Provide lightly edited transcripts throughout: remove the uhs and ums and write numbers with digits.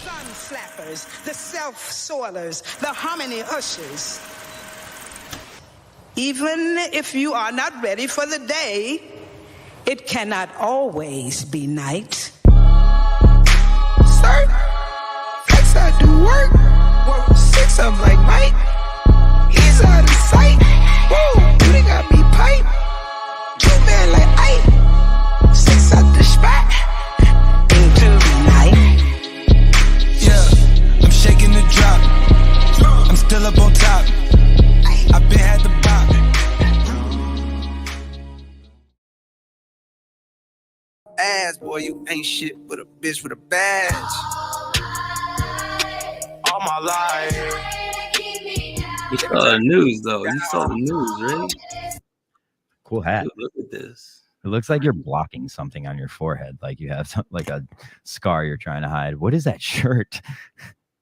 sun slappers, the self-soilers, the hominy ushers. Even if you are not ready for the day, it cannot always be night. Sir, flex I do work. Work 6 of like Mike. He's out of sight. Whoa, they got me pipe. 2 man like Ike. 6 out the spot. Into the night. Yeah, I'm shaking the drop. I'm still up on top. I've been had the bop. Ass boy, you ain't shit but a bitch with a badge. All my life. You saw the news, though. You saw the news, right? Cool hat. Dude, look at this. It looks like you're blocking something on your forehead, like you have like a scar you're trying to hide. What is that shirt?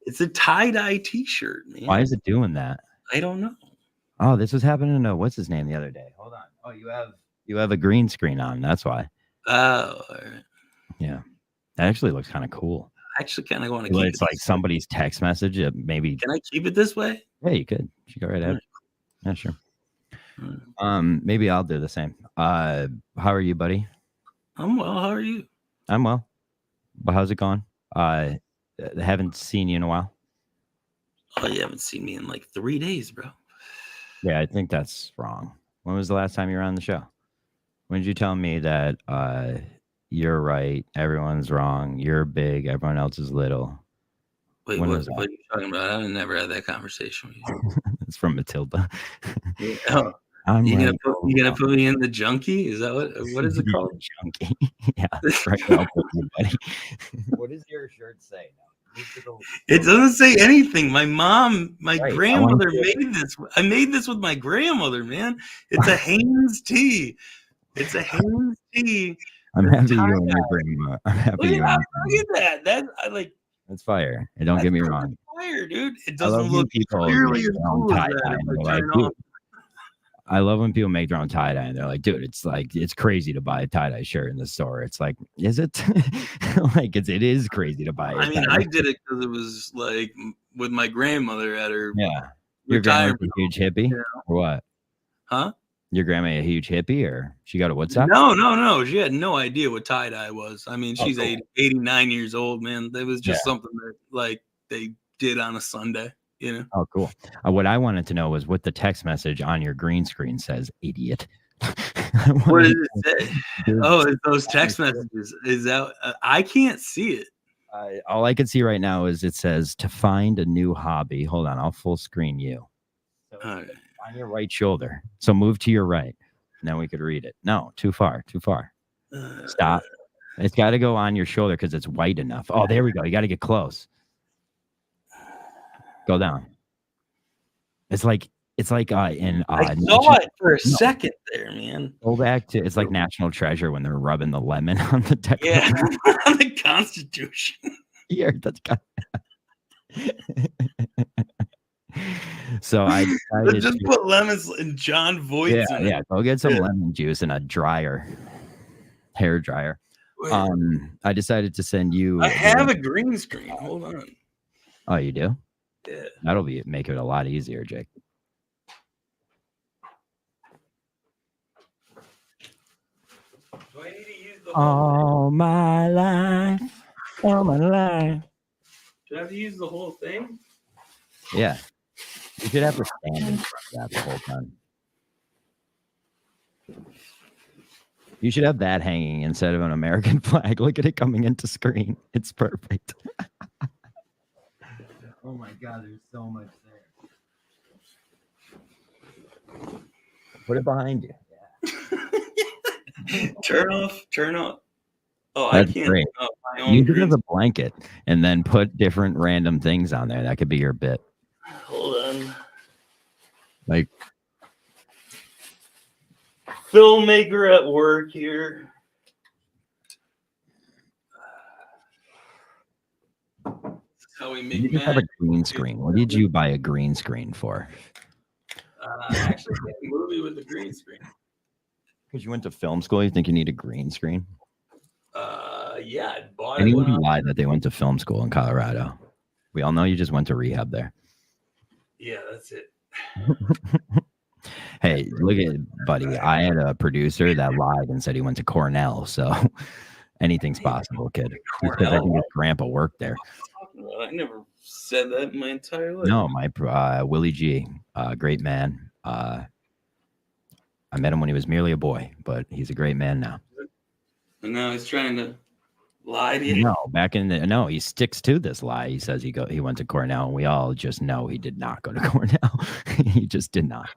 It's a tie-dye T-shirt, man. Why is it doing that? I don't know. Oh, this was happening to what's his name the other day. Hold on. Oh, you have a green screen on. That's why. Oh, all right. Yeah, that actually looks kind of cool. I actually kind of want to keep It's it like somebody's text message. Maybe. Can I keep it this way? Yeah, you could. You go right ahead. Yeah, sure. Right. Maybe I'll do the same. How are you, buddy? I'm well. How are you? I'm well. But how's it going? Haven't seen you in a while. Oh, you haven't seen me in like 3 days, bro. Yeah, I think that's wrong. When was the last time you were on the show? When did you tell me that you're right, everyone's wrong, you're big, everyone else is little? Wait, when what are you talking about? I've never had that conversation with you. It's from Matilda. Yeah. Oh, you gonna put me in the junkie? Is that what is it called? Junkie. Yeah, right. I'll put you, buddy. What does your shirt say now? It doesn't say anything. My Right, grandmother made this. I made this with my grandmother, man. It's a Hanes tee. It's a Hanes tee. I'm happy you and your grandma. I'm happy you. Look at that. That's fire. And don't get me wrong. Fire, dude. It doesn't look people clearly make as their own cool as tie-dye that. and they're like, dude, I love when people make their own tie-dye and they're like, dude, it's crazy to buy a tie-dye shirt in the store. It's like, is it? Like it is crazy to buy it. I mean, I did it because it was like with my grandmother at her Your grandma's retirement. a huge hippie or what? Huh? Your grandma a huge hippie or she got a WhatsApp? No. She had no idea what tie-dye was. I mean, she's cool. 89 years old, man. That was just something that like they did on a Sunday, you know? Oh, cool. What I wanted to know was what the text message on your green screen says, idiot. What does it say? Oh, it's those text messages. Is that I can't see it. All I can see right now is it says to find a new hobby. Hold on, I'll full screen you. So right. On your right shoulder. So move to your right. And then we could read it. No, too far. Stop. It's got to go on your shoulder because it's white enough. Oh, there we go. You got to get close. Go down. It's like in I saw it for a second there, man. Go back to it's like National Treasure when they're rubbing the lemon on the deck. Yeah, on the Constitution. Yeah, that's so I decided just put lemons in John Voight. Yeah. Go get some lemon juice and a hair dryer. I decided to send you. I have a green screen. Hold on. Oh, you do? Yeah. That'll make it a lot easier, Jake. Do I need to use the all my life? Do I have to use the whole thing? Yeah. You should have to stand in front of that the whole time. You should have that hanging instead of an American flag. Look at it coming into screen. It's perfect. Oh my God, there's so much there. Put it behind you. Yeah. Turn off. Oh, That's I can't. great. My own You could have a blanket and then put different random things on there. That could be your bit. Hold on. Like filmmaker at work here. How we make you just have a green screen. What did you buy a green screen for? Actually, a movie with a green screen. Because you went to film school, you think you need a green screen? Yeah, I bought it. Anyone who lied that they went to film school in Colorado. We all know you just went to rehab there. Yeah, that's it. Hey, look at buddy. I had a producer that lied and said he went to Cornell. So anything's possible, kid. Just 'cause I think his grandpa worked there. I never said that in my entire life. No, my Willie G, great man. I met him when he was merely a boy, but he's a great man now. And now he's trying to lie to you. No, no, he sticks to this lie. He says he went to Cornell, and we all just know he did not go to Cornell. He just did not.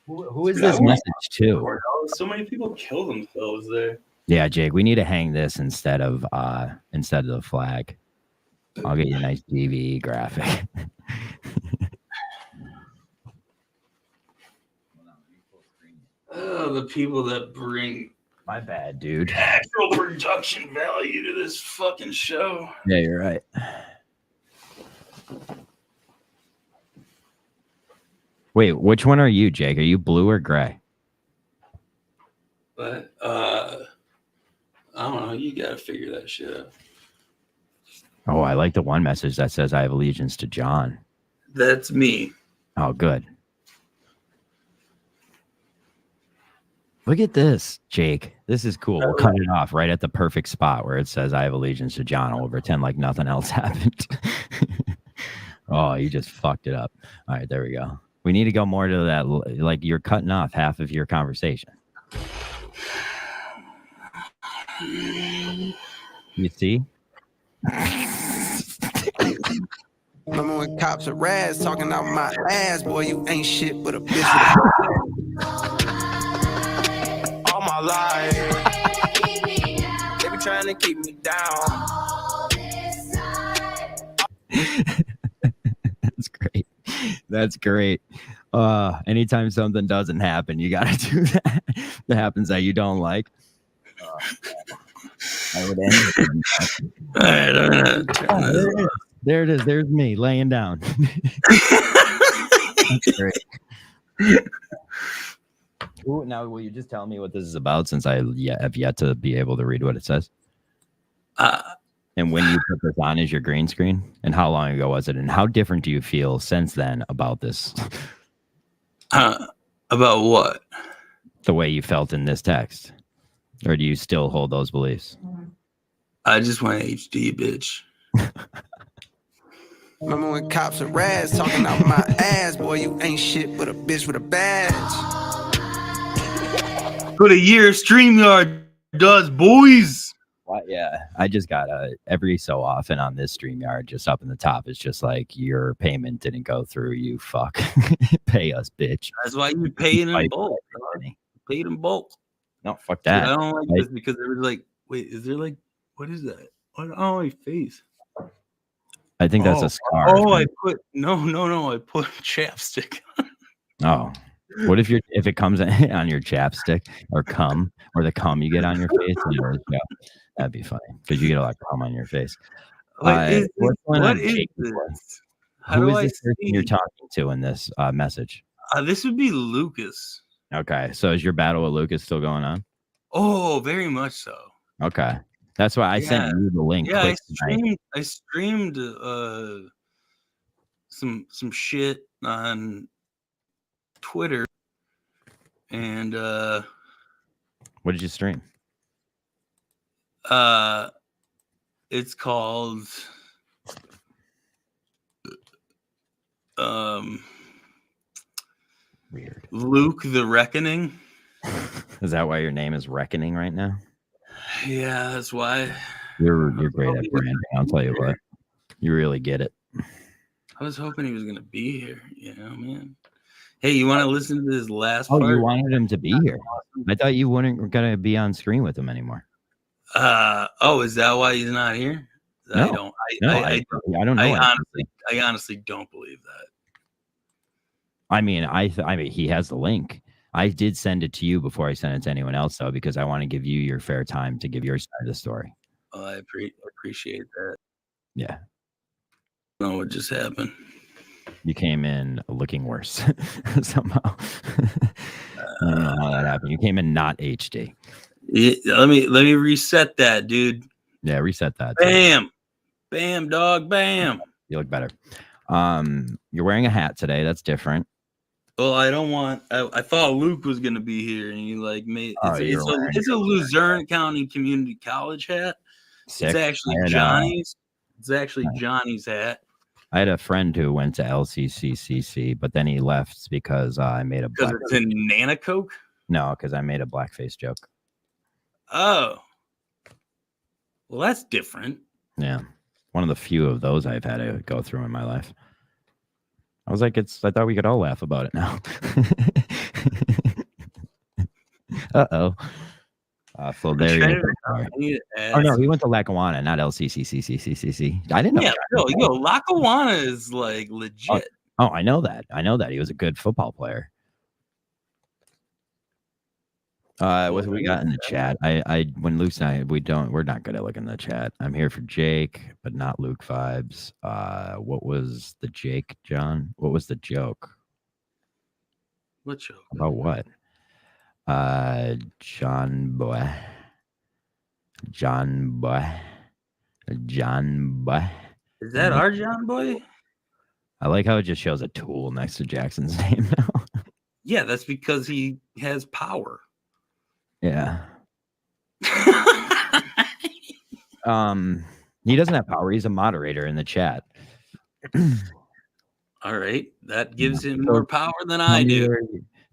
Who is this message to? So many people kill themselves there. Yeah, Jake, we need to hang this instead of the flag. I'll get you a nice DVE graphic. Oh, the people that bring My bad, dude. actual production value to this fucking show. Yeah, you're right. Wait, which one are you, Jake? Are you blue or gray? But I don't know. You gotta figure that shit out. Oh, I like the one message that says I have allegiance to John. That's me. Oh, good. Look at this, Jake. This is cool. We'll cut it off right at the perfect spot where it says I have allegiance to John. We'll pretend like nothing else happened. Oh, you just fucked it up. All right, there we go. We need to go more to that. Like you're cutting off half of your conversation. You see? Remember when cops are razz talking out my ass, boy, you ain't shit but a bitch. All my life, they be trying to keep me down. That's great. That's great. Anytime something doesn't happen, you gotta do that. That happens that you don't like. I would end it. All right, I'm gonna turn this off. There it is. There's me laying down. That's great. Ooh, now, will you just tell me what this is about since I have yet to be able to read what it says? And when you put this on, is your green screen? And how long ago was it? And how different do you feel since then about this? About what? The way you felt in this text? Or do you still hold those beliefs? I just want HD, bitch. Remember when cops are razz talking out my ass, boy, you ain't shit but a bitch with a badge. Put a year StreamYard does, boys. Well, yeah, I just got every so often on this StreamYard, just up in the top, it's just like your payment didn't go through, you fuck. Pay us, bitch. That's why you pay it in bulk. Paid in bulk. No, fuck that. Dude, I don't like this because there was like, wait, is there like, what is that? Oh, my face. I think that's a scar. Oh, I put no. I put chapstick on. Oh, what if it comes on your chapstick or cum or the cum you get on your face? Yeah, that'd be funny because you get a lot of cum on your face. What is this? Who is this person you're talking to in this message? This would be Lucas. Okay, so is your battle with Lucas still going on? Oh, very much so. Okay, that's why I sent you the link. Yeah, I streamed some shit on Twitter, and what did you stream? It's called Weird. Luke the Reckoning. Is that why your name is Reckoning right now? Yeah, that's why. You're great at branding. I'll tell you what. You really get it. I was hoping he was gonna be here, man. Hey, you want to listen to this last part? Oh, you wanted him to be here. I thought you weren't gonna be on screen with him anymore. Is that why he's not here? No. I don't know. I honestly don't believe that. I mean, he has the link. I did send it to you before I sent it to anyone else, though, because I want to give you your fair time to give your side of the story. Oh, I appreciate that. Yeah. I don't know what just happened. You came in looking worse somehow. I don't know how that happened. You came in not HD. Let me reset that, dude. Yeah, reset that. Bam, bam, dog, bam. You look better. You're wearing a hat today. That's different. Well, I don't want. I thought Luke was gonna be here, and he like made. It's a Luzerne County Community College hat. Sick. It's actually Johnny's. It's actually Johnny's hat. I had a friend who went to LCCCC, but then he left because I made a. Because it's in Nana Coke. No, because I made a blackface joke. Oh. Well, that's different. Yeah, one of the few of those I've had to go through in my life. I was like, I thought we could all laugh about it now. Uh-oh. So there you go. Oh, no, he went to Lackawanna, not LCCCCCCC. I didn't know. Yeah, yo, Lackawanna is like legit. Oh, I know that. He was a good football player. What we got in the chat? When Luke's and I, we're not good at looking in the chat. I'm here for Jake, but not Luke vibes. What was the Jake, John? What was the joke? What joke? About what? John boy. Is that our John boy? I like how it just shows a tool next to Jackson's name now. Yeah, that's because he has power. Yeah. He doesn't have power. He's a moderator in the chat. All right. That gives him more power than I do.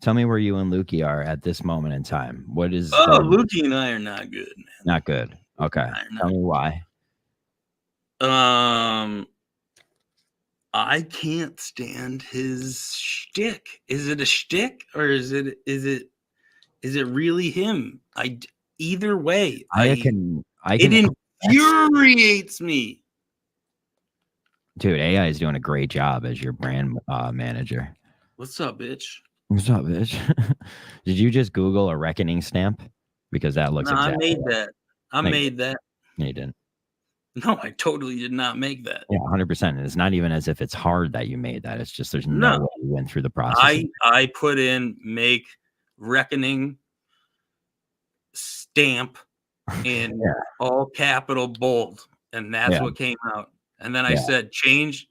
Tell me where you and Lukey are at this moment in time. What is Lukey and I are not good, man. Not good. Okay. Tell me why. I can't stand his shtick. Is it a shtick or is it really him? Either way. It infuriates me. Dude, AI is doing a great job as your brand manager. What's up, bitch? What's up, bitch? Did you just Google a reckoning stamp? Because that looks exactly I made that. I made that. No, you didn't. No, I totally did not make that. Yeah, 100%. And it's not even as if it's hard that you made that. It's just there's no way you went through the process. I put in make reckoning stamp in all capital bold, and that's what came out. And then I said change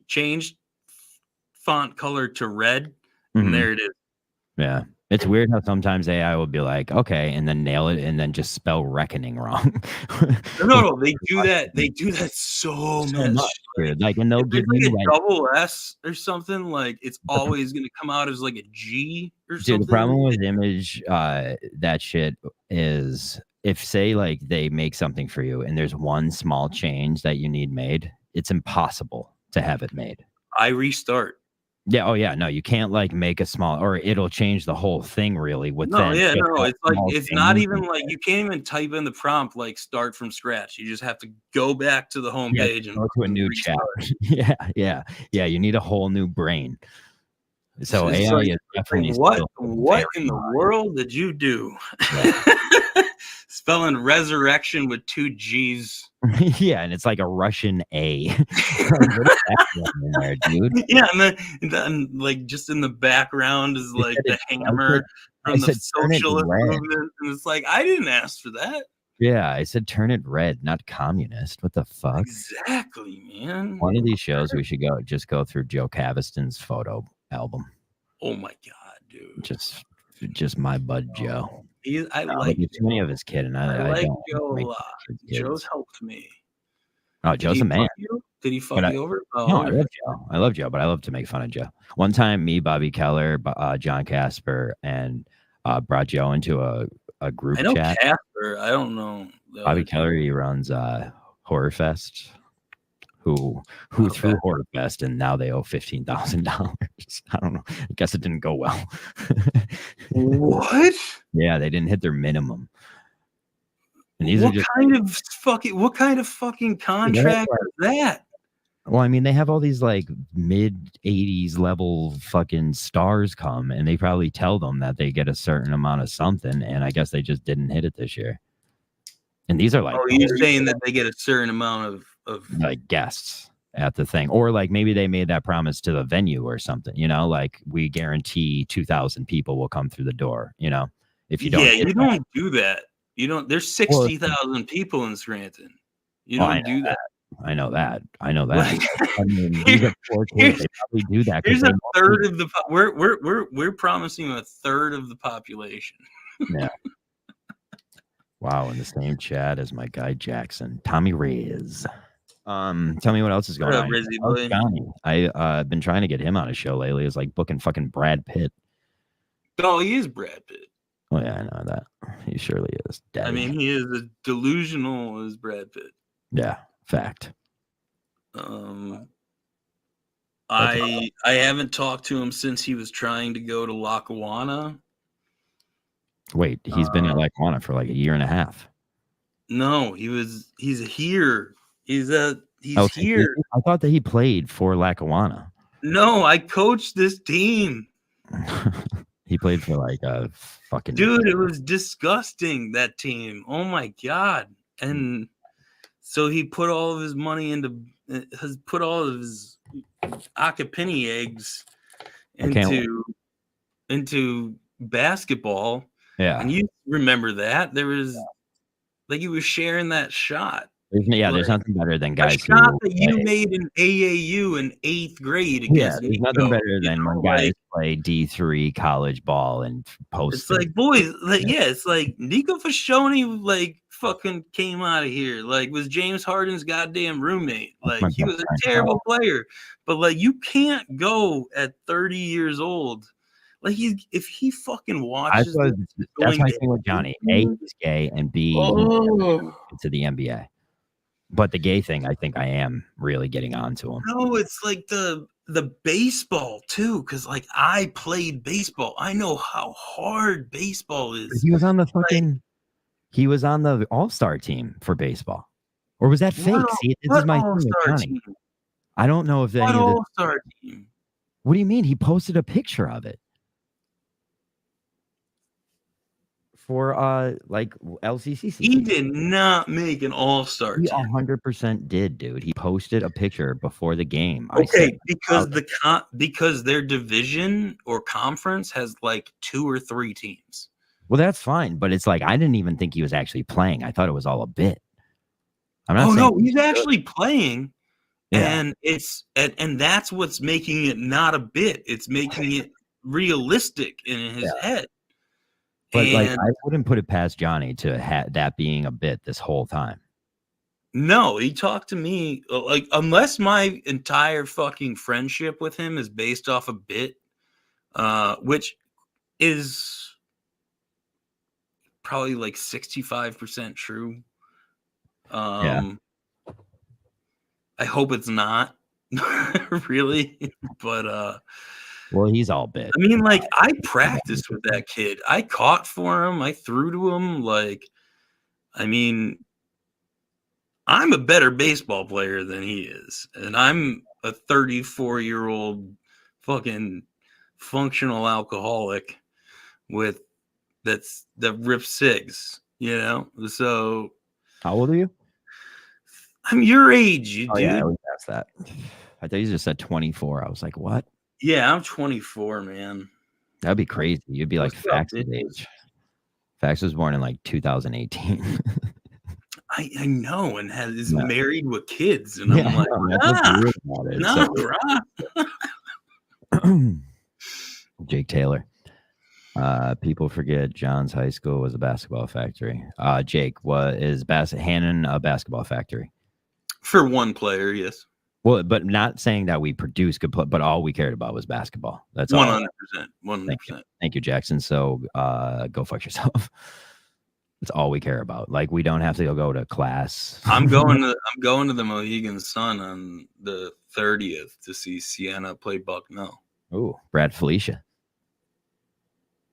font color to red, and there it is. Yeah. It's weird how sometimes AI will be like, okay, and then nail it and then just spell reckoning wrong. No, they do that. They do that so much. Dude. Like, and they'll give like you a double S or something. Like, it's always going to come out as like a G or something. Dude, the problem with image, that shit is if, say, like they make something for you and there's one small change that you need made, it's impossible to have it made. I restart. Yeah. Oh, yeah. No, you can't like make a small, or it'll change the whole thing really. It's like it's not even like you can't even type in the prompt like start from scratch. You just have to go back to the home page and go to a new chat. Yeah. You need a whole new brain. So AI like, is definitely what in the world did you do? Spelling resurrection with 2 G's. Yeah, and it's like a Russian A. What is that in there, dude? Yeah, and then like just in the background is like the hammer from the socialist movement, and it's like I didn't ask for that. Yeah, I said turn it red, not communist. What the fuck? Exactly, man. One of these shows we should go through Joe Caviston's photo album. Oh my god, dude! Just my bud Joe. I like too many of his kid, and I like Joe a lot. Joe's helped me. Oh, Joe's a man. Did he fuck you over? Oh, no, I love Joe, but I love to make fun of Joe. One time, me, Bobby Keller, John Casper, and brought Joe into a group chat. Casper, I don't know. Bobby Keller, he runs Horror Fest. Who threw Horror Fest, and now they owe $15,000. I don't know. I guess it didn't go well. What? Yeah, they didn't hit their minimum. And these what kind of fucking contract is that? Well, I mean, they have all these like mid 80s level fucking stars come, and they probably tell them that they get a certain amount of something, and I guess they just didn't hit it this year. And these are like, you're saying that they get a certain amount of like guests at the thing, or like maybe they made that promise to the venue or something, like we guarantee 2,000 people will come through the door, if you don't. Yeah, you don't do that. You don't. There's 60,000 people in Scranton. You don't do that. I know that. I mean, these are poor kids. They probably do that. Here's a third of the. We're promising a third of the population. Yeah. Wow, in the same chat as my guy Jackson, Tommy Reyes. Tell me what else is going on. Rizzy, I've been trying to get him on a show lately. It's like booking fucking Brad Pitt. Oh, he is Brad Pitt. Oh yeah, I know that. He surely is. Daddy. I mean, he is as delusional as Brad Pitt. Yeah, fact. I haven't talked to him since he was trying to go to Lackawanna. Wait, he's been at Lackawanna for like a year and a half. No, he's here. He's here. I thought that he played for Lackawanna. No, I coached this team. He played for like a fucking dude. It was disgusting, that team. Oh my god! And so he put all of his money into Akapini eggs into basketball. Yeah, and you remember that there was like he was sharing that shot. There's nothing better than guys. A shot that you made in AAU in 8th grade against there's nothing better than when guys play D3 college ball and post. It's like, boys, it's like Nico Fascioni like fucking came out of here, like was James Harden's goddamn roommate. Like he was a terrible player, but like you can't go at 30 years old. Like if he fucking watches, that's my thing with Johnny. A, he's gay, and B, to the NBA. But the gay thing, I think I am really getting onto him. No, it's like the baseball too, because like I played baseball. I know how hard baseball is. He was on the fucking. He was on the All-Star team for baseball, or was that fake? See, this is my thing with Johnny. I don't know if that. What All-Star team? What do you mean? He posted a picture of it. For like LCCC. He did not make an all-star team. He 100% did, dude. He posted a picture before the game. Okay, because their division or conference has like 2 or 3 teams. Well, that's fine, but it's like I didn't even think he was actually playing. I thought it was all a bit. I'm not saying no, he's actually playing. Yeah. And that's what's making it not a bit. It's making it realistic in his head. But like, I wouldn't put it past Johnny to that being a bit this whole time. No, he talked to me like unless my entire fucking friendship with him is based off a bit, which is probably like 65% true. I hope it's not really, but well, he's all bit. I mean, like, I practiced with that kid. I caught for him. I threw to him. Like, I mean, I'm a better baseball player than he is. And I'm a 34-year-old fucking functional alcoholic that rips cigs, you know? So. How old are you? I'm your age, dude. Yeah, I was past that. I thought you just said 24. I was like, what? Yeah, I'm 24, man. That'd be crazy. You'd be like Fax's age. Fax was born in like 2018. I know, and is married with kids, and I'm like, Jake Taylor. People forget John's high school was a basketball factory. Jake, is Hannon a basketball factory? For one player, yes. Well, but not saying that we produced good play, but all we cared about was basketball. That's 100%. 100%. Thank you, Jackson. So go fuck yourself. That's all we care about. Like, we don't have to go to class. I'm going to the Mohegan Sun on the 30th to see Siena play Bucknell. Oh, Brad Felicia.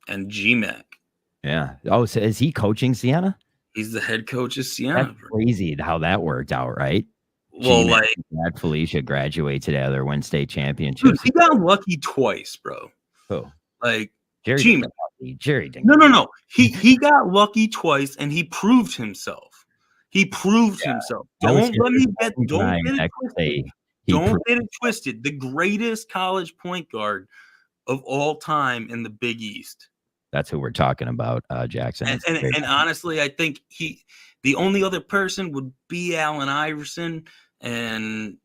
And GMAC. Yeah. Oh, so is he coaching Siena? He's the head coach of Siena. That's crazy how that worked out, right? Well, like Brad Felicia graduate together, win state championships. Dude, he got lucky twice, bro. Who? Like Jerry. No. He got lucky twice, and he proved himself. Don't get it twisted. The greatest college point guard of all time in the Big East That's who we're talking about, Jackson. And honestly, I think the only other person would be Allen Iverson, and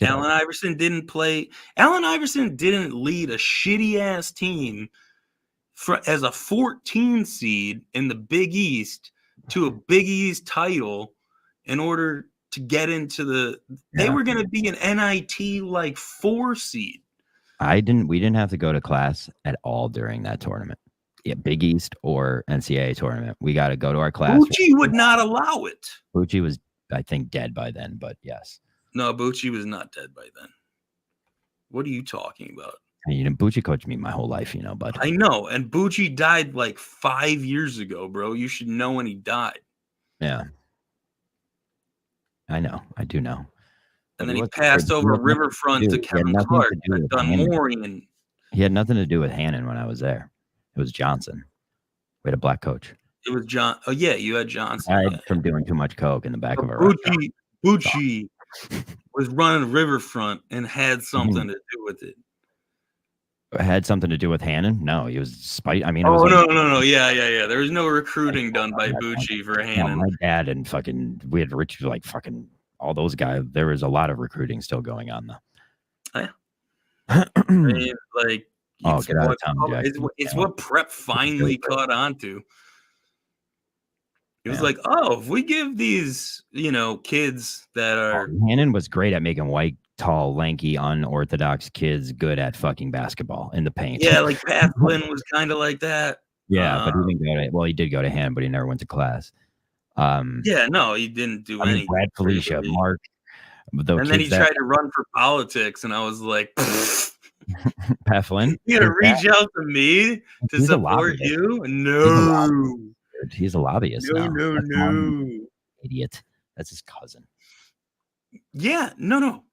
Allen Iverson didn't play. Allen Iverson didn't lead a shitty ass team as a 14 seed in the Big East to a Big East title in order to get into they were going to be an NIT like 4 seed. We didn't have to go to class at all during that tournament. Yeah, Big East or NCAA tournament. We got to go to our class. Bucci would not allow it. Bucci was, I think, dead by then, but yes. No, Bucci was not dead by then. What are you talking about? Bucci coached me my whole life, bud. I know, and Bucci died like 5 years ago, bro. You should know when he died. Yeah. I know. I do know. And then he passed over Riverfront to Kevin Clark at Dunmore. He had nothing to do with Hannon when I was there. It was Johnson. We had a black coach. It was John. Oh, yeah, you had Johnson. I had from doing too much coke in the back of a restaurant. Bucci was running Riverfront and had something to do with it. Had something to do with Hannon? No, he was spite. I mean, no. Yeah. There was no recruiting done by Bucci for Hannon. My dad and we had Rich, like fucking all those guys. There was a lot of recruiting still going on though. Yeah. I mean, like, get out of town, Jack. It's what Prep finally caught on to. It was like, if we give these, kids that are Hannon was great at making white, tall, lanky, unorthodox kids good at fucking basketball in the paint. Yeah, like Pat Flynn was kind of like that. Yeah, but he didn't go to. Well, he did go to Hannon, but he never went to class. Yeah, no, he didn't do anything. Brad Felicia, Mark. And then he tried to run for politics, and I was like, Pat Flynn? You gonna reach out to me to support you? No. He's a lobbyist. No. Idiot. That's his cousin. Yeah, no.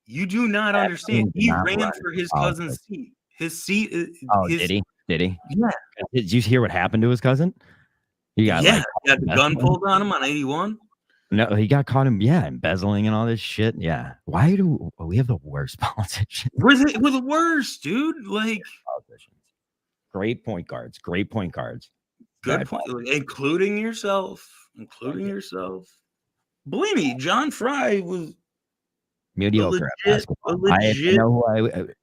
You do not understand. He ran for his cousin's seat. His seat. Did he? Yeah. Did you hear what happened to his cousin? He got the gun pulled on him on 81. No, he got caught embezzling and all this shit. Yeah. Why do we have the worst politicians? We're the worst, dude. Like politicians. Great point guards. Good point. Including yourself. Believe me, John Fry was mediocre.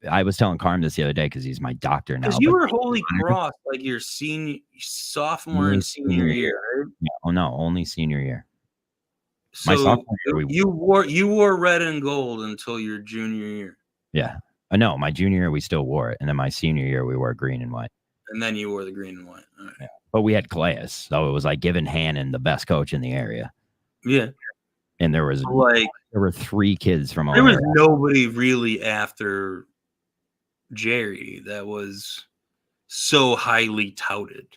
I was telling Carm this the other day because he's my doctor now. Because you were Holy Cross like your sophomore and senior year. Yeah, no, only senior year. So my sophomore year, you wore red and gold until your junior year. Yeah. No, my junior year we still wore it, and then my senior year we wore green and white. And then you wore the green and white. All right. Yeah. But we had Calais, so it was like giving Hannon the best coach in the area. Yeah. And there were 3 kids from all there was nobody really after Jerry that was so highly touted.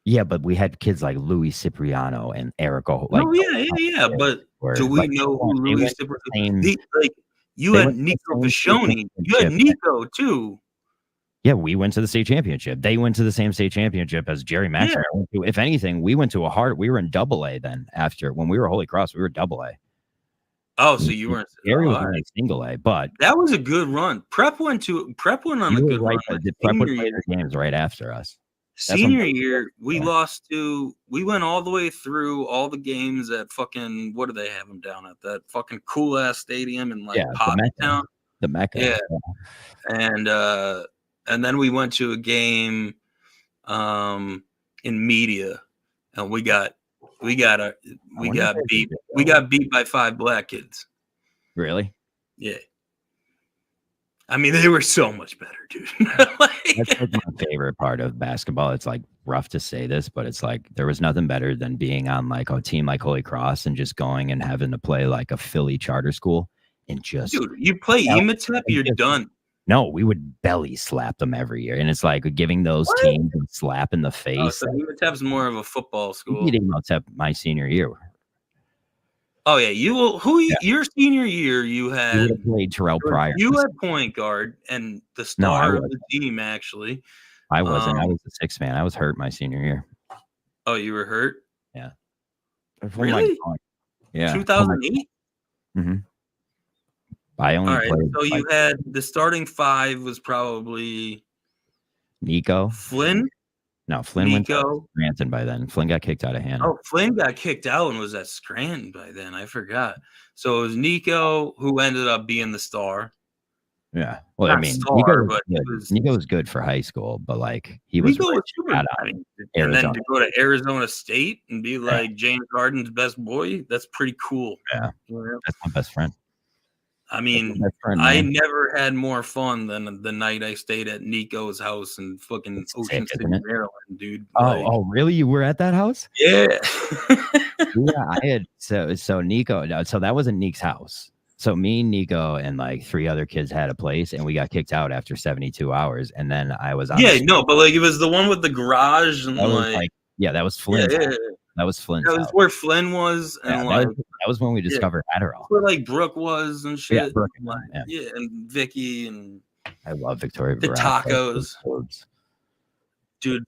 Yeah, but we had kids like Louis Cipriano and Erico. But do we know who Louis Cipriano? You had Nico Vachoni. You had Nico too. Yeah, we went to the state championship. They went to the same state championship as Jerry Max. Yeah. If anything, we went to we were in AA then. After when we were Holy Cross, we were AA. Oh, so you weren't. Jerry was in single A, but that was a good run. Prep went on a good run. Prep would play their games right after us. Senior year, we went all the way through all the games at fucking, what do they have them down at? That fucking cool ass stadium in Pottstown. The Mecca. Yeah. And then we went to a game in Media, and we got beat. We got beat by 5 black kids. Really? Yeah. I mean, they were so much better, dude. That's like my favorite part of basketball. It's like rough to say this, but it's like there was nothing better than being on like a team like Holy Cross and just going and having to play like a Philly charter school and just. Dude, you play Ematep, you're done. No, we would belly slap them every year. And it's like giving those teams a slap in the face. So Ematep's more of a football school. We beat Ematep my senior year. Oh, yeah. Your senior year, you had played Terrell Pryor. You had point guard and the star of the team, actually. I wasn't. I was the 6th man. I was hurt my senior year. Oh, you were hurt? Yeah. Really? Yeah. 2008? Mm-hmm. I only played. So you had the starting 5 was probably Nico, Flynn, No, Flynn went to Scranton by then. Flynn got kicked out of Hannah. Oh, Flynn got kicked out and was at Scranton by then. I forgot. So it was Nico who ended up being the star. Yeah. Well, I mean, Nico was good for high school, but like he was super and then to go to Arizona State and be like James Harden's best boy, that's pretty cool. Yeah. That's my best friend. I mean, I never had more fun than the night I stayed at Nico's house in fucking Ocean City, Maryland, dude. Oh, really? You were at that house? Yeah. Yeah, I had so Nico. So that wasn't Nick's house. So me, Nico, and like 3 other kids had a place, and we got kicked out after 72 hours. And then I was on. Yeah, no, but like it was the one with the garage and that was Flynn. Yeah. That was Flynn. That was where Flynn was, and that was when we discovered Adderall. Where like Brooke was and shit. Yeah, Brooke, and Vicky and I love Victoria. The tacos, dude.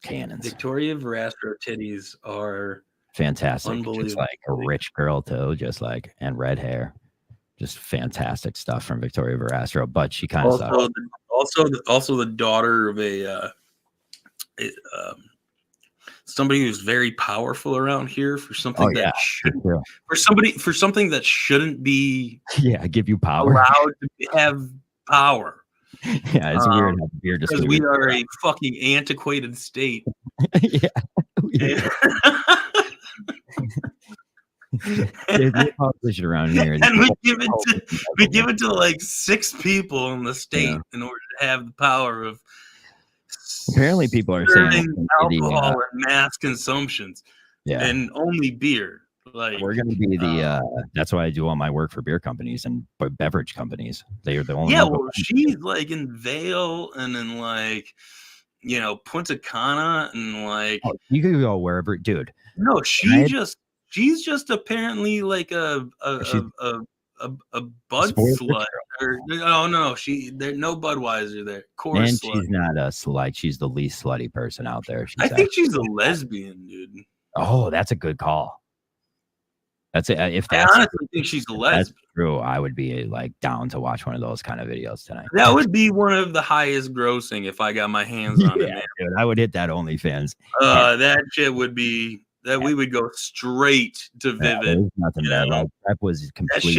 Cannons. Victoria Verastro titties are fantastic. Just like a rich girl too, just like and red hair. Just fantastic stuff from Victoria Verastro, but she kind of also the daughter of a somebody who's very powerful around here for something for something that shouldn't be give you power, allowed to have power. Yeah, it's weird how beer just because we are a fucking antiquated state. Politician around here, and we give it to like 6 people in the state in order to have the power of. Apparently, people are saying alcohol and mass consumptions, and only beer. Like we're going to be that's why I do all my work for beer companies and beverage companies. They are the only. Yeah, well, she's like in Vail and in like, Punta Cana and like. Oh, you can go wherever, dude. No, she's just apparently like a Bud slut. No, there's no Budweiser there. And she's not a slut. She's the least slutty person out there. I think she's a lesbian, dude. Oh, that's a good call. That's it. I honestly think she's a lesbian. That's true. I would be like down to watch one of those kind of videos tonight. That would be one of the highest grossing if I got my hands on it. Man. Dude, I would hit that OnlyFans. That shit would be. That we would go straight to Vivid. Nothing bad. Like, Prep was completely.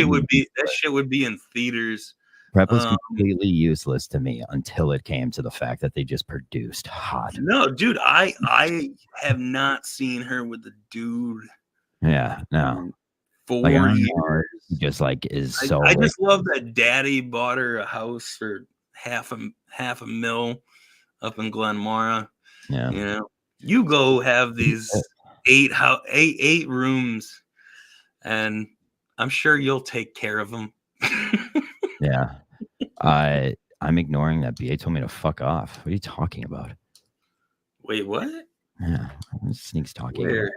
That shit would be in theaters. Prep was completely useless to me until it came to the fact that they just produced hot. No, dude, I have not seen her with a dude. Yeah, no. 4 years. Just like is I just love that Daddy bought her a house for half a mil up in Glenmora. Yeah, you go have these. 8 rooms, and I'm sure you'll take care of them. Yeah, I'm ignoring that. BA told me to fuck off. What are you talking about? Wait, what? Yeah, Sneak's talking. Where?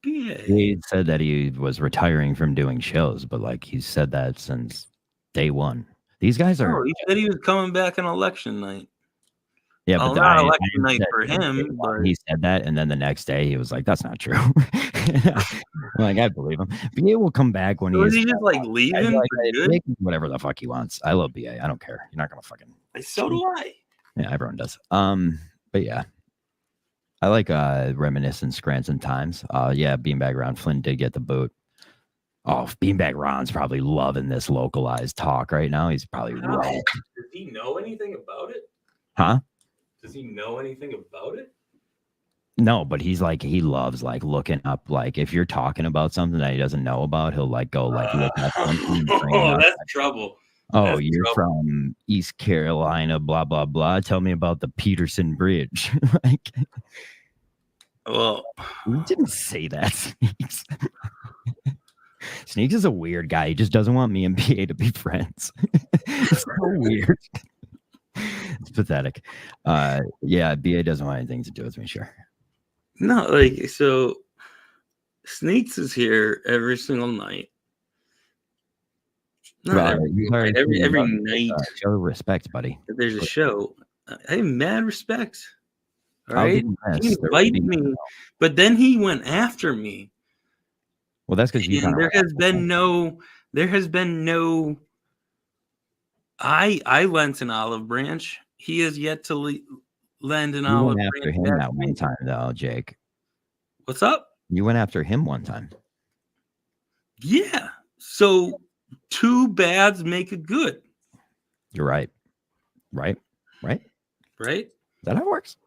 BA. He said that he was retiring from doing shows, but like he said that since day one. These guys are. Oh, he said he was coming back on election night. Yeah, but not election night for him. But he said that, and then the next day he was like, "That's not true." Like, I believe him. BA will come back when he's just like leaving. Like, whatever the fuck he wants. I love BA. I don't care. You're not gonna fucking. So do I. Yeah, everyone does. But yeah, I like reminiscent Scranton times. Yeah, Beanbag Ron Flynn did get the boot. Oh, Beanbag Ron's probably loving this localized talk right now. He's probably right. Does he know anything about it? Huh? Does he know anything about it? No, but he's like, he loves like looking up, like if you're talking about something that he doesn't know about, he'll like go like look up something. That's trouble. Oh, you're from East Carolina, blah blah blah. Tell me about the Peterson Bridge. Like, well, we didn't say that. Sneaks. Sneaks is a weird guy. He just doesn't want me and PA to be friends. It's so weird. It's pathetic. Yeah, BA doesn't want anything to do with me, sure. No, like, so Sneaks is here every single night. Every night. Show respect, buddy. There's a show. I have mad respect. All right. He invited me, but then he went after me. Well, that's because there has been no I lent an olive branch. He has yet to lend an olive branch. You went after him that one time, though, Jake. What's up? You went after him one time. Yeah. So 2 bads make a good. You're right. Right? Is that how it works?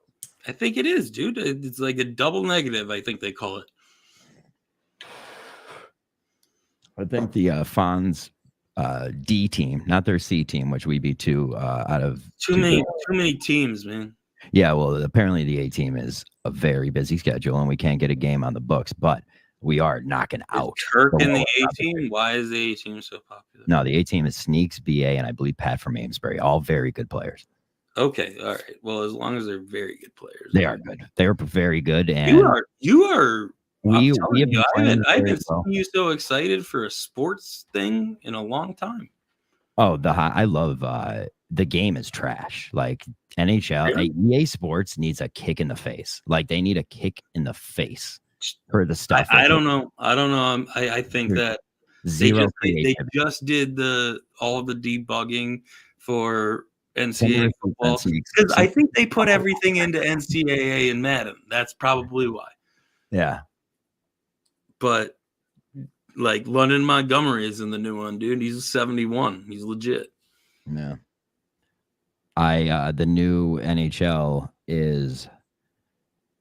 I think it is, dude. It's like a double negative, I think they call it. I think the Fonz D team, not their C team, which we beat 2 out of too many teams, man. Yeah, well, apparently the A team is a very busy schedule, and we can't get a game on the books, but we are knocking out. Kirk in the A team? Why is the A team so popular? No, the A team is Sneaks, BA, and I believe Pat from Amesbury, all very good players. Okay, all right. Well, as long as they're very good players, they are good. They are very good, and you are. I haven't seen you so excited for a sports thing in a long time. Oh, I love the game is trash. Like NHL, EA Sports needs a kick in the face. Like they need a kick in the face for the stuff. I don't know. I think that they just did all the debugging for NCAA football because I think they put everything into NCAA and Madden. That's probably why. Yeah. But like London Montgomery is in the new one, dude. He's 71. He's legit. Yeah. The new NHL is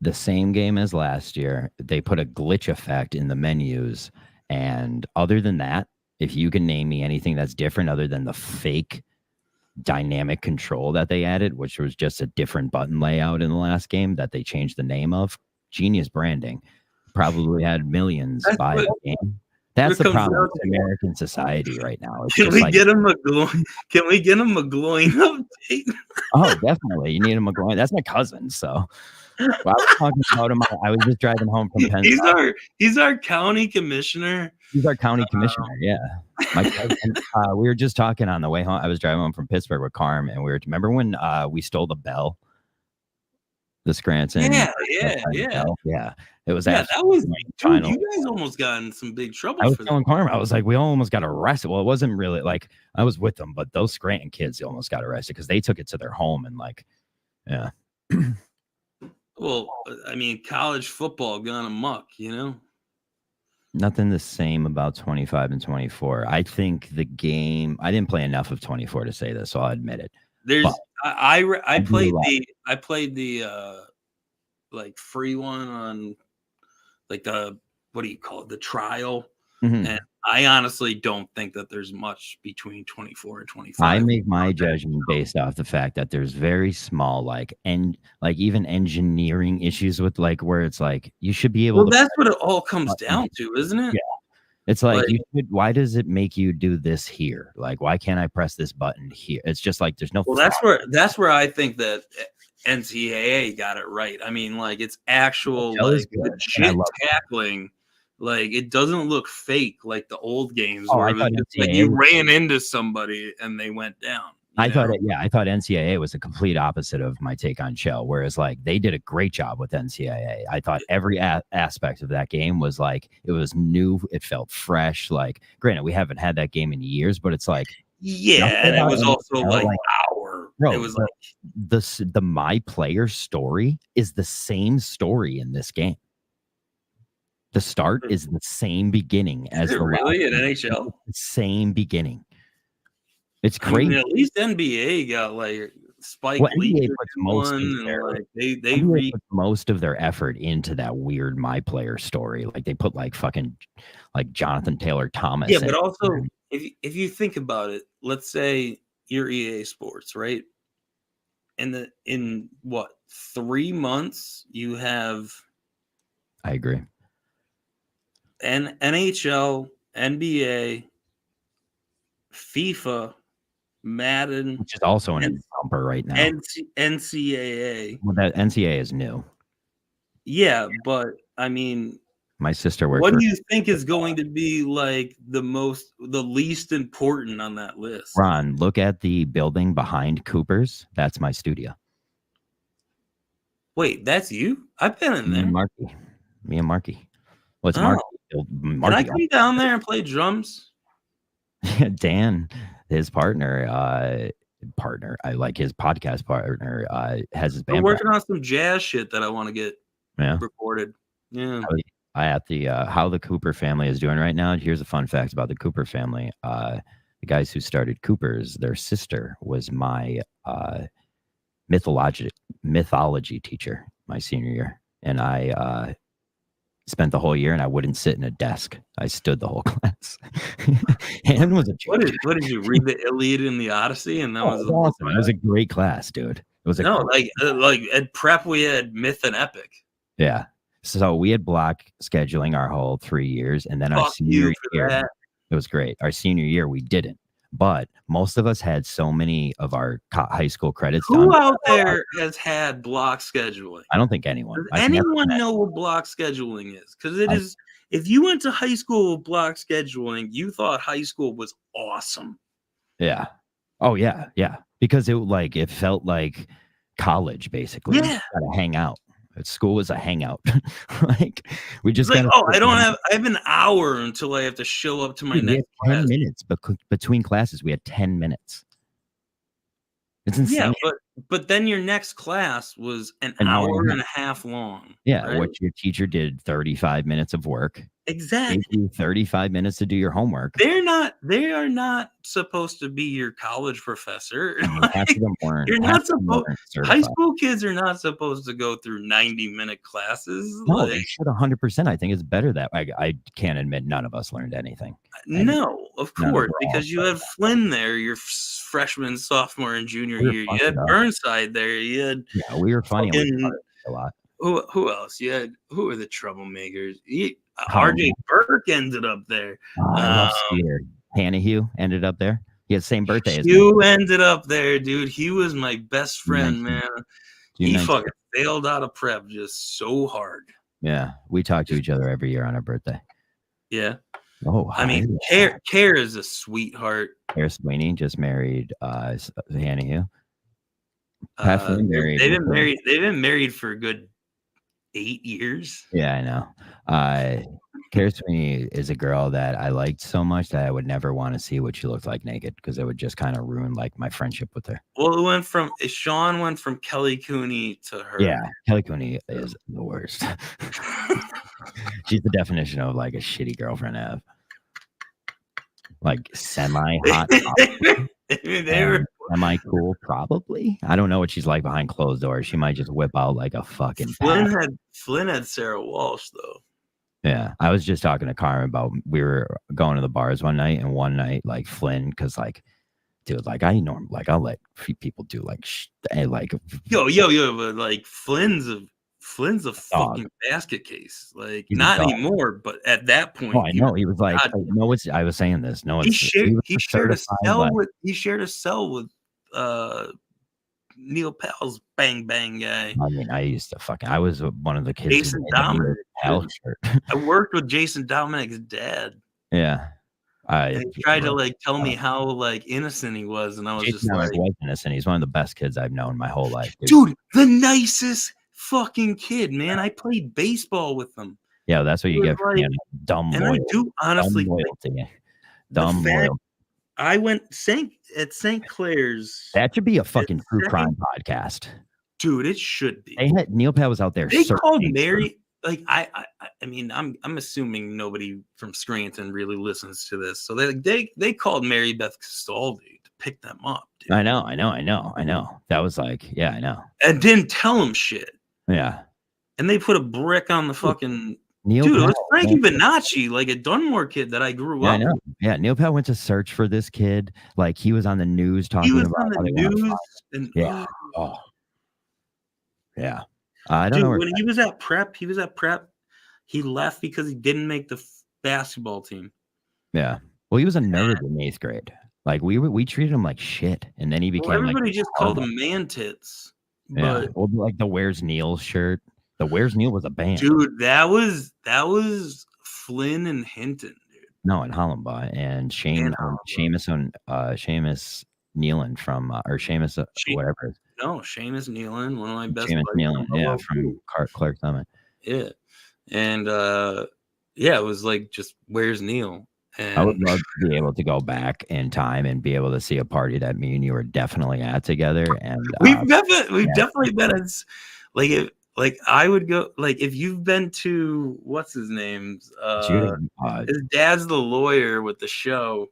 the same game as last year. They put a glitch effect in the menus. And other than that, if you can name me anything that's different other than the fake dynamic control that they added, which was just a different button layout in the last game that they changed the name of, genius branding, probably had millions by the game. That's the problem with American society right now. Can we get him a McGloin update? Oh, definitely. You need a McGloin. That's my cousin. So I was talking about him. I was just driving home from Penn. He's our county commissioner. He's our county commissioner. Yeah. My cousin, we were just talking on the way home. I was driving home from Pittsburgh with Carm, and remember when we stole the bell? The Scranton. Yeah. It was that was final. You guys almost got in some big trouble. I was telling Carm, I was like, we almost got arrested. Well, it wasn't really like I was with them, but those Scranton kids almost got arrested because they took it to their home and like, yeah. Well, I mean, college football gone amok, you know. Nothing the same about 25 and 24. I think the game. I didn't play enough of 24 to say this, so I'll admit it. I played the like free one on like the what do you call it, the trial, and I honestly don't think that there's much between 24 and 25. I make my judgment based off the fact that there's very small even engineering issues with like where it's like you should be able. Well, that's what it all comes down to, isn't it? Yeah. It's like why does it make you do this here? Like, why can't I press this button here? It's just like there's no. Well, that's where I think that NCAA got it right. I mean, like it's actual legit tackling. Like it doesn't look fake like the old games where you ran into somebody and they went down. I thought NCAA was the complete opposite of my take on Shell, whereas like they did a great job with NCAA. I thought every aspect of that game was like it was new, it felt fresh. Like, granted, we haven't had that game in years, but it's like and it was also like our. Bro, it was like the my player story is the same story in this game. The start is the same beginning as the really in NHL. The same beginning. It's crazy. I mean, at least NBA got like Spike Lee puts most most of their effort into that weird my player story. Like they put like fucking like Jonathan Taylor Thomas. Yeah, but also if you think about it, let's say you're EA Sports, right? And in what 3 months you have. I agree. NHL, NBA, FIFA, Madden, which is also an bumper right now. NCAA. Well, that NCAA is new. Yeah, but I mean, my sister worked. What do you think is going to be like the least important on that list? Ron, look at the building behind Cooper's. That's my studio. Wait, that's you? I've been in there. Me and Marky. What's Marky? Can I come down there and play drums? Yeah, Dan his partner, I like his podcast partner, has his band. We're working on some jazz shit that I want to get recorded. Yeah. At the how the Cooper family is doing right now. Here's a fun fact about the Cooper family. The guys who started Cooper's, their sister was my mythology teacher my senior year, and I spent the whole year, and I wouldn't sit in a desk. I stood the whole class. And was a what did you read the Iliad and the Odyssey? And that was awesome. It was a great class, dude. It was like at prep we had myth and epic. Yeah. So we had block scheduling our whole 3 years, and then our senior year, it was great. Our senior year, we didn't. But most of us had so many of our high school credits. Who out there has had block scheduling? I don't think anyone. Does anyone know what block scheduling is? Because it is. If you went to high school with block scheduling, you thought high school was awesome. Yeah. Oh yeah, yeah. Because it felt like college basically. Yeah. You gotta hang out. School was a hangout. Like we just I have an hour until I have to show up to my next class. 10 minutes between classes. We had 10 minutes. It's insane. Yeah, but then your next class was an hour and a half long. Yeah, right? What your teacher did 35 minutes of work. Exactly. 35 minutes to do your homework. They are not supposed to be your college professor. High school kids are not supposed to go through 90-minute classes. No, they should 100%. I think it's better that way. I can't admit none of us learned anything. No, of course, because you had Flynn there, your freshman, sophomore, and junior year. You had Burnside there. You had we were funny a lot. Who else? Who are the troublemakers? RJ Burke ended up there. Hannahue ended up there. He had the same birthday as you ended up there, dude. He was my best friend, man. He fucking failed out of prep just so hard. Yeah, we talk to each other every year on our birthday. Yeah. Oh, I mean, Care is a sweetheart. Care Sweeney just married Hannahue. They've been married for a good 8 years. Yeah, I know. Cara Sweeney is a girl that I liked so much that I would never want to see what she looked like naked, because it would just kind of ruin like my friendship with her. Well, Sean went from Kelly Cooney to her. Yeah, Kelly Cooney is the worst. She's the definition of like a shitty girlfriend to have. Like semi-hot. Am I cool? Probably. I don't know what she's like behind closed doors. She might just whip out like a fucking. Flynn had Sarah Walsh though. Yeah, I was just talking to Carmen about, we were going to the bars one night, and one night like Flynn, because like, dude, like I'll let people do like but like Flynn's a fucking basket case. Like not anymore, but at that point, I know he was like, I was saying this. No, he shared a cell with Neil Powell's Bang Bang guy. I mean, I was one of the kids. Jason Dominic. I worked with Jason Dominic's dad. Yeah. He tried to like tell me how like innocent he was, and I was Jason just like, was innocent. He's one of the best kids I've known my whole life. Dude, the nicest fucking kid, man. I played baseball with him. Yeah, that's what you get for dumb and loyalty. I do honestly dumb loyalty. I went at St. Clair's. That should be a fucking true crime podcast. Dude, it should be. Neil Pat was out there. They called Mary. Like I mean, I'm assuming nobody from Scranton really listens to this. So they called Mary Beth Castaldi to pick them up. Dude. I know. That was like, yeah, I know. And didn't tell them shit. Yeah. And they put a brick on the fucking Neil dude. Pat, It was Frankie Bonacci, like a Dunmore kid that I grew up. I know. Yeah, Neil Pat went to search for this kid. Like he was on the news talking about on the news. And, yeah. Oh. Yeah. I don't know. When he was at prep, he left because he didn't make the basketball team. Yeah. Well, he was a nerd in 8th grade. Like we treated him like shit, and then he became. Everybody just called him man tits. Yeah. Well, like the Where's Neil shirt. The Where's Neil was a band. Dude, that was Flynn and Hinton, dude. No, and Hollenbaugh and Seamus Nealon from or Seamus whatever. No, Seamus Nealon, one of my best. Seamus Nealon, yeah, from Clark Summit. Yeah, and it was like just Where's Neil, And I would love to be able to go back in time and be able to see a party that me and you were definitely at together. And we've definitely been at, like I would go, like if you've been to what's his name's his dad's the lawyer with the show.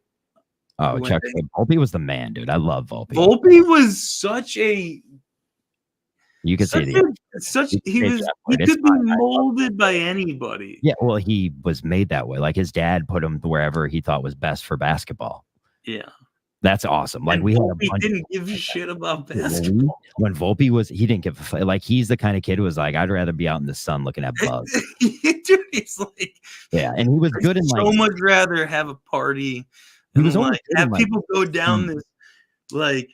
Oh, Chuck Volpe was the man, dude. I love Volpe. Volpe was such a you could see he could be molded by anybody. Yeah, well, he was made that way. Like his dad put him wherever he thought was best for basketball. Yeah. That's awesome. Like and we didn't give a shit about basketball. When Volpe was, he didn't give a like he's the kind of kid who was like, I'd rather be out in the sun looking at bugs. Dude, he's like, yeah, and he was good in so much rather have a party and like have people go down this like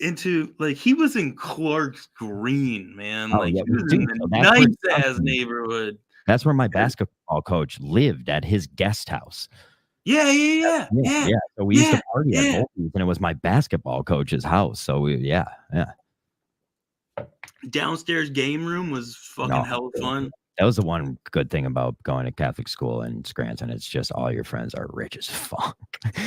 into like he was in Clark's Green, man. Like he was in the nice ass neighborhood. That's where my basketball coach lived at his guest house. Yeah. So we used to party at Volpe's, and it was my basketball coach's house. So yeah. Downstairs game room was fucking hell of fun. That was the one good thing about going to Catholic school in Scranton. It's just all your friends are rich as fuck.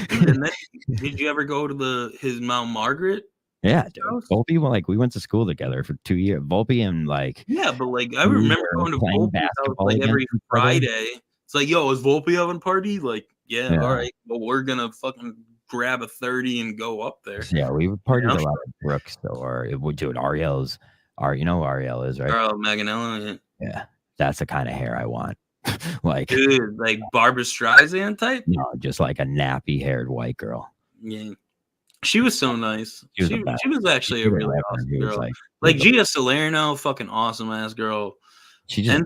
And then, did you ever go to his Mount Margaret? Yeah, dude. Volpe, like we went to school together for 2 years. Volpe and like but like I remember going to Volpe's house like every Friday. It's like, yo, is Volpe having a party? Like, yeah, all right. Well, we're gonna fucking grab a 30 and go up there. Yeah, we would party a lot at Brooks, or it would do it. Ariel's. You know who Ariel is, right? Ariel Maganello. Yeah, that's the kind of hair I want. Like, dude, like Barbra Streisand type? No, just like a nappy-haired white girl. Yeah. She was so nice. She was actually a really awesome girl. Like Gia Salerno, fucking awesome ass girl. She just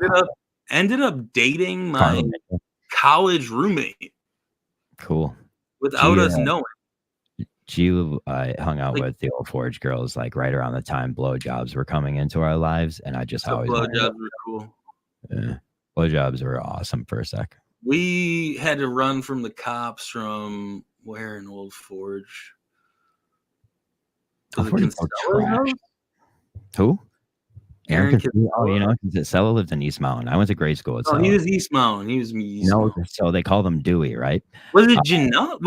ended up dating my college roommate. Cool. Without us knowing. She hung out with the old Forge girls like right around the time blowjobs were coming into our lives, and I just always blowjobs were cool. Yeah, blowjobs were awesome for a sec. We had to run from the cops from where in Old Forge? Who? Aaron Kinsella lived in East Mountain. I went to grade school. He was East Mountain. He was East Mountain. So they called him Dewey, right? Was it Janelle?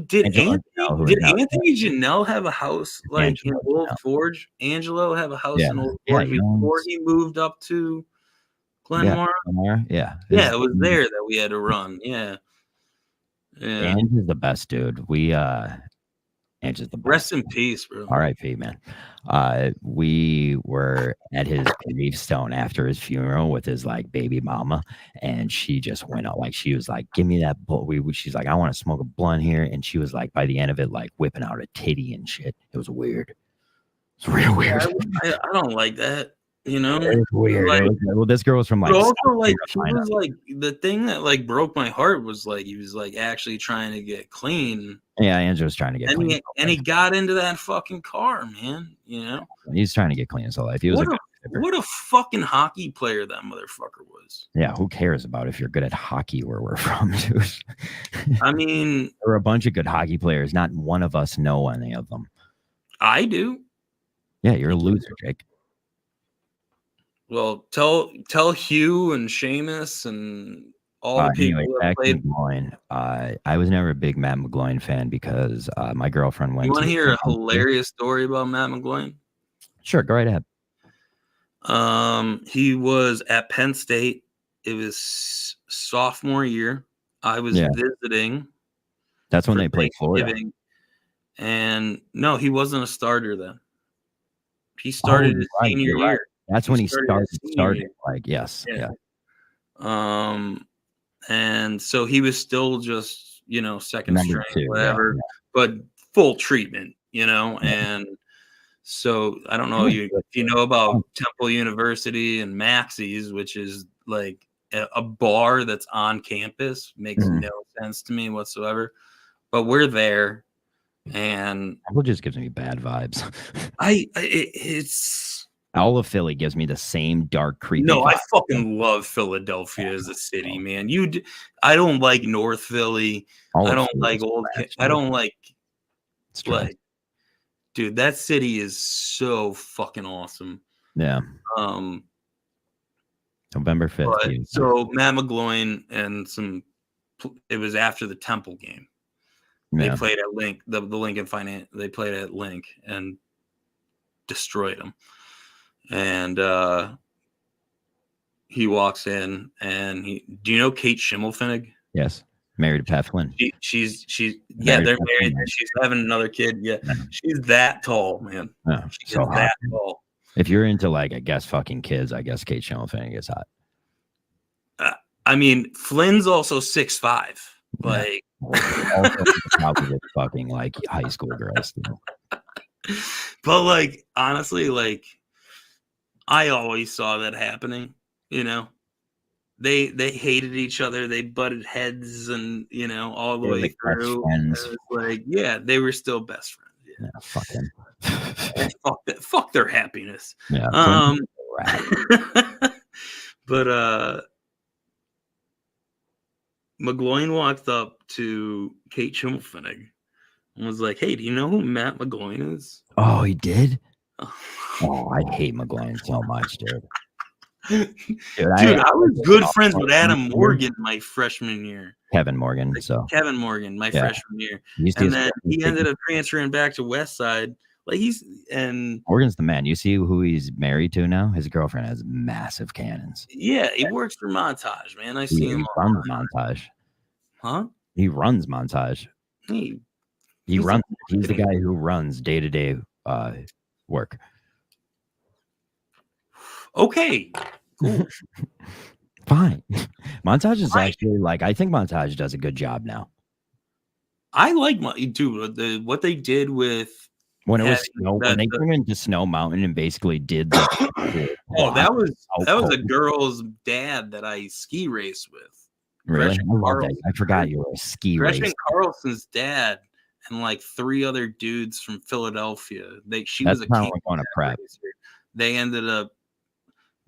Did Anthony Janelle have a house like in Old Forge? Angelo have a house in Old Forge before he moved up to Glenmore? Yeah. Yeah, it was there that we had to run. Yeah. Ange is the best dude. Ange's the best. Rest in peace, bro. R.I.P. man. We were at his gravestone after his funeral with his like baby mama, and she just went out like she was like, "Give me that blunt." She's like, "I want to smoke a blunt here," and she was like, by the end of it, like whipping out a titty and shit. It was weird. It's real weird. I don't like that. You know, it's weird. Like, well, this girl was from like. But also, like, he was like the thing that like broke my heart was like he was like actually trying to get clean. Yeah, Andrew was trying to get clean. And he got into that fucking car, man. You know, he's trying to get clean his whole life. He was what a fucking hockey player that motherfucker was. Yeah, who cares about if you're good at hockey where we're from, dude? I mean, there are a bunch of good hockey players. Not one of us know any of them. I do. Yeah, you're a loser, Jake. Well, tell Hugh and Seamus and all the people that played. McGloin, I was never a big Matt McGloin fan because my girlfriend went. You want to hear a hilarious story about Matt McGloin? Sure, go right ahead. He was at Penn State. It was sophomore year. I was visiting. That's when they played Florida. And no, he wasn't a starter then. He started his senior year. That's when he started. Like, yes. Yeah. And so he was still just, second string, whatever, but full treatment, and so I don't know if you know about Temple University and Maxie's, which is like a bar that's on campus. Makes no sense to me whatsoever, but we're there. And Temple just gives me bad vibes. It's all of Philly gives me the same dark, creepy. No, vibe. I fucking love Philadelphia as a city, man. I don't like North Philly. I don't like old. I don't like. Dude, that city is so fucking awesome. Yeah. November 5th. So Matt McGloin and some it was after the Temple game. They played at Link, the Lincoln Finance. They played at Link and destroyed them. And he walks in, and do you know Kate Schimmelfinnig? Yes, married to Pat Flynn. She's they're married. And she's having another kid. Yeah, she's that tall, man. Yeah, she's so that tall. If you're into like, I guess fucking kids, I guess Kate Schimmelfinnig is hot. I mean, Flynn's also 6'5". Like, also probably fucking like high school girls. But like, honestly, like, I always saw that happening. You know, they hated each other. They butted heads, and all the way through. Like, yeah, they were still best friends. Yeah, fuck them. Fuck their happiness. Yeah. But McGloin walked up to Kate Schimmelfinnig and was like, "Hey, do you know who Matt McGloin is?" Oh, he did? Oh, I hate McGloin so much, dude. Dude, I was good friends with Adam Morgan my freshman year. Kevin Morgan. Kevin Morgan, my freshman year. And then he ended up transferring back to Westside. Like Morgan's the man. You see who he's married to now? His girlfriend has massive cannons. Yeah, he works for Montage, man. I see him. He runs Montage. Huh? He runs Montage. He's the guy who runs day-to-day work. Okay. Cool. Fine. Montage is actually like, I think Montage does a good job now. I like what they did with when it was snow, when they came into Snow Mountain and basically did that was a girl's dad that I ski raced with. Really? I forgot you were a ski racer. Gretchen Carlson's dad and like 3 other dudes from Philadelphia. She was a king on a prep. They ended up,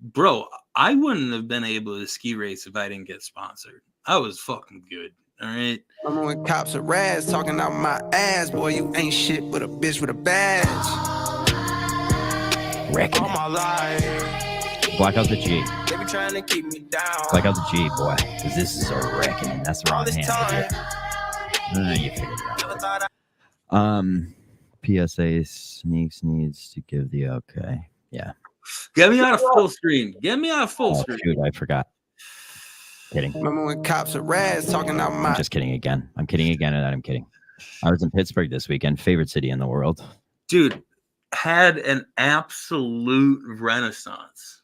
bro, I wouldn't have been able to ski race if I didn't get sponsored. I was fucking good. All right. I'm when cops are razz talking out my ass, boy. You ain't shit but a bitch with a badge. Wrecking all my life. Black out the G. They be trying to keep me down. Black out the G, boy. Because this is so wrecking. That's the wrong hand. You figured it out. PSA Sneaks needs to give the okay. Yeah. Get me on a full screen. Screen. Shoot, I forgot. Kidding. Remember when cops are razz talking out my... I'm just kidding again. I'm kidding again, and I'm kidding. I was in Pittsburgh this weekend. Favorite city in the world. Dude, had an absolute renaissance.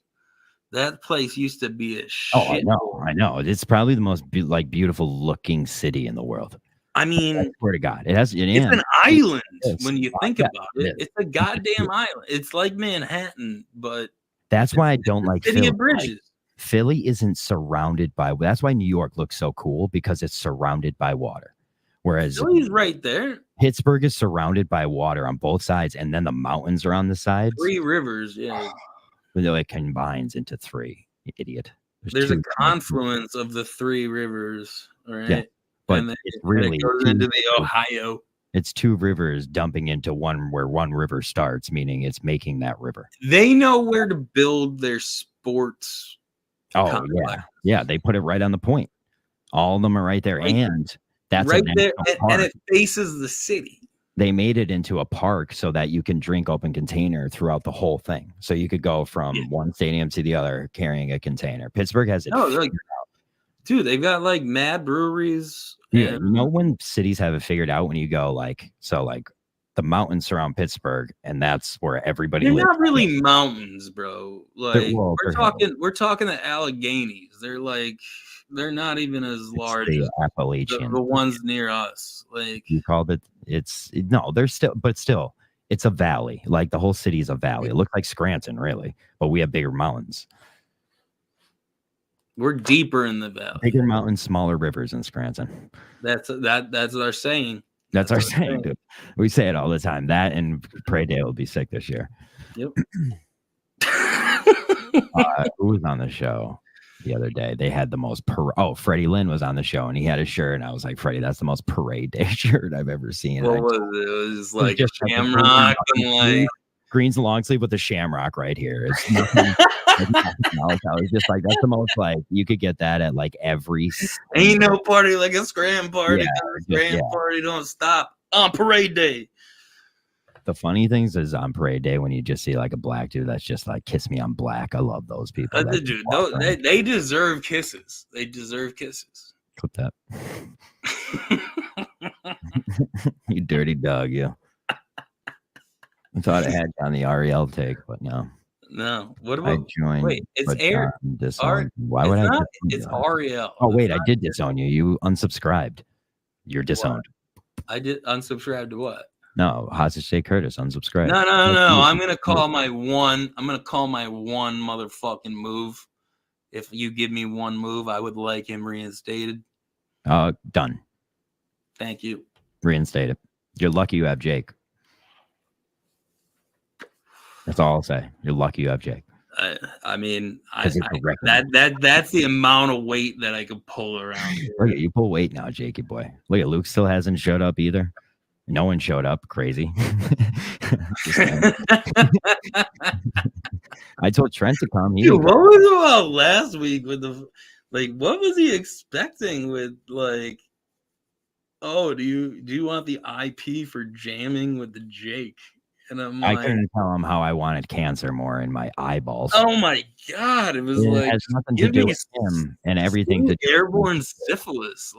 That place used to be a shit. Oh, I know. It's probably the most beautiful looking city in the world. I mean, I swear to God, it's an island when you think about it. It's a goddamn island. It's like Manhattan, but that's why I don't like City of Bridges. Philly isn't surrounded by. That's why New York looks so cool, because it's surrounded by water. Whereas Philly's right there. Pittsburgh is surrounded by water on both sides, and then the mountains are on the sides. 3 rivers, yeah. It combines into 3. You idiot. There's a confluence of the 3 rivers, right? Yeah. But it's really it goes into the Ohio. It's 2 rivers dumping into one, where one river starts, meaning it's making that river. They know where to build their sports. Oh, yeah. They put it right on the point. All of them are right there. And that's right there. And it faces the city. They made it into a park so that you can drink open container throughout the whole thing. So you could go from one stadium to the other carrying a container. Pittsburgh has it. Dude, they've got like mad breweries. Yeah, you know when cities have it figured out, when you go the mountains surround Pittsburgh, and that's where everybody lives. They're not really mountains, bro. Like we're talking the Alleghenies. They're not even as large as Appalachian. The ones near us. Like you called it. They're still it's a valley. Like the whole city is a valley. It looks like Scranton, really, but we have bigger mountains. We're deeper in the valley. Bigger mountains, smaller rivers in Scranton. That's our saying. That's our saying, dude. We say it all the time. That and Pray Day will be sick this year. Yep. Who was on the show the other day? They had the most Freddie Lynn was on the show, and he had a shirt, and I was like, Freddie, that's the most Parade Day shirt I've ever seen. What was it? It was like a shamrock and like Green's long sleeve with the shamrock right here. It's nothing, it's just like, that's the most like, you could get that at like every. Ain't no party like a Scram party. Scram party don't stop on parade day. The funny things is on parade day when you just see like a black dude that's just like, kiss me, I'm black. I love those people. Dude, they deserve kisses. They deserve kisses. Clip that. You dirty dog, you. I thought I had you on the Ariel take, but no. No. What about? I joined. Wait, it's Air. Why would I? It's Ariel. Oh wait, I did disown you. You unsubscribed. You're disowned. What? I did unsubscribe to what? No, Hostage State Curtis unsubscribed. No. I'm gonna call my one motherfucking move. If you give me one move, I would like him reinstated. Done. Thank you. Reinstated. You're lucky you have Jake. That's all I'll say. You're lucky you have Jake. I mean, that's the amount of weight that I could pull around. Look at you pull weight now, Jakey boy. Look at Luke still hasn't showed up either. No one showed up. Crazy. I told Trent to come. Dude, what was it about last week with the what was he expecting with oh, do you want the IP for jamming with the Jake? And I couldn't tell him how I wanted cancer more in my eyeballs. Oh my god, it was it has nothing to do with him and everything to do airborne syphilis.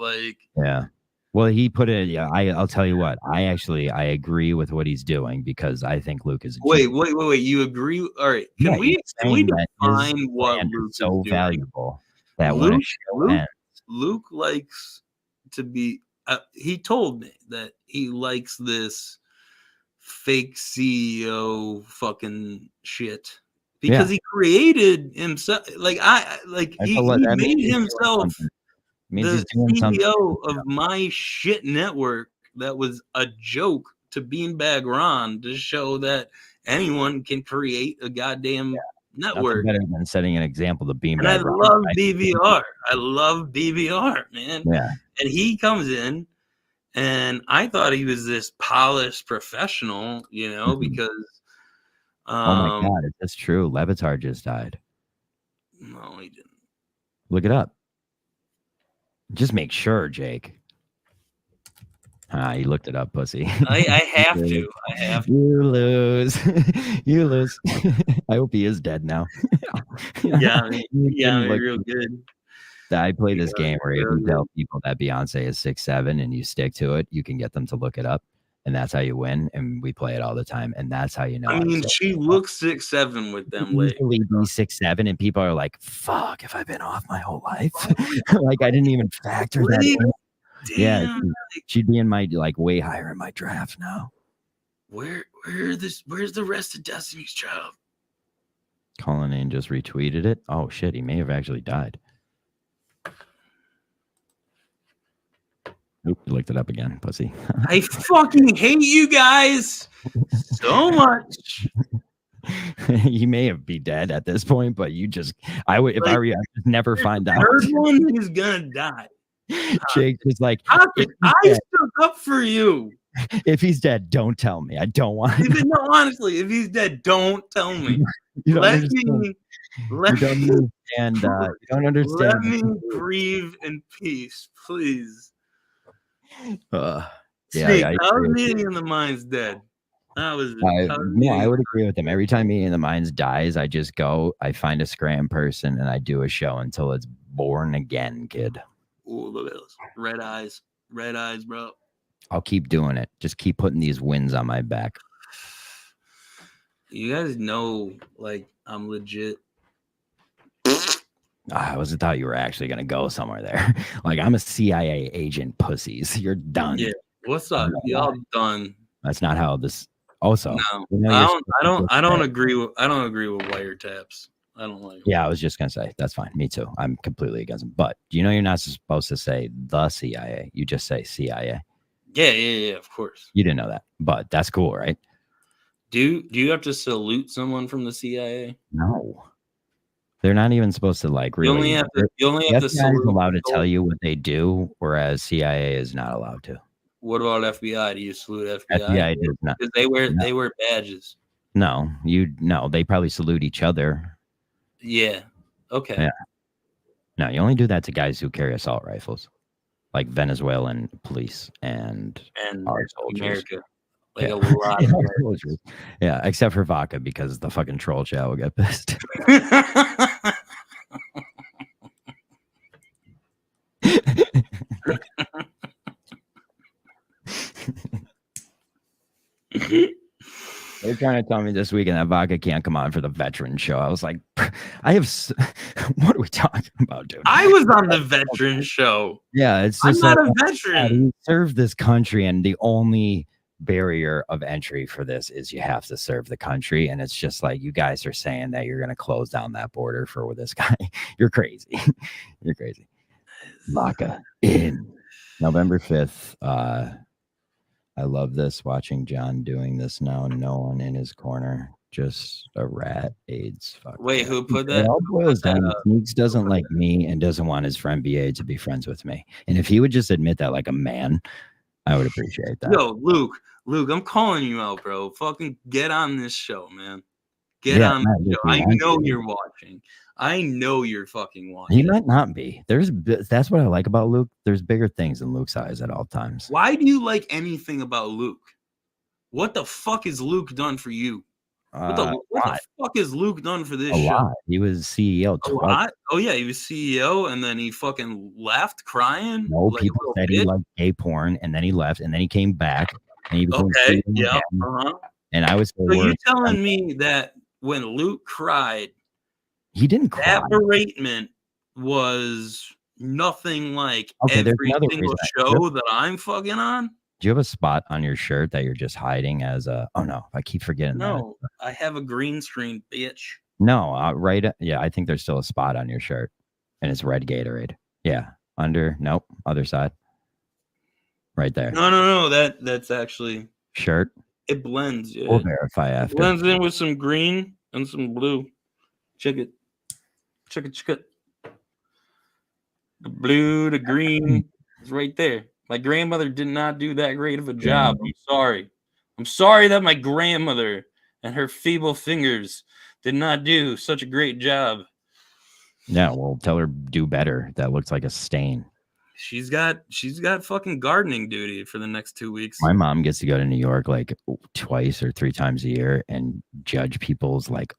Yeah. Well, he put it. Yeah, I'll tell you what. I agree with what he's doing because I think Luke is. Wait. You agree? All right. Can we define what Luke so is valuable that Luke likes to be? He told me that he likes this fake CEO fucking shit because he created himself. He made himself. The CEO of my shit network that was a joke to Beanbag Ron to show that anyone can create a goddamn network. Better than setting an example to Beanbag. And I love BVR. I love BVR, man. Yeah. And he comes in, and I thought he was this polished professional, because. Oh my God, that's true. Levitar just died. No, he didn't. Look it up. Just make sure, Jake. You looked it up, pussy. I have to. You lose. You lose. I hope he is dead now. Yeah, real good. I play this game where if you tell people that Beyonce is 6'7" and you stick to it, you can get them to look it up. And that's how you win. And we play it all the time. And that's how you know. I mean, she looks 6'7" with them legs. Be 6'7", and people are like, fuck, have I been off my whole life? Like, I didn't even factor that in. Damn. Yeah, she'd be in my way higher in my draft now. Where's the rest of Destiny's Child? Colin Ain just retweeted it. Oh shit, he may have actually died. Oop, you looked it up again, pussy. I fucking hate you guys so much. You may be dead at this point, but I would just never find out. Third one is gonna die. Jake is like, I stood up for you. If he's dead, don't tell me. I don't want. No, honestly, if he's dead, don't tell me. You don't understand. Let me grieve in peace, please. I was Meeting in the Mind's dead. I would agree with him. Every time Meeting in the Minds dies, I just go, I find a Scram person and I do a show until it's born again, kid. Ooh, look at those red eyes, bro. I'll keep doing it. Just keep putting these wins on my back. You guys know, I'm legit. I thought you were actually gonna go somewhere there. I'm a CIA agent, pussies. You're done. Yeah. What's up? Y'all done. That's not how this. Also, no, I don't agree with wiretaps. I don't like them. Yeah, I was just gonna say that's fine. Me too. I'm completely against them. But you're not supposed to say the CIA. You just say CIA. Yeah. Of course. You didn't know that, but that's cool, right? Do you have to salute someone from the CIA? No. They're not even supposed to really. You only have to salute. Allowed to tell you what they do, whereas CIA is not allowed to. What about FBI? Do you salute FBI? FBI does not. Because they wear badges. No, they probably salute each other. Yeah. Okay. Yeah. No, you only do that to guys who carry assault rifles, like Venezuelan police and our soldiers. America. Like a lot of soldiers. Yeah, except for Vodka, because the fucking troll chat will get pissed. They're trying to tell me this weekend that Vodka can't come on for the veteran show. I was like, what are we talking about, dude? I was on the veteran show. Yeah, it's I'm just not a veteran. You serve this country, and the only barrier of entry for this is you have to serve the country. And it's just like, you guys are saying that you're going to close down that border for this guy. You're crazy. You're crazy. Vodka in November 5th. I love this, watching John doing this now. No one in his corner, just a rat. AIDS. Fuck. Wait, who put that? Sneaks doesn't like me and doesn't want his friend BA to be friends with me. And if he would just admit that like a man, I would appreciate that. Yo, Luke, I'm calling you out, bro. Fucking get on this show, man. Get on the show. I know you're watching. I know you're fucking watching. He might not be. That's what I like about Luke. There's bigger things than Luke's eyes at all times. Why do you like anything about Luke? What the fuck has Luke done for you? What the fuck has Luke done for this show? Lot. He was CEO. A lot? Oh yeah, he was CEO, and then he fucking left crying. No, like people said he liked gay porn, and then he left, and then he came back, and he became CEO again. And I was so you're telling me that when Luke cried, he didn't cry. That beratement was nothing like every single show that I'm fucking on. Do you have a spot on your shirt that you're just hiding as a? Oh no, I keep forgetting. No, I have a green screen, bitch. No, right. Yeah, I think there's still a spot on your shirt, and it's red Gatorade. Yeah, nope, other side. Right there. No. That's actually shirt. It blends. Yeah. We'll verify after. It blends in with some green and some blue. Check it. The blue, the green is right there. My grandmother did not do that great of a job. I'm sorry. I'm sorry that my grandmother and her feeble fingers did not do such a great job. Yeah, well, tell her do better. That looks like a stain. She's got fucking gardening duty for the next 2 weeks. My mom gets to go to New York like twice or 3 times a year and judge people's like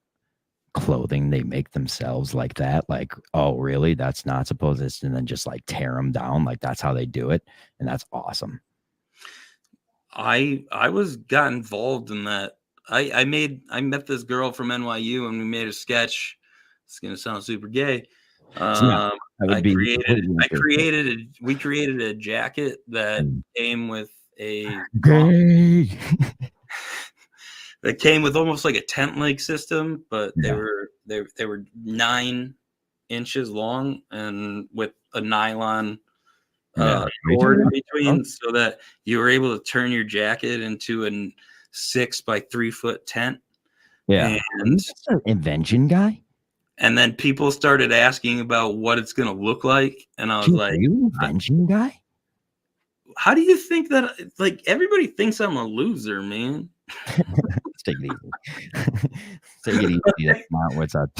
clothing they make themselves like that. Like, oh really, that's not supposed to, and then just like tear them down. Like that's how they do it, and that's awesome. I got involved in that. I met this girl from NYU and we made a sketch. It's gonna sound super gay. We created a jacket that came with a that came with almost like a tent leg system, but they were 9 inches long and with a nylon cord in between, so that you were able to turn your jacket into a 6 by 3 foot tent. Yeah, and that's an invention guy. And then people started asking about what it's going to look like, and I was like, "You invention guy? How do you think that? Like everybody thinks I'm a loser, man." Let's take it easy. Take it easy. That's not what's up.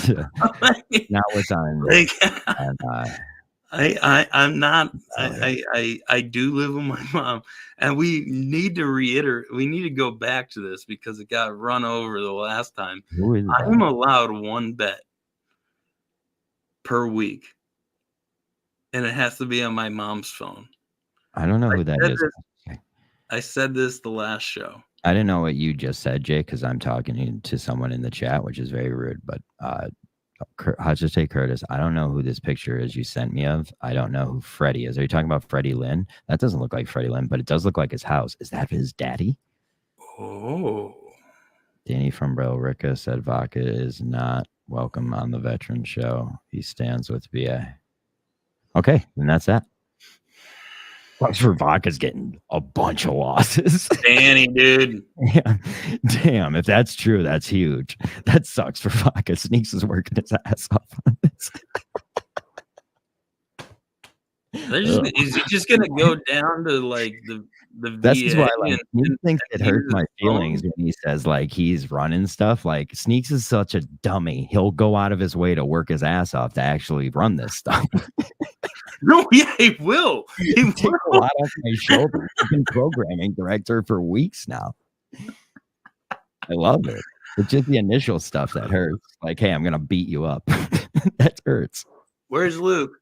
Not what's on. I'm not. I do live with my mom, and we need to reiterate. We need to go back to this because it got run over the last time. I'm allowed 1 bet per week, and it has to be on my mom's phone. I don't know who that is. I said this the last show. I didn't know what you just said, Jake, because I'm talking to someone in the chat, which is very rude. But I'll just say Curtis. I don't know who this picture is you sent me of. I don't know who Freddie is. Are you talking about Freddie Lynn? That doesn't look like Freddie Lynn, but it does look like his house. Is that his daddy? Oh. Danny from Brilrica said Vodka is not welcome on the veteran show. He stands with BA. Okay, and that's that. Bucks for Vodka's getting a bunch of losses. Danny, dude. Yeah. Damn, if that's true, that's huge. That sucks for Vodka. Sneaks is working his ass off on this. Is it just gonna go down to like the That's VA? why like he thinks it hurts my feelings when he says like he's running stuff. Like Sneaks is such a dummy. He'll go out of his way to work his ass off to actually run this stuff. No, yeah, he will. He take a lot off my shoulders. I've been programming director for weeks now. I love it. It's just the initial stuff that hurts. Like, hey, I'm gonna beat you up. That hurts. Where's Luke?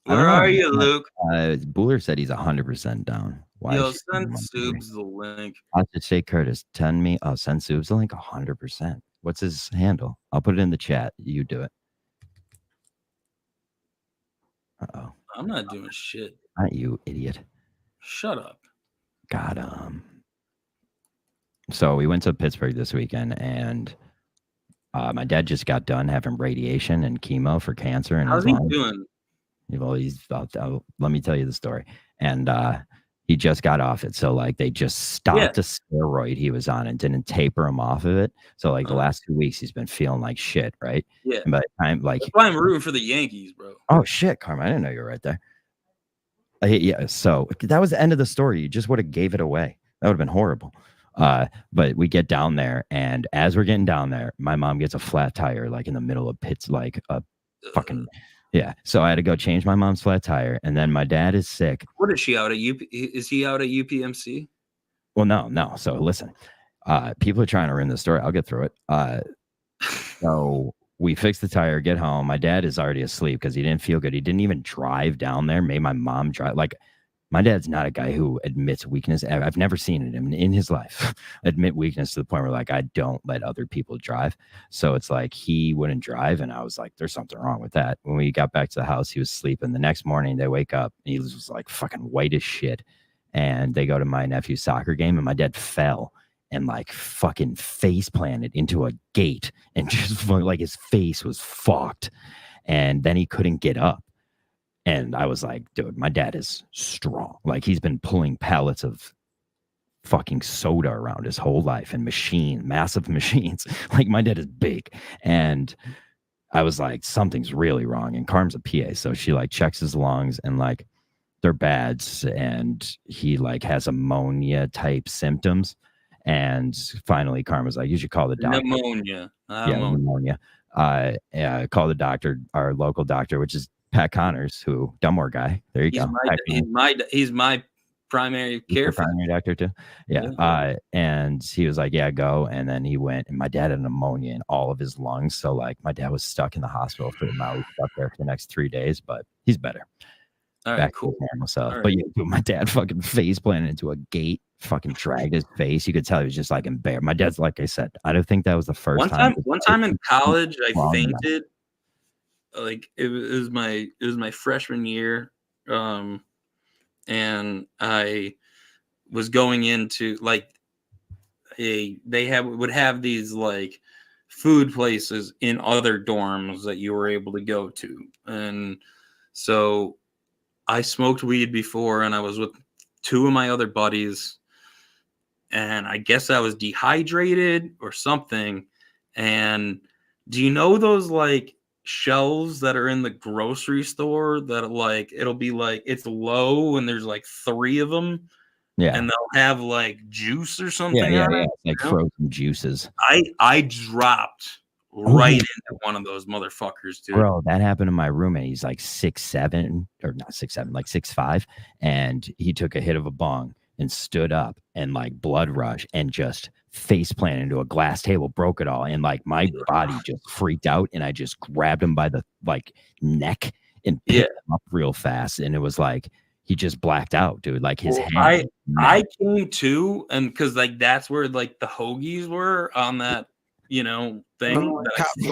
Where are you, Luke? Bueller said he's 100% down. Why? Yo, send Subs the link. I'll just say Curtis, send Subs the link 100%. What's his handle? I'll put it in the chat. You do it. Uh-oh. I'm not doing shit. Not you, idiot. Shut up. God, so we went to Pittsburgh this weekend, and my dad just got done having radiation and chemo for cancer. And how's he doing? Well, let me tell you the story. And he just got off it. So like they just stopped a steroid he was on and didn't taper him off of it. So like the last 2 weeks he's been feeling like shit, right? Yeah. And by the time like that's why I'm rooting for the Yankees, bro. Oh shit, Karma. I didn't know you were right there. Yeah, so that was the end of the story. You just would have gave it away. That would have been horrible. But we get down there, and as we're getting down there, my mom gets a flat tire like in the middle of pits, like a fucking yeah. So I had to go change my mom's flat tire, and then my dad is sick. What is she out at Is he out at UPMC? Well, no. So listen, people are trying to ruin the story. I'll get through it. So we fix the tire, get home. My dad is already asleep because he didn't feel good. He didn't even drive down there. Made my mom drive. Like, my dad's not a guy who admits weakness. I've never seen him in his life admit weakness to the point where like I don't let other people drive. So it's like he wouldn't drive, and I was like, "There's something wrong with that." When we got back to the house, he was sleeping. The next morning, they wake up, and he was like fucking white as shit. And they go to my nephew's soccer game, and my dad fell and like fucking face planted into a gate, and just like his face was fucked, and then he couldn't get up. And I was like, dude, my dad is strong. Like he's been pulling pallets of fucking soda around his whole life and massive machines. Like my dad is big. And I was like, something's really wrong. And Carm's a PA. So she like checks his lungs, and like they're bad. And he like has ammonia type symptoms. And finally Carm was like, you should call the doctor. Pneumonia. Pneumonia. Call the doctor, our local doctor, which is Pat Connors, who Dunmore guy. There you go. He's my primary care primary doctor too. Yeah. And he was like, yeah, go. And then he went, and my dad had pneumonia in all of his lungs. So like my dad was stuck in the hospital for now. He's stuck there for the next 3 days, but he's better. All right, cool. Self. Right. But yeah, dude, my dad fucking face planted into a gate, fucking dragged his face. You could tell he was just like embarrassed. My dad's, like I said, I don't think that was the first time. One time in college, I fainted. Like it was my freshman year, and I was going into like would have these like food places in other dorms that you were able to go to, and so I smoked weed before, and I was with two of my other buddies, and I guess I was dehydrated or something. And do you know those like shelves that are in the grocery store that like it'll be like it's low and there's like 3 of them, and they'll have like juice or something like frozen juices. I dropped right into one of those motherfuckers, dude. Bro, that happened to my roommate. He's like 6'7", or not 6'7", like 6'5", and he took a hit of a bong and stood up, and like blood rush, and just face planted into a glass table, broke it all, and like my body just freaked out, and I just grabbed him by the like neck and picked him up real fast, and it was like he just blacked out, dude. Like his hand. I came to, and because like that's where like the hoagies were on that, you know, thing.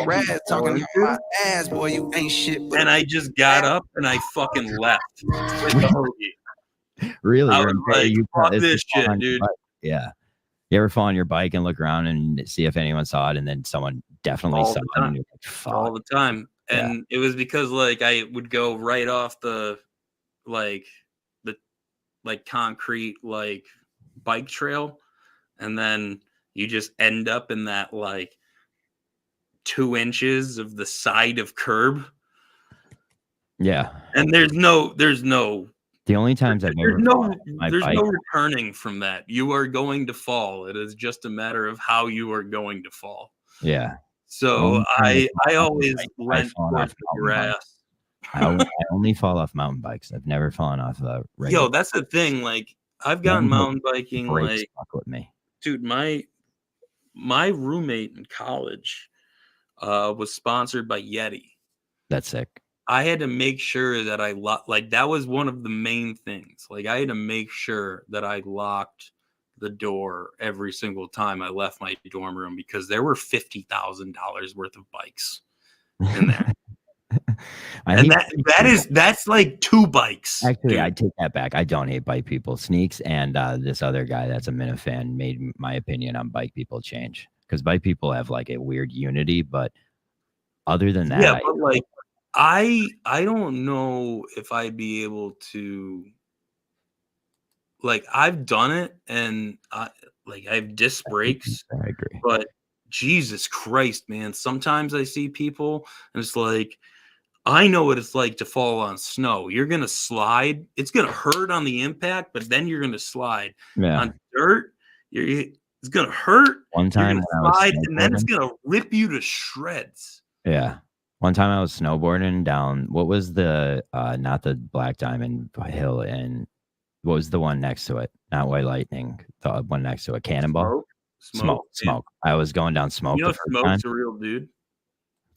Red talking about my ass, boy, you ain't shit. And I just got up and I fucking left with the hoagie. Really? I was like, fuck this shit, dude. Yeah. You ever fall on your bike and look around and see if anyone saw it, and then someone definitely saw it? And you're like, all the time. And it was because like I would go right off the concrete like bike trail, and then you just end up in that like 2 inches of the side of curb. Yeah. And there's no. The only times I've ever there's no returning from that. You are going to fall. It is just a matter of how you are going to fall. Yeah. So I always went towards the grass. I only fall off mountain bikes. I've never fallen off a regular. Yo, that's the thing. Like I've gone mountain biking. Like stuck with me, dude. My roommate in college was sponsored by Yeti. That's sick. I had to make sure that that was one of the main things. Like I had to make sure that I locked the door every single time I left my dorm room because there were $50,000 worth of bikes in there. That's like 2 bikes. Actually, I take that back. I don't hate bike people. Sneaks and this other guy that's a Minifan made my opinion on bike people change because bike people have like a weird unity, but other than that, yeah, but like I don't know if I'd be able to. Like I've done it, and I have disc brakes. I agree, but Jesus Christ, man! Sometimes I see people, and it's like I know what it's like to fall on snow. You're gonna slide; it's gonna hurt on the impact, but then you're gonna slide on dirt. It's gonna hurt. One time, slide, and then it's gonna rip you to shreds. Yeah. One time I was snowboarding down, what was the, not the Black Diamond Hill, and what was the one next to it? Not White Lightning, the one next to it, Cannonball? Smoke. I was going down Smoke. You know, Smoke's a real dude.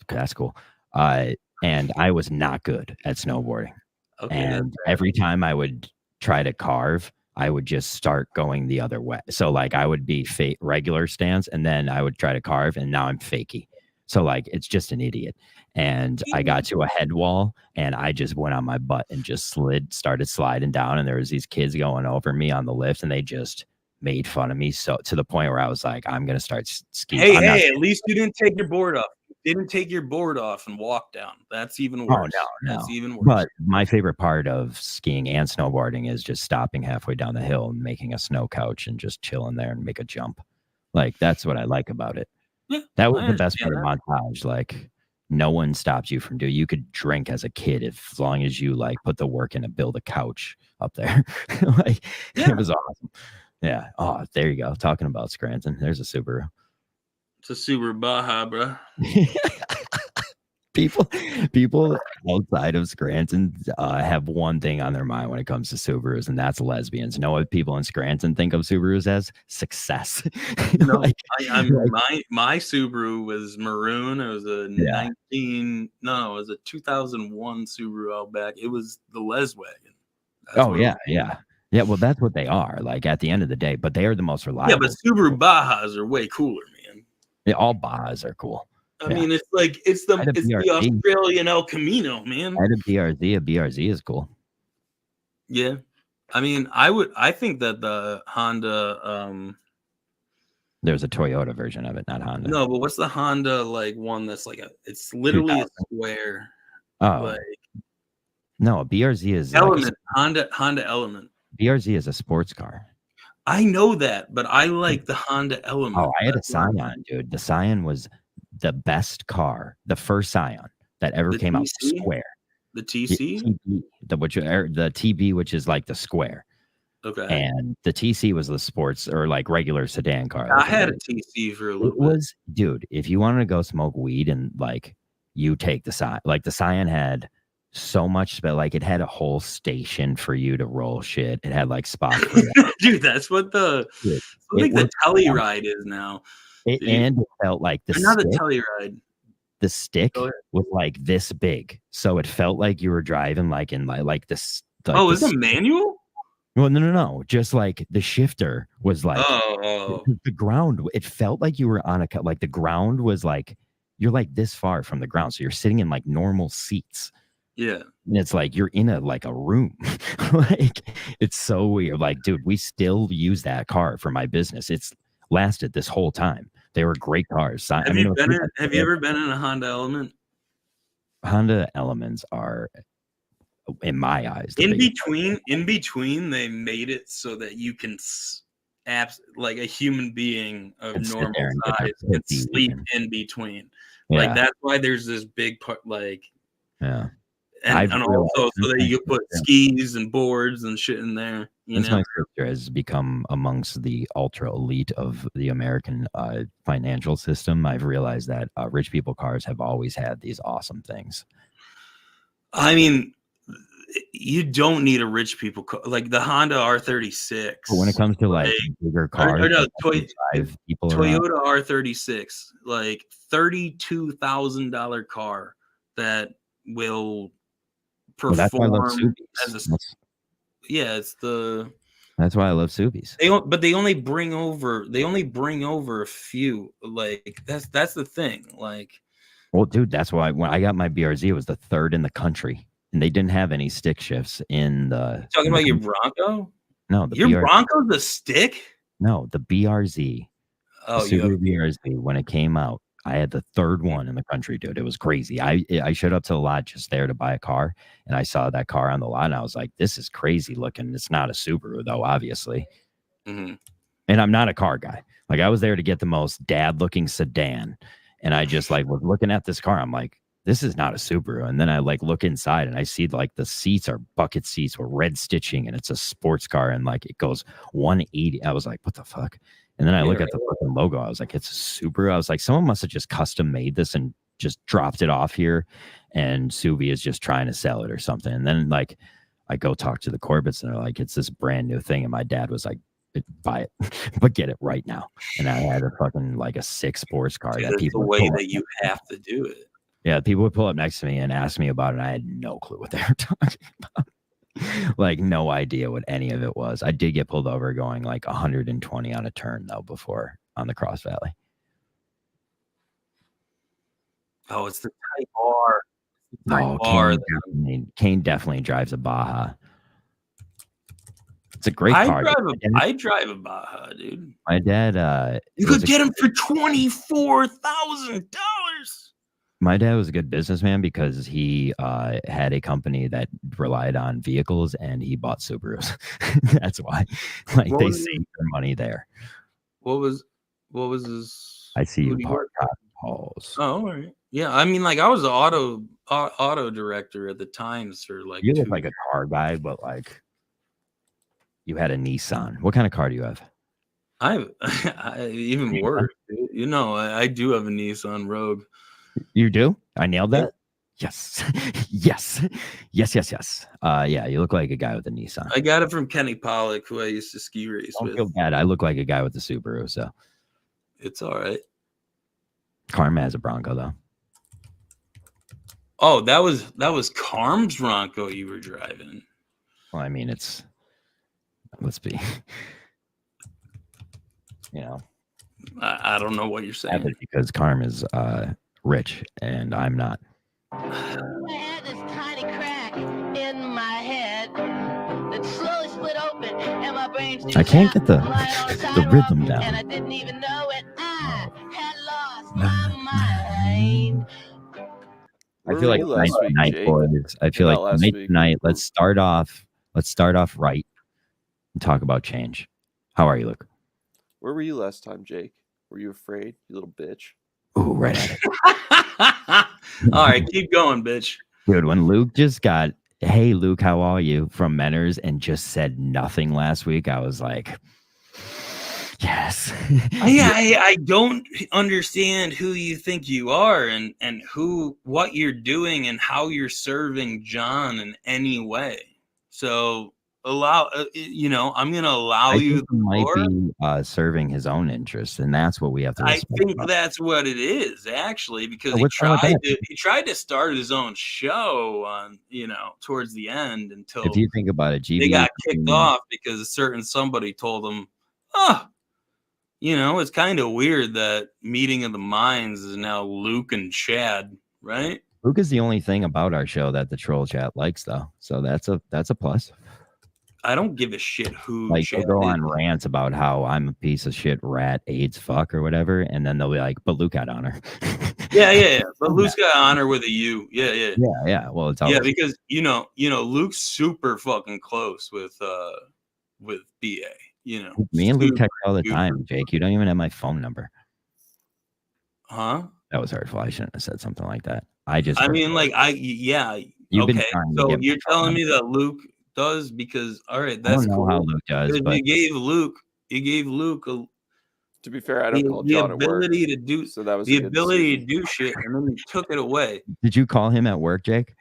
That's cool. And I was not good at snowboarding. Okay, and every time I would try to carve, I would just start going the other way. So like I would be regular stance, and then I would try to carve, and now I'm fakie. So like it's just an idiot. And I got to a head wall, and I just went on my butt and just started sliding down. And there was these kids going over me on the lift, and they just made fun of me. So to the point where I was like, I'm gonna start skiing. Hey, at least you didn't take your board off. You didn't take your board off and walk down. That's even worse. Oh, no. That's even worse. But my favorite part of skiing and snowboarding is just stopping halfway down the hill and making a snow couch and just chilling there and make a jump. Like that's what I like about it. Yeah, that was the best part of Montage. Like no one stopped you from doing. You could drink as a kid as long as you like put the work in to build a couch up there. Like it was awesome. Yeah. Oh, there you go. Talking about Scranton. There's a Subaru. It's a Subaru Baja, bro. People outside of Scranton have one thing on their mind when it comes to Subarus, and that's lesbians. Know what people in Scranton think of Subarus as? Success. No, my Subaru was maroon. It was a 2001 Subaru Outback. It was the Les Wagon. Yeah. Well, that's what they are. Like at the end of the day, but they are the most reliable. Yeah, but Subaru Bajas are way cooler, man. All Bajas are cool. I mean, it's the Australian El Camino, man. I had a BRZ is cool. Yeah. I mean, I think that the Honda there's a Toyota version of it, not Honda. No, but what's the Honda like one that's like it's literally a square. Oh. Like, no, a BRZ is Element, like Honda Element. BRZ is a sports car. I know that, but I like the Honda Element. Oh, I had a Scion, dude. The Scion was the best car, the first Scion that ever came out square. The TC? The TB, which is like the square. Okay. And the TC was the sports or like regular sedan car. I had a TC for a little bit. Dude, if you wanted to go smoke weed and like you take the Scion, like the Scion had so much, but like it had a whole station for you to roll shit. It had like spots for that. Dude, that's what the Telluride is now. And it felt like not a Telluride. The stick was like this big, so it felt like you were driving like in like this. Like is it manual? Well, no. Just like the shifter was like the ground. It felt like you were on like the ground was like you're like this far from the ground, so you're sitting in like normal seats. Yeah, and it's like you're in a room. Like it's so weird. Like, dude, we still use that car for my business. It's lasted this whole time. They were great cars. Have you ever been in a Honda Element? Honda Elements are, in my eyes, in between. They made it so that you can, like a human being of normal size, can sleep in between. Yeah. Like that's why there's this big part. Like, And also so that you could put skis and boards and shit in there. Since my sister has become amongst the ultra elite of the American financial system, I've realized that rich people cars have always had these awesome things. I mean, you don't need a rich people car like the Honda R36. But when it comes to like bigger cars, Toyota R36, like $32,000 car that will perform that's why I love that's why I love Subies. They only bring over a few. Like that's the thing. Like, well, dude, that's why when I got my BRZ, it was the third in the country, and they didn't have any stick shifts in the. Talking about your Bronco? No, your Bronco's the stick. No, the BRZ. Oh, the Subaru BRZ. When it came out, I had the third one in the country, dude. It was crazy. I showed up to the lot just there to buy a car, and I saw that car on the lot, and I was like, "This is crazy looking." It's not a Subaru, though, obviously. Mm-hmm. And I'm not a car guy. Like, I was there to get the most dad-looking sedan, and I just like was looking at this car. I'm like, "This is not a Subaru." And then I like look inside, and I see like the seats are bucket seats with red stitching, and it's a sports car, and like it goes 180. I was like, "What the fuck?" And then I look at the fucking logo. I was like, it's a Subaru. I was like, someone must have just custom made this and just dropped it off here. And Subi is just trying to sell it or something. And then like I go talk to the Corbetts and they're like, it's this brand new thing. And my dad was like, buy it, but get it right now. And I had a fucking like a 6 sports car. Dude, that people the way that you have to do it. Yeah, people would pull up next to me and ask me about it. And I had no clue what they were talking about. Like no idea what any of it was. I did get pulled over going like 120 on a turn though before on the Cross Valley. Oh, it's the Type R. Kane definitely drives a Baja. It's a great car. I drive a Baja, dude. My dad. You could get him for $24,000. My dad was a good businessman because he had a company that relied on vehicles and he bought Subarus. That's why. Like they saved their money there. What was his? I see you park calls. Oh, all right. Yeah, I mean, like I was an auto director at the Times for like. You look like a car guy, but like you had a Nissan. What kind of car do you have? I even worse. You know, I do have a Nissan Rogue. You do? I nailed that? Yes. Yes. Yeah, you look like a guy with a Nissan. I got it from Kenny Pollock, who I used to ski race with. I feel bad. I look like a guy with a Subaru, so. It's all right. Carm has a Bronco, though. Oh, that was Carm's Bronco you were driving. Well, I mean, let's be, you know. I don't know what you're saying. Because Carm is rich and I'm not. I had this tiny crack in my head that slowly split open and my brain I can't get the rhythm down. And I didn't even know it. I had lost my mind. I feel like night boys. I feel like tonight. Let's start off right and talk about change. How are you, Luke? Where were you last time, Jake? Were you afraid, you little bitch? Ooh, right at it. All right, keep going, bitch. Dude, when Luke just got, hey, Luke, how are you? From Menners and just said nothing last week, I was like, yes. I don't understand who you think you are and what you're doing and how you're serving John in any way. So I'm going to allow you. Might be serving his own interests, and that's what we have to. I think that's what it is actually, because he tried to start his own show on towards the end until if you think about it, they got kicked off because a certain somebody told them, it's kind of weird that Meeting of the Minds is now Luke and Chad, right? Luke is the only thing about our show that the troll chat likes, though, so that's a plus. I don't give a shit who they'll go on rants about how I'm a piece of shit, rat, AIDS, fuck, or whatever, and then they'll be like, "But Luke got honor." Yeah. But Luke's got honor with a U. Yeah. Well, it's because Luke's super fucking close with BA. Me and Luke text all the time, Jake. You don't even have my phone number. Huh? That was hurtful. I shouldn't have said something like that. Okay, so you're telling me that Luke does because all right, that's I don't know how Luke does, but you gave Luke a. To be fair, I don't call John at work. So that was the ability to do shit, and then you took it away. Did you call him at work, Jake?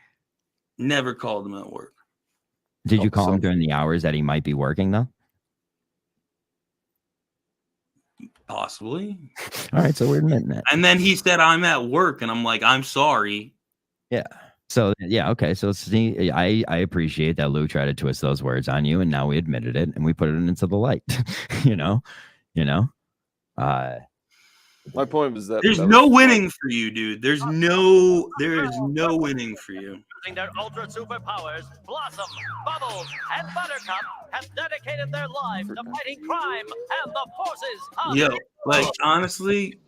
Never called him at work. Did you call him during the hours that he might be working, though? Possibly. All right, so we're admitting that. And then he said, "I'm at work," and I'm like, "I'm sorry." Yeah. So yeah, okay. So see, I appreciate that Luke tried to twist those words on you, and now we admitted it and we put it into the light. you know. My point was that there's no winning for you, dude. There is no winning for you. Using their ultra superpowers, Blossom, Bubbles, and Buttercup have dedicated their lives to fighting crime and the forces of. Yo, like honestly,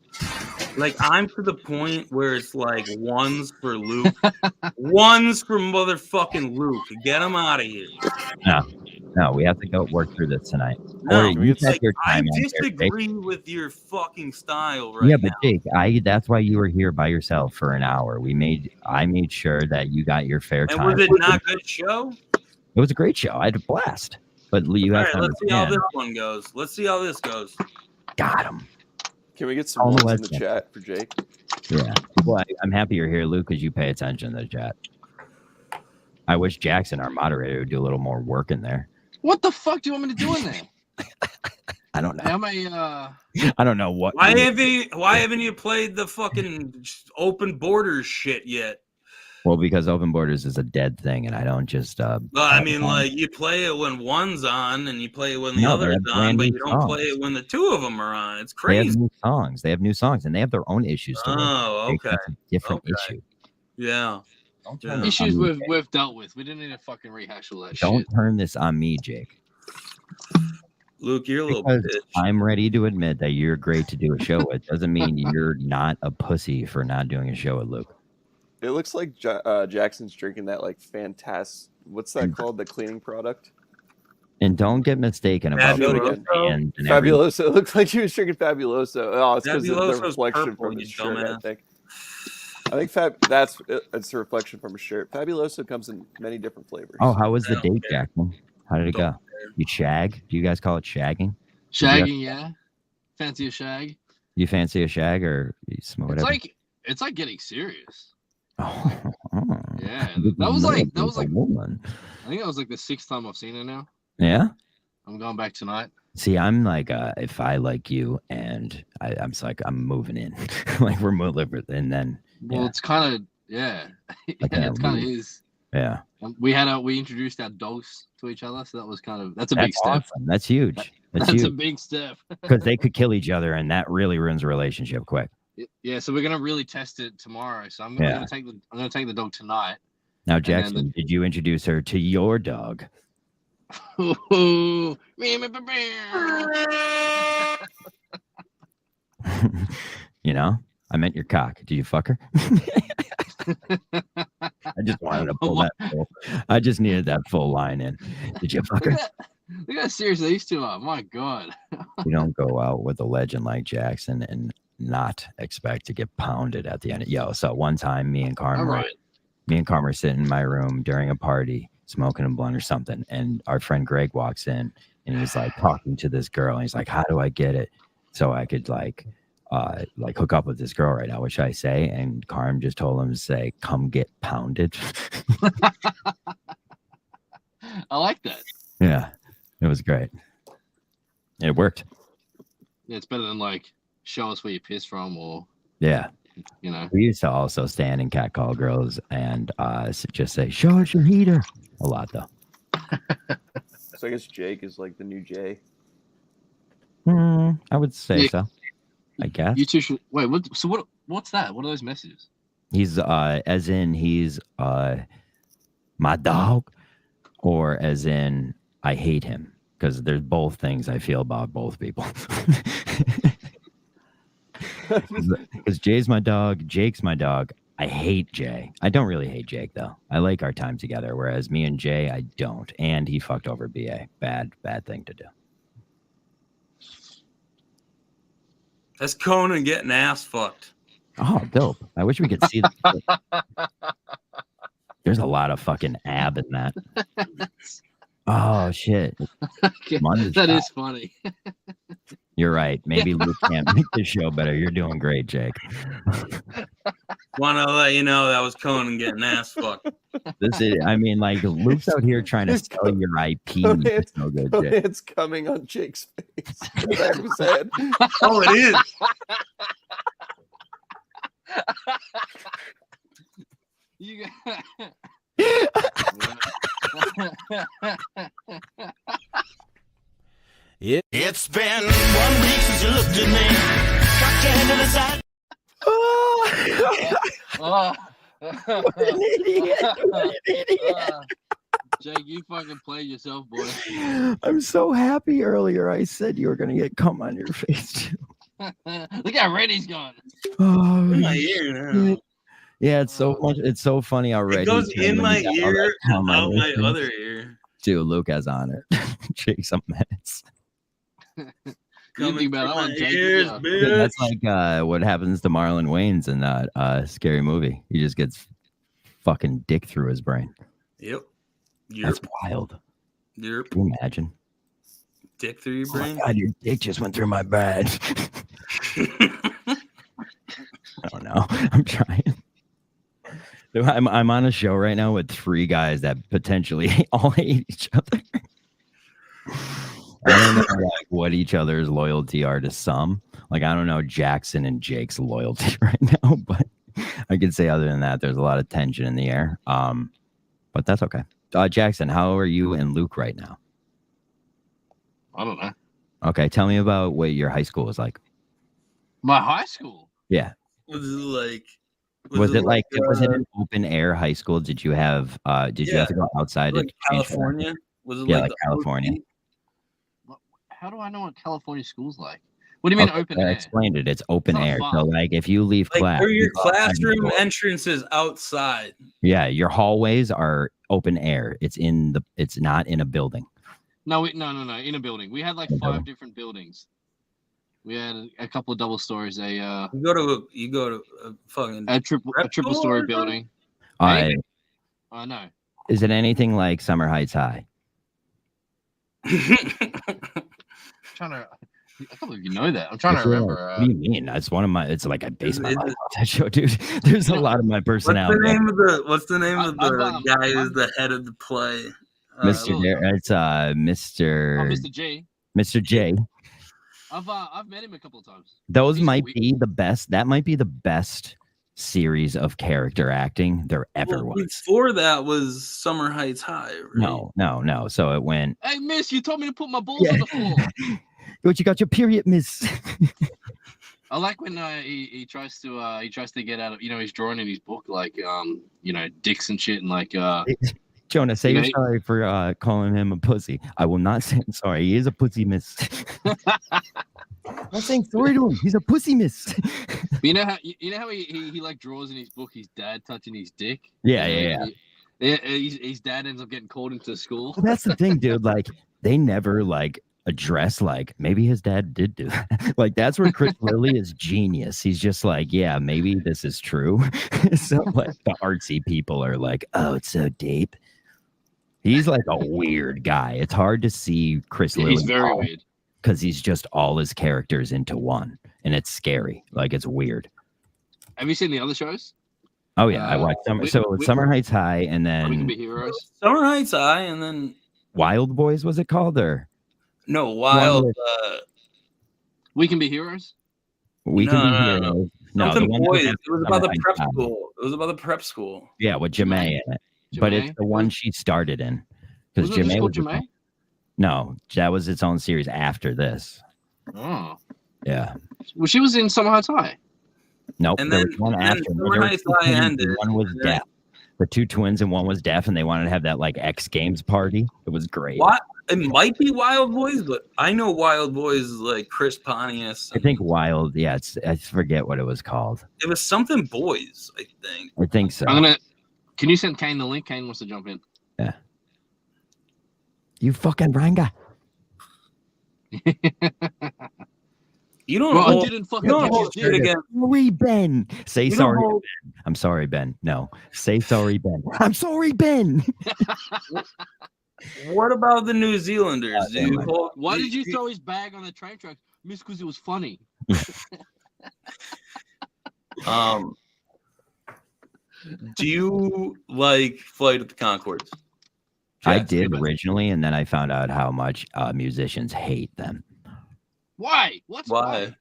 like I'm to the point where it's like ones for Luke, ones for motherfucking Luke. Get him out of here. No, we have to go work through this tonight. No, I disagree with your fucking style right now. Yeah, but Jake, that's why you were here by yourself for an hour. I made sure that you got your fair time. And was it not a good show? It was a great show. I had a blast. But you have to let's see how this one goes. Let's see how this goes. Got him. Can we get some ones in the chat for Jake? Yeah. Well, I'm happy you're here, Luke, because you pay attention to the chat. I wish Jackson, our moderator, would do a little more work in there. What the fuck do you want me to do in there? I don't know. I don't know what. Why haven't you played the fucking open borders shit yet? Well, because open borders is a dead thing, and I don't just. Well, I mean, like you play it when one's on, and you play it when the other's on, but you don't play it when the two of them are on. It's crazy. They have new songs, and they have their own issues. Oh, okay. It's a different issue. Yeah. Issues we've dealt with. We didn't need to fucking rehash all that shit. Don't turn this on me, Jake. Luke, you're a little bitch. I'm ready to admit that you're great to do a show with. Doesn't mean you're not a pussy for not doing a show with Luke. It looks like Jackson's drinking that like fantastic. What's that called? The cleaning product. And don't get mistaken about Fabuloso. It looked like he was drinking Fabuloso. Oh, it's because of the reflection from his shirt. I think it's a reflection from a shirt. Fabuloso comes in many different flavors. Oh, how was the date, Jackson? How did it go? You shag? Do you guys call it shagging? Shagging, yeah. Fancy a shag? You fancy a shag or you smoke whatever? It's like getting serious. Oh. Yeah, that was like woman. I think that was like the 6th time I've seen her now. Yeah. I'm going back tonight. See, I'm like, if I like you, and I'm like, I'm moving in, like we're moving, and then. Well, it's kind of it kind of is. Yeah. We introduced our dogs to each other, so that's a big step. Awesome. That's huge. That's huge. A big step. Because they could kill each other, and that really ruins a relationship quick. Yeah, so we're gonna really test it tomorrow. So I'm gonna take the dog tonight. Now, Jackson, did you introduce her to your dog? You know, I meant your cock. Did you fuck her? I just wanted to pull that full. I just needed that full line in. Did you fuck her? Look how serious these two are. My God. You don't go out with a legend like Jackson and not expect to get pounded at the end. So one time me and Carmen were sitting in my room during a party, smoking a blunt or something, and our friend Greg walks in and he's like talking to this girl, and he's like, how do I get it so I could like hook up with this girl right now? What should I say? And Carm just told him to say, come get pounded. I like that. Yeah, it was great. It worked. Yeah, it's better than like show us where you piss from, or you know. We used to also stand and catcall girls and just say, show us your heater. A lot though. So I guess Jake is like the new Jay. I would say so. I guess. You two should wait. What's that? What are those messages? He's as in he's my dog, or as in I hate him, because there's both things I feel about both people. Because Jay's my dog, Jake's my dog. I hate Jay. I don't really hate Jake though. I like our time together. Whereas me and Jay, I don't. And he fucked over BA. Bad thing to do. That's Conan getting ass fucked. Oh, dope. I wish we could see that. There's a lot of fucking ab in that. Oh shit! That is funny. You're right. Maybe Luke can't make the show better. You're doing great, Jake. Want to let you know that was Conan getting ass fucked. This is, I mean, like Luke's out here trying to sell your IP. It's so good, Jake. It's coming on Jake's face. Said. Oh, it is. You got. It's been 1 week since you looked at me. Got your hand to the side. What an idiot. What an idiot. Jake, you fucking played yourself, boy. I'm so happy earlier I said you were going to get cum on your face, too. Look how red he's gone. Oh, in my ear now. Yeah, it's so much. It's so funny how red it goes in my ear and out my other ear. Dude, Luke has on it. Jake's a mess. That's like what happens to Marlon Wayans in that Scary Movie. He just gets fucking dick through his brain. Yep. That's wild. Yep. Can you imagine? Dick through your brain? Oh my God, your dick just went through my brain. I don't know. I'm trying. I'm on a show right now with 3 guys that potentially all hate each other. I don't know like what each other's loyalty are to some. Like I don't know Jackson and Jake's loyalty right now, but I could say other than that, there's a lot of tension in the air. But that's okay. Jackson, how are you and Luke right now? I don't know. Okay, tell me about what your high school was like. My high school? Yeah. Was it like? Was it an open air high school? Did you have you have to go outside? Like California? Was it like California? How do I know what California school's like? What do you mean open air? I explained it. It's open air. So like if you leave class, where your classroom entrance is outside. Yeah, your hallways are open air. It's not in a building. No, no. In a building. We had like 5 different buildings. We had a couple of double stories. You go to a fucking triple story building. No. Is it anything like Summer Heights High? I can't believe you know that. I'm trying to remember. What do you mean? That's one of my. It's like I base my life on that show, dude. There's a lot of my personality. What's the name of the guy who's the head of the play? Mr. It's Mr. Mr. J. Mr. J. I've met him a couple of times. Those might be the best. That might be the best series of character acting there ever was. Before that was Summer Heights High. Right? No. So it went. Hey, miss, you told me to put my balls on the floor. What you got your period, miss? I like when he tries to get out of he's drawing in his book like dicks and shit and like Jonah, say you're sorry for calling him a pussy. I will not say I'm sorry. He is a pussy, miss. I'm saying sorry to him. He's a pussy, miss. You know how he like draws in his book his dad touching his dick. Yeah. His dad ends up getting called into school. Well, that's the thing, dude. Like they never like address like maybe his dad did do that. Like that's where Chris Lilly is genius. He's just like, yeah, maybe this is true. So like the artsy people are like, oh, it's so deep. He's like a weird guy. It's hard to see Chris Lilly. He's very weird because he's just all his characters into one, and it's scary. Like it's weird. Have you seen the other shows? Oh yeah, I watched Summer Heights High, and then We Can Be Heroes. Summer Heights High, and then Wild Boys. Was it called or? No, Wild. We Can Be Heroes. We Can Be Heroes. No, the boys. It was about the prep school. It was about the prep school. Yeah, with Jamae in it. But it's the one she started in. Because Jamae was Jamae? No, that was its own series after this. Oh. Yeah. Well, she was in Summer Heights High. Nope. And there then, was one after. Summer Heights High ended. One was deaf. The 2 twins and one was deaf, and they wanted to have that like X Games party. It was great. What? It might be Wild Boys, but I know Wild Boys is like Chris Pontius. I think Wild. Yeah, I forget what it was called. It was something Boys, I think. I think so. Can you send Kane the link? Kane wants to jump in. Yeah. You fucking ranga. You don't. Well, I didn't fucking hold shit again. Sorry, Ben. Say sorry. Ben. I'm sorry, Ben. No, say sorry, Ben. I'm sorry, Ben. What about the New Zealanders, dude? Why did you throw his bag on the train track? Miss, because it was funny. Do you like Flight of the Conchords? I did originally, and then I found out how much musicians hate them. Why? Why?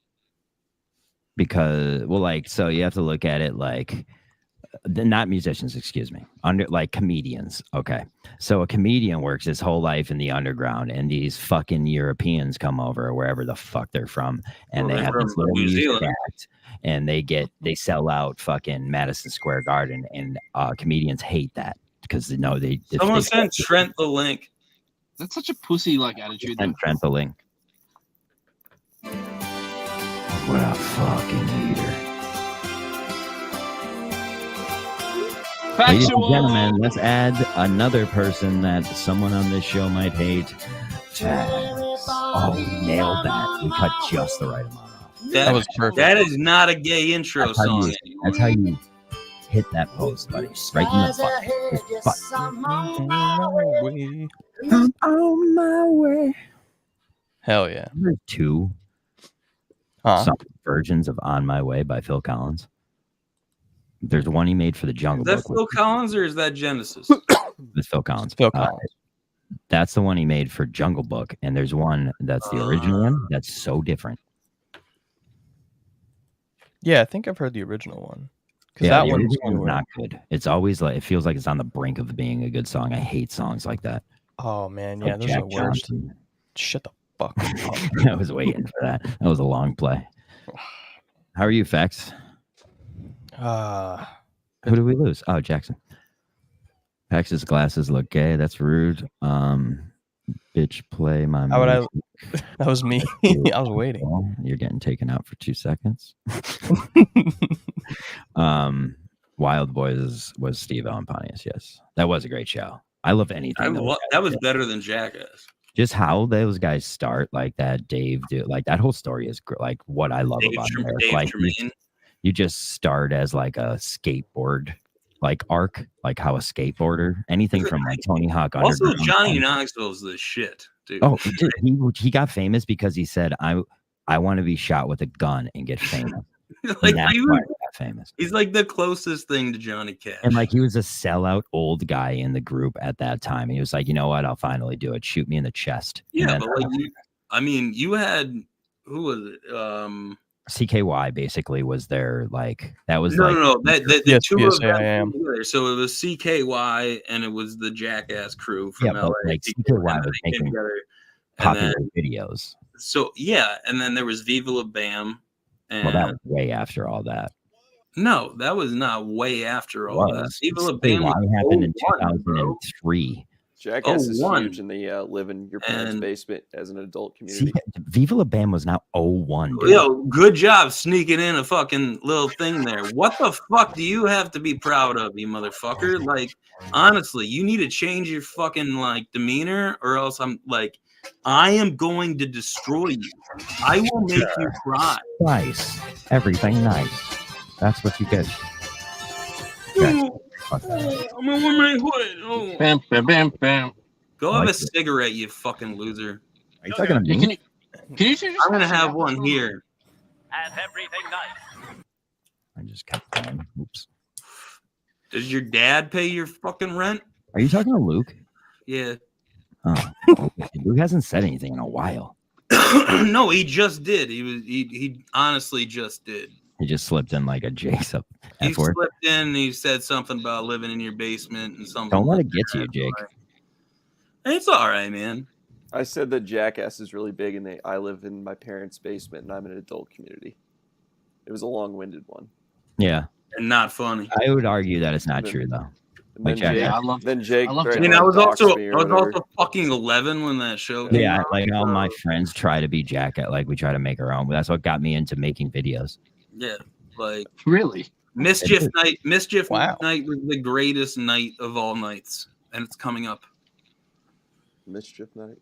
Because, well, like, so you have to look at it like, not musicians, excuse me, like comedians. Okay. So a comedian works his whole life in the underground, and these fucking Europeans come over, or wherever the fuck they're from, and they have this little music act, and they sell out fucking Madison Square Garden, and comedians hate that because they someone sent Trent the link. That's such a pussy like attitude. Send Trent the link. What a fucking hater. Ladies and gentlemen, let's add another person that someone on this show might hate. Taz. Oh, we nailed that. We cut just the right amount off. That was perfect. That is not a gay intro song. That's how you hit that post, buddy. Right in the butt. I'm on my way. Hell yeah. There's two versions of On My Way by Phil Collins. There's one he made for the Jungle Book. Is that Phil Collins or is that Genesis? It's Phil Collins. Phil Collins. That's the one he made for Jungle Book, and there's one that's the original one that's so different. Yeah, I think I've heard the original one. Yeah, that one's not good. It's always like, it feels like it's on the brink of being a good song. I hate songs like that. Oh man, yeah, those are the worst. Shut the fuck up. I was waiting for that. That was a long play. How are you, Fex? Who did we lose? Oh, Jackson. Fex's glasses look gay. That's rude. Bitch, play my music. That was me. I was waiting. Well, you're getting taken out for 2 seconds. Wild Boys was Steve Allen Pontius. Yes, that was a great show. I love anything. That was better than Jackass. Just how those guys start, like that Dave, like that whole story is like what I love about it. Like you just start as like a skateboard like arc, like how a skateboarder, anything from like Tony Hawk. Also, Johnny Knoxville's the shit, dude. Oh, he got famous because he said, I want to be shot with a gun and get famous. Like he got famous. He's like the closest thing to Johnny Cash. And like he was a sellout old guy in the group at that time. He was like, you know what? I'll finally do it. Shoot me in the chest. Yeah, but like you had, who was it? CKY basically was there. Like that was the two of them together. So it was CKY and it was the Jackass crew from LA. Like CKY was making popular videos. So yeah, and then there was Viva La Bam. Well, that was way after all that. No, that was not way after all that. Viva La Bam happened in 2003. Jackass is huge, and they live in your parents' basement as an adult community. Viva La Bam was now 01. Dude. Yo, good job sneaking in a fucking little thing there. What the fuck do you have to be proud of, you motherfucker? Like, honestly, you need to change your fucking like demeanor, or else I am going to destroy you. I will make you cry. Nice. Everything nice. That's what you get. I'm gonna wear my hood. Oh. Bam, bam, bam, bam. Go have a cigarette, you fucking loser. Are you talking to me? I'm gonna have one here. And everything nice. I just kept going. Oops. Does your dad pay your fucking rent? Are you talking to Luke? Yeah. Oh, Luke hasn't said anything in a while. No, he just did. He honestly just did. He just slipped in like a Jake's up. He slipped in and he said something about living in your basement and something. Don't let it get to you, Jake. It's all right, man. I said that Jackass is really big and I live in my parents' basement and I'm in an adult community. It was a long-winded one. Yeah. And not funny. I would argue that it's not true though. Then Jake. I was also fucking 11 when that show came out. Like all my friends try to be Jackass. Like we try to make our own. But that's what got me into making videos. Yeah, like really. Mischief Night was the greatest night of all nights, and it's coming up. Mischief Night.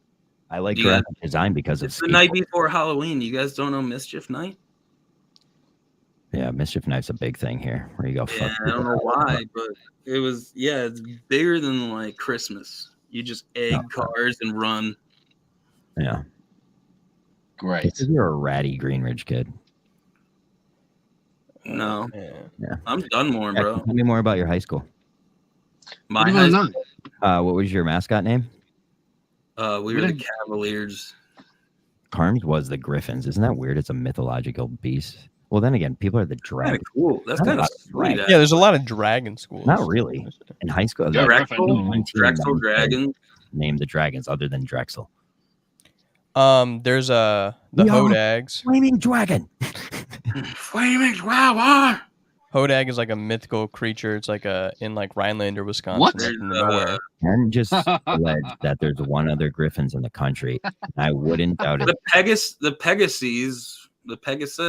I like graphic design because it's the night before Halloween. You guys don't know Mischief Night? Yeah, Mischief Night's a big thing here. Where you go? Yeah, I don't know why, but it was. Yeah, it's bigger than like Christmas. You just egg cars and run. Yeah. Great. You're a ratty Greenridge kid. No. Yeah. I'm Dunmore, bro. Tell me more about your high school. My high school. What was your mascot name? We were the Cavaliers. Carms was the Griffins. Isn't that weird? It's a mythological beast. Well, then again, people are the dragons. Cool. That's kind of sweet. Yeah, there's a lot of dragon schools. Not really. In high school, Drexel Dragons. Name the dragons other than Drexel. There's the Hodags. Flaming dragon. Flaming dragon. Hodag is like a mythical creature. It's like in like Rhinelander, Wisconsin. What? And just alleged that there's one other Griffins in the country. I wouldn't doubt it. The Pegasus.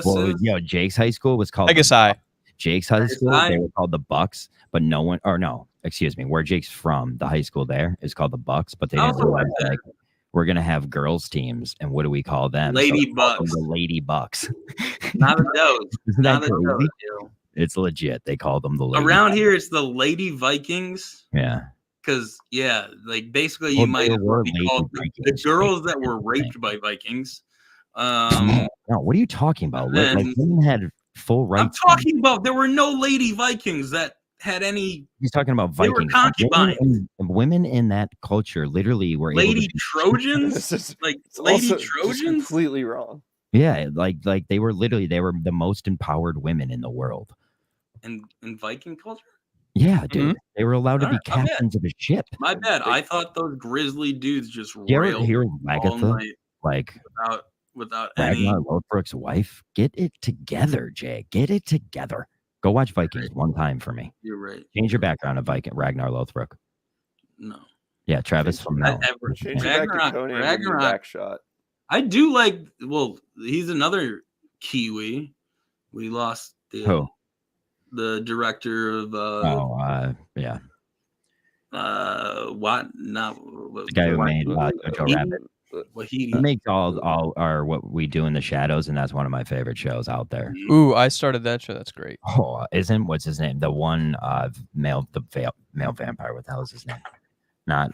Well, Jake's high school was called Pegasi. Jake's high school, they were called the Bucks, but no one, or no, excuse me, where Jake's from, the high school there is called the Bucks, but they didn't realize like we're gonna have girls teams, and what do we call them? Lady Bucks. The Lady Bucks. Not a dose. Isn't that crazy? It's legit. They call them the Lady Around Bucks. here, it's the Lady Vikings. Yeah. Because like basically, you might have be called the girls that were raped by Vikings. No, what are you talking about? Like women had full rights. I'm talking about there were no lady Vikings that had any. He's talking about Vikings. They were concubines. Women in that culture literally were lady able to Trojans. Like lady Trojans. Completely wrong. Yeah, like they were the most empowered women in the world. In Viking culture. Yeah, dude, they were allowed to be captains of a ship. My bad. I thought those grizzly dudes just railed all night, like without Ragnar Lothbrok's wife. Get it together, Jay. Get it together. Go watch Vikings one time for me. You're right. Change your background of Viking Ragnar Lothbrok. No. Yeah, Travis from Mel. Ragnarok shot. I do like. Well, he's another Kiwi. We lost the director of. Yeah. What? Not the guy who made Jojo Rabbit. He makes all our What We Do in the Shadows, and that's one of my favorite shows out there. Ooh, I started that show. That's great. Oh, what's his name? The one male vampire. What the hell is his name? Not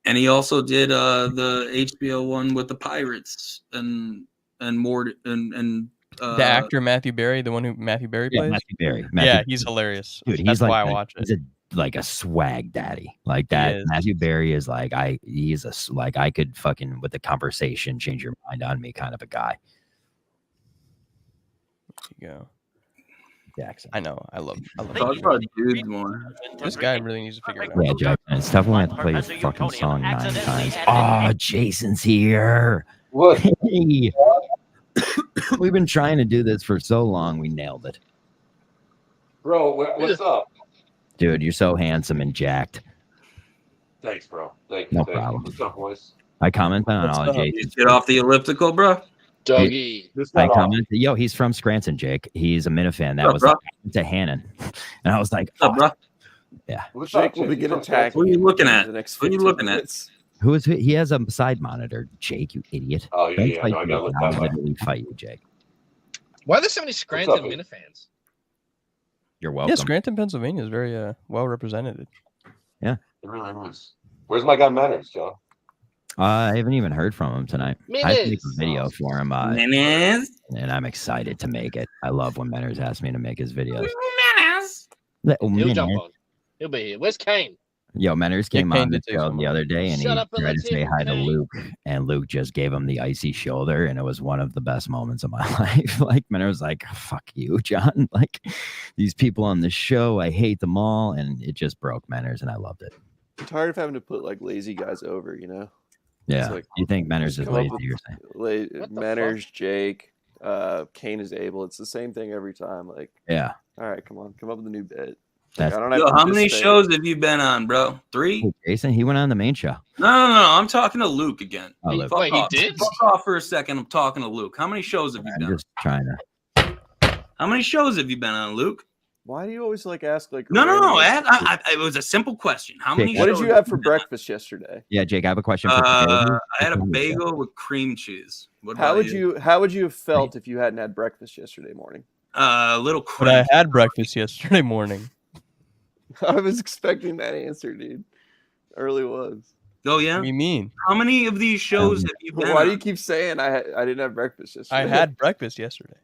And he also did the HBO one with the pirates and more and the actor Matthew Berry, the one who Matthew Berry plays. Matthew Berry. He's hilarious. Dude, that's why I watch it. He's like a swag daddy like that. Matthew Berry is like I could fucking with the conversation change your mind on me kind of a guy. There you go. Jackson. I know. I love Talk about dudes more. This guy really needs to figure it out. Yeah, Jackson. It's tough when we have to play your fucking song 9 times. Oh, Jason's here. What? Hey. We've been trying to do this for so long. We nailed it. Bro, what's up? Dude, you're so handsome and jacked. Thanks, bro. Thank you. No problem. What's up, boys? I commented on all Jason's. Get off the elliptical, bro. Dougie. I commented. Yo, he's from Scranton, Jake. He's a Minifan. That was to Hannon. And I was like, what's up, bro? Yeah. Jake will be getting attacked. What are you looking at? What are you looking at? Who is he? Has a side monitor, Jake, you idiot. Oh, yeah. I literally fight you, Jake. Why are there so many Scranton Minifans? You're welcome. Yeah, Scranton, Pennsylvania is very well represented. Yeah. It really is. Where's my guy Manners, Joe? I haven't even heard from him tonight. I have to make a video for him. And I'm excited to make it. I love when Manners asks me to make his videos. He'll jump on. He'll be here. Where's Kane? Yo, Manners came on the show the other day and he tried to say hi to Luke, and Luke just gave him the icy shoulder, and it was one of the best moments of my life. Like, Manners was like, fuck you, John. Like, these people on the show, I hate them all, and it just broke Manners, and I loved it. I'm tired of having to put like lazy guys over, you know? Yeah. Like, you think Manners is lazy, you're saying? Manners, Jake, Kane is able. It's the same thing every time. Like, yeah. All right, come on. Come up with a new bit. Like, how many shows have you been on, bro? 3? Hey, Jason, he went on the main show. No. I'm talking to Luke again. Oh, Luke. Wait, he did? Fuck off for a second. I'm talking to Luke. How many shows have you been on? Just trying to. How many shows have you been on, Luke? Why do you always ask No. It was a simple question. How many? What did you have for breakfast yesterday? Yeah, Jake, I have a question. For I had a bagel with cream cheese. How would you have felt if you hadn't had breakfast yesterday morning? A little. But I had breakfast yesterday morning. I was expecting that answer, dude. Early was. Oh yeah. What do you mean? How many of these shows have you been? Why do you keep saying I didn't have breakfast yesterday? I had breakfast yesterday.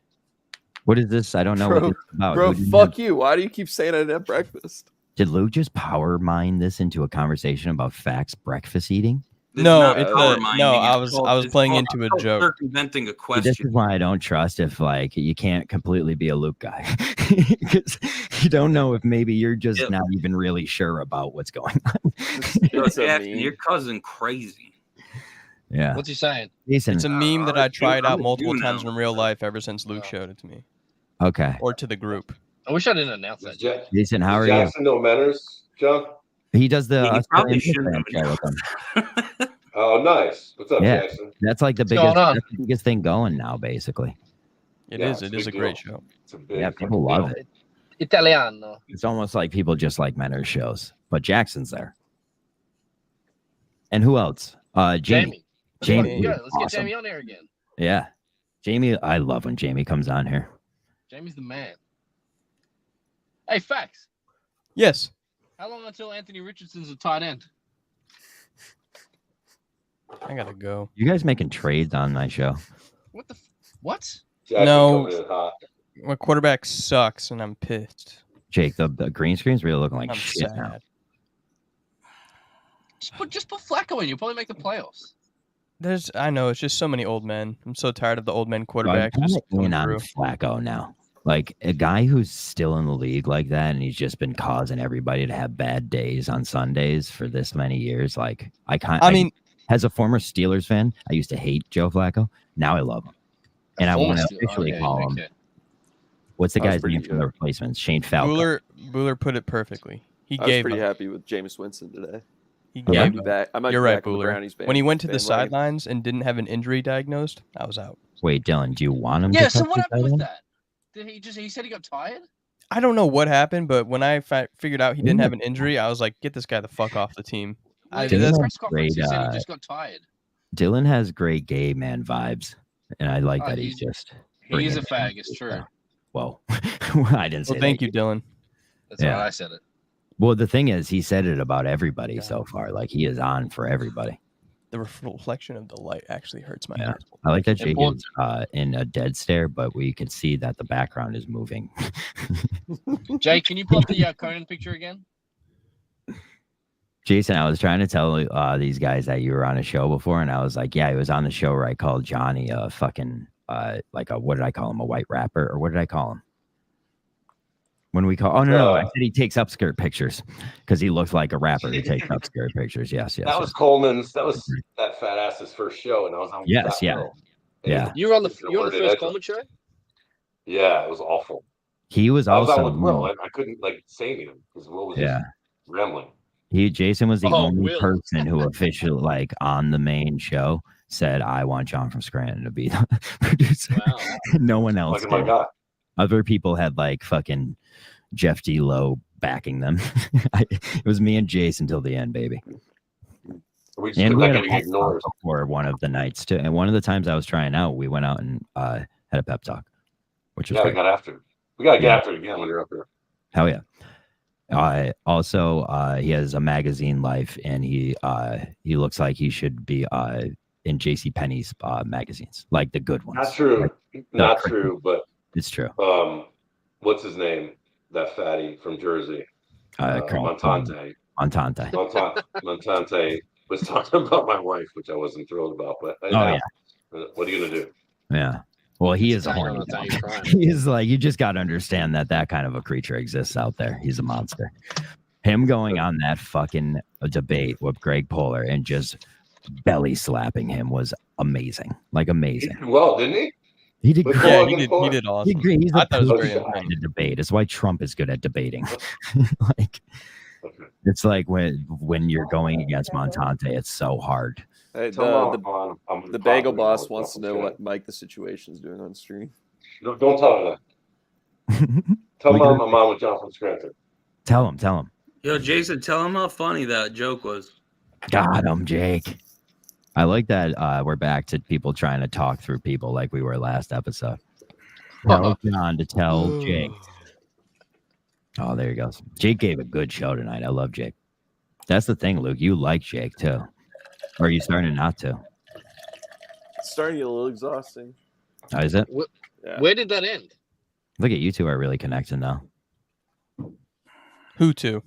What is this? I don't know what this is about. Bro, fuck you. Why do you keep saying I didn't have breakfast? Did Luke just power mine this into a conversation about Facts breakfast eating? No, I was playing into a joke. Circumventing a question. This is why I don't trust if you can't completely be a Luke guy, because you don't know if maybe you're just not even really sure about what's going on. Your cousin crazy. Yeah. What's he saying? Jason, it's a meme that I tried out multiple times in real life ever since Luke showed it to me. Okay. Or to the group. I wish I didn't announce that. Jason, how are Jackson you? no manners, John? He does the. He probably shouldn't have. Oh, nice. What's up, yeah, Jackson? that's like the biggest thing going now, basically. It is a great show. Yeah, people love it. Italiano. It's almost like people just like Menner's shows, but Jackson's there. And who else? Jamie. Jamie. Yeah, let's get Jamie on there again. Yeah. Jamie, I love when Jamie comes on here. Jamie's the man. Hey, Facts. Yes. How long until Anthony Richardson's a tight end? I gotta go. You guys making trades on my show? What? Jackson No. My quarterback sucks, and I'm pissed. Jake, the green screen's really looking like shit sad. now. Just put Flacco in. You'll probably make the playoffs. I know it's just so many old men. I'm so tired of the old men quarterbacks. I'm going on Flacco now. Like a guy who's still in the league like that, and he's just been causing everybody to have bad days on Sundays for this many years. Like as a former Steelers fan, I used to hate Joe Flacco. Now I love him, and I want to officially call him. What's the guy's name for the replacements? Shane Falco. Bueller put it perfectly. I was pretty happy with Jameis Winston today. You're right, Bueller. When he went to the sidelines and didn't have an injury diagnosed, I was out. Wait, Dylan, do you want him? Yeah. So what happened with that? Did he said he got tired? I don't know what happened, but when I figured out he didn't have an injury, I was like, "Get this guy the fuck off the team." He said he just got tired. Dylan has great gay man vibes, and I like that he's just. He is a fag. It's true. Well, I didn't say. Well, thank you, Dylan. That's why I said it. Well, the thing is, he said it about everybody so far. Like he is on for everybody. The reflection of the light actually hurts my eyes. I like that Jake is in a dead stare, but we can see that the background is moving. Jake, can you pull up the Conan picture again? Jason, I was trying to tell these guys that you were on a show before, and I was like, yeah, he was on the show where I called Johnny a fucking, what did I call him? A white rapper? Or what did I call him? When we call, no, I said he takes upskirt pictures because he looks like a rapper who takes upskirt pictures. Yes. That was Coleman's. That was that fat ass's first show, and I was on. Yes, yeah. You were on the first Coleman show. Yeah, it was awful. He was also. I was on with Will. I couldn't say anything because Will was just rambling. Jason was the only person who officially, on the main show, said, "I want John from Scranton to be the producer." Wow. No one else. Oh my God. Other people had fucking Jeff D. Lowe backing them. It was me and Jason till the end, baby. We had a pep talk before one of the nights too, and one of the times I was trying out, we went out and had a pep talk, which was we got after. We gotta get after it again when you're up here. Hell yeah. Also, he has a magazine life, and he looks like he should be in JCPenney's magazines, like the good ones. Not true. Not true, but it's true. What's his name? That fatty from Jersey. Montante. Montante was talking about my wife, which I wasn't thrilled about. But what are you gonna do? Yeah. Well, he is a horny dog. He is you just got to understand that kind of a creature exists out there. He's a monster. Him going on that fucking debate with Greg Polar and just belly slapping him was amazing. Amazing. He did well, didn't he? He did great. Yeah, he did awesome. He's I thought it was very entertaining to debate. It's why Trump is good at debating. It's like when you're going against Montante, it's so hard. Hey, the bagel boss wants to know what Mike the Situation's doing on stream. Don't tell her that. Tell Mom my mom with John from Scranton. Tell him. Yo, Jason, tell him how funny that joke was. Got him, Jake. I like that we're back to people trying to talk through people like we were last episode. Tell John to tell Jake. Oh, there he goes. Jake gave a good show tonight. I love Jake. That's the thing, Luke. You like Jake, too. Or are you starting not to? It's starting to get a little exhausting. Oh, is it? Where did that end? Look at you two are really connecting, though. Who two?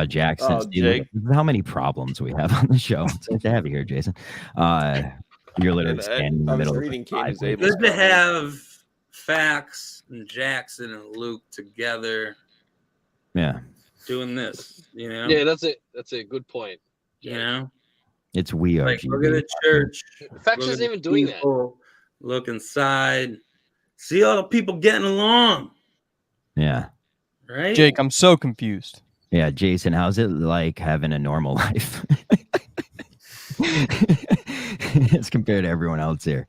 Jackson. Oh, Jake. How many problems we have on the show. It's nice to have you here, Jason. You're literally standing in the middle of It's good to have Fax and Jackson and Luke together. Yeah. Doing this, you know? Yeah, that's a good point. You know? It's weird. Like, look at the church. Fax isn't even doing that. Look inside. See all the people getting along. Yeah. Right? Jake, I'm so confused. Yeah, Jason, how's it like having a normal life? As compared to everyone else here.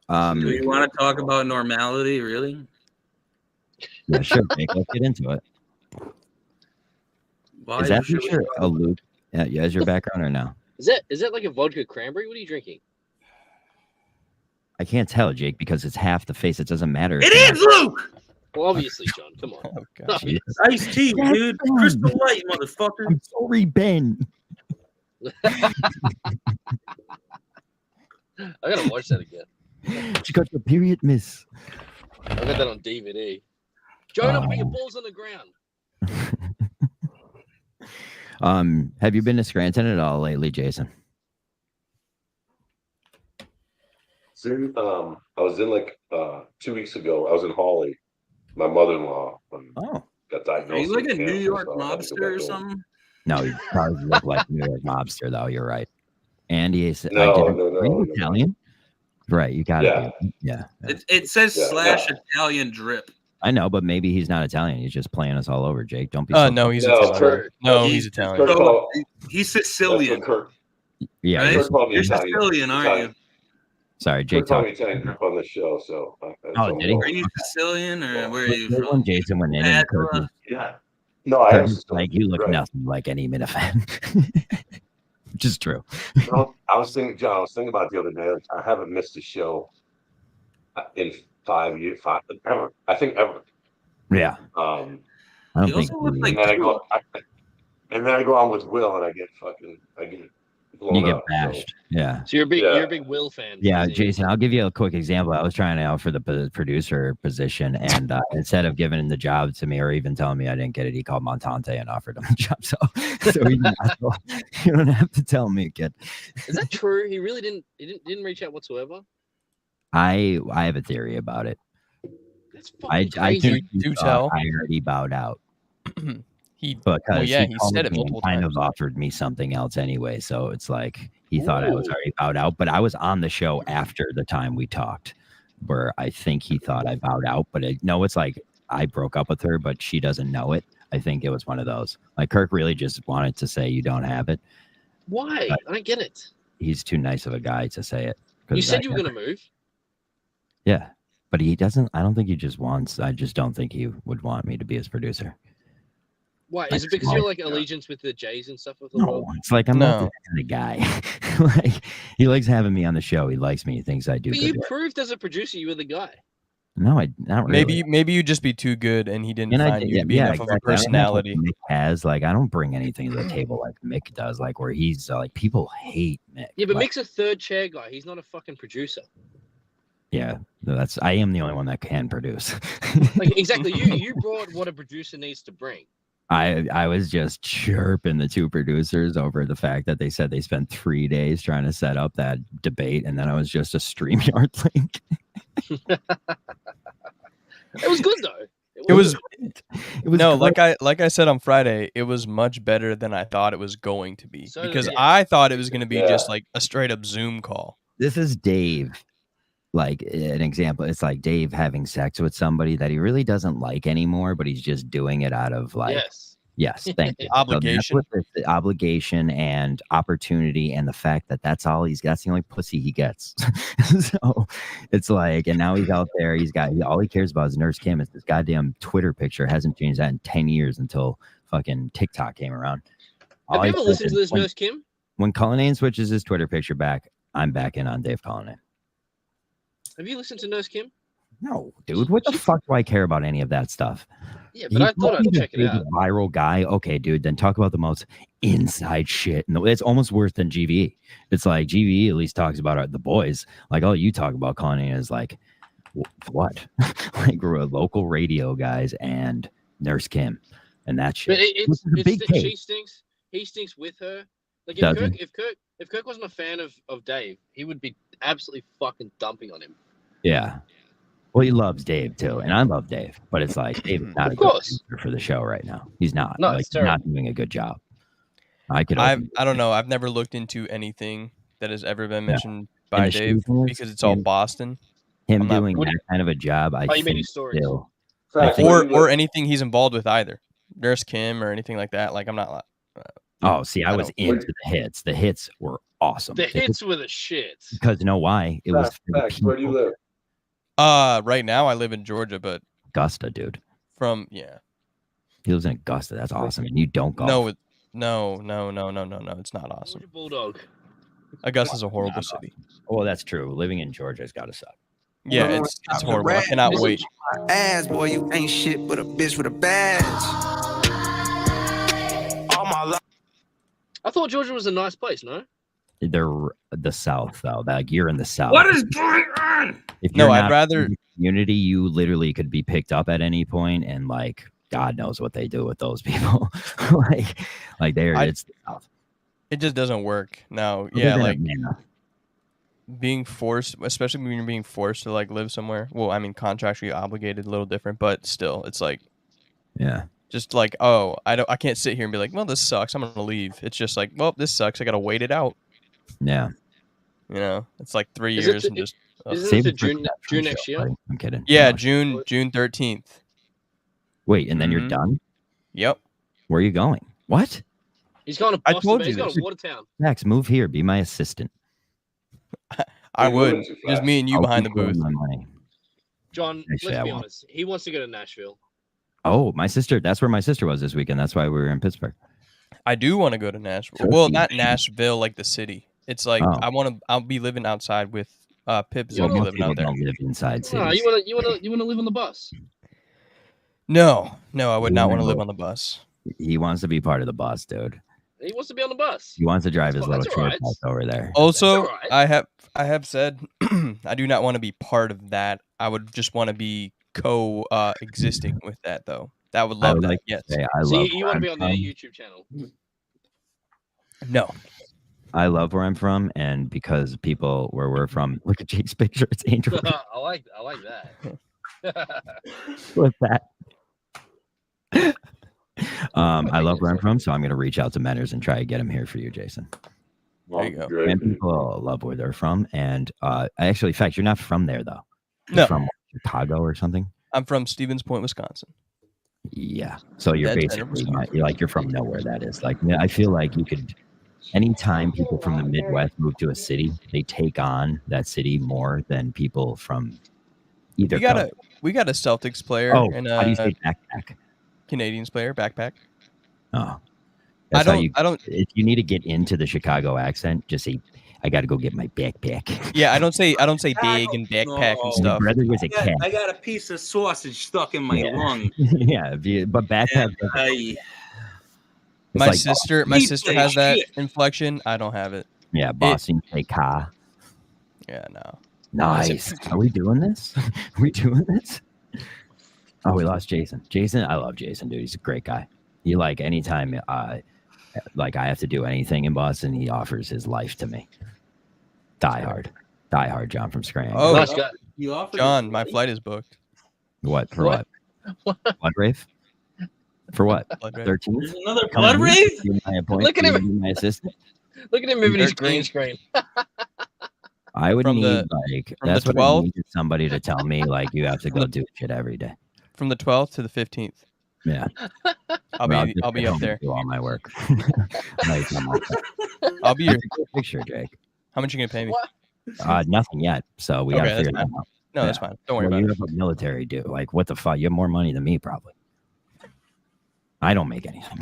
Do you want to talk about normality, really? Yeah, sure, Jake. Let's get into it. Is that for sure a Luke? Yeah, as your background or no? Is that like a vodka cranberry? What are you drinking? I can't tell, Jake, because it's half the face. It doesn't matter. It is Luke! Well, obviously, John. Come on. Oh, God. Iced tea, dude. Crystal Light, motherfucker. I'm sorry, Ben. I gotta watch that again. You got your period, miss. I got that on DVD. Join up, put your balls on the ground. Have you been to Scranton at all lately, Jason? I was in 2 weeks ago. I was in Hawley. My mother-in-law got diagnosed. Are you like a with New York cancer, so I had to go mobster back or home. something? No, you probably look like New York mobster, though. You're right. Andy is No. Italian? Right, you got it. Yeah. It says / Italian drip. I know, but maybe he's not Italian. He's just playing us all over, Jake. Don't be no, he's Italian. He's Italian. He's Sicilian. Yeah. Right? You're Sicilian, aren't you? Sorry, Jake. Talk Italian on the show, so. Did he? Are you Sicilian or where are you from? When Jason went in, Yeah. No, I am. Like you look nothing like any Minifan, which is true. No, I was thinking about it the other day. I haven't missed a show in 5 years. Ever. I think ever. Yeah. I don't think. And then I go on with Will, and I get blown you get up, bashed. So. Yeah. So you're a big Will fan. Yeah, Jason, I'll give you a quick example. I was trying out for the producer position, and instead of giving the job to me or even telling me I didn't get it, he called Montante and offered him the job. So you don't have to tell me, kid. Is that true? He really didn't reach out whatsoever? I have a theory about it. That's fucking I crazy. do tell. I already bowed out. He said it multiple times. Kind of offered me something else anyway, so it's like he thought I was already bowed out. But I was on the show after the time we talked, where I think he thought I bowed out. But it's like I broke up with her, but she doesn't know it. I think it was one of those. Like Kirk really just wanted to say you don't have it. Why? I don't get it. He's too nice of a guy to say it. You said you were going to move. Yeah, but he doesn't. I don't think he just wants. I just don't think he would want me to be his producer. Why? Is it because you're like allegiance with the Jays and stuff with the No, it's like I'm not the guy. Like he likes having me on the show. He likes me. He thinks I do. But you proved as a producer you were the guy. No, not really. Maybe you just be too good, and he didn't find you to be enough of a personality. Mick has I don't bring anything to the table like Mick does. Like where he's like people hate Mick. Yeah, but Mick's a third chair guy. He's not a fucking producer. Yeah, I am the only one that can produce. Like exactly, you brought what a producer needs to bring. I was just chirping the two producers over the fact that they said they spent 3 days trying to set up that debate, and then I was just a StreamYard link. It was good though. It was no, great. like I said on Friday, it was much better than I thought it was going to be because I thought it was going to be just like a straight up Zoom call. This is Dave. Like an example, it's like Dave having sex with somebody that he really doesn't like anymore, but he's just doing it out of like Yes, thank you. Obligation. So the obligation and opportunity, and the fact that that's the only pussy he gets. So it's like, and now he's out there. All he cares about is Nurse Kim. It's this goddamn Twitter picture. Hasn't changed that in 10 years until fucking TikTok came around. Have you ever listened to this Nurse Kim? When Cullinane switches his Twitter picture back, I'm back in on Dave Cullinane. Have you listened to Nurse Kim? No, dude. What the fuck do I care about any of that stuff? Yeah, but I thought I'd check it out. Viral guy. Okay, dude. Then talk about the most inside shit. No, it's almost worse than GVE. It's like GVE at least talks about the boys. Like all you talk about, Cullinane, is like what? Like we're local radio guys and Nurse Kim and that shit. But she stinks. He stinks with her. Like if Kirk wasn't a fan of Dave, he would be absolutely fucking dumping on him. Yeah. Well, he loves Dave too, and I love Dave, but it's like Dave is not a good producer for the show right now. He's not. No, he's not doing a good job. I don't know. I've never looked into anything that has ever been mentioned by Dave because it's all Boston. Him doing that kind of a job, I think still. Or anything he's involved with either. Nurse Kim or anything like that. Like I'm not. Oh, see, I was into the hits. The hits were awesome. The hits were the shits. Because you know why? It was. Where do you live? Right now I live in Georgia, but Augusta, dude. He lives in Augusta. That's awesome. And you don't golf. No. It's not awesome. Georgia Bulldog. Augusta's a horrible city. Well, that's true. Living in Georgia has got to suck. Yeah, it's horrible. I cannot wait. Ass boy, you ain't shit but a bitch with a badge. All my life. I thought Georgia was a nice place, no? They're the South, though. Like you're in the South. What is going on? If you're I'd rather in the community. You literally could be picked up at any point, and like God knows what they do with those people. like they're it's the South. It just doesn't work. No, yeah, like being forced, especially when you're being forced to like live somewhere. Well, I mean, contractually obligated, a little different, but still, it's like, yeah. Just like, oh, I can't sit here and be like, well, this sucks. I'm gonna leave. It's just like, well, this sucks. I gotta wait it out. Yeah. You know, it's like 3 years and just. Isn't it June next year? I'm kidding. Yeah, June 13th. Wait, and then you're done? Yep. Where are you going? What? He's going to Boston. I told you he's going to Watertown. Max, move here. Be my assistant. I would. Just me and you behind the booth. John, let's be honest. He wants to go to Nashville. Oh, my sister. That's where my sister was this weekend. That's why we were in Pittsburgh. I do want to go to Nashville. Well, not Nashville, like the city. It's like I'll be living outside with Pip's gonna be living out there. Don't live inside cities. No, you wanna live on the bus? No, I would not want to live on the bus. He wants to be part of the bus, dude. He wants to be on the bus. He wants to drive his little short bus over there. Also, I have said I do not want to be part of that. I would just want to be existing with that, though. That would love that. Yes. So you want to be on their YouTube channel? No. I love where I'm from, and because people where we're from, look at Jake's picture. It's Angel. I like that. What's that? I love where I'm from, so I'm going to reach out to Menners and try to get him here for you, Jason. There you go. And people love where they're from, and actually, in fact, you're not from there though. You're no, from Chicago or something. I'm from Stevens Point, Wisconsin. Yeah, so you're basically you're from nowhere. That is like I feel like you could. Anytime people from the Midwest move to a city, they take on that city more than people from either. We got a Celtics player and how do you say backpack? Canadians player, backpack. Oh, I don't. If you need to get into the Chicago accent, just say, "I got to go get my backpack." Yeah, I don't say big and backpack and stuff. My brother was a cat. I got a piece of sausage stuck in my lung. Yeah, but backpack. My sister has that inflection. I don't have it. Yeah, Boston say car. Yeah, no. Nice. Are we doing this? Oh, we lost Jason. Jason, I love Jason, dude. He's a great guy. He anytime I have to do anything in Boston, he offers his life to me. Die hard, John from Scranton. Oh, John, my flight is booked. What for? What? Blood rave? For what? 13? There's another blood rave? Look at him. My assistant. Look at him moving his green screen. I would need that's what I needed somebody to tell me you have to go do shit every day. From the 12th to the 15th. Yeah. I'll be up there. Do all my work. I'll be your picture, Jake. How much are you gonna pay me? Nothing yet. So we gotta figure it out. No, that's fine. Don't worry about it. What military do? Like, what the fuck? You have more money than me, probably. I don't make anything.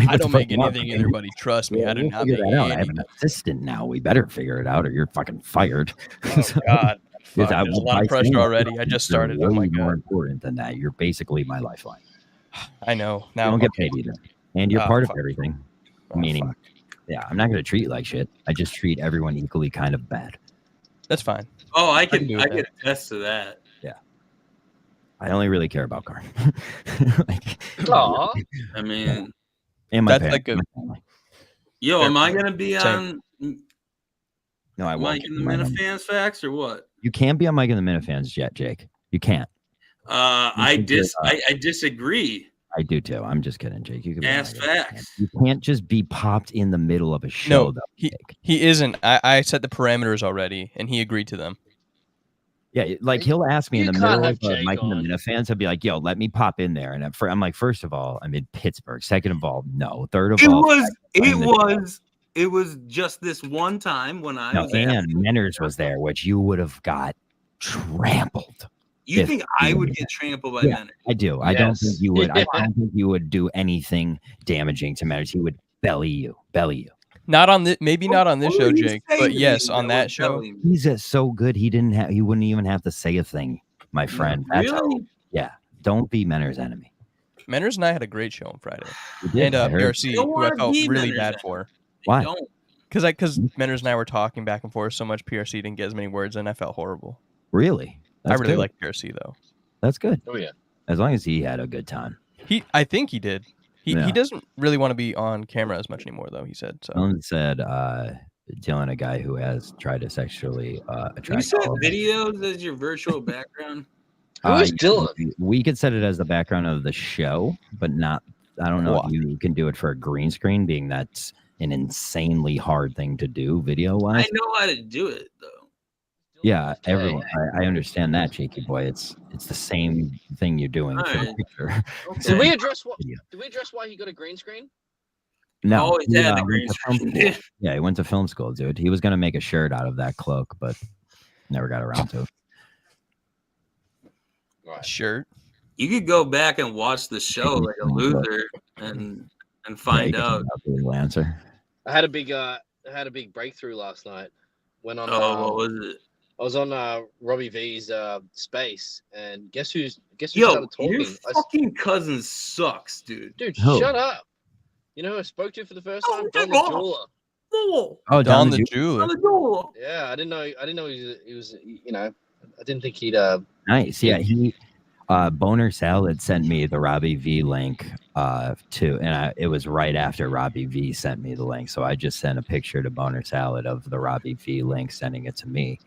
I don't make anything either, buddy. Trust me. I do not make anything. I have an assistant now. We better figure it out, or you're fucking fired. Oh God. There's a lot of pressure already. I just started. Oh my God. More important than that. You're basically my lifeline. I know. Now you don't get paid either, and you're part of everything. Meaning, yeah, I'm not going to treat you like shit. I just treat everyone equally, kind of bad. That's fine. Oh, I can attest to that. Yeah, I only really care about Carm. Aw, I mean, and my that's parents. Yo, am I going to be on? No, I won't. Mike and the Minifans facts or what? You can't be on Mike and the Minifans yet, Jake. You can't. I disagree. I do too. I'm just kidding, Jake. You can ask facts. You can't just be popped in the middle of a show. No, he isn't. I set the parameters already, and he agreed to them. Yeah, like he'll ask me in the middle of Mike and the Minifans. He'll be like, "Yo, let me pop in there." And I'm like, first of all, I'm in Pittsburgh. Second of all, no. Third of all, it was just this one time when I was and Menners was there, which you would have got trampled. You think I would get trampled by Menners? I do. I don't think you would. I don't think you would do anything damaging to Menners. He would belly you. Not on this, maybe not on this show, Jake, but yes, on that show. He's so good. He wouldn't even have to say a thing, my friend. That's really? Yeah. Don't be Menners' enemy. Menners and I had a great show on Friday, and PRC, who I felt really bad for. Why? Because Menners and I were talking back and forth so much. PRC didn't get as many words, and I felt horrible. Really? I really like PRC though. That's good. Oh yeah. As long as he had a good time. I think he did. He doesn't really want to be on camera as much anymore, though. He said so. Someone said, Dylan, a guy who has tried to sexually attract. You set videos as your virtual background. Who's Dylan? We could set it as the background of the show, but not. I don't know if you can do it for a green screen, being that's an insanely hard thing to do video wise. I know how to do it though. Yeah, everyone. I understand that, Cheeky Boy. It's the same thing you're doing for the picture. Okay. Did we address why he got a green screen? No, he had the green screen. Yeah, he went to film school, dude. He was gonna make a shirt out of that cloak, but never got around to it. Shirt. You could go back and watch the show like a loser and find out. The answer. I had a big breakthrough last night. Went on. What was it? I was on Robbie V's space, and guess who started talking? Your fucking cousin sucks, dude. Dude, shut up. You know who I spoke to for the first time? Don the Jeweler. Oh, Don the Jeweler. Yeah, I didn't know he was. You know, I didn't think he'd. Nice. Yeah, he. Boner Salad sent me the Robbie V link it was right after Robbie V sent me the link, so I just sent a picture to Boner Salad of the Robbie V link, sending it to me.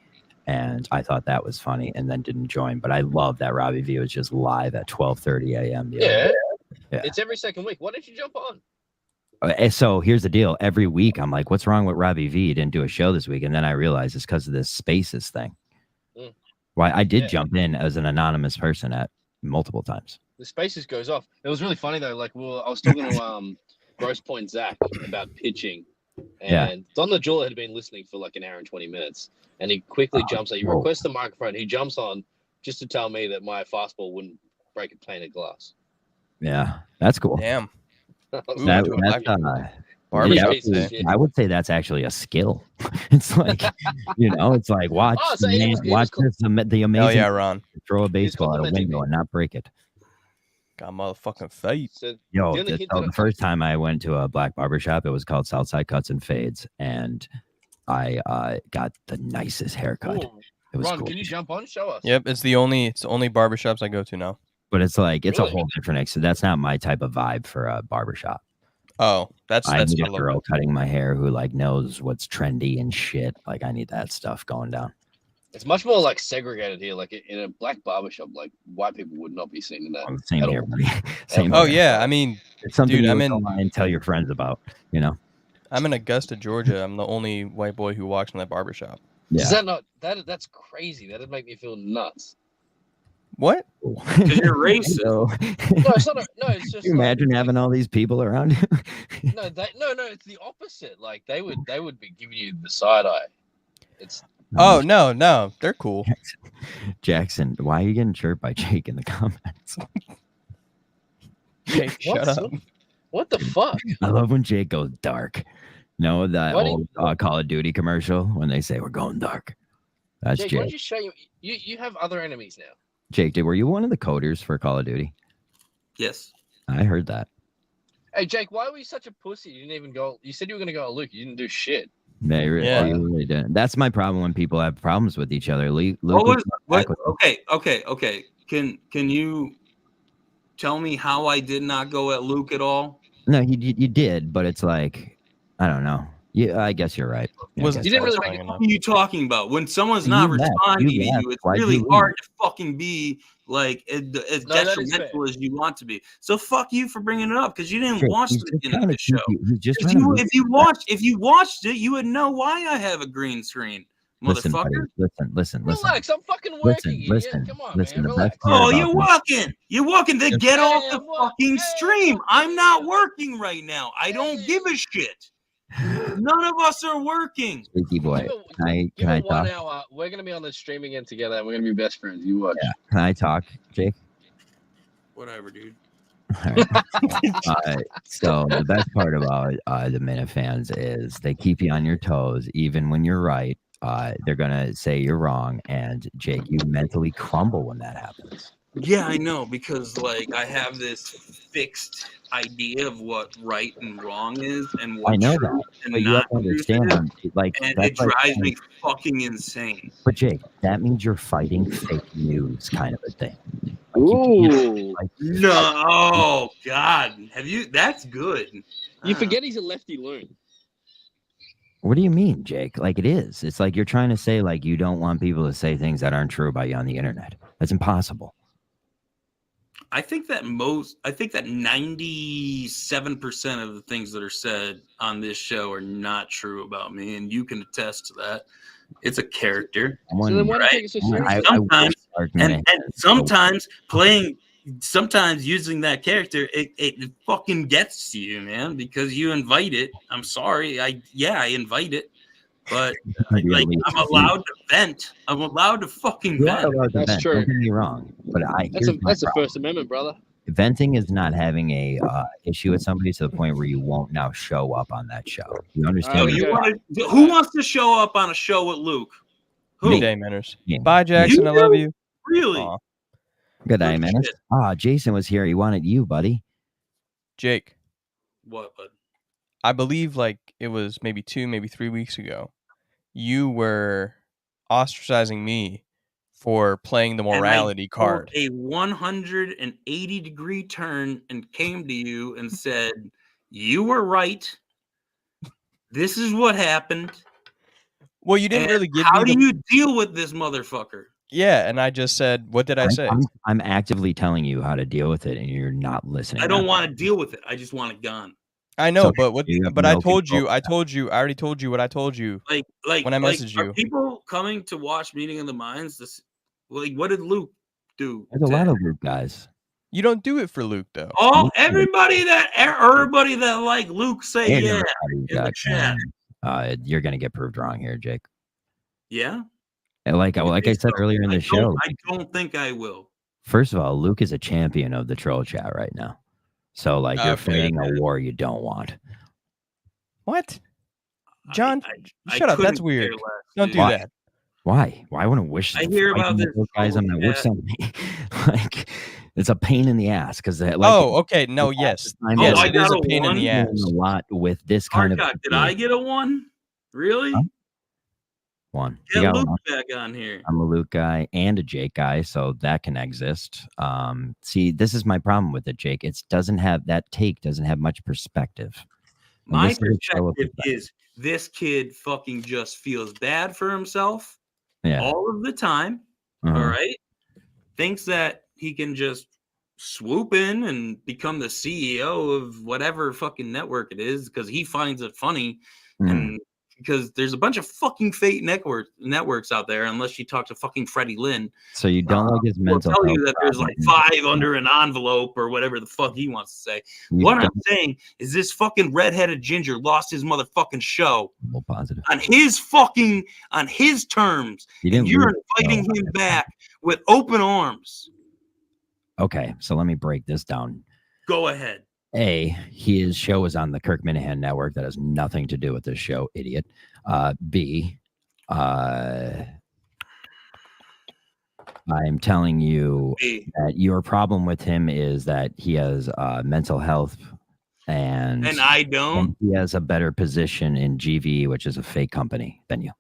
And I thought that was funny, and then didn't join. But I love that Robbie V was just live at 12:30 a.m. Yeah, it's every second week. Why didn't you jump on? So here's the deal. Every week, I'm like, "What's wrong with Robbie V? He didn't do a show this week." And then I realized it's because of this Spaces thing. Why I did jump in as an anonymous person at multiple times. The Spaces goes off. It was really funny though. Like, I was talking to Gross Point Zach about pitching. And Don the Jeweler had been listening for like an hour and 20 minutes, and he quickly jumps on. He requests the microphone. He jumps on just to tell me that my fastball wouldn't break a pane of glass. Yeah, that's cool. Damn. I would say that's actually a skill. It's like, it's like watch this the amazing. Oh yeah, Ron. Throw a baseball at a window and not break it. Got motherfucking fate. The first time I went to a black barbershop, it was called Southside Cuts and Fades, and I got the nicest haircut. Ooh. It was Ron, cool. can you jump on? Show us. Yep, it's the only barbershops I go to now. But it's like a whole different. So that's not my type of vibe for a barbershop. Oh, that's I need a girl cutting my hair who like knows what's trendy and shit. Like I need that stuff going down. It's much more like segregated here. Like in a black barbershop, like white people would not be seen in that. Same here, buddy. Same. Oh yeah, I mean, it's something you and tell your friends about. I'm in Augusta, Georgia. I'm the only white boy who walks in that barbershop. Yeah. Is that not that's crazy. That'd make me feel nuts. What? Because you're racist. No, it's not. No, it's just. Can you imagine having all these people around you? No, it's the opposite. Like they would be giving you the side eye. It's. Oh no, they're cool. Jackson, why are you getting chirped by Jake in the comments? Jake, shut up. What the fuck? I love when Jake goes dark. No, that old Call of Duty commercial when they say we're going dark. That's Jake. Jake. Why don't you show you have other enemies now? Jake, were you one of the coders for Call of Duty? Yes. I heard that. Hey, Jake, why were you such a pussy? You didn't even go. You said you were going to go at Luke. You didn't do shit. You really didn't. That's my problem when people have problems with each other. Luke okay. Can you tell me how I did not go at Luke at all? No, you did, but it's like, I don't know. Yeah, I guess you're right. You didn't really make it. What are you talking about? When someone's not responding to you, it's really hard to fucking be like as detrimental as you want to be. So fuck you for bringing it up because you didn't watch the beginning of the show. If you watched it, you would know why I have a green screen, motherfucker. Listen. Relax, I'm fucking working. Listen. Come on, man. Relax. Oh, you're walking. Then get off the fucking stream. I'm not working right now. I don't give a shit. None of us are working. Squeaky boy, can I talk? 1 hour. We're gonna be on the stream again together, and we're gonna be best friends. You watch. Yeah. Can I talk, Jake? Whatever, dude. All right. So the best part about the Minifans is they keep you on your toes, even when you're right. They're gonna say you're wrong, and Jake, you mentally crumble when that happens. Yeah, I know, because like I have this fixed idea of what right and wrong is, and what I know true that, and but you have to understand, and it drives me fucking insane. But Jake, that means you're fighting fake news, kind of a thing. Oh God, have you? That's good. You forget he's a lefty loon. What do you mean, Jake? Like it is. It's like you're trying to say like you don't want people to say things that aren't true about you on the internet. That's impossible. I think that 97% of the things that are said on this show are not true about me, and you can attest to that. It's a character. So then why don't you take it so seriously? Sometimes using that character, it fucking gets to you, man, because you invite it. I'm sorry. I invite it. But I'm allowed to vent. I'm allowed to fucking vent. That's true. Don't get me wrong, but that's the First Amendment, brother. Venting is not having a issue with somebody to the point where you won't now show up on that show. You understand? Who wants to show up on a show with Luke? Who? Good day, Manners. Bye, Jackson. I love you. Really? Aww. Good day, Manners. Jason was here. He wanted you, buddy. Jake. What, bud? I believe like it was maybe 2, maybe 3 weeks ago. You were ostracizing me for playing the morality card. A 180-degree turn and came to you and said, "You were right. This is what happened." Well, you didn't really give me. How do you deal with this motherfucker? Yeah, and I just said, "What did I say?" I'm actively telling you how to deal with it, and you're not listening. I don't want to deal with it. I just want it gone. I know, but I told you. I already told you what I told you. Like when I messaged you. Are people coming to watch Meeting of the Minds? What did Luke do? There's a lot of Luke guys. You don't do it for Luke though. Oh, everybody that like Luke say yeah in the chat. You're gonna get proved wrong here, Jake. Yeah. Like I said earlier in the show. I don't think I will. First of all, Luke is a champion of the troll chat right now. So, like, you're fighting a war you don't want. What? John, shut up. That's weird. Don't do that. Why? Why would I wish? I hear about this. Guys, I'm not wish something. Like, it's a pain in the ass because. Like, okay. No, yes. Yes, it is a pain in the ass. A lot with this kind of. Did I get a 1? Really? Huh? 1. Get Luke back on here. I'm a Luke guy and a Jake guy, so that can exist. See, this is my problem with it, Jake. It doesn't have much perspective. My perspective is this kid fucking just feels bad for himself all of the time. All right. Thinks that he can just swoop in and become the CEO of whatever fucking network it is because he finds it funny and because there's a bunch of fucking fake networks out there, unless you talk to fucking Freddie Lynn. So you don't like his mental health. Tell you that there's like 5 under an envelope or whatever the fuck he wants to say. What I'm saying is this fucking redheaded ginger lost his motherfucking show on his terms. And you're inviting him back with open arms. Okay, so let me break this down. Go ahead. A, his show is on the Kirk Minahan network. That has nothing to do with this show, idiot. B, I'm telling you that your problem with him is that he has mental health, and I don't. And he has a better position in GVE, which is a fake company, than you.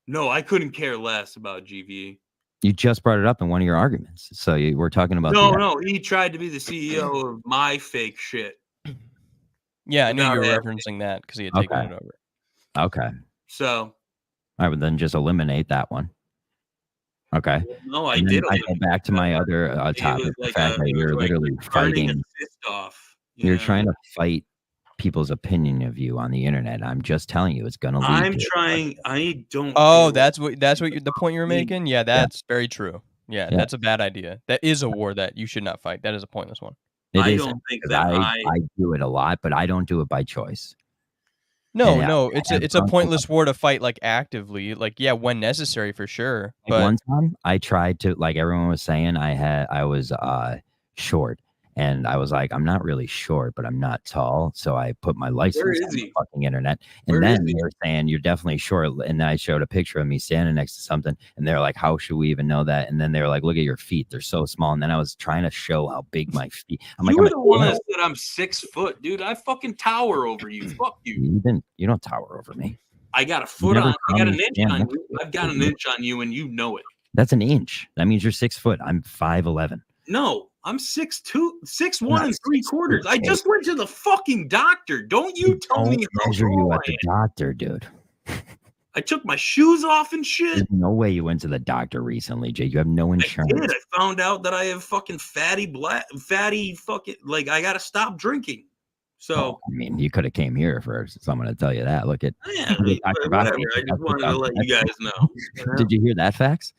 No, I couldn't care less about GVE. You just brought it up in one of your arguments. So you were talking about... No, he tried to be the CEO of my fake shit. Yeah, I knew you were referencing that because he had taken it over. Okay. So... I would then just eliminate that one. Okay. No, I did. I go back to my other topic, the fact that you're literally fighting... You're trying to fight people's opinion of you on the internet. I'm just telling you, it's gonna lead I don't. Oh, that's what the point you're making. Yeah, that's very true. Yeah, that's a bad idea. That is a war that you should not fight. That is a pointless one. I don't think that I do it a lot, but I don't do it by choice. No, it's a pointless war to fight like actively. Like, yeah, when necessary for sure. But one time I tried to, like everyone was saying, I was short. And I was like, I'm not really short, but I'm not tall. So I put my license on the fucking internet. And then they were saying, you're definitely short. And then I showed a picture of me standing next to something. And they're like, how should we even know that? And then they were like, look at your feet. They're so small. And then I was trying to show how big my feet. You were the one that said I'm 6 foot, dude. I fucking tower over you. Fuck you. You don't tower over me. I got a foot on. I got an inch on you. I've got an inch on you, and you know it. That's an inch. That means you're 6 foot. I'm 5'11". No. I'm 6'2", 6'1 3/4. I just went to the fucking doctor. Don't you tell me how measure you at the doctor, dude. I took my shoes off and shit. There's no way you went to the doctor recently, Jay. You have no insurance. I did. I found out that I have fucking fatty fucking, like, I gotta stop drinking. So I mean, you could have came here first. So I'm gonna tell you that. Look at whatever. I just wanted to let you guys know. Did you hear that facts?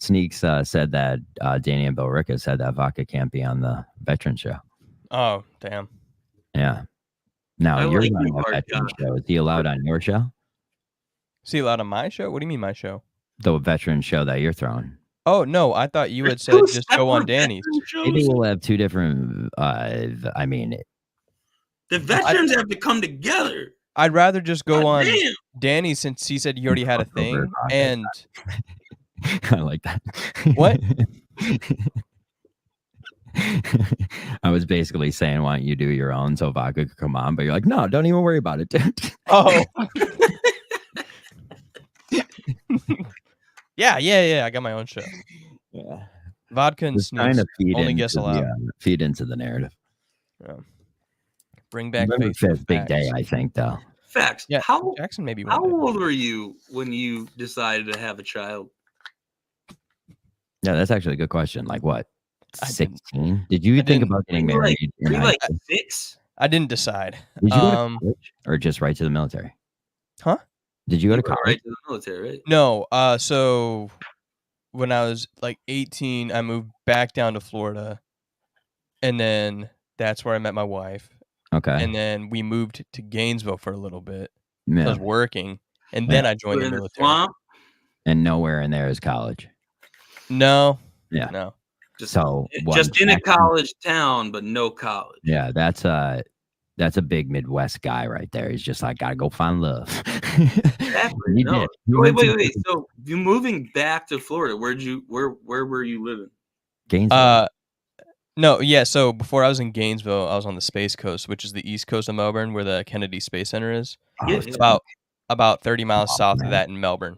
Sneaks said that Danny and Billerica said that vodka can't be on the veteran show. Oh, damn. Yeah. Now you're on a veteran show. Is he allowed on your show? Is he allowed on my show? What do you mean my show? The veteran show that you're throwing. Oh, no. I thought you had said just go on Danny's. Maybe we'll have two different... I mean... The veterans have to come together. I'd rather just go on Danny since he said you already had a thing. And... I like that. What? I was basically saying, why don't you do your own so vodka could come on? But you're like, no, don't even worry about it, dude. Oh. Yeah. I got my own show. Yeah. Vodka and Sneaks only guess allowed. Feed into the narrative. Yeah. Bring back Fifth big day, I think, though. Facts. Yeah, Jackson maybe. How old were you when you decided to have a child? Yeah, that's actually a good question. Like what? 16? Did you think about getting married? Were you like 6? I didn't decide. Did you go to college or just right to the military? Huh? Did you go to college? Right to the military, right? No. So when I was like 18, I moved back down to Florida, and then that's where I met my wife. Okay. And then we moved to Gainesville for a little bit. Yeah. I was working, and then I joined the military. And nowhere in there is college. No. Yeah. No. Just in a college town, but no college. Yeah, that's a big Midwest guy right there. He's just like, gotta go find love. Exactly. No. Wait. So you moving back to Florida? Where were you living? Gainesville. No, yeah. So before I was in Gainesville, I was on the Space Coast, which is the east coast of Melbourne, where the Kennedy Space Center is. It's about 30 miles south of that in Melbourne.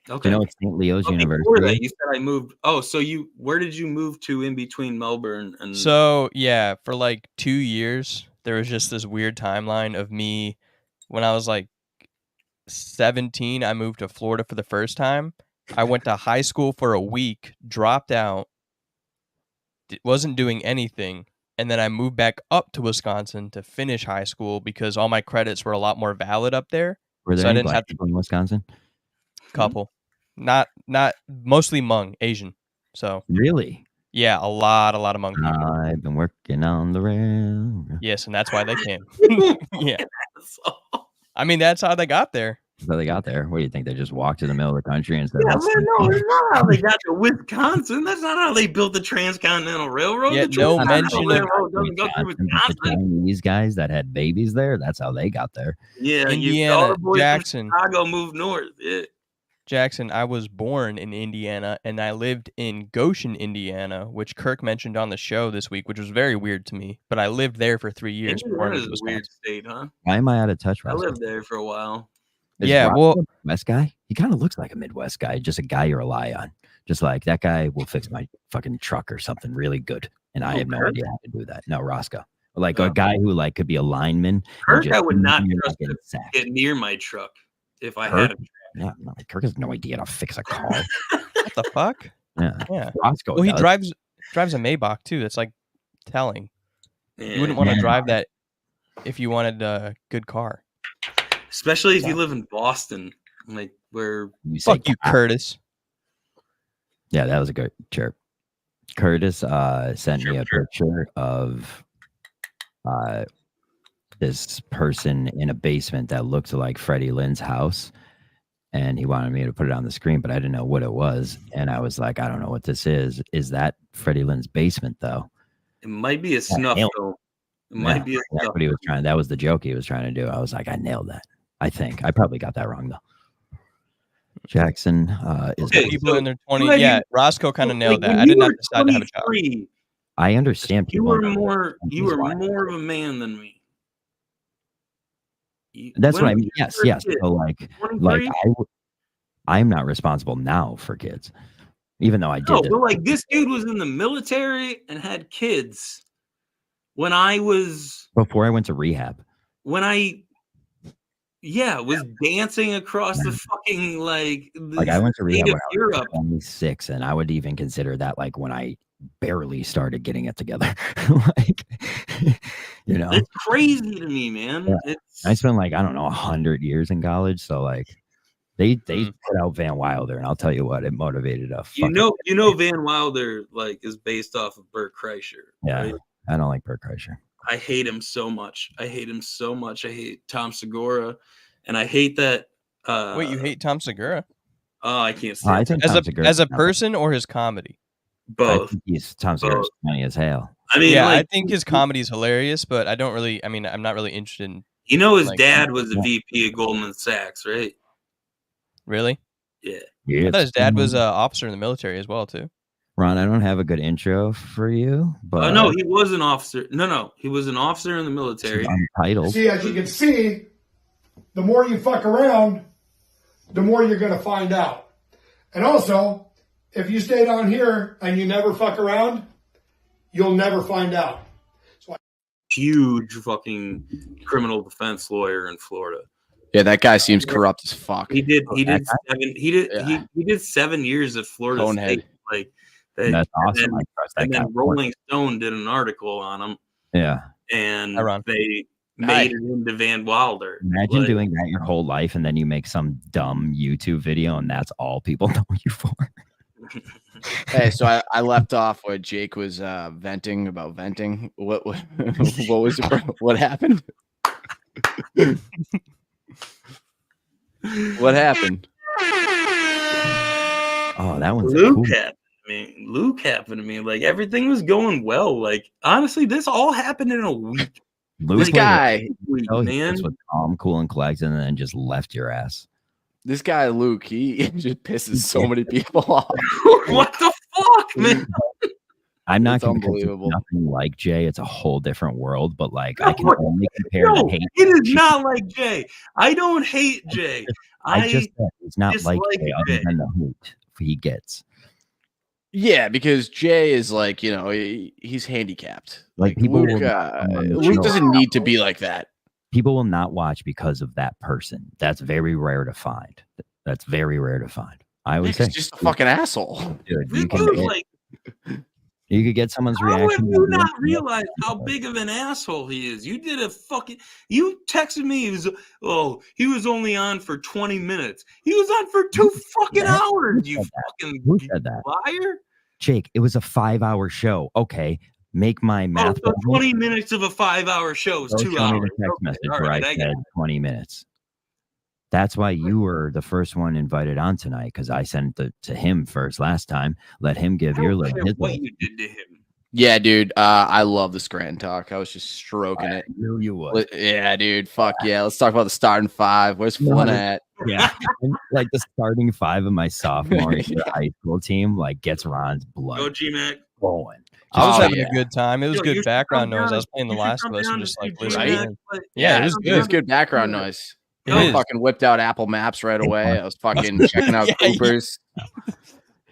Okay. You know, it's St. Leo's University. Before that, you said I moved. Oh, so where did you move to in between Melbourne and? So yeah, for like 2 years, there was just this weird timeline of me. When I was like 17, I moved to Florida for the first time. I went to high school for a week, dropped out, wasn't doing anything, and then I moved back up to Wisconsin to finish high school because all my credits were a lot more valid up there. Were there So I any didn't black have to. people in Wisconsin? Couple, not mostly Hmong, Asian. So Really? yeah, a lot of Hmong people. I've been working on the rail. Yes, and that's why they came. Yeah. I mean, that's how they got there. So they got there. What do you think? They just walked to the middle of the country and said, Yeah, man, no, that's not how they got to Wisconsin. That's not how they built the Transcontinental Railroad. Yeah, the no Transcontinental mention of Railroad doesn't go through the Wisconsin. Chinese guys that had babies there. That's how they got there. Yeah, Indiana, Jackson. Chicago moved north. Yeah. Jackson, I was born in Indiana, and I lived in Goshen, Indiana, which Kirk mentioned on the show this week, which was very weird to me. But I lived there for 3 years. Indiana is a weird state, huh? Why am I out of touch? I lived there for a while. Yeah, well, Midwest guy. He kind of looks like a Midwest guy, just a guy you rely on. Just like that guy will fix my fucking truck or something really good, and I have no idea how to do that. No, Roscoe, like a guy who like could be a lineman. Kirk, I would not trust to get near my truck if I had a truck. Yeah, no, Kirk has no idea how to fix a car. What the fuck? Yeah. Roscoe. Well, he drives a Maybach too. That's like telling. Yeah. You wouldn't want to drive that if you wanted a good car. Especially if you live in Boston, like where. Fuck you, Curtis. Yeah, that was a good chirp. Curtis sent me a picture of this person in a basement that looked like Freddie Lynn's house. And he wanted me to put it on the screen, but I didn't know what it was. And I was like, I don't know what this is. Is that Freddie Lynn's basement, though? It might be a snuff, though. It might be a that's snuff. what he was trying. That was the joke he was trying to do. I was like, I nailed that. I think I probably got that wrong though. Jackson is people in their 20s. Yeah, Roscoe kind of nailed that. I did not decide to have a child. I understand. You were more of a man than me. That's what I mean. Yes. So like I'm not responsible now for kids, even though I did. No, but like this dude was in the military and had kids when I was before I went to rehab. When I was dancing across the fucking like I went to rehab when I was 26, and I would even consider that like when I barely started getting it together. Like, you know, it's crazy to me, man. Yeah. I spent like, I don't know, 100 years in college. So like they put out Van Wilder, and I'll tell you what, it motivated a you know Van Wilder like is based off of Bert Kreischer. Yeah. Right? I don't like Bert Kreischer. I hate him so much. I hate Tom Segura, and I hate that. Wait, you hate Tom Segura? Oh, I can't say as a person or his comedy. Both. Tom Segura's funny as hell. I mean, yeah, like, I think his comedy is hilarious, but I don't really. I mean, I'm not really interested in. You know, his dad was a VP at Goldman Sachs, right? Really? Yeah. I thought his dad was an officer in the military as well, too. Ron, I don't have a good intro for you, but no, he was an officer. No, he was an officer in the military. Untitled. See, as you can see, the more you fuck around, the more you're going to find out. And also, if you stay down here and you never fuck around, you'll never find out. Huge fucking criminal defense lawyer in Florida. Yeah, that guy seems corrupt as fuck. He did 7 years at Florida State. Like that's awesome. And then Rolling Stone did an article on him. Yeah. And they made it into Van Wilder. Imagine doing that your whole life, and then you make some dumb YouTube video, and that's all people know you for. Hey, so I left off where Jake was venting about venting. What was it? What happened? What happened? Oh, that one's Luke happened to me. Like everything was going well. Like honestly, this all happened in a week. This guy, man, was calm, cool, and collected, and then just left your ass. This guy Luke, he just pisses so many people off. What the fuck, man? I'm not unbelievable. Nothing like Jay. It's a whole different world, but like I can only compare the hate. It is not like Jay. I don't hate Jay. I just said it's not like Jay other than the hate he gets. Yeah, because Jay is like, you know, he's handicapped. Like people Luke doesn't need to be like that. People will not watch because of that person. That's very rare to find. I would say just a fucking asshole. Dude, You could get someone's How reaction. have you not realized how big of an asshole he is? You texted me. He was only on for 20 minutes. He was on for 2 fucking hours. You fucking liar. Jake, it was a 5-hour show. Okay, make my math. So 20 minutes of a 5-hour show is 2 hours. Text message where I said 20 minutes. That's why you were the first one invited on tonight, because I sent it to him first last time. Let him give your little. What you did to him? Yeah, dude. I love the Scranton talk. I was just stroking it. Knew you would. Yeah, dude. Fuck yeah. Let's talk about the starting five. Where's Flynn at? Yeah, like the starting 5 of my sophomore high school team, like gets Ron's blood. Go G-Mac. Going. I was having a good time. It was good background noise. I was playing The Last of Us and just like listening. Yeah, it was good. It was good background noise. I fucking whipped out Apple Maps right away. I was fucking checking out Coopers.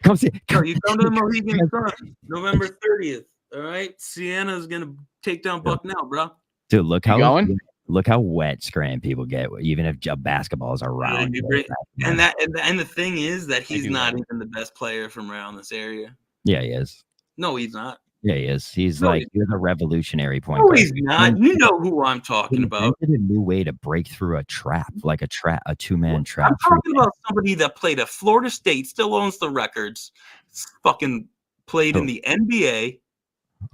Come see. You come to the Mohegan Sun, November 30th. All right, Sienna's gonna take down Bucknell, bro. Dude, look how wet Scranton people get, even if basketballs are around. And the thing is that he's not even the best player from around this area. Yeah, he is. No, he's not. Yeah, he is. He's you're the revolutionary point. No, he's not. You know who I'm talking about. A new way to break through a trap, like a 2-man trap. I'm talking about somebody that played at Florida State, still owns the records, fucking played in the NBA.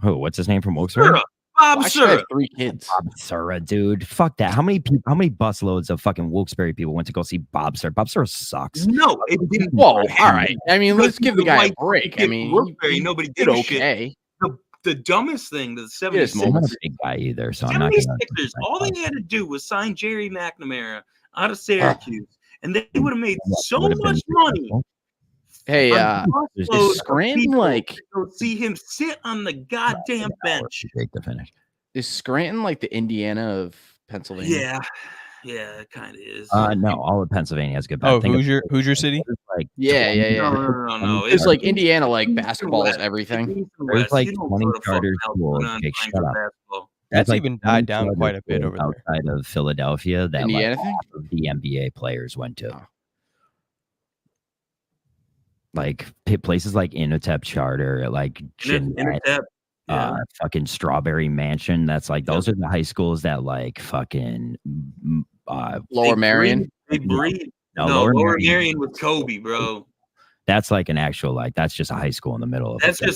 Oh, what's his name from Wilkes-Barre? Bob Sura. 3 kids. Bob Sura, dude. Fuck that. How many busloads of fucking Wilkes-Barre people went to go see Bob Sura? Bob Sura sucks. No, it didn't. Whoa, all right. I mean, let's give the guy a break. I mean, nobody did okay. The dumbest thing, the 76ers. I'm not a big guy either, so I'm not gonna. All they had to do was sign Jerry McNamara out of Syracuse, and they would have made so much money. Hey, is Scranton like? Go see him sit on the goddamn bench. To finish. Is Scranton like the Indiana of Pennsylvania? Yeah, it kind of is. No, all of Pennsylvania has good. Oh, Hoosier City? Like, yeah. No. It's like Indiana, like basketball is everything. There's like 20 charter schools. Shut up. That's like even died down quite a bit over there. Outside of Philadelphia, that Indiana like half of the NBA players went to. Like places like Inotep Charter, like fucking Strawberry Mansion. That's like those are the high schools that like fucking Lower Marion. Lower Marion with Kobe, bro. That's like an actual that's just a high school in the middle of. That's a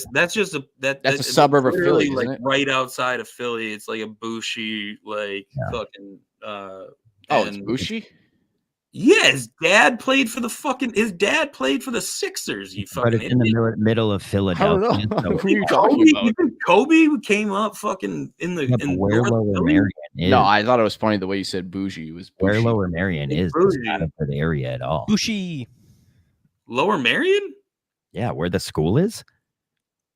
suburb of Philly, like isn't it? right outside of Philly. It's like a Bushy, fucking. It's Bushy. Yeah, his dad played for the Sixers. You fucking. But it's in the middle of Philadelphia. I don't know. Who are you talking about? Kobe came up fucking in the. Where Lower Marion is? No, I thought it was funny the way you said bougie. It was where Bushy. Lower Marion is not a good area at all. Bushy. Lower Marion? Yeah, where the school is.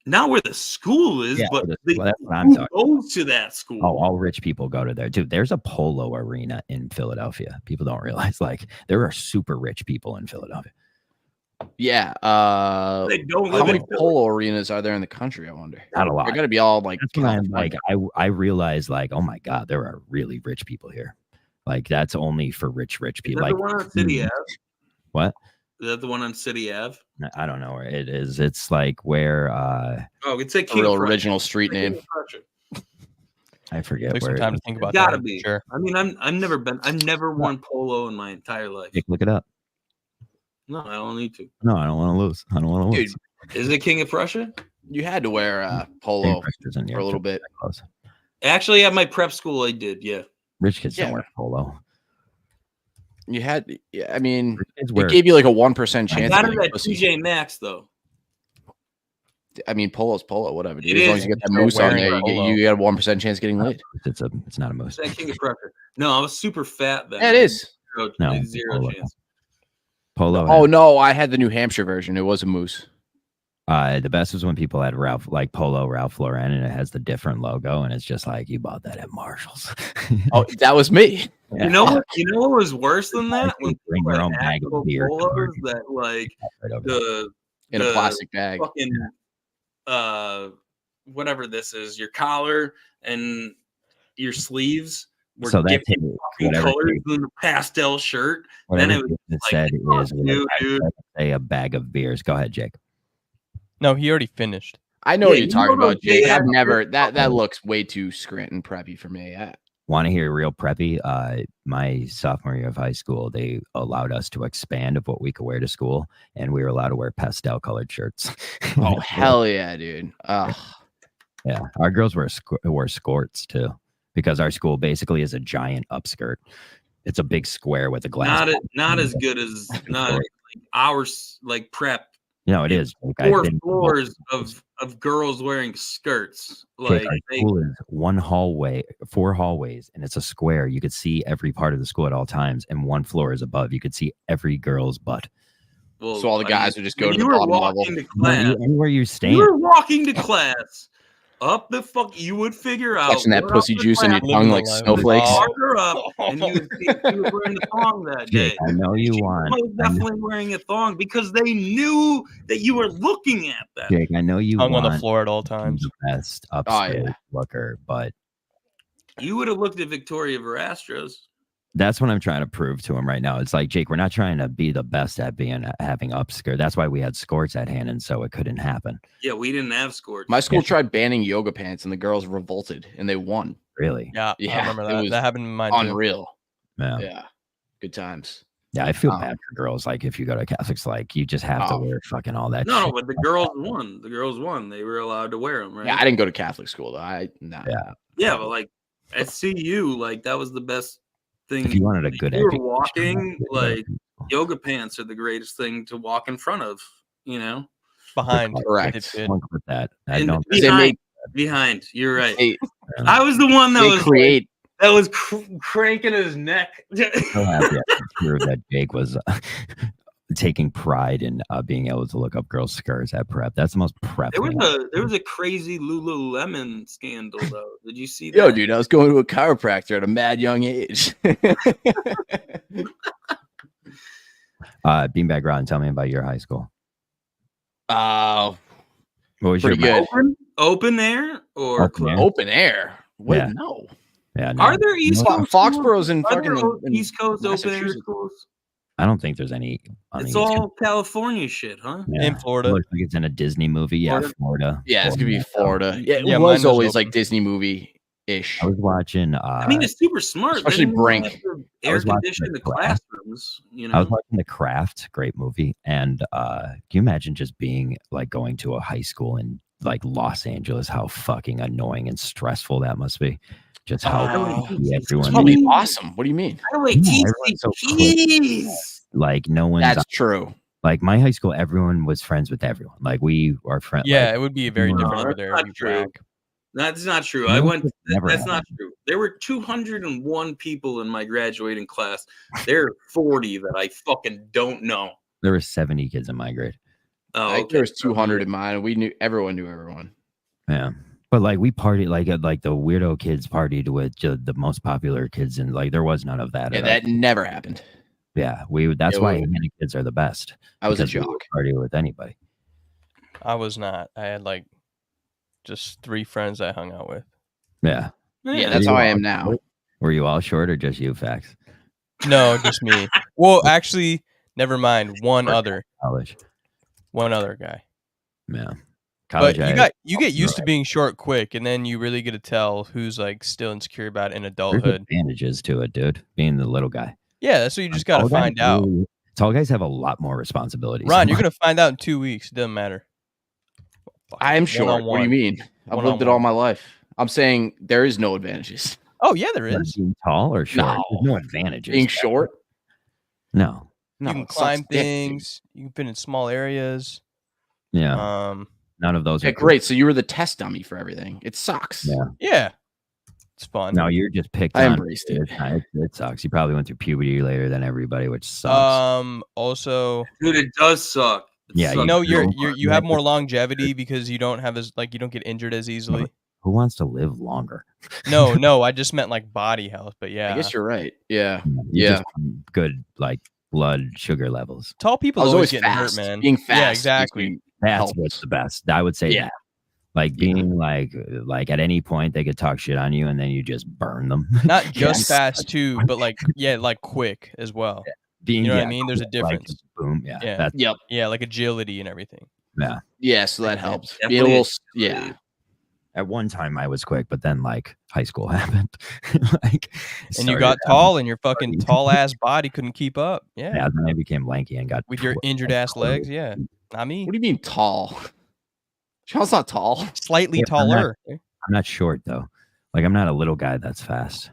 Not where the school is, but that's what I'm talking goes to that school. Oh, all rich people go to there. Dude, there's a polo arena in Philadelphia. People don't realize, like, there are super rich people in Philadelphia. Yeah. They don't how many polo arenas are there in the country, I wonder? Not a lot. They're going to be all like... That's when I'm like, I realize, like, oh my God, there are really rich people here. Like, that's only for rich people. Is that like the one on City Ave? What? Is that the one on City Ave? I don't know where it is. It's like where it's a real original street name. I forget Take where. Some time to think about Gotta that. be. Sure. I mean, I've never worn polo in my entire life. Look it up. No, I don't need to. No, I don't want to lose. I don't want to lose. Is it King of Prussia? You had to wear polo for a little bit. Actually, at my prep school, I did. Yeah. Rich kids don't wear polo. You had, I mean, it gave you like a 1% chance. I got it at TJ Maxx though. I mean, polo's polo, whatever. Dude. As long as you get that moose on there, you got a 1% chance getting laid. It's not a moose. It's King of Prussia. No, I was super fat then. Yeah, it is. Zero chance. Polo. Oh no, I had the New Hampshire version. It was a moose. The best was when people had Ralph Lauren, and it has the different logo, and it's just like you bought that at Marshall's. Oh, that was me. Yeah. You know what was worse than that? When bring your own bag of beer that like in a plastic bag. Fucking, whatever this is, your collar and your sleeves were different colors than the pastel shirt. Then it was said is say a bag of beers. Go ahead, Jake. No, he already finished. I know what you're talking about, Jake. I've never that looks way too Scranton preppy for me. Want to hear real preppy? My sophomore year of high school, they allowed us to expand of what we could wear to school, and we were allowed to wear pastel colored shirts. Oh hell yeah, dude! Yeah, our girls wore skirts too, because our school basically is a giant upskirt. It's a big square with a glass. Not as good as ours, like prep. No, it is. Like, 4 floors of girls wearing skirts. Like our school is 1 hallway, 4 hallways, and it's a square. You could see every part of the school at all times, and 1 floor is above. You could see every girl's butt. Well, so all the guys would just go to the bottom level. Anywhere you're staying. You were walking to class. Up the fuck, you would figure out. Catching that pussy juice in your tongue like snowflakes. Harder up, and you would see you were wearing a thong that day. Jake, I know you want. Was definitely wearing a thong because they knew that you were looking at that. Jake, I know you hung want on the floor at all times. The best upstairs looker, but you would have looked at Victoria Verastros. That's what I'm trying to prove to him right now. It's like, Jake, we're not trying to be the best at having upskirt. That's why we had skirts at hand, and so it couldn't happen. Yeah, we didn't have skirts. My school tried banning yoga pants, and the girls revolted, and they won. Really? Yeah, I remember that. That happened in my unreal. Yeah, good times. Yeah, I feel bad for girls. Like, if you go to Catholics, like, you just have to wear fucking all that. No, shit. but the girls won. The girls won. They were allowed to wear them, right? Yeah, I didn't go to Catholic school though. Yeah, but like at CU, like that was the best thing. If you wanted a good you were walking, like yoga pants are the greatest thing to walk in front of, you know? Behind. Correct. With that. Behind. You're right. I was the one that was cranking his neck. Sure that Jake was taking pride in being able to look up girls' skirts at prep. That's the most prep. There was a crazy Lululemon scandal though. Did you see that? Yo, dude, I was going to a chiropractor at a mad young age. Beanbag Ron, tell me about your high school. What was pretty your good. Open air or open air? Wait, Yeah. no. Yeah, no. Are there East Coast Foxborough's in schools? Are there fucking East Coast open air schools? I don't think there's any. It's all California shit, huh? In Florida. Looks like it's in a Disney movie. Yeah, Florida. Yeah, it's gonna be Florida. Yeah, it Yeah, was mine was always open. like Disney movie-ish. I was watching. I mean, it's super smart. Especially They don't Brink. have to I air was watching condition The the Craft. classrooms. You I was know, watching The Craft, great movie, and can you imagine just being like going to a high school in like Los Angeles? How fucking annoying and stressful that must be. Just how everyone. Probably awesome. What do you mean? by the way, everyone's so quick. TCPs. Like no one's. That's true. Like my high school, everyone was friends with everyone. Like we are friends. Yeah, like, it would be very different over that's there. not You true. brag. That's not true. No, I went. it's never That's not happened. true. There were 201 people in my graduating class. There are 40 that I fucking don't know. There were 70 kids in my grade. Oh, I think okay. there was 200 in mine. We everyone knew everyone. Yeah. But like we partied like the weirdo kids partied with the most popular kids, and like there was none of that. Yeah, at that our- never happened. yeah, that's Yeah, why we- Hispanic kids are the best. I was a because we would jock. Party with anybody. I was not. I had like just 3 friends I hung out with. Yeah. Yeah, that's how I am now. Were you all short or just you, Fax? No, just me. Well, actually, never mind. One other guy. Yeah. But you get used to being short quick, and then you really get to tell who's like still insecure about it in There's adulthood. advantages to it, dude. Being the little guy. Yeah, that's what you just gotta find out. Tall guys have a lot more responsibilities. Ron, you're gonna find out in 2 weeks. It doesn't matter. I am short. What do you One-on-one. mean? I've lived it all my life. I'm saying there is no advantages. Oh yeah, there is. Being tall or short? No. There's no advantages. Being short? No. No, You can it sucks climb dick, dude. things. You can fit in small areas. Yeah. None of those. Yeah, are great. So you were the test dummy for everything. It sucks. Yeah. Yeah, it's fun. No, you're just picked I on. embraced it. It sucks. You probably went through puberty later than everybody, which sucks. Also, Dude, it does suck. It Yeah, sucks. you know, so you have more longevity because you don't have as like you don't get injured as easily. Who wants to live longer? No, I just meant like body health. But yeah, I guess you're right. Yeah. You Yeah. just good like blood sugar levels. tall people I was always always getting fast. hurt, man. Being fast. Yeah, makes exactly. me That's helps. what's the best. I would say Yeah. that. Like being like at any point they could talk shit on you and then you just burn them. Not just Yes. fast too, but like like quick as well. Being You know what I yeah, mean? There's a like, difference. boom. Yeah. Yeah. That's, Yep. Yeah, like agility and everything. Yeah, so that helped. Yeah. At one time I was quick, but then like high school happened. And you got tall, and your fucking tall ass body couldn't keep up. Yeah. Yeah, then I became lanky and got with your injured ass legs. Yeah. Not me. What do you mean tall? Sean's not tall. Slightly taller. I'm not short though. Like I'm not a little guy that's fast.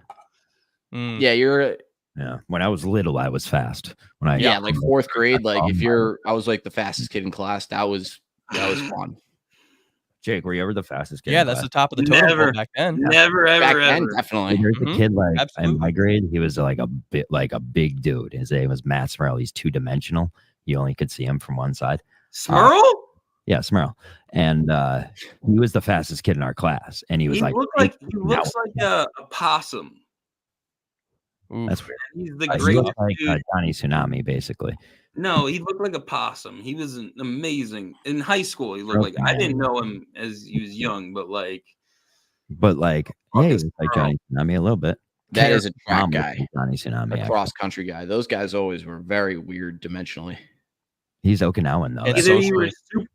Yeah, you're. Yeah, when I was little, I was fast. When I like fourth grade, like I was like the fastest kid in class. That was fun. Jake, were you ever the fastest kid? Yeah, that's the top of the totem pole back then. Never, ever, ever. Definitely. There's a kid like in my grade. He was like a big dude. His name was Matt Smurl. He's 2-dimensional. You only could see him from one side. Smurl? Yeah, Smurl. And he was the fastest kid in our class. And he was he looks like a possum. That's weird. He's the greatest dude. Johnny Tsunami, basically. No, he looked like a possum. He was amazing in high school. He looked like I didn't know him as he was young, but he was like Johnny Tsunami a little bit. That is a track guy, Johnny Tsunami, a cross country guy. Those guys always were very weird dimensionally. He's Okinawan though.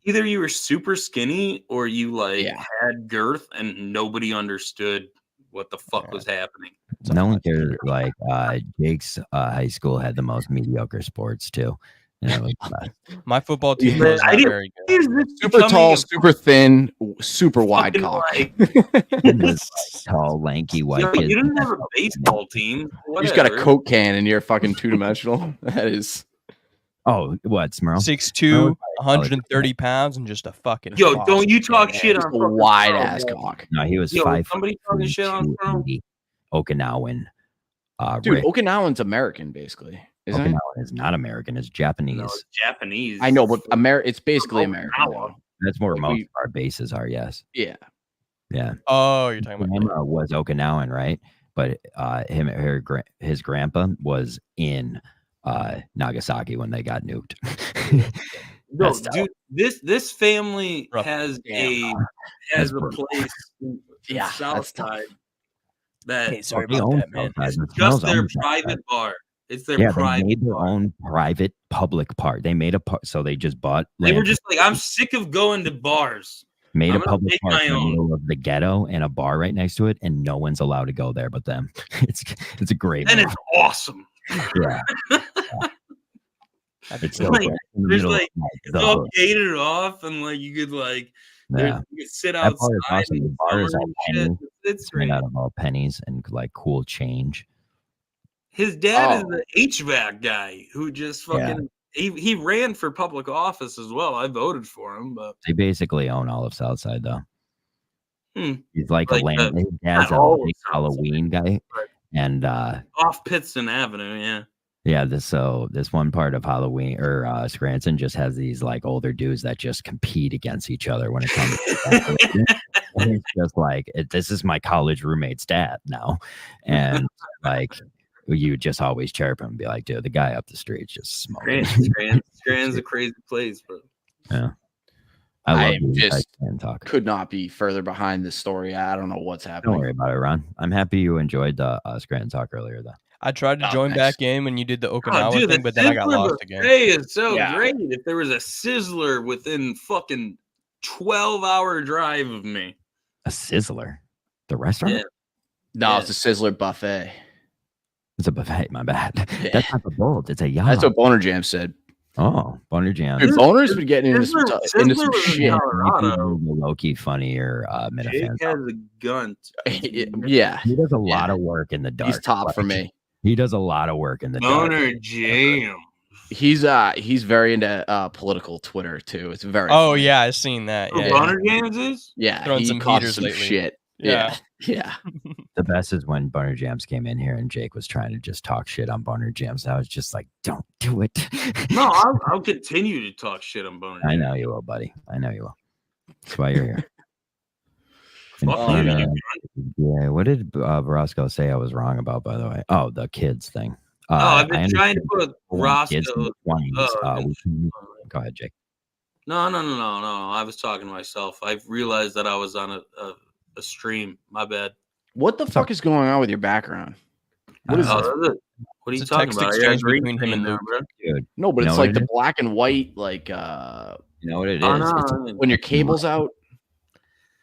Either you were super skinny or you had girth and nobody understood what the fuck was happening. No one cared. Like Jake's high school had the most mediocre sports too. My football team was not very good. Super tall, super thin, super wide cock. Tall, lanky, white kid. You didn't have a baseball team. You just got a Coke can and you're fucking 2-dimensional. That is. Oh, what, Smurl? 6'2", 130 pounds, and just a fucking. Yo, don't you talk shit on a wide ass cock. No, he was 5'. Somebody talking shit on Smurl. Okinawan. Dude, Okinawan's American, basically. Okinawan is not American. It's Japanese. No, it's Japanese. I know, but it's basically American. That's where most of our bases are. Yes. Yeah. Yeah. Oh, you're talking about. Grandma was Okinawan, right? But his grandpa was in Nagasaki when they got nuked. No, dude, this family has a place in Southside that sorry about that, man. It's just their private bar. It's their private. They made their own private public park. They made a park, so they just bought. They were just like, I'm sick of going to bars. Made a public park in the middle of the ghetto and a bar right next to it, and no one's allowed to go there but them. It's a great. And it's awesome. Yeah. It's like there's it's all gated off, and you could you could sit outside. Awesome. The bar is all pennies. It's made out of all pennies and cool change. His dad is the HVAC guy who just fucking he ran for public office as well. I voted for him, but they basically own all of Southside though. He's like a land. His dad's a big Halloween guy, and off Pittston Avenue, yeah. Yeah, this one part of Halloween or Scranton just has these older dudes that just compete against each other when it comes to and it's just this is my college roommate's dad now, and you just always chirp him and be like, dude, the guy up the street's just smoking. Scranton's a crazy place, but yeah. I just could not be further behind this story. I don't know what's happening. Don't worry about it, Ron. I'm happy you enjoyed the Scranton talk earlier, though. I tried to join back in when you did the Okinawa thing, but then I got lost again. Hey, it's so great. If there was a Sizzler within fucking 12-hour drive of me. A Sizzler? The restaurant? Yeah. No, it's a Sizzler buffet. It's a buffet, my bad. Yeah. That's not the bold. It's a yacht. That's what Boner Jam said. Oh, Boner Jam. Dude, Boner's been getting into some shit. Low-key funnier Jake has a gun. Yeah. He does a lot of work in the dark. He's top for me. He does a lot of work in the dark. Boner Jam. He's very into political Twitter too. It's very funny. Yeah, I've seen that. Yeah, Boner Jams is? Yeah. Throwing some heaters lately. Shit. Yeah. The best is when Boner Jams came in here and Jake was trying to just talk shit on Boner Jams. I was just like, don't do it. No, I'll continue to talk shit on Boner Jams. I know you will, buddy. I know you will. That's why you're here. Yeah, what did Roscoe say I was wrong about, by the way? Oh, the kids thing. I've been trying to put Roscoe. Go ahead, Jake. No. I was talking to myself. I realized that I was on a stream. My bad. What the fuck is going on with your background? What is this? What are you talking about? Exchange between him and Luke. Dude, no, but it's the black and white You know what it is? It's when your cable's out.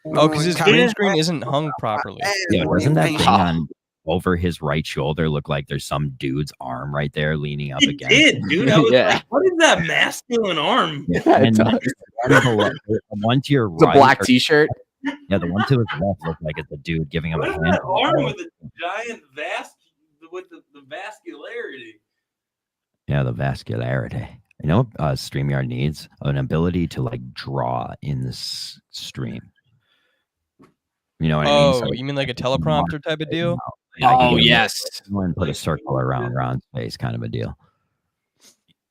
Oh, because his green screen isn't hung properly. Yeah, doesn't that thing on over his right shoulder look like there's some dude's arm right there leaning up against him? Dude. I was like, what is that masculine arm? Yeah, and the one to your right. It's a black t-shirt. Yeah, the one to his left looked like it's a dude giving him a hand. That arm with the giant with the vascularity. Yeah, the vascularity. You know, StreamYard needs an ability to like draw in this stream. You know what I mean? So, you mean like a teleprompter type of deal? Oh, yes. And put a circle around Ron's face, kind of a deal.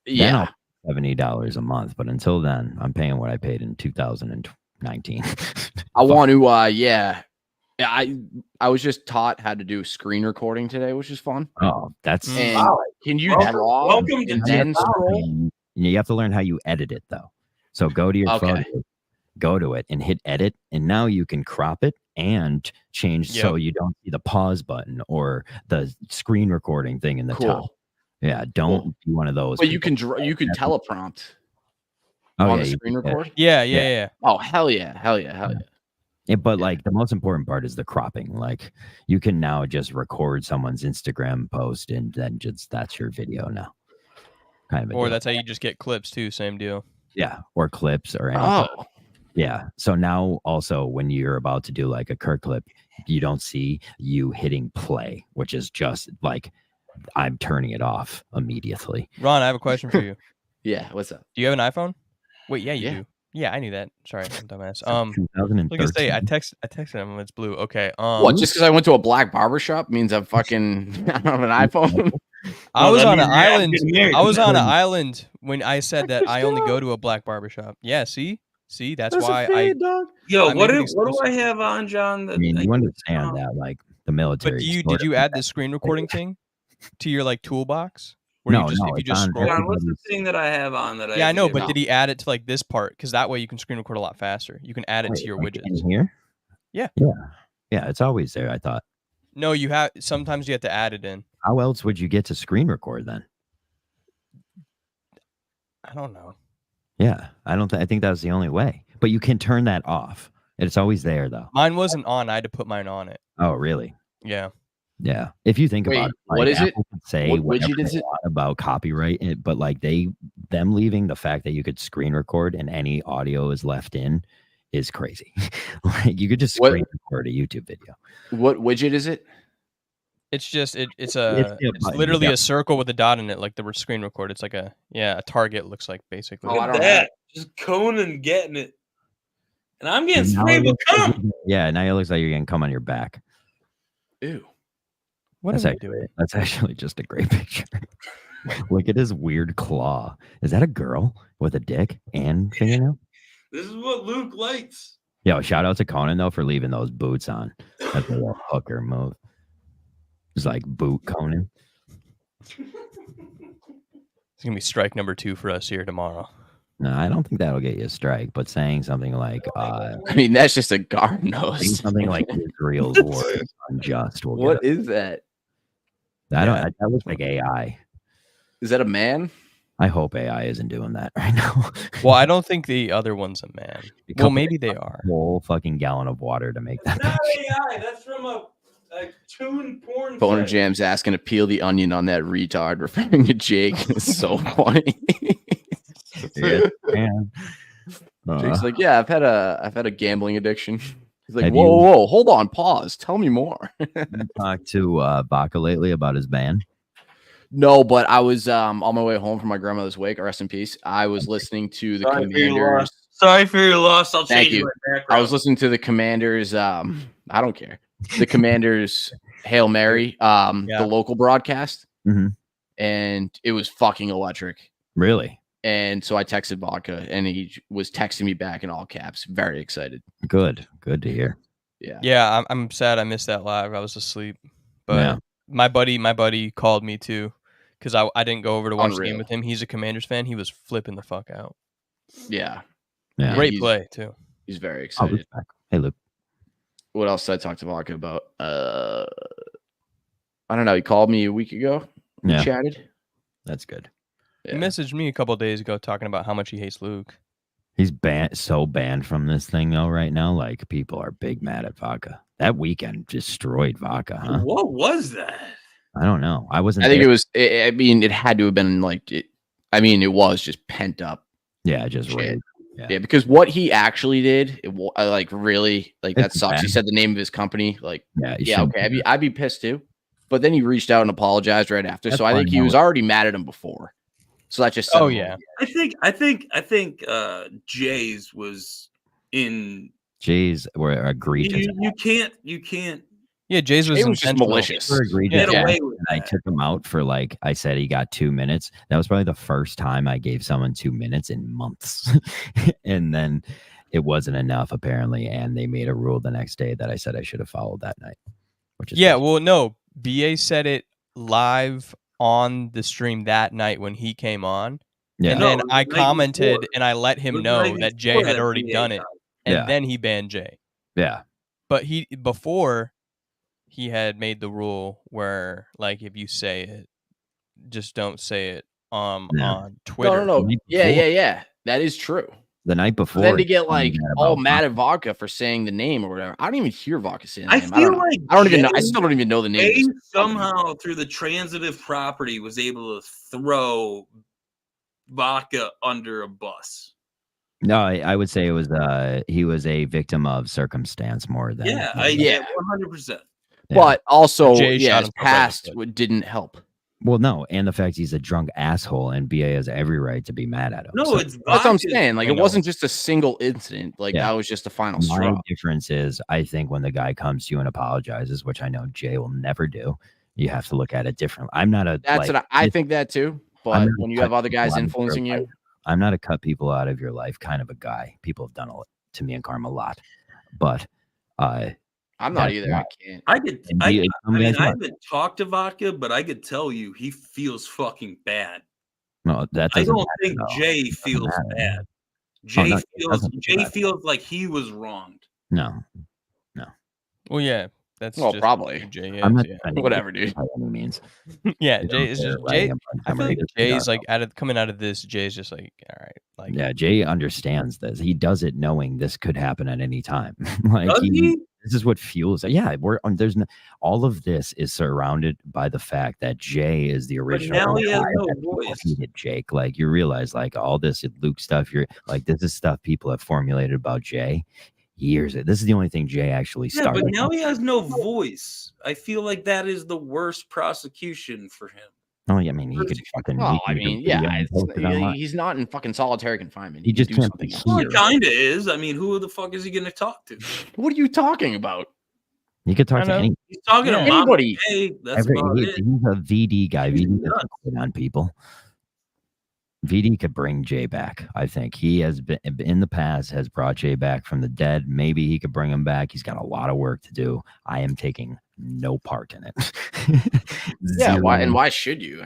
Yeah. $70 a month, but until then, I'm paying what I paid in 2019. I want to, I was just taught how to do screen recording today, which is fun. Oh, that's can you draw and then scroll? You have to learn how you edit it though. So go to your photo, go to it and hit edit, and now you can crop it and change so you don't see the pause button or the screen recording thing in the top. Yeah, don't do one of those. But you can teleprompt on the screen record. Yeah. Oh, hell yeah. Yeah, but like the most important part is the cropping. Like you can now just record someone's Instagram post and then just that's your video now. Kind of. Or that's how you just get clips too. Same deal. Yeah, or clips or anything. Oh. Yeah. So now also when you're about to do like a Kurt clip, you don't see you hitting play, which is just like I'm turning it off immediately. Ron, I have a question for you. Yeah, what's up? Do you have an iPhone? Wait, yeah, you do. Yeah, I knew that. Sorry, I'm dumbass. Like I say, I texted him. It's blue. Okay. What? Just because I went to a black barbershop means I'm fucking I don't have an iPhone. I was on an island. I was on an island when I said that I only go to a black barbershop. Yeah. See, that's why Yo, what do I have on, John? I mean, you understand that, like the military. But did you add the screen recording thing to your like toolbox? No, if you just scroll. John, what's the thing that I have on that? I know, but did he add it to like this part? Because that way you can screen record a lot faster. You can add it to your widgets. In here? Yeah. It's always there. I thought. No, you have. Sometimes you have to add it in. How else would you get to screen record then? I don't know. Yeah, I think that was the only way. But you can turn that off. It's always there though. Mine wasn't on. I had to put mine on it. Oh, really? Yeah. Yeah. If you think about it, like, what is Apple it? Could say what widget is it about copyright, but like them leaving the fact that you could screen record and any audio is left in is crazy. Like you could just screen record a YouTube video. What widget is it? It's just it's literally a circle with a dot in it, like the screen record. It's like a target looks like basically. Look at that. Just Conan getting it. And I'm getting sprayed with cum. Yeah, now it looks like you're getting cum on your back. Ew. What are we doing? That's actually just a great picture. Look at his weird claw. Is that a girl with a dick and fingernail? This is what Luke likes. Yo, shout out to Conan though for leaving those boots on. That's a little hooker move. It's like boot Conan. It's gonna be strike number 2 for us here tomorrow. No, I don't think that'll get you a strike, but saying something like I mean, that's just a guard nose. Something like Israel's war is unjust. What is that? That looks like AI. Is that a man? I hope AI isn't doing that right now. Well, I don't think the other one's a man. Well, maybe they are. A whole fucking gallon of water to make that. Not AI. That's from a tune porn. Boner Jam's asking to peel the onion on that retard, referring to Jake. It's so funny. Yeah, man. Jake's like, yeah, I've had a gambling addiction. He's like, whoa, hold on, pause. Tell me more. Talked to Baca lately about his band. No, but I was on my way home from my grandmother's wake. Rest in peace. I was listening to the Commanders. Sorry for your loss. I'll change my background. I was listening to the Commanders. I don't care. The Commanders Hail Mary, the local broadcast, and it was fucking electric. Really? And so I texted Vodka, and he was texting me back in all caps. Very excited. Good to hear. Yeah. I'm sad I missed that live. I was asleep, but my buddy called me too, because I didn't go over to watch the game with him. He's a Commanders fan. He was flipping the fuck out. Yeah. Great play too. He's very excited. Hey, Luke. What else did I talk to Vodka about? I don't know. He called me a week ago. We chatted. That's good. He messaged me a couple of days ago talking about how much he hates Luke. He's so banned from this thing though right now. Like people are big mad at vodka. That weekend destroyed vodka, huh? What was that? I don't know. I wasn't. I think it was. I mean, it had to have been like. It was just pent up. Yeah, just shit. Yeah, because what he actually did, really, that sucks. Bad. He said the name of his company. Like, yeah, okay, I'd be pissed too. But then he reached out and apologized right after. So I think he was already mad at him before. So that just. Yeah. I think Jay's was in. Jay's were egregious. You can't. Yeah, Jay's was just malicious. I took him out for I said he got 2 minutes. That was probably the first time I gave someone 2 minutes in months. And then it wasn't enough apparently. And they made a rule the next day that I said I should have followed that night. Which is well, no, BA said it live on the stream that night when he came on. Yeah. And then I commented and I let him know that Jay had already done it. And then he banned Jay. Yeah. But before he had made the rule where if you say it, just don't say it on Twitter. No. Yeah. That is true. The night before. Then to get all mad at Vodka for saying the name or whatever. I don't even hear Vodka saying the name. I don't even know. I still don't even know the name. Jay somehow through the transitive property was able to throw Vodka under a bus. No, I would say it was he was a victim of circumstance more than 100%. But also, his past didn't help. Well, no, and the fact he's a drunk asshole, and BA has every right to be mad at him. No, that's what I'm saying. It wasn't just a single incident. That was just the final straw. My difference is, I think when the guy comes to you and apologizes, which I know Jay will never do, you have to look at it differently. I'm not a. That's what I think that too. But when you have other guys influencing you, I'm not a cut people out of your life kind of a guy. People have done it to me and Karma a lot, but I'm not either. I can't. I haven't talked to Vodka, but I could tell you he feels fucking bad. No, I don't think Jay feels bad. Jay feels like he was wronged. No. Well, yeah, that's probably Jay is, I'm not whatever, dude. By any means. Yeah, Jay is just Jay. I feel like Jay's coming out of this. Jay's just all right. Yeah, Jay understands this. He does it knowing this could happen at any time. This is what fuels it. Yeah, there's all of this is surrounded by the fact that Jay is the original. But now he has no voice. Jake, you realize all this Luke stuff. You're this is stuff people have formulated about Jay years. This is the only thing Jay actually started. Yeah, but now he has no voice. I feel like that is the worst prosecution for him. Oh, yeah, I mean, he could fucking. Well, he's not in fucking solitary confinement. He just do can't something else. Well, he kind of is. I mean, who the fuck is he going to talk to? What are you talking about? You could talk to anyone. He's talking to anybody. That's about it. He's a VD guy. VD doesn't on people. VD could bring Jay back. I think he has been in the past has brought Jay back from the dead. Maybe he could bring him back. He's got a lot of work to do. I am taking no part in it. Yeah, why should you?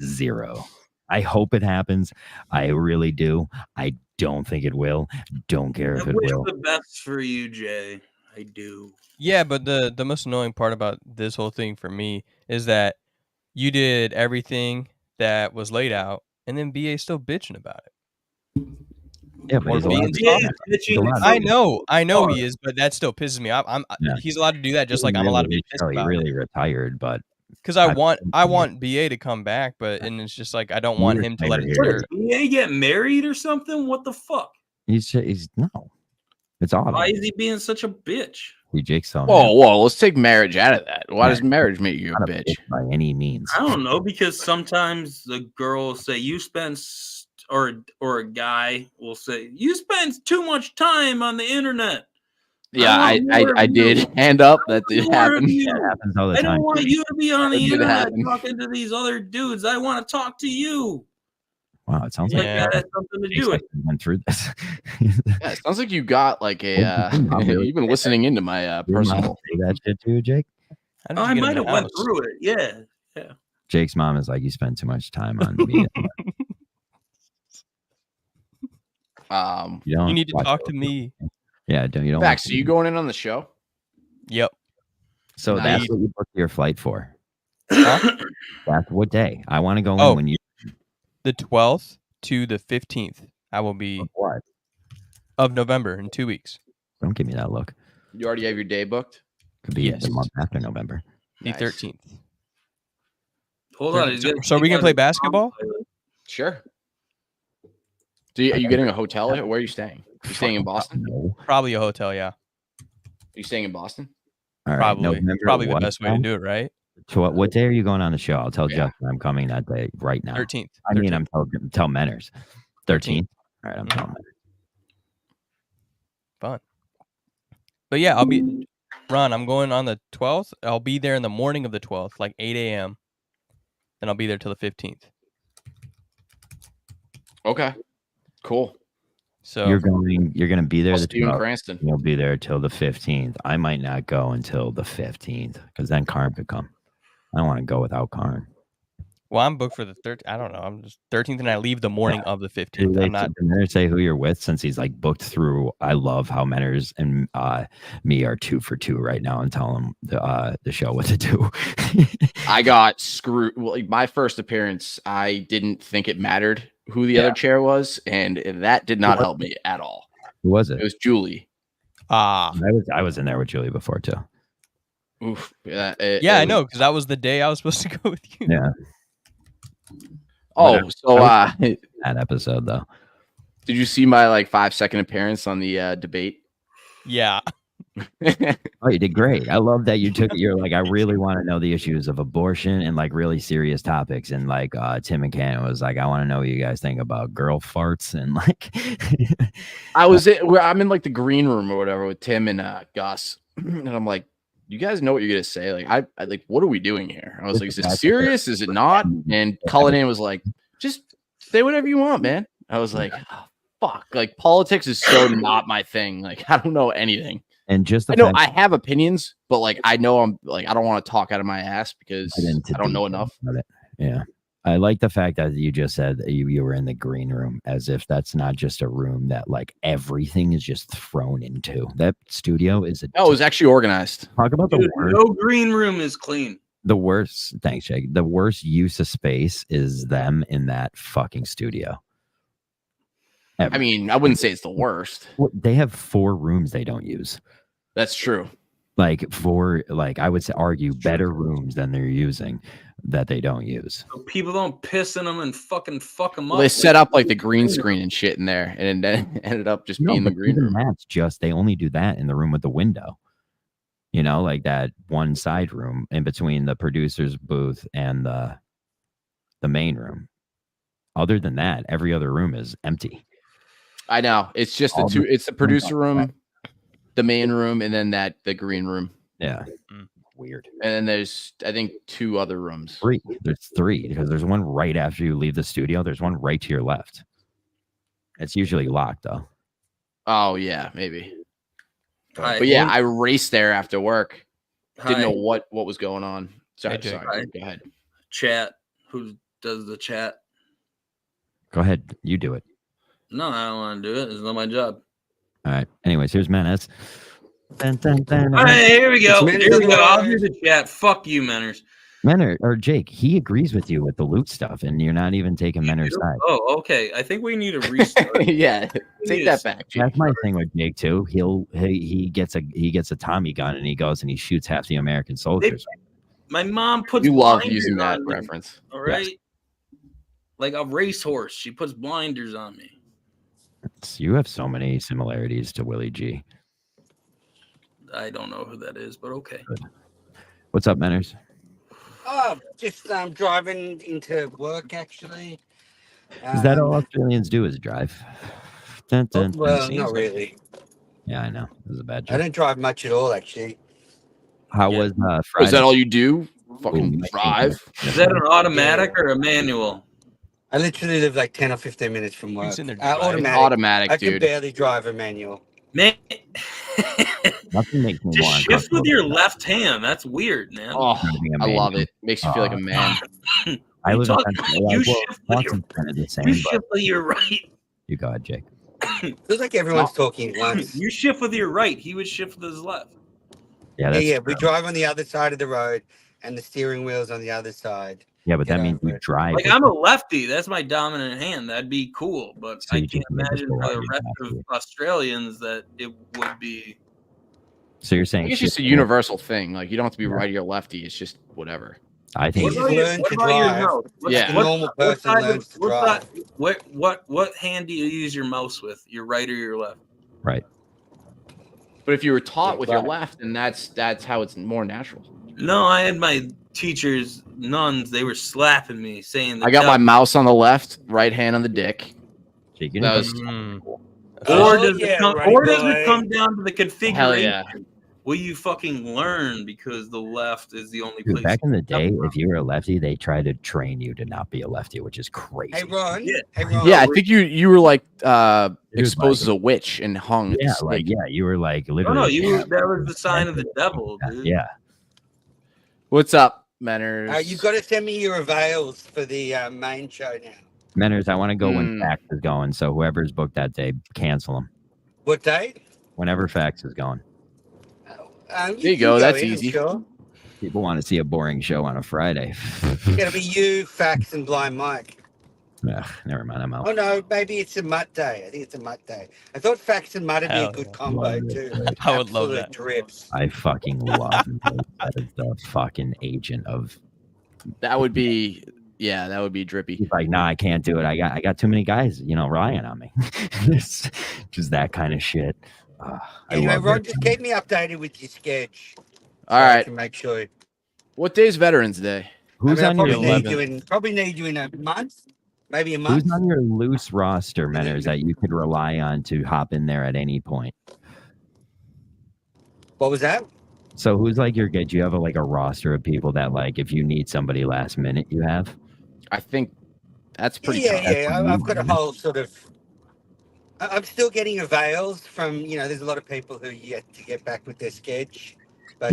Zero. I hope it happens. I really do. I don't think it will. Don't care if it will. I wish the best for you, Jay. I do. Yeah, but the most annoying part about this whole thing for me is that you did everything that was laid out, and then BA still bitching about it. Yeah, but I know he is, but that still pisses me off. He's allowed to do that, just like I'm allowed to be pissed about he really retired, but because I want BA to come back, and it's just I don't want him to let it go. BA get married or something? What the fuck? He's no. It's odd. Why is he being such a bitch? Jake's whoa, let's take marriage out of that. Why does marriage make you a bitch? By any means. I don't know, because sometimes the girl will say you spend or a guy will say you spend too much time on the internet. Yeah, I did hand up. That did happen. That happens all the time. I don't want you to be on the internet talking to these other dudes. I want to talk to you. Wow, it sounds like that has something to do with it. Went through this. Yeah, it sounds like you got you've been listening into my personal. That shit too, Jake. I might have went through it. Yeah. Jake's mom is like, you spend too much time on me. You need to talk to me. Yeah, you don't. Max, are you going in on the show? Yep. So that's what you booked your flight for. That's what day? I want to go in when you. The 12th to the 15th. I will be what? Of November in 2 weeks. Don't give me that look. You already have your day booked? Could be the month after November. The 13th. Hold on. So we can play basketball? Sure. Are you getting a hotel? Where are you staying? You staying in Boston? No. Probably a hotel, yeah. Are you staying in Boston? All right. Probably. November Probably the what best way to do it, right? So what day are you going on the show? I'll tell Justin I'm coming that day right now. 13th. I mean, I'm tell Menners. 13th. All right, I'm telling Menners. Fun. But yeah, Ron, I'm going on the 12th. I'll be there in the morning of the 12th, like 8 a.m. Then I'll be there till the 15th. Okay. Cool. So you're going to be there. I'll see you in Cranston. You'll be there till the 15th. I might not go until the 15th because then Karn could come. I don't want to go without Karn. Well, I'm booked for the 13th. I don't know. I'm just 13th, and I leave the morning of the 15th. I'm not. Menners say who you're with since he's like booked through. I love how Menners and me are 2 for 2 right now, and tell him the show what to do. I got screwed. Well, like my first appearance, I didn't think it mattered who the other chair was, and that did not help me at all. Who was it? It was Julie. I was in there with Julie before too. Oof. I know, because that was the day I was supposed to go with you. Yeah. Oh, so that episode though. Did you see my like 5-second appearance on the debate? Yeah. Oh, you did great. I love that you took it. You're like, I really want to know the issues of abortion and like really serious topics. And like Tim and Cannon was like, I want to know what you guys think about girl farts and like. I'm in like the green room or whatever with Tim and Gus, and I'm like, you guys know what you're gonna say? Like, I like, what are we doing here? I was like, is this serious? Is it not? And Cullinan was like, just say whatever you want, man. I was like, oh, fuck. Like, politics is so not my thing. Like, I don't know anything. And just I know I have opinions, but like, I know I'm like, I don't want to talk out of my ass because I don't know enough. Yeah. I like the fact that you just said that you were in the green room, as if that's not just a room that like everything is just thrown into. That studio is it was actually organized. Talk about the worst. No green room is clean. The worst, thanks, Jake. The worst use of space is them in that fucking studio. I mean, I wouldn't say it's the worst. Well, they have 4 rooms they don't use. That's true. Like I would say argue better rooms than they're using that they don't use. So people don't piss in them and fuck them up. They set up like the green screen and shit in there, and then ended up just being the green room. That's just they only do that in the room with the window. You know, like that one side room in between the producer's booth and the main room. Other than that, every other room is empty. I know. It's just it's the producer room, the main room, and then the green room. Yeah. Weird. And then there's, I think, 2 other rooms. 3. There's 3 because there's one right after you leave the studio. There's one right to your left. It's usually locked though. Oh yeah, maybe. But yeah, I raced there after work. Didn't know what was going on. Sorry. Go ahead. Chat. Who does the chat? Go ahead. You do it. No, I don't want to do it. It's not my job. All right. Anyways, here's Menace. All right, here we go. Here we go. I'll do the chat. Fuck you, Menners. Or Jake, he agrees with you with the loot stuff, and you're not even taking Menners' side. Oh, okay. I think we need a restart. Yeah, take that back. Jake. That's my thing with Jake too. He gets a Tommy gun and he goes and he shoots half the American soldiers. My mom puts. You love using that reference. All right, yes. Like a racehorse, she puts blinders on me. You have so many similarities to Willie G. I don't know who that is, but okay. Good. What's up, Menners? Oh, just driving into work, actually. Is that all Australians do is drive? Well, not really. Yeah, I know. It was a bad joke. I don't drive much at all, actually. How was Friday? Is that all you do? Fucking drive? Is that an automatic or a manual? I literally live like 10 or 15 minutes from work. Automatic, I dude. can barely drive a manual. Man, nothing makes me just shift with your left hand. That's weird, man. Oh, I love it. Makes you feel like a man. I live you shift with your right. You go ahead, Jake. Feels like everyone's talking at once. You shift with your right. He would shift with his left. Yeah. We drive on the other side of the road, and the steering wheel's on the other side. Yeah, but that means you drive. Like I'm a lefty. That's my dominant hand. That'd be cool, but I can't imagine for the rest of Australians that it would be. So you're saying it's just a universal thing. Like you don't have to be righty or lefty. It's just whatever. I think What hand do you use your mouse with? Your right or your left? Right. But if you were taught with your left, then that's how it's more natural. No, I had my teachers, nuns. They were slapping me, saying, "I got my mouse on the left, right hand on the dick." That was, or does it come down to the configuration? Hell yeah. Will you fucking learn because the left is the only place? Back in the day, if you were a lefty, they tried to train you to not be a lefty, which is crazy. Hey Ron, yeah, I think you were like exposed as a witch and hung. Yeah, you were like literally. That was the sign of the devil, dude. Yeah. What's up, Menners? You've got to send me your avails for the main show now. Menners, I want to go when Fax is going. So whoever's booked that day, cancel them. What date? Whenever Fax is going. There you go. That's easy. Sure. People want to see a boring show on a Friday. It's gonna be you, Fax, and Blind Mike. Ugh, never mind. I'm out. Oh no, maybe it's a Mutt day. I think it's a Mutt day. I thought Fax and Mutt would be a good combo too. I would love that. Drips. I fucking love that is the fucking agent of. That would be. Yeah, that would be drippy. He's like, nah, I can't do it. I got too many guys, relying on me. Just that kind of shit. Anyway, Ron, just keep me updated with your sketch. All right. I can make sure. What day is Veterans Day? Who's on your 11th? Probably need you in a month, maybe a month. Who's on your loose roster, Menners, that you could rely on to hop in there at any point? What was that? So who's like your do you have a roster of people that like if you need somebody last minute you have? I think that's pretty. Yeah. I've got a whole sort of. I'm still getting avails from there's a lot of people who yet to get back with their sketch, but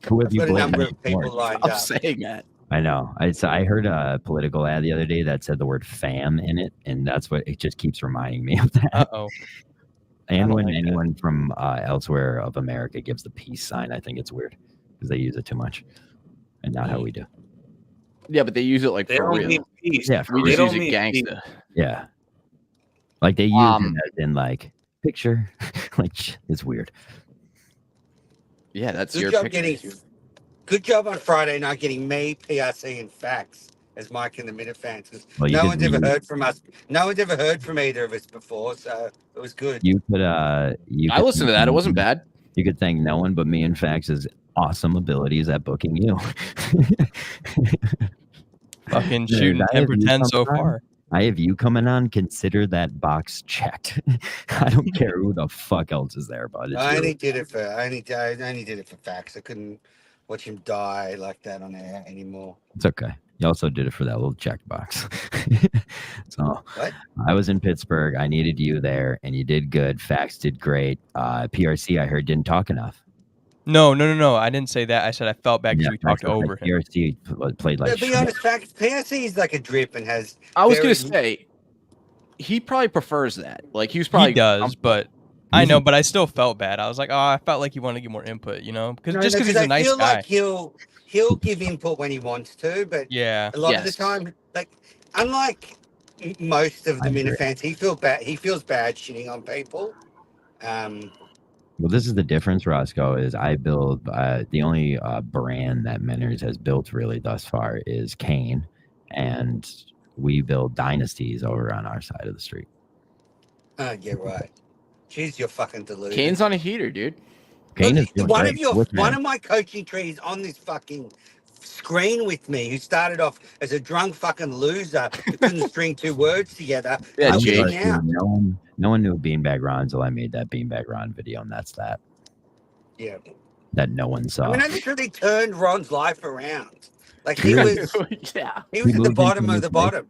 who have I've you got a number of people lined I'm up. saying that. I know. I heard a political ad the other day that said the word "fam" in it, and that's what it just keeps reminding me of that. Uh-oh. And when anyone from elsewhere of America gives the peace sign, I think it's weird because they use it too much, and not how we do. Yeah, but they use it like they for don't real. Mean peace. Yeah, we just use it gangsta. Yeah, like they use it as in like picture, like it's weird. Yeah, that's Good your job picture. Good job on Friday not getting me, PRC, and Fax as Mike and the Minute fans. Well, no one's ever heard from us. No one's ever heard from either of us before, so it was good. You could I listened to that. It wasn't bad. You could thank no one but me and Fax's awesome abilities at booking you. Fucking shooting 10 so far. I have you coming on. Consider that box checked. I don't care who the fuck else is there, bud. I only did it for Fax. I couldn't watch him die like that on air anymore. It's okay. You also did it for that little check box. So what? I was in Pittsburgh. I needed you there, and you did good. Fax did great. PRC, I heard, didn't talk enough. No. I didn't say that. I said I felt bad because we talked over him. PRC played like. To be honest, Fax, PRC is like a drip and has. I was gonna say, he probably prefers that. Like he was probably he does, but. I know, but I still felt bad. I was like, I felt like he wanted to get more input, because he's a nice guy. Like he'll give input when he wants to, but a lot of the time, like unlike most of the Minute fans, he feels bad shitting on people. Well, this is the difference, Roscoe, is I build the only brand that Menners has built really thus far is Kane, and we build dynasties over on our side of the street. Yeah, right. Jeez, you're fucking deluded. Kane's on a heater, dude. Kane is one of my coaching trees on this fucking screen with me, who started off as a drunk fucking loser who couldn't string two words together. Yeah, Jake. No one knew Beanbag Ron until I made that Beanbag Ron video, and that's that. Yeah. That no one saw. I mean, I literally turned Ron's life around. Like he was at the bottom of the bottom.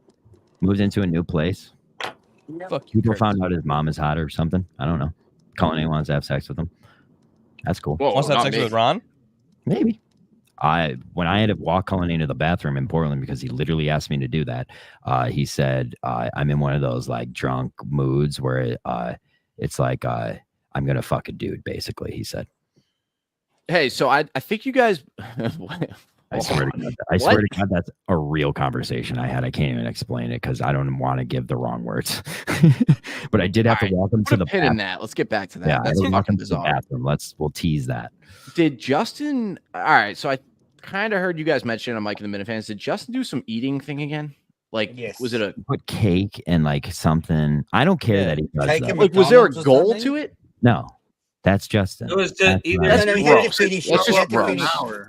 Moved into a new place. Fuck People found out his mom is hot or something. I don't know. Colony wants to have sex with him. That's cool. Wants to have sex with Ron? Maybe. When I had to walk Colony into the bathroom in Portland because he literally asked me to do that, he said, I'm in one of those like drunk moods where it's like I'm gonna fuck a dude, basically, he said. Hey, so I think you guys I swear to God, that's a real conversation I had. I can't even explain it because I don't want to give the wrong words. But I did have to walk him to the pin in that. Let's get back to that. Yeah, That's fucking bizarre. Bathroom. We'll tease that. Did Justin? All right, so I kind of heard you guys mention on Mike and the Minifans. Did Justin do some eating thing again? Like, was it a put cake and like something? I don't care that he does that. Like, was there a goal to it? No. That's Justin. It was just either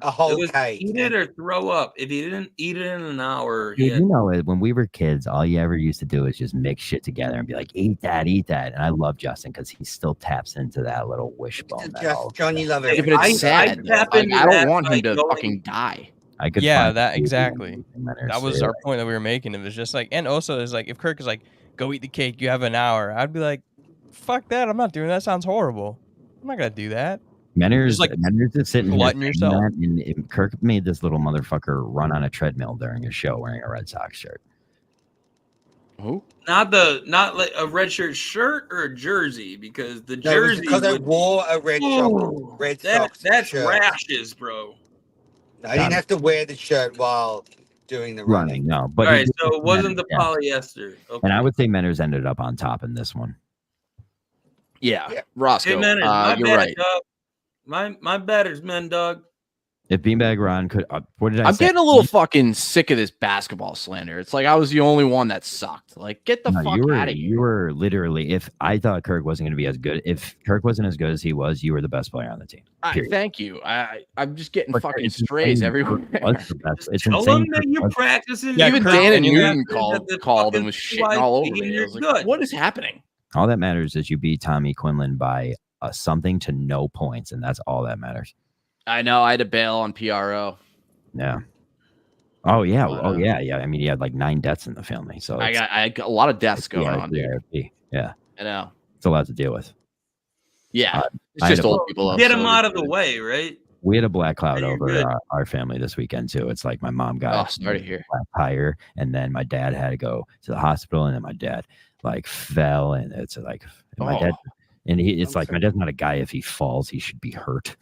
a whole cake. Eat it or throw up. If he didn't eat it in an hour, you know, when we were kids, all you ever used to do is just mix shit together and be like, eat that. And I love Justin because he still taps into that little wishbone. John, you love it. But it's sad. I don't want him to fucking die. That exactly. That was our point that we were making. It was just like, and also it's like, if Kirk is like, go eat the cake, you have an hour, I'd be like, fuck that. I'm not doing that. Sounds horrible. I'm not gonna do that. Menner's just sitting glutton yourself. And Kirk made this little motherfucker run on a treadmill during a show wearing a Red Sox shirt. Who? Not like a red shirt or a jersey, because the jersey because I wore a Red Sox that's shirt. rashes, bro. I didn't have to wear the shirt while doing the running. No, but all right, so it wasn't the polyester. Okay. And I would say Menner's ended up on top in this one. Yeah. Roscoe, hey, you're right. My batter's men, dog. If Beanbag Ron could, what did I say? I'm getting a little fucking sick of this basketball slander. It's like I was the only one that sucked. Like, get the fuck out of here. You were literally, if I thought Kirk wasn't going to be as good, if Kirk wasn't as good as he was, you were the best player on the team. Thank you. I'm just getting fucking strays everywhere. It's Tell insane. them that you're practicing. Even Dan and Newton called and was shitting all over me. I was like, what is happening? All that matters is you beat Tommy Quinlan by something to no points, and that's all that matters. I know. I had to bail on PRO. Yeah. Oh yeah. Yeah. I mean, he had like 9 deaths in the family, so I got a lot of deaths going on there. Yeah. I know. It's a lot to deal with. Yeah. It's just old people. Get them out of the way, right? We had a black cloud over our family this weekend too. It's like my mom got sorry to hear. Black tire, and then my dad had to go to the hospital, and then my dad like fell, and it's like my dad. And it's like my dad's not a guy. If he falls, he should be hurt.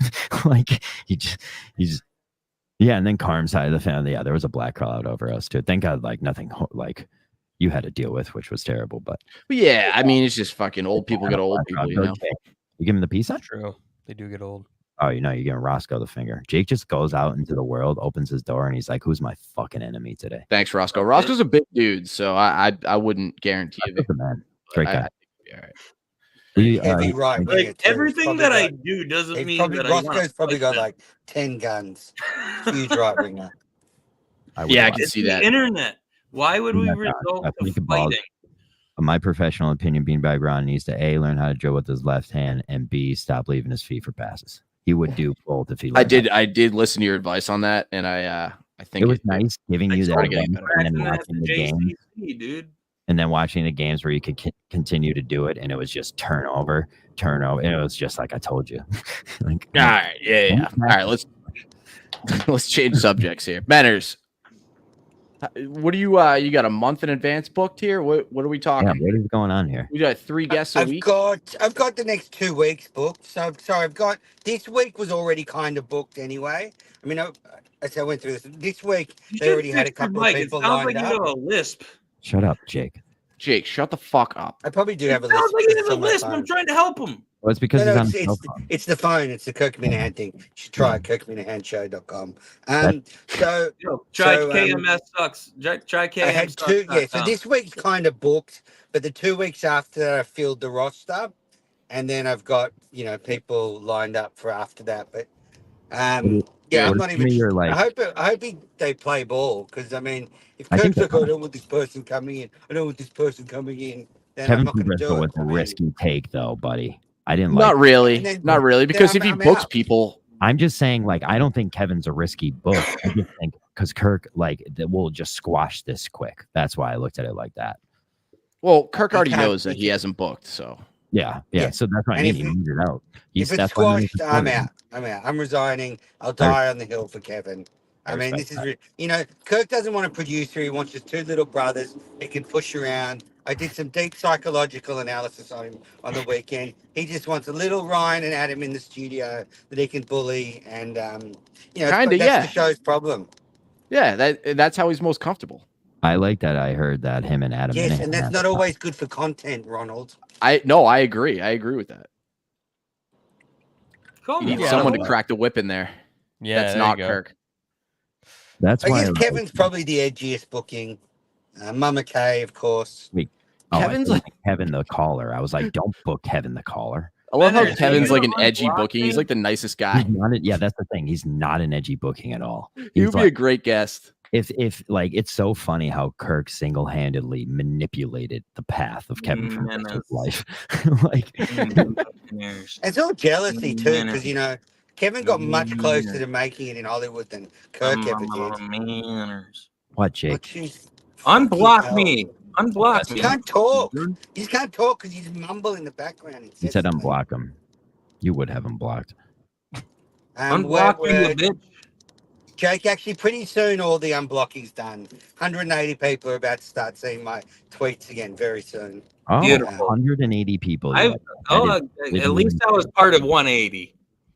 Like he's yeah. And then Carm's side of the family, there was a black cloud over us too. Thank God, like nothing like you had to deal with, which was terrible. But yeah, I mean, it's just fucking old people get old people. You know, you give him the peace sign. True, they do get old. Oh, you're giving Roscoe the finger. Jake just goes out into the world, opens his door, and he's like, "Who's my fucking enemy today?" Thanks, Roscoe. Roscoe's a big dude, so I wouldn't guarantee it. Man, great guy. All right. Like everything that I do doesn't mean that Roscoe's probably got like 10 guns. Huge right winger. Yeah, I can see that. The internet. Why would we result to fighting? In my professional opinion, Beanbag Ron needs to A, learn how to drill with his left hand, and B, stop leaving his feet for passes. He would do both if he. I did listen to your advice on that, and I think it was nice giving you that and then watching the game, dude. And then watching the games where you could continue to do it, and it was just turnover, and it was just like I told you. Like, all right, yeah. All right, let's change subjects here. Manners, what do you got a month in advance booked here? What are we talking? Yeah, what is going on here? We got 3 guests a week. I've got the next 2 weeks booked. So I've got this week was already kind of booked anyway. I mean, as I went through this week, they already had a couple of people lined up. You have a lisp. Shut up, Jake. Jake, shut the fuck up. I probably do have a lisp. Sounds like he has a lisp. I'm trying to help him. Well, it's because it's the phone. It's the Kirk Minahan thing. You should try it, kirkminahanshow.com. Try KMS sucks. Try KMS. I had 2. Yeah, so this week's kind of booked, but the 2 weeks after I filled the roster, and then I've got people lined up for after that. But yeah, I'm not even. I hope they play ball, because I mean, if Kirk's like, I don't want this person coming in, then Kevin I'm not going to do it. was a risky take, though, buddy. I didn't not really, because if he books people, I'm just saying, like, I don't think Kevin's a risky book. I just think because Kirk, like, will just squash this quick. That's why I looked at it like that. Well, Kirk already knows that he hasn't booked, so yeah. So that's what I mean. He moved it out. If it's squashed, I'm out. I'm resigning. I'll die on the hill for Kevin. I mean, this is, Kirk doesn't want a producer. He wants just 2 little brothers. He can push around. I did some deep psychological analysis on him on the weekend. He just wants a little Ryan and Adam in the studio that he can bully, and that's the show's problem. Yeah, that's how he's most comfortable. I like that. I heard that him and Adam. Yes, and that's not always good for content, Ronald. I agree. I agree with that. You need someone to crack the whip in there. Yeah, that's not Kirk. That's why I guess Kevin's probably the edgiest booking. Mama K, of course. Kevin's like Kevin the Caller. I was like, don't book Kevin the Caller. I love how Kevin's like an edgy booking. He's like the nicest guy. Yeah, that's the thing. He's not an edgy booking at all. He would be a great guest. If like, it's so funny how Kirk single-handedly manipulated the path of Kevin from his life. It's all jealousy too, because Kevin got much closer to making it in Hollywood than Kirk ever did. What, Jake? Unblock me. Unblock me. You can't talk. You just can't talk because you just mumble in the background. He said unblock him. You would have him blocked. Unblock me, you bitch. Jake, actually, pretty soon all the unblocking's done. 180 people are about to start seeing my tweets again very soon. Oh, beautiful. 180 people. At least I was part of 180.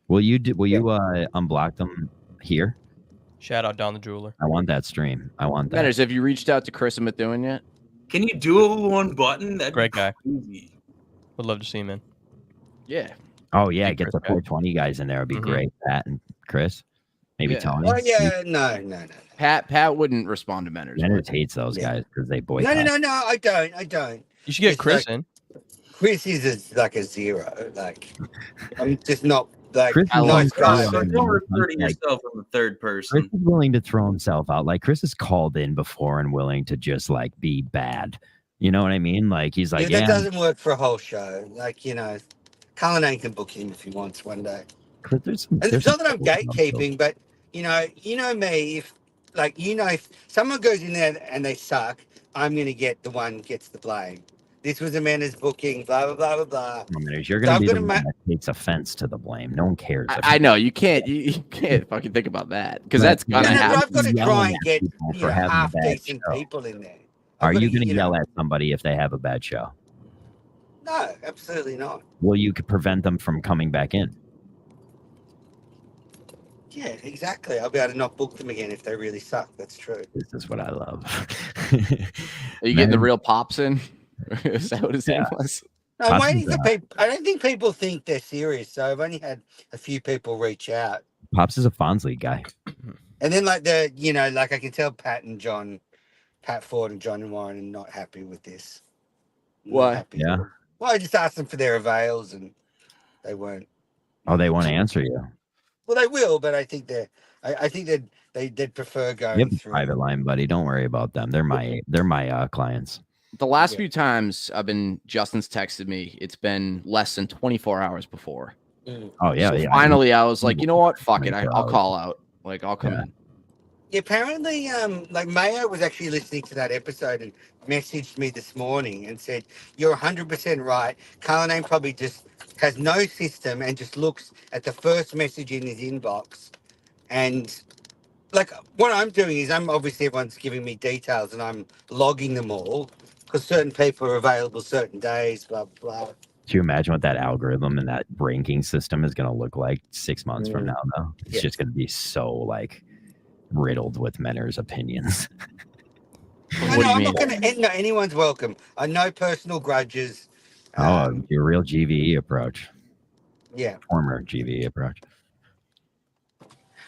Will you unblock them here? Shout out Don the Jeweler. I want that stream. I want that. Matters, have you reached out to Chris and Methuen yet? Can you dual one button? That'd great guy. Would love to see him in. Yeah. Oh yeah, get the 420 guys in there. It'd be great. Pat and Chris. Maybe Tony. Oh yeah, no. Pat wouldn't respond to Menners. Menners hates those guys because they boycott. No, I don't. You should get Chris in. Chris is like a zero. Like, I'm just not like nice guy. So don't refer to yourself in the third person. Chris is willing to throw himself out. Like Chris has called in before and willing to just like be bad. You know what I mean? Like he's like, that doesn't work for a whole show. Like Cullinane can book him if he wants one day. It's not that I'm gatekeeping, but you know me. If someone goes in there and they suck, I'm gonna get the one gets the blame. This was Amanda's booking, blah, blah, blah, blah, blah. You're going to be the one that takes offense to the blame. No one cares. I know. You can't fucking think about that because that's going to happen. I've got to try and get half-decent people in there. Are you going to yell at somebody if they have a bad show? No, absolutely not. Will you prevent them from coming back in? Yeah, exactly. I'll be able to not book them again if they really suck. That's true. This is what I love. Are you getting the real pops in? Is that what his name was? No, I'm waiting for people. I don't think people think they're serious, so I've only had a few people reach out. Pops is a Fonzie guy. And then like I can tell Pat Ford and John and Warren are not happy with this. Why? Yeah. Well, I just asked them for their avails and they won't. Oh, they won't answer you. Well, they will, but I think they'd prefer going. You have a private line, buddy. Don't worry about them. They're my clients. The last few times Justin's texted me, it's been less than 24 hours before. Oh yeah. So finally, I was like, you know what? Fuck it. I'll call out. Like, I'll come in. Yeah, apparently, Mayo was actually listening to that episode and messaged me this morning and said, "You're 100% right. Cullinane probably just has no system and just looks at the first message in his inbox and." Like what I'm doing is obviously everyone's giving me details and I'm logging them all because certain people are available certain days, blah, blah. Do you imagine what that algorithm and that ranking system is going to look like 6 months from now, though? It's just going to be so, like, riddled with Menner's opinions. I'm not going to... No, anyone's welcome. No personal grudges. Your real GVE approach. Yeah. Former GVE approach.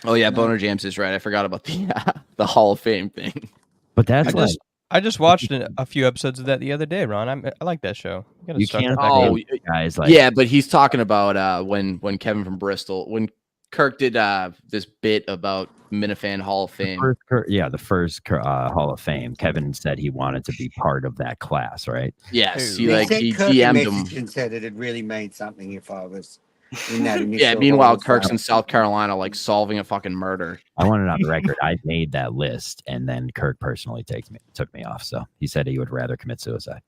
Oh, yeah, Boner James is right. I forgot about the Hall of Fame thing. But that's I just watched a few episodes of that the other day, Ron. I like that show. You can't. Guys, like, yeah, but he's talking about when Kevin from Bristol, when Kirk did this bit about Minifan Hall of Fame. The first Hall of Fame. Kevin said he wanted to be part of that class, right? Yes, he DM'd him and said it really made something if I was. In that meanwhile, Kirk's in South Carolina, like solving a fucking murder. I want it on the record. I made that list, and then Kirk personally took me off. So he said he would rather commit suicide.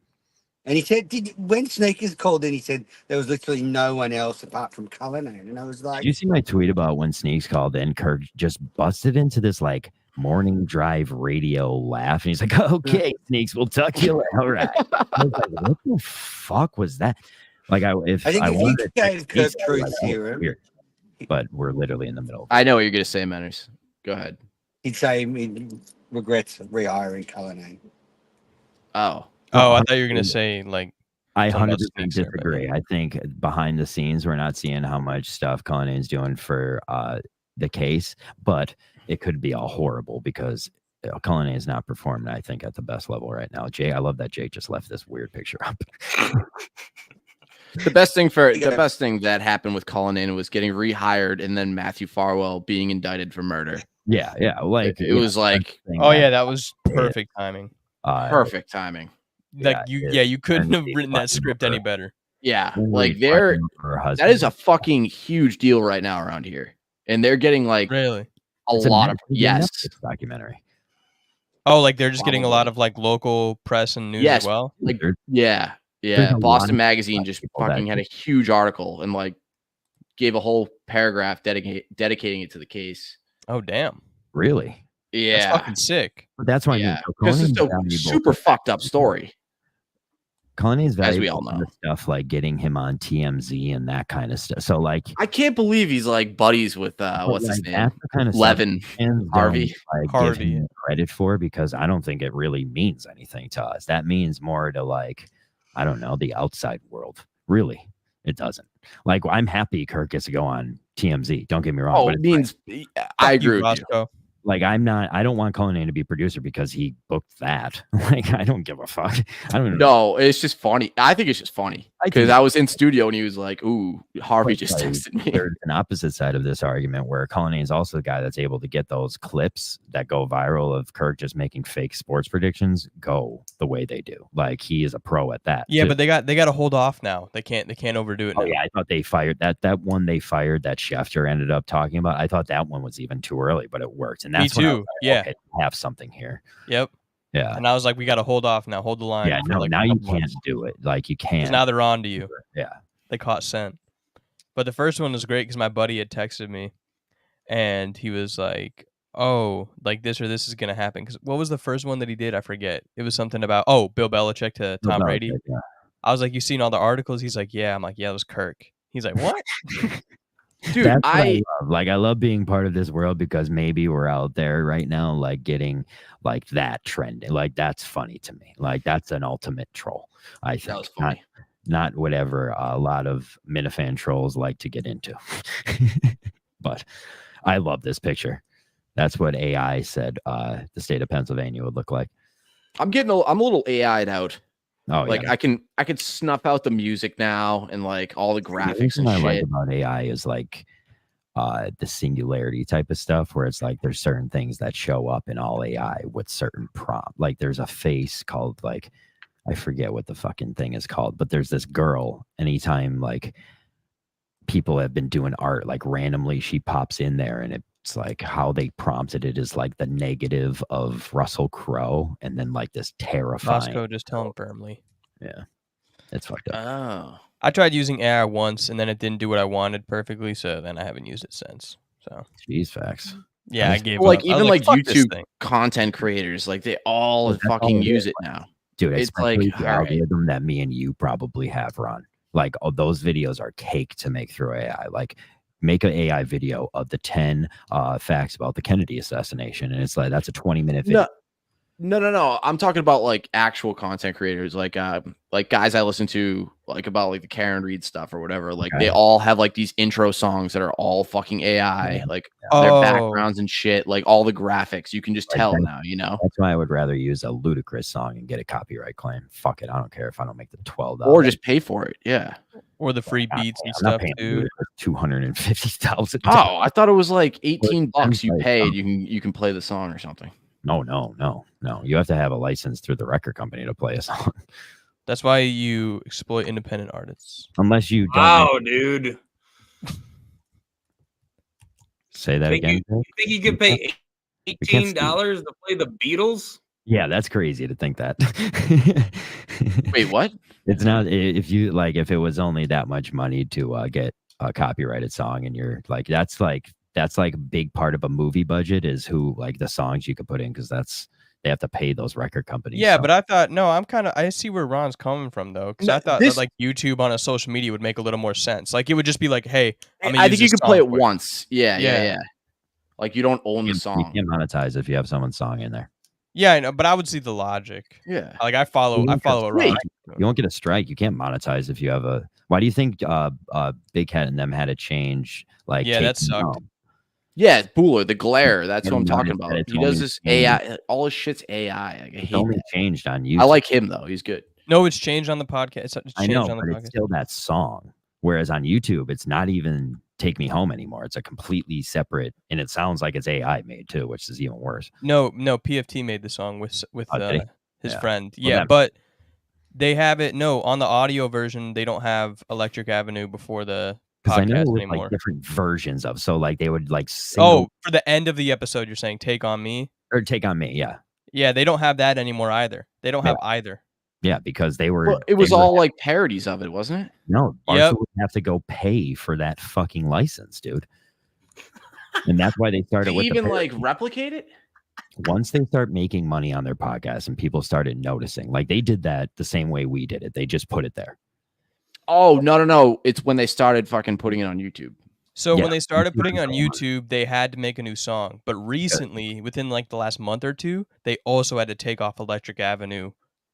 And he said, when Sneakers called in, he said there was literally no one else apart from Cullinane. And I was like, did you see my tweet about when Sneaks called in? Kirk just busted into this like morning drive radio laugh, and he's like, "Okay, Sneaks, we'll talk to you later." All right. I was like, what the fuck was that? Like, I think if wanted you Kirk Truth serum, but we're literally in the middle. I know what you're gonna say, Manners. Go ahead. He'd say he regrets rehiring Cullinane. Oh, I thought you were gonna say like. I 100% disagree. I think behind the scenes, we're not seeing how much stuff Cullinane's doing for the case, but it could be all horrible because Cullinane is not performing, I think, at the best level right now. Jay, I love that Jake just left this weird picture up. The best thing that happened with Cullinane was getting rehired and then Matthew Farwell being indicted for murder. Yeah, like it was like, that was perfect timing. Perfect timing. Like you couldn't have written that script any better. Yeah, like that is a fucking huge deal right now around here, and they're getting like really a lot of documentary. Oh, like they're just getting a lot of like local press and news as well. Like yeah. Boston Magazine just fucking had a huge article and like gave a whole paragraph dedicating it to the case. Oh damn! Really? Yeah, that's fucking sick. But that's why because it's a super fucked up story. Culliнаne's valuable, as we all know, stuff like getting him on TMZ and that kind of stuff. So like, I can't believe he's like buddies with what's his name, kind of Levin Harvey. Give him credit for, because I don't think it really means anything to us. That means more to like, I don't know, the outside world. Really, it doesn't. Like, I'm happy Kirk gets to go on TMZ. Don't get me wrong. But it means I agree with you. Like, I don't want Cullinane to be producer because he booked that. Like, I don't give a fuck. I don't know. No, it's just funny. I think it's just funny because I was in studio and he was like, "Ooh, Harvey just texted me." There's an opposite side of this argument where Cullinane is also the guy that's able to get those clips that go viral of Kirk just making fake sports predictions go the way they do. Like, he is a pro at that. Yeah, but they got to hold off now. They can't overdo it now. Oh yeah, I thought they fired that one they fired that Schefter ended up talking about. I thought that one was even too early, but it worked. And that's me too. Like, okay, have something here. Yep. Yeah. And I was like, we got to hold off now. Hold the line. Yeah. No, like now you can't do it. Like, you can't. Now they're on to you. Yeah. They caught scent. But the first one was great because my buddy had texted me, and he was like, "Oh, like this or this is gonna happen." Because what was the first one that he did? I forget. It was something about Bill Belichick to Tom Brady. Yeah. I was like, "You seen all the articles?" He's like, "Yeah." I'm like, "Yeah, it was Kirk." He's like, "What?" Dude, I love being part of this world because maybe we're out there right now, like getting like that trending. Like, that's funny to me. Like, that's an ultimate troll. I think that was funny. Not whatever a lot of Minifan trolls like to get into. But I love this picture. That's what AI said the state of Pennsylvania would look like. I'm a little AI'd out. Oh, like yeah. I can snuff out the music now and like all the graphics and shit. What I like about AI is like the singularity type of stuff where it's like there's certain things that show up in all AI with certain prompt. Like, there's a face called, like, I forget what the fucking thing is called, but there's this girl, anytime like people have been doing art, like randomly she pops in there, and it's like how they prompted it is like the negative of Russell Crowe, and then like this terrifying. Bosco, just tell him firmly. Yeah, it's fucked up. Oh, I tried using AI once, and then it didn't do what I wanted perfectly, so then I haven't used it since. So, jeez, facts. Yeah, I gave like up. Even like YouTube content creators, like they all fucking use it now. Dude, it's like the algorithm that me and you probably have run. Like, those videos are cake to make through AI. Like, make an AI video of the 10 facts about the Kennedy assassination, and it's like that's a 20-minute video. No. I'm talking about like actual content creators, like guys I listen to, like about like the Karen Reed stuff or whatever. Like they all have like these intro songs that are all fucking AI, like their backgrounds and shit, like all the graphics. You can just tell now, you know. That's why I would rather use a Ludacris song and get a copyright claim. Fuck it, I don't care if I don't make the $12. Or just pay for it, yeah. Or the free beats and stuff too. $250,000. Oh, I thought it was like $18 you paid. You can play the song or something. No. You have to have a license through the record company to play a song. That's why you exploit independent artists. Unless you don't. Wow, dude. Say that again. You think you could pay $18 to play the Beatles? Yeah, that's crazy to think that. Wait, what? It's not, if it was only that much money to get a copyrighted song, and you're like, that's like that's like a big part of a movie budget is who like the songs you could put in, because they have to pay those record companies. Yeah, but I thought I see where Ron's coming from though, because I thought that like YouTube on a social media would make a little more sense. Like it would just be like, hey, I think you could play it once. Yeah. Like you don't own the song. You can monetize if you have someone's song in there. Yeah, I know, but I would see the logic. Yeah, like I follow it. Ron. You won't get a strike. You can't monetize if you have a. Why do you think Big Cat and them had to change? Like, yeah, that sucked. Yeah, Bueller, the glare. That's what I'm talking about. He does this AI. All his shit's AI. Like, I hate only that. Changed on YouTube. I like him though. He's good. No, it's changed on the podcast. I know, but it's still that song. Whereas on YouTube, it's not even Take Me Home anymore. It's a completely separate, and it sounds like it's AI made too, which is even worse. No, PFT made the song with his friend. Yeah, but they have it. No, on the audio version, they don't have Electric Avenue before the podcast anymore. Like different versions of, so like they would like for the end of the episode, you're saying Take on Me or Take on Me, yeah, they don't have that anymore either. They don't have either. Yeah, because they were. Well, it was all like parodies of it, wasn't it? No, Barstool would have to go pay for that fucking license, dude. And that's why they started with even like replicate it. Once they start making money on their podcast and people started noticing, like they did that the same way we did it. They just put it there. Oh no! It's when they started fucking putting it on YouTube. So when they started putting it on YouTube, they had to make a new song. But recently, within like the last month or two, they also had to take off Electric Avenue.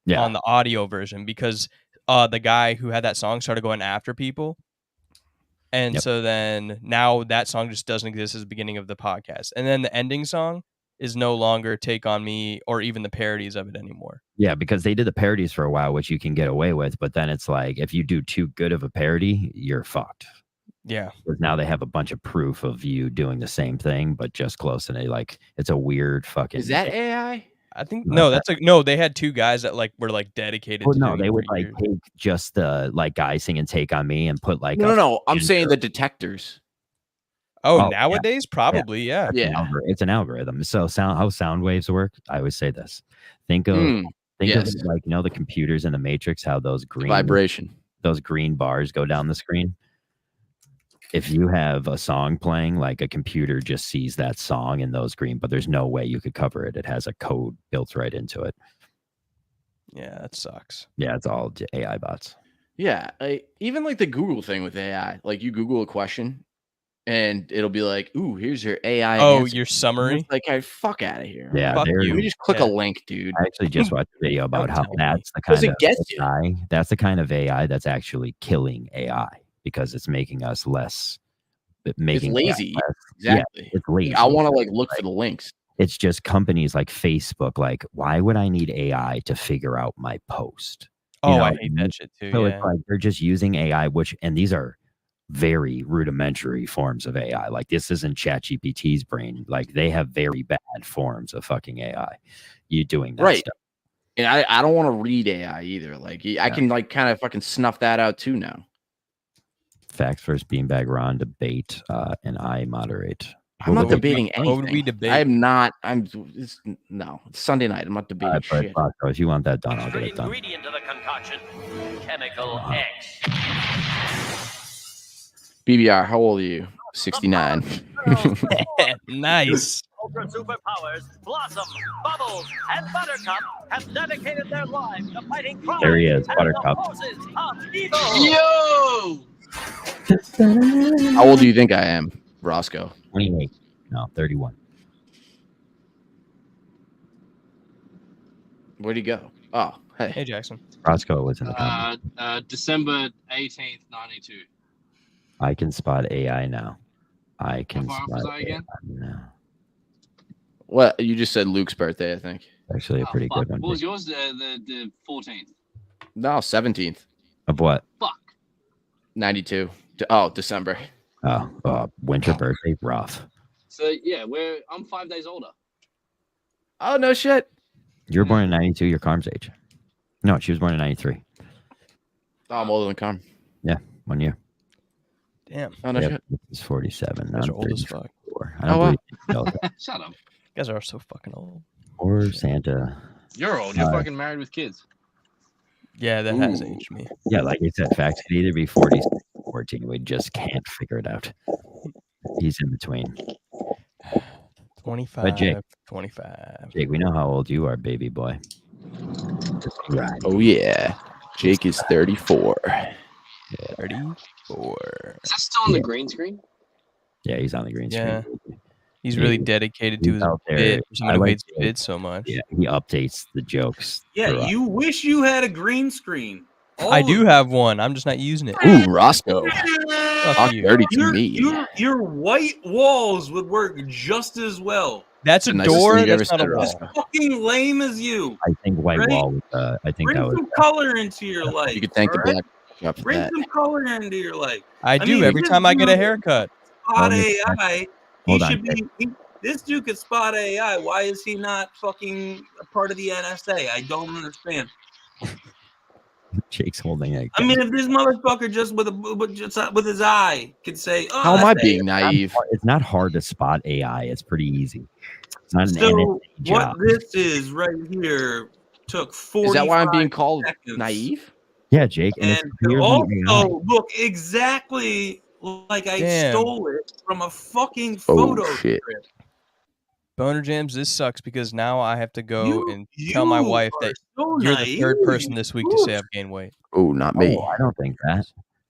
On the audio version, because the guy who had that song started going after people, and so then now that song just doesn't exist as the beginning of the podcast, and then the ending song is no longer Take on Me or even the parodies of it anymore. Yeah, because they did the parodies for a while, which you can get away with, but then it's like if you do too good of a parody, you're fucked. Yeah, because now they have a bunch of proof of you doing the same thing, but just close, and it's a weird fucking. Is that AI? I think no. They had two guys that like were like dedicated. Well, no, they would like take just the like guy singing "Take on Me" and put like no. I'm saying the detectors. Oh, nowadays probably yeah. It's an algorithm. So how sound waves work. I always say this. Think of of like the computers in the Matrix. How those green those green bars go down the screen. If you have a song playing, like a computer just sees that song in those green, but there's no way you could cover it. It has a code built right into it. Yeah, that sucks. Yeah, it's all AI bots. Yeah, even like the Google thing with AI. Like you Google a question, and it'll be like, "Ooh, here's your AI." Your summary. Like, fuck out of here. Yeah, you just click a link, dude. I actually just watched a video about how that's the kind of AI. That's the kind of AI that's actually killing AI. Because it's making us less, it's lazy. Less. Exactly. Yeah, it's lazy. I want to like look for the links. It's just companies like Facebook. Like, why would I need AI to figure out my post? I hate that shit too. So it's like they're just using AI, and these are very rudimentary forms of AI. Like this isn't ChatGPT's brain. Like they have very bad forms of fucking AI. You doing that stuff. And I don't want to read AI either. Like I can like kind of fucking snuff that out too now. Facts first, Beanbag Ron debate, and I moderate. I'm not debating anything. What would we debate? I am not. It's Sunday night. I'm not debating shit. If you want that done, I'll get it done. Ingredient of the concoction: chemical X. BBR, how old are you? 69. Nice. Ultra superpowers, Blossom, Bubbles, and Buttercup have dedicated their lives to fighting crime. There he is, Buttercup. Yo! How old do you think I am, Roscoe? 28. No, 31. Where'd he go? Oh, hey. Hey, Jackson. Roscoe was in the comments. December 18th, 92. I can spot AI now. I can spot AI again? now. What? You just said Luke's birthday, I think. Actually, a pretty good one. What was yours? The 14th? No, 17th. Of what? Fuck. 92. December. Oh, winter birthday, rough. So yeah, I'm 5 days older. Oh no shit. You were born in 92. Your Carm's age. No, she was born in 93. Oh, I'm older than Carm. Yeah, 1 year. Damn. Oh no shit. It's 47. That's old as fuck. I don't Shut up. You guys are so fucking old. Or Santa. You're old. You're fucking married with kids. Yeah, that has aged me. Yeah, like I said, facts could either be 40 or 14. We just can't figure it out. He's in between. 25. But Jake, 25. Jake, we know how old you are, baby boy. Right. Oh yeah, Jake is 34. 34. Is that still on the green screen? Yeah, he's on the green screen. He's really dedicated to his bit. Someone who hates bits so much. Yeah, he updates the jokes. Yeah, you wish you had a green screen. I do have one. I'm just not using it. Ooh, Roscoe. Talk dirty to me. Your white walls would work just as well. That's a door. That's not a wall. As fucking lame as you. I think white wall. I think bring that was some color into your life. You could thank the black. Bring some color into your life. I do every time I get a haircut. Spot AI. This dude could spot AI. Why is he not fucking a part of the NSA? I don't understand. Jake's holding it. I mean, if this motherfucker just with his eye could say, "Oh, how am I being naive?" It's not hard to spot AI. It's pretty easy. It's not an so NSA what job. this is right here took 40. Is that why I'm being called naive? Yeah, Jake. And also look exactly like I stole it from a fucking photo strip. Boner Jams, this sucks because now I have to go and tell my wife that you're the third person this week to say I've gained weight. Oh, not me. Oh, I don't think that.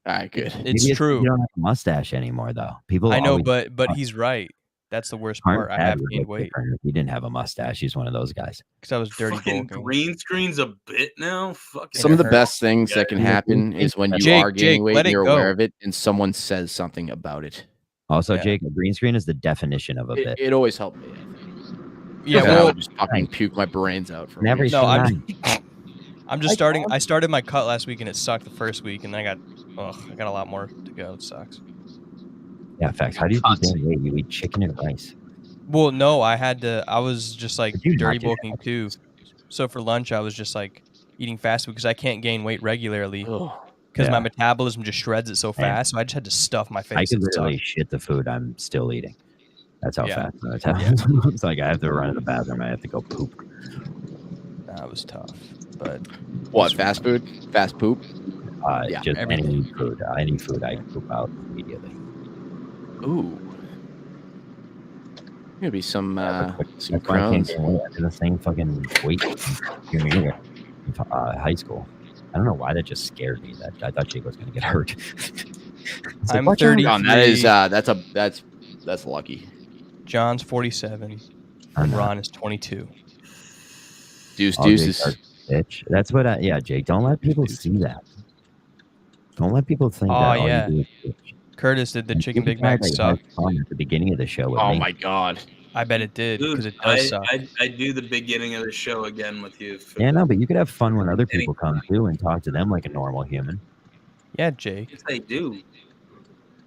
All right, good. It's true. You don't have a mustache anymore, though. People. I know, but he's right. That's the worst part. I have gained weight. He didn't have a mustache. He's one of those guys. Because I was dirty. Fucking green screen's a bit now. Fucking some of the best things that can happen is when you are gaining weight and you're aware of it, and someone says something about it. Also, Jake, a green screen is the definition of a bit. It always helped me. Yeah, I would just fucking puke my brains out for never. No, I'm just starting. I started my cut last week and it sucked the first week, and then I got a lot more to go. It sucks. Yeah, facts. How do you gain weight? You eat chicken and rice. Well, no, I was just like dirty bulking too. So for lunch, I was just like eating fast food because I can't gain weight regularly because my metabolism just shreds it so fast. So I just had to stuff my face. I could literally shit the food I'm still eating. That's how fast it's happening. It's like I have to run to the bathroom. I have to go poop. That was tough. But what? Fast food? Fast poop? Just any food. Any food I poop out immediately. Ooh. Maybe some crowns. I did the same fucking weight in high school. I don't know why that just scared me. That I thought Jake was going to get hurt. I'm 30. That's lucky. John's 47. And Ron is 22. Deuces. Bitch. That's what Jake. Don't let people see that. Don't let people think that. Yeah. Curtis, did the chicken Big Mac suck? At the beginning of the show. Oh my god. I bet it did because it does suck. I do the beginning of the show again with you. Yeah, no, but you could have fun when other people come too and talk to them like a normal human. Yeah, Jake. Yes, I do.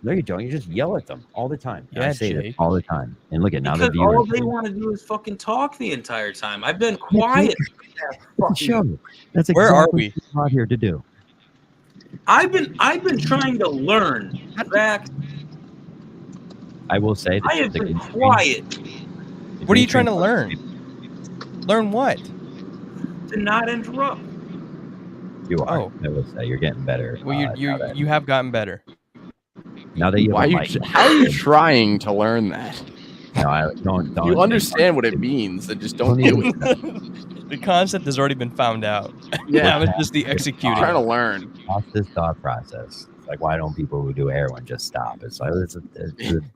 No, you don't. You just yell at them all the time. Yeah, I say this all the time. And look at now the viewers. All they want to do is fucking talk the entire time. I've been quiet. That's exactly where are we? What we're here to do. I've been trying to learn. Back. I will say that I have been quiet. What are you trying to learn? Learn what? To not interrupt. You are. I will say you're getting better. Well, you have gotten better. Now that you how are you trying to learn that? No, I don't. You understand what it means, then just don't do it. The concept has already been found out. Yeah, now it's just the executing. I'm trying to learn. Off this thought process. Like, why don't people who do heroin just stop? It's like it's addiction.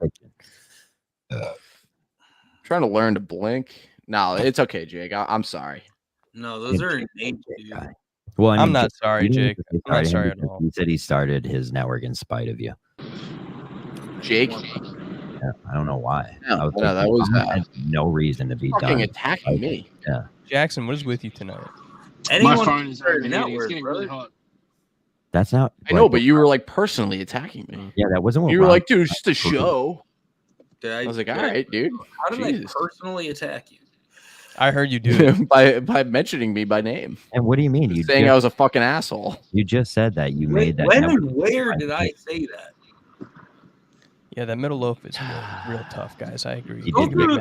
Trying to learn to blink. No, it's okay, Jake. I'm sorry. No, those are innate. Well, I mean, I'm not sorry, Jake. I'm not sorry at all. He said he started his network in spite of you. Jake? Yeah, I don't know why. No, that was no reason to be fucking attacking me. Yeah. Jackson, what is with you tonight? My phone is overheating. It's getting really hot. That's not. I know, but you were like personally attacking me. Yeah, that wasn't what you were like, dude, it's just a show. I was like, all right, dude. How did I personally attack you? I heard you do it. by mentioning me by name. And what do you mean? You saying I was a fucking asshole. You just said that you made that. When and where did I say that? Yeah, that middle loaf is real tough, guys. I agree. Go through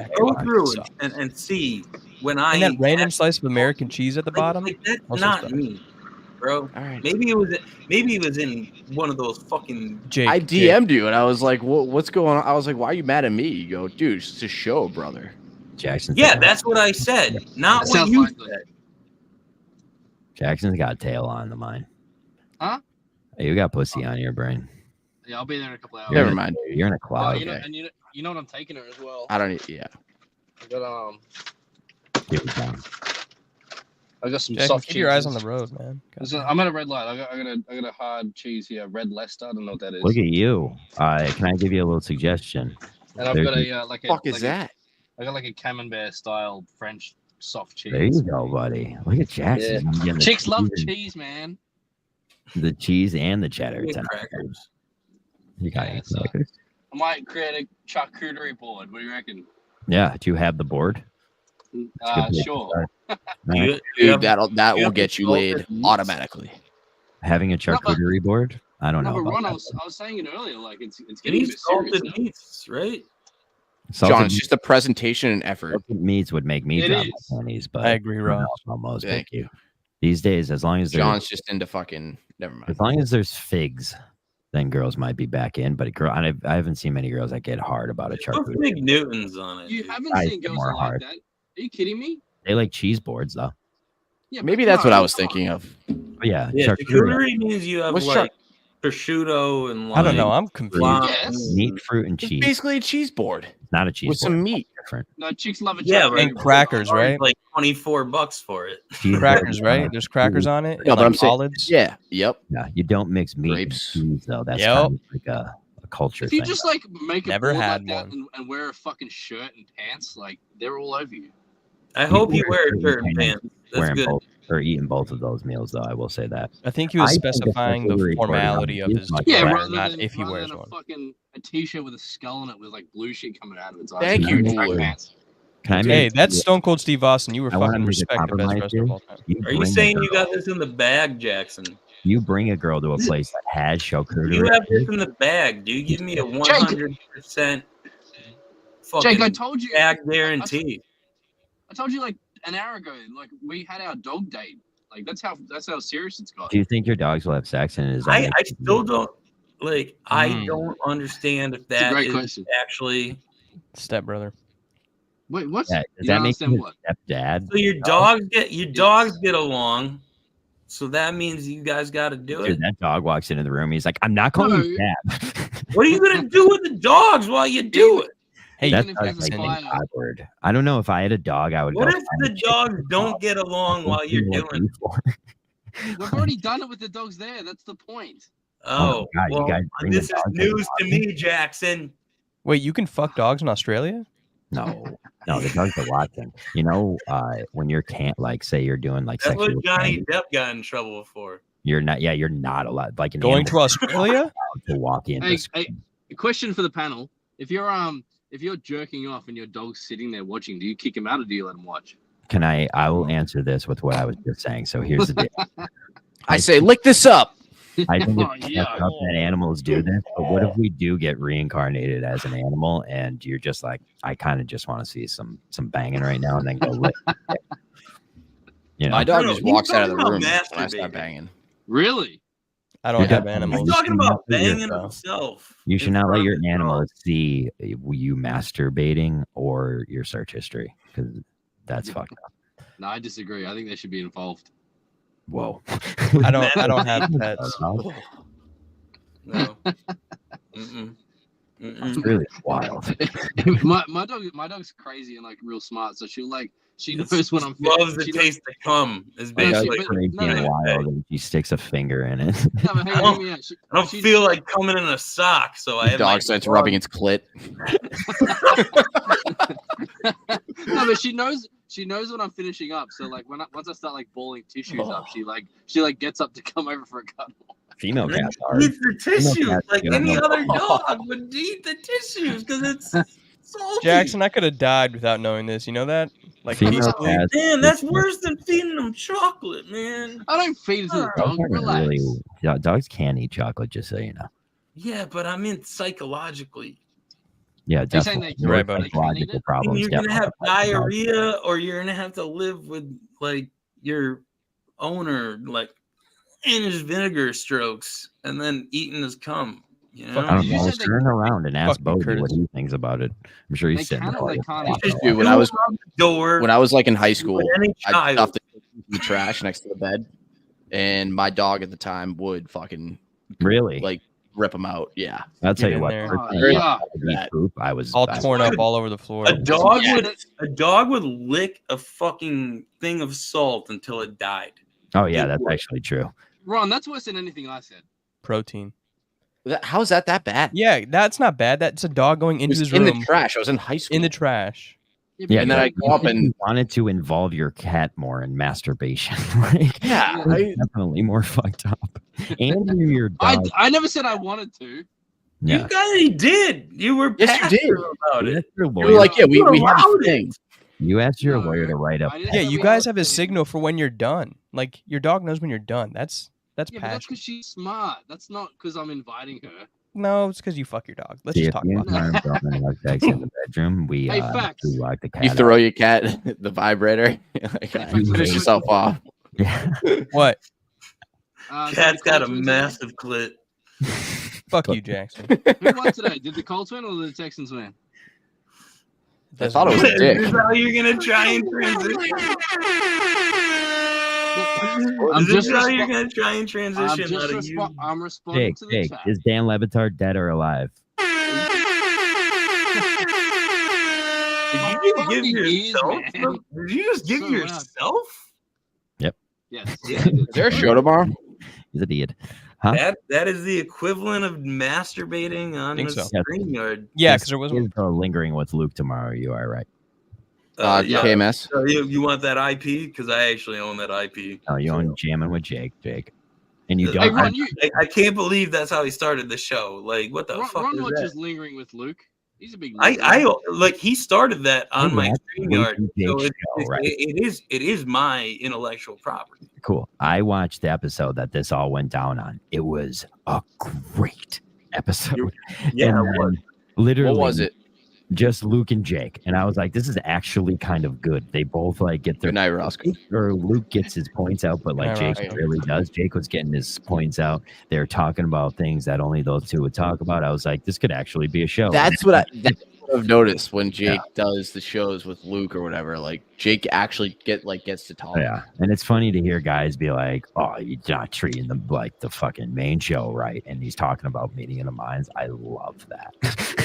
and see when and that random slice of American cheese at the bottom. Like, that's not me. bro. All right. Maybe it was in one of those fucking. I DM'd you and I was like, "What's going on?" I was like, "Why are you mad at me?" You go, "Dude, it's a show, brother." Jackson. Yeah, that's what I said. Not what you said. Jackson's got tail on the mind. Huh? Hey, you got pussy on your brain. Yeah, I'll be there in a couple hours. Never mind. You're in a cloud. You know what I'm taking her as well. I don't need. Yeah. I got Give it down. I got some Jackson, soft keep cheese. your eyes on the road, man. I'm at a red light. I got a hard cheese here, red Leicester. I don't know what that is. Look at you. Can I give you a little suggestion? And I've got a like a. Fuck is that? I got like a camembert style French soft cheese. There you go, buddy. Look at Jackson. Yeah. Chicks love cheese, man. The cheese and the cheddar. Crackers. You got crackers? I might create a charcuterie board. What do you reckon? Yeah. Do you have the board? Sure. Dude, that will get you laid automatically. Having a charcuterie board? I don't know. But Ron, I was saying it earlier. Like it's getting a bit serious. Salted meats, right? John, it's just a presentation and effort. Meats would make me drop my pennies, but I agree, Ron. Almost. Thank you. These days, as long as John's just into fucking. Never mind. As long as there's figs, then girls might be back in. But I haven't seen many girls that get hard about a charcuterie. Big Newtons on it. You haven't seen girls that like that? Are you kidding me? They like cheese boards, though. Yeah, maybe that's what I was thinking of. But yeah, charcuterie means you have prosciutto and like, I don't know. I'm confused. Meat, fruit, and cheese. It's basically a cheese board. It's not a cheese with board. Some meat. Different. No, chicks love it. Yeah, and crackers, right? Like $24 for it. Crackers, right? There's crackers on it. No, but I'm saying, olives. yeah, yep. Yeah, you don't mix meat and cheese though. That's kind of like a culture If you thing. just like make a Never board had like that one. and wear a fucking shirt and pants, like they're all over you. I hope you wear a shirt and pants. That's good. Or eating both of those meals, though. I will say that. I think he was specifying the formality of his rather not than, if he rather wears than one. A t-shirt with a skull on it with like blue shit coming out of its eyes. Thank you, Nooler. pants. Hey, that's Stone Cold Steve Austin. You were fucking respect the best wrestler of all time. Are you saying you got this in the bag, Jackson? You bring a girl to a place that has charcuterie. You have this in the bag. Do you give me a 100% fucking Jake, I told you. bag guarantee? I told you like an hour ago. Like we had our dog date. Like that's how serious it's got. Do you think your dogs will have sex? And is I still don't like. I don't understand if that is actually Wait, stepbrother. what? Yeah, does that make you stepdad? So your dogs get along. So that means you guys got to do it. Dude, that dog walks into the room. He's like, "I'm not calling you dad." What are you gonna do with the dogs while you do it? Hey, that's like awkward. I don't know if I had a dog, I would. What if the dogs don't get along while you're doing it? We've already done it with the dogs there. That's the point. Oh, God, well, you guys this is news to me, Jackson. Wait, you can fuck dogs in Australia? No, the dogs are watching. You know, when you're say you're doing like that's sexual what Johnny Depp got in trouble for. You're not. Yeah, you're not allowed. Like going to Australia to walk in. Hey, a question for the panel: If you're jerking off and your dog's sitting there watching, do you kick him out or do you let him watch? I will answer this with what I was just saying. So here's the deal. I say, lick this up. I think it's messed up that animals do this, but what if we do get reincarnated as an animal and you're just like, I kind of just want to see some banging right now and then go lick. You know? My dog just walks out of the room when I start banging. Really? I don't have animals. He's talking about banging himself. You should not let your animals see you masturbating or your search history because that's fucked up. No, I disagree. I think they should be involved. Whoa. I don't have pets. No. It's really wild. my dog's crazy and like real smart, so she knows when I'm finished. Loves the taste of cum. Is basically wild, and she sticks a finger in it. No, but I don't feel like coming in a sock, so I have dog starts rubbing its clit. No, but she knows when I'm finishing up. So like once I start like balling tissues up, she gets up to come over for a cuddle. Female cats eat the tissues like any other dog would eat the tissues because it's salty. Jackson, I could have died without knowing this. You know that? Like, damn, that's worse than feeding them chocolate, man. I don't feed it to the dog. Relax. Dogs can eat chocolate, just so you know. Yeah, but I mean psychologically. Yeah, definitely. You're right about psychological problems. You're gonna have diarrhea, or you're gonna have to live with like your owner, like. in his vinegar strokes and then eating his cum. You know? I don't know. Turn around and ask Bodie what he thinks about it. I'm sure he's sitting there. Dude, when I was like in high school, I stuffed it in the trash next to the bed, and my dog at the time would fucking like rip them out. Yeah, I'll tell you what. I was all torn up all over the floor. A dog would lick a fucking thing of salt until it died. Oh yeah, that's actually true. Ron, that's worse than anything I said. Protein. How's that bad? Yeah, that's not bad. That's a dog going into his room. In the trash. I was in high school. In the trash. Yeah, and then I go up and wanted to involve your cat more in masturbation. Like, yeah, definitely more fucked up. And your dog. I never said I wanted to. Yeah. You guys did. You were yes, you did about it. You were like, yeah, we have a thing. You asked your lawyer to write up. Yeah, you guys have a signal for when you're done. Like your dog knows when you're done. That's passion. But that's because she's smart. That's not because I'm inviting her. No, it's because you fuck your dog. Let's just talk about that. In the bedroom, we lock the cat. You throw your cat the vibrator. Finish yourself off. Yeah. What? Cat's got a massive clit. Fuck you, Jackson. Who won today? Did the Colts win or the Texans win? I thought it was a dick. Is this how you're gonna try and transition? I'm responding to the chat. Is Dan Le Batard dead or alive? Did you just give yourself? Yep. Yes. Is there a show tomorrow? He's an idiot. Huh? That is the equivalent of masturbating on the StreamYard. Yeah, because there was lingering with Luke tomorrow. You are right. KMS. So you want that IP? Because I actually own that IP. Oh, you own Jamming with Jake, and you don't. Hey, Ron, I can't believe that's how he started the show. Like, what the fuck? Ron is watches that? Lingering with Luke. He's a big. I like he started that on my StreamYard, so right? it is my intellectual property. Cool. I watched the episode that this all went down on. It was a great episode. Yeah, it was. Literally, what was it? Just Luke and Jake, and I was like, "This is actually kind of good." They both like get their. Good night, Roscoe. Or Luke gets his points out, but like Jake really does. Jake was getting his points out. They're talking about things that only those two would talk about. I was like, "This could actually be a show." That's what I've noticed when Jake does the shows with Luke or whatever. Like Jake actually gets to talk. Yeah, and it's funny to hear guys be like, "Oh, you're not treating them like the fucking main show, right?" And he's talking about Meeting of the Minds. I love that.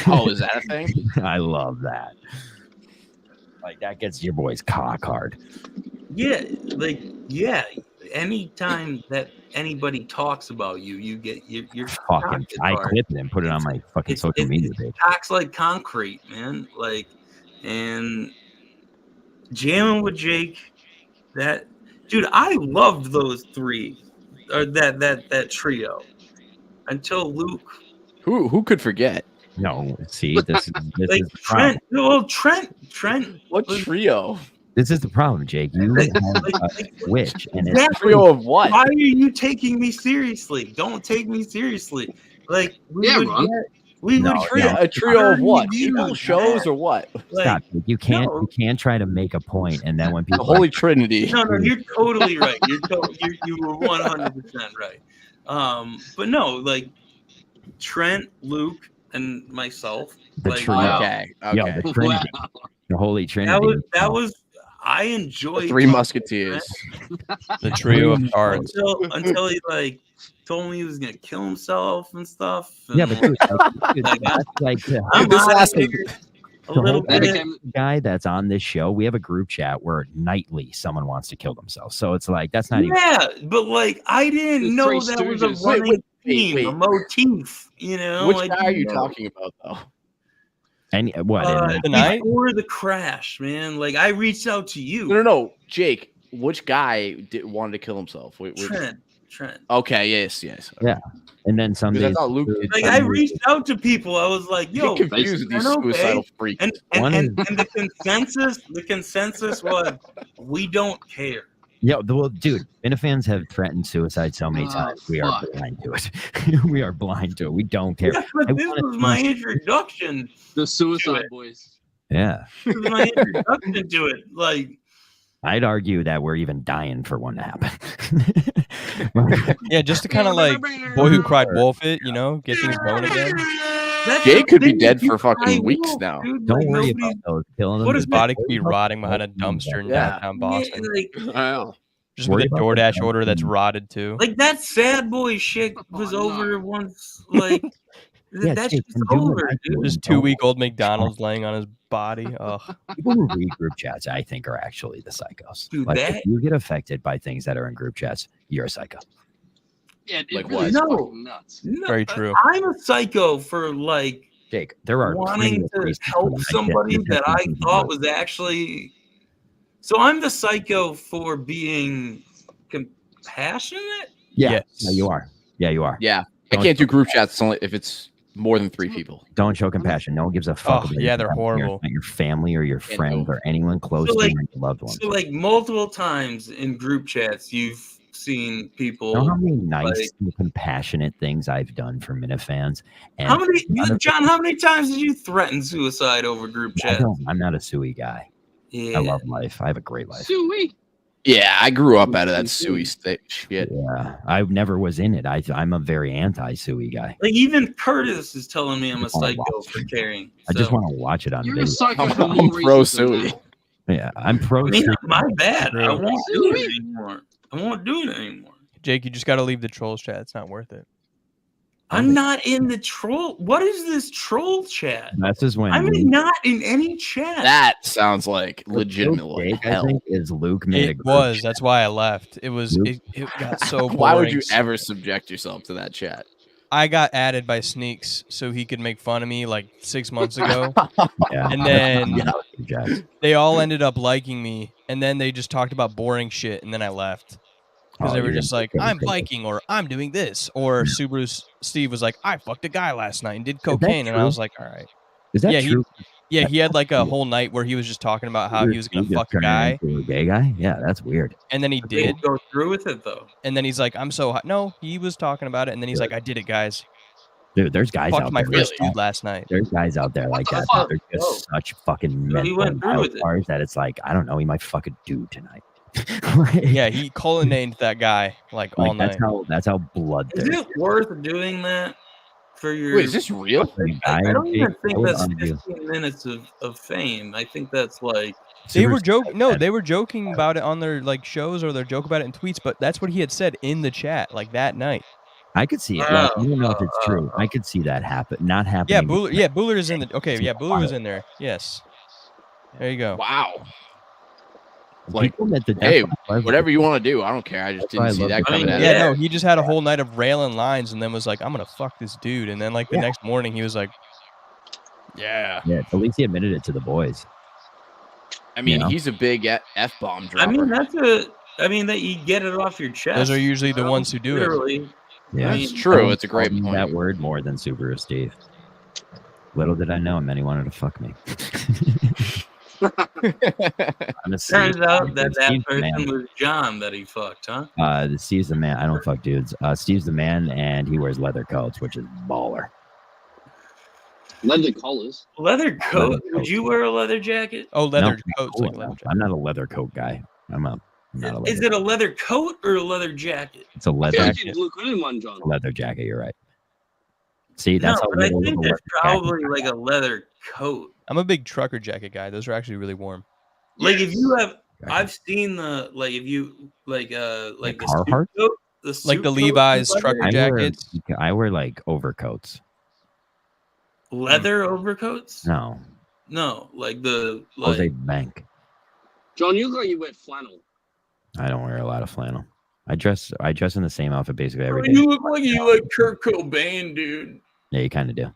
Oh, is that a thing? I love that. Like that gets your boy's cock hard. Yeah, anytime that anybody talks about you, you get your fucking. I clip it and put it on my fucking social media page. Talks like concrete, man. Like, and Jamming with Jake, that dude, I loved those three, or that trio, until Luke. Who could forget? No, see, this like is Trent. Well, Trent. What trio? This is the problem, Jake. You have a witch, and it's a trio of what? Why are you taking me seriously? Don't take me seriously. Like, a trio of what? Equal shows or what? Stop. You can't try to make a point, and then when people the Holy Trinity. No, you're totally right. You were 100% right. But no, like Trent, Luke, and myself. The like, trio. Okay. Yeah, the Trinity. The Holy Trinity. That was. I enjoyed the Three Musketeers. The trio of cards. Until he like told me he was gonna kill himself and stuff. And yeah, but dude, that's like this last a little bit. Guy that's on this show, we have a group chat where nightly someone wants to kill themselves. So it's like that's not even. Yeah, but like I didn't know that was a running theme, a motif. You know, which guy are you talking about though? And what tonight or the crash, man? Like I reached out to you. No, Jake. Which guy wanted to kill himself? Trent. Okay, yes. Yeah, and then some days, I thought Luke like I reached out to people. I was like, "Yo, get confused with these suicidal freaks." And the consensus was we don't care. Yeah, well, dude, Minifans have threatened suicide so many times. We are blind to it. We are blind to it. We don't care. Yeah, but this was my introduction. The Suicide Boys. Yeah. This was my introduction to it. Like, I'd argue that we're even dying for one to happen. Yeah, just to kind of like Boy Who Cried Wolf it, get things going again. Jay could be dead for fucking weeks now. Don't worry about those killing them. His body could be rotting behind a dumpster in downtown Boston. Just with a DoorDash order that's rotted too. Like that sad boy shit was over once. Like that's just over, dude. Just 2-week-old McDonald's laying on his body. Ugh. People who read group chats, I think, are actually the psychos. Dude, like, if you get affected by things that are in group chats, you're a psycho. Yeah, like really what? Nuts. No, very true. I'm a psycho for like Jake. There are wanting to help somebody that I thought was actually. So I'm the psycho for being compassionate. Yeah, yes. No, you are. Yeah, you are. Yeah, I can't do group chats only if it's more than 3 people. Don't show compassion. No one gives a fuck. Oh, yeah, they're horrible. Your family or your friends or anyone close to you or your loved ones. So like multiple times in group chats, you've seen people. You know how many nice and compassionate things I've done for Minifans? And how many, John? How many times did you threaten suicide over group chats? I'm not a suey guy. Yeah. I love life. I have a great life. Suey. Yeah, I grew up out of that suey shit. Yeah, I never was in it. I'm a very anti-suey guy. Like even Curtis is telling me I'm a psycho for caring. I just want to watch it on You're video. a psycho for I'm pro suey. Yeah, I'm pro. I mean, my bad. I won't do it anymore. I won't do it anymore. Jake, you just got to leave the trolls chat. It's not worth it. I'm not in the troll. What is this troll chat? That's just when I'm not in any chat. That sounds like legitimately hell. I think is Luke made it was. That's why I left. It was. It got so boring. Why would you ever subject yourself to that chat? I got added by Sneaks so he could make fun of me like 6 months ago. Yeah. And then they all ended up liking me. And then they just talked about boring shit. And then I left. Because they were just like, I'm biking or I'm doing this. Or Subaru Steve was like, I fucked a guy last night and did cocaine. And I was like, all right. Is that true? He had like a whole night where he was just talking about how he was going to fuck a guy. A gay guy? Yeah, that's weird. And then he did. Go through with it though. And then he's like, I'm so hot. No, he was talking about it. And then he's like, I did it, guys. Dude, there's guys fucked out my there. first dude last night. There's guys out there like that. They're just such fucking mental cars that it's like, I don't know, he might fuck a dude tonight. Yeah, he named that guy like all night. That's how blood. Is it worth doing that for your? Wait, is this real? I don't even think that's 15 minutes of fame. I think that's like they were joking. No, they were joking about it on their like shows or they're joking about it in tweets. But that's what he had said in the chat like that night. I could see it. I don't know if it's true. I could see that happen. Not happening. Yeah, Bueller. Yeah, Bueller is in the. Okay, yeah, Bueller was in there. Yes. There you go. Wow. Like, hey, whatever you want to do, I don't care. I just didn't see that coming out. Yeah, no, he just had a whole night of railing lines and then was like, I'm gonna fuck this dude. And then like the next morning he was like, yeah. Yeah, at least he admitted it to the boys. I mean, he's a big F-bomb dropper. I mean, that you get it off your chest. Those are usually the ones who do it. Yeah, it's true. It's a great point. That word more than Subaru Steve. Little did I know, man, he wanted to fuck me. Turns out that person was John that he fucked, huh? Steve's the man. I don't fuck dudes. Steve's the man, and he wears leather coats, which is baller. Leather collars. Leather coat? Would you wear a leather jacket? Oh, leather coats. Like leather jacket. I'm not a leather coat guy. Is it a leather coat or a leather jacket? It's a leather jacket. Leather jacket. You're right. See, that's but I think there's probably like a leather coat. I'm a big trucker jacket guy. Those are actually really warm. Like if you have, I've seen the like if you like the Carhartt coat, like the Levi's trucker jackets. I wear like overcoats. Leather overcoats? No, like the Jose Bank. John, you look like you wear flannel. I don't wear a lot of flannel. I dress in the same outfit basically every day. You look like you like Kurt Cobain, dude. Yeah, you kind of do.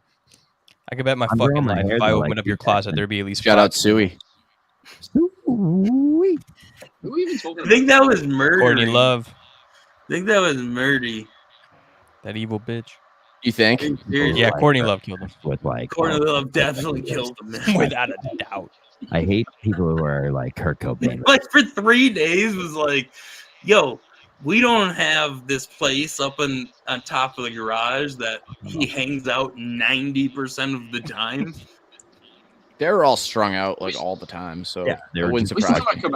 I could bet my fucking life if I open up your closet, there'd be at least. Shout out Suey. Who are we even talking about? I think that was Murdy. Courtney Love. I think that was Murdy. That evil bitch. You think? Yeah, Courtney Love killed him. With like Courtney Love definitely killed him. Without a doubt. I hate people who are like Kurt Cobain. Like for 3 days was like, yo, we don't have this place up on top of the garage that he hangs out 90% of the time. They're all strung out like all the time, so yeah, it wouldn't surprise me.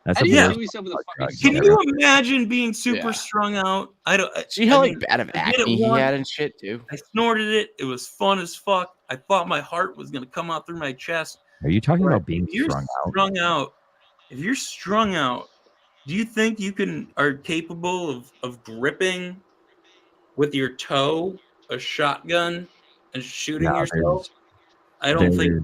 That's How a do you bullshit. do yourself with a fucking Can you imagine being super strung out? I don't. See how I like mean, bad of I did it acne he once. had and shit too. I snorted it. It was fun as fuck. I thought my heart was gonna come out through my chest. Are you talking about being If you're strung out? if you're strung out, do you think you are capable of gripping with your toe a shotgun and shooting No, yourself? I don't think.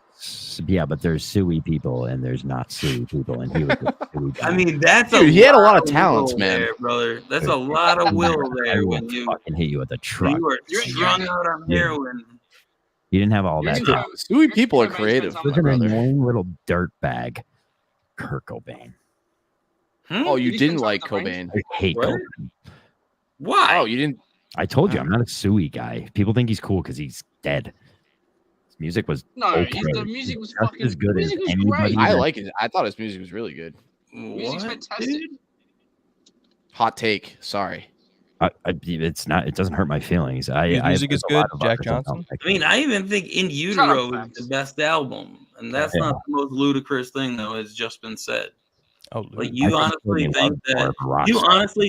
Yeah, but there's suey people and there's not suey people, and he was a suey guy. I mean, that's Dude, he had a lot of will talents, man. there, brother. That's a lot of will I there will when you fucking hit you with a truck. you're strung out on heroin. You didn't have all that. Suey people are creative. He was an annoying little dirt bag, Kurt Cobain. Oh, you didn't like Cobain? I hate Cobain. Why? Oh, you didn't. I told you I'm not a suey guy. People think he's cool because he's dead. His music was the music was just fucking as good as music was anybody. great. I like it. I thought his music was really good. Music's fantastic. Hot take. Sorry. It's not. It doesn't hurt my feelings. His music is good. Jack Johnson. I mean, I even think In Utero is the best album, and that's not the most ludicrous thing that has just been said. Oh, like you honestly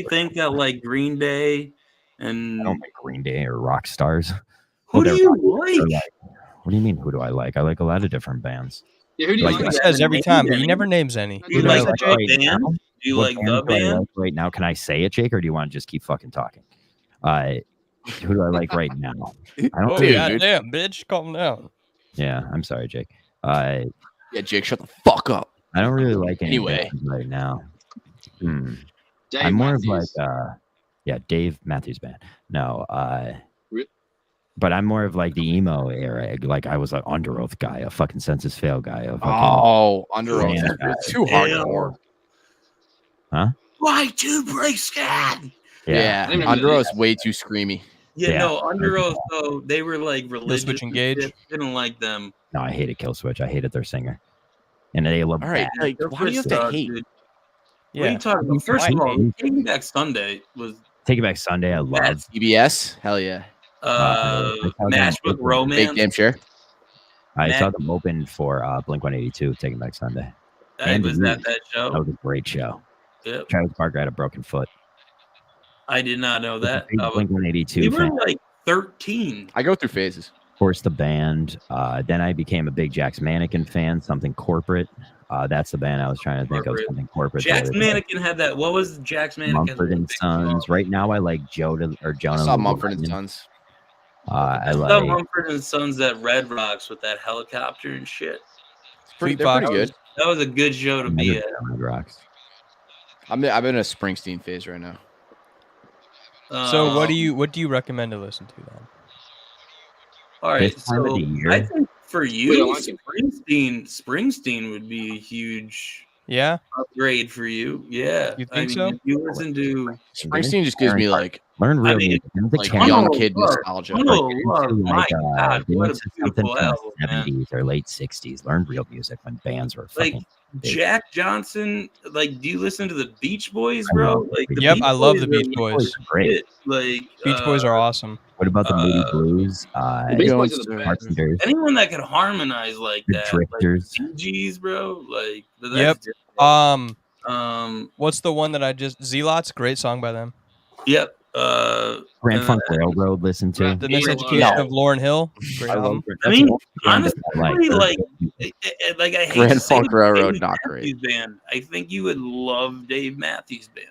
think that like Green Day and I don't like Green Day or rock stars. Who do you like? What do you mean? Who do I like? I like a lot of different bands. Yeah, who do you like? He says every time, but he never names any. Do you like the band? Do you like the band right now? Can I say it, Jake, or do you want to just keep fucking talking? Who do I like right now? I don't. Goddamn, bitch, calm down. Yeah, I'm sorry, Jake. Yeah, Jake, shut the fuck up. I don't really like any Anyway. bands right now. Dave I'm more Matthews. of like Dave Matthews Band. No, but I'm more of like the emo era. Like I was an Under Oath guy, a fucking Census Fail guy. Under Oath. It's too hardcore. Huh? Why to break scan? Yeah, Under Oath's way too screamy. Yeah, no, Under Oath though they were like religious. Switch Engage. Didn't like them. No, I hated Killswitch. I hated their singer, and they love. All right, like, why do you have to hate? Dude. What are you talking about? First of all, Taking Back Sunday was. Take It Back Sunday. I love. CBS. Hell yeah. Matchbook Romance. Big damn sure. I saw them open for Blink-182, Taking Back Sunday. Was that show? That was a great show. Yep. Travis Barker had a broken foot. I did not know that. Blink-182. We were like 13. I go through phases. Of course, the band. Then I became a big Jack's Mannequin fan. Something Corporate. That's the band I was trying to think of. Something Corporate. Jack's Mannequin had that. What was Jack's Mannequin? Mumford and Sons. Right now, I like Jonah. I saw Mumford and Sons. I saw like Mumford and Sons at Red Rocks with that helicopter and shit. They're pretty good. That was a good show to be at. Red Rocks. I'm in a Springsteen phase right now. So what do you recommend to listen to then? All right, This time of the year? I think for you, Springsteen would be a huge upgrade for you. Yeah, You think so? If you listen to Springsteen just gives me like learn real mean, music. like young kid nostalgia. My God, what a something beautiful from album, the man. 70s or late 60s. Learn real music when bands were Like fucking big. Jack Johnson, like, do you listen to the Beach Boys, bro? Like, the Yep, Beach I love Boys the Beach are Boys. Great. Like, Beach Boys are awesome. What about the Moody Blues? Beach Boys are the best. Carpenters, anyone that could harmonize like the that, Drifters. like Bee bro. Like, that's Yep. different. What's the one that I just Zealots? Great song by them. Yep. Grand Funk Railroad. Listen to. The Miseducation of Lauryn Hill. Great album. I mean, Band honestly, I like. like I hate Grand to say Funk Railroad, Dave not Matthews great. Band. I think you would love Dave Matthews Band,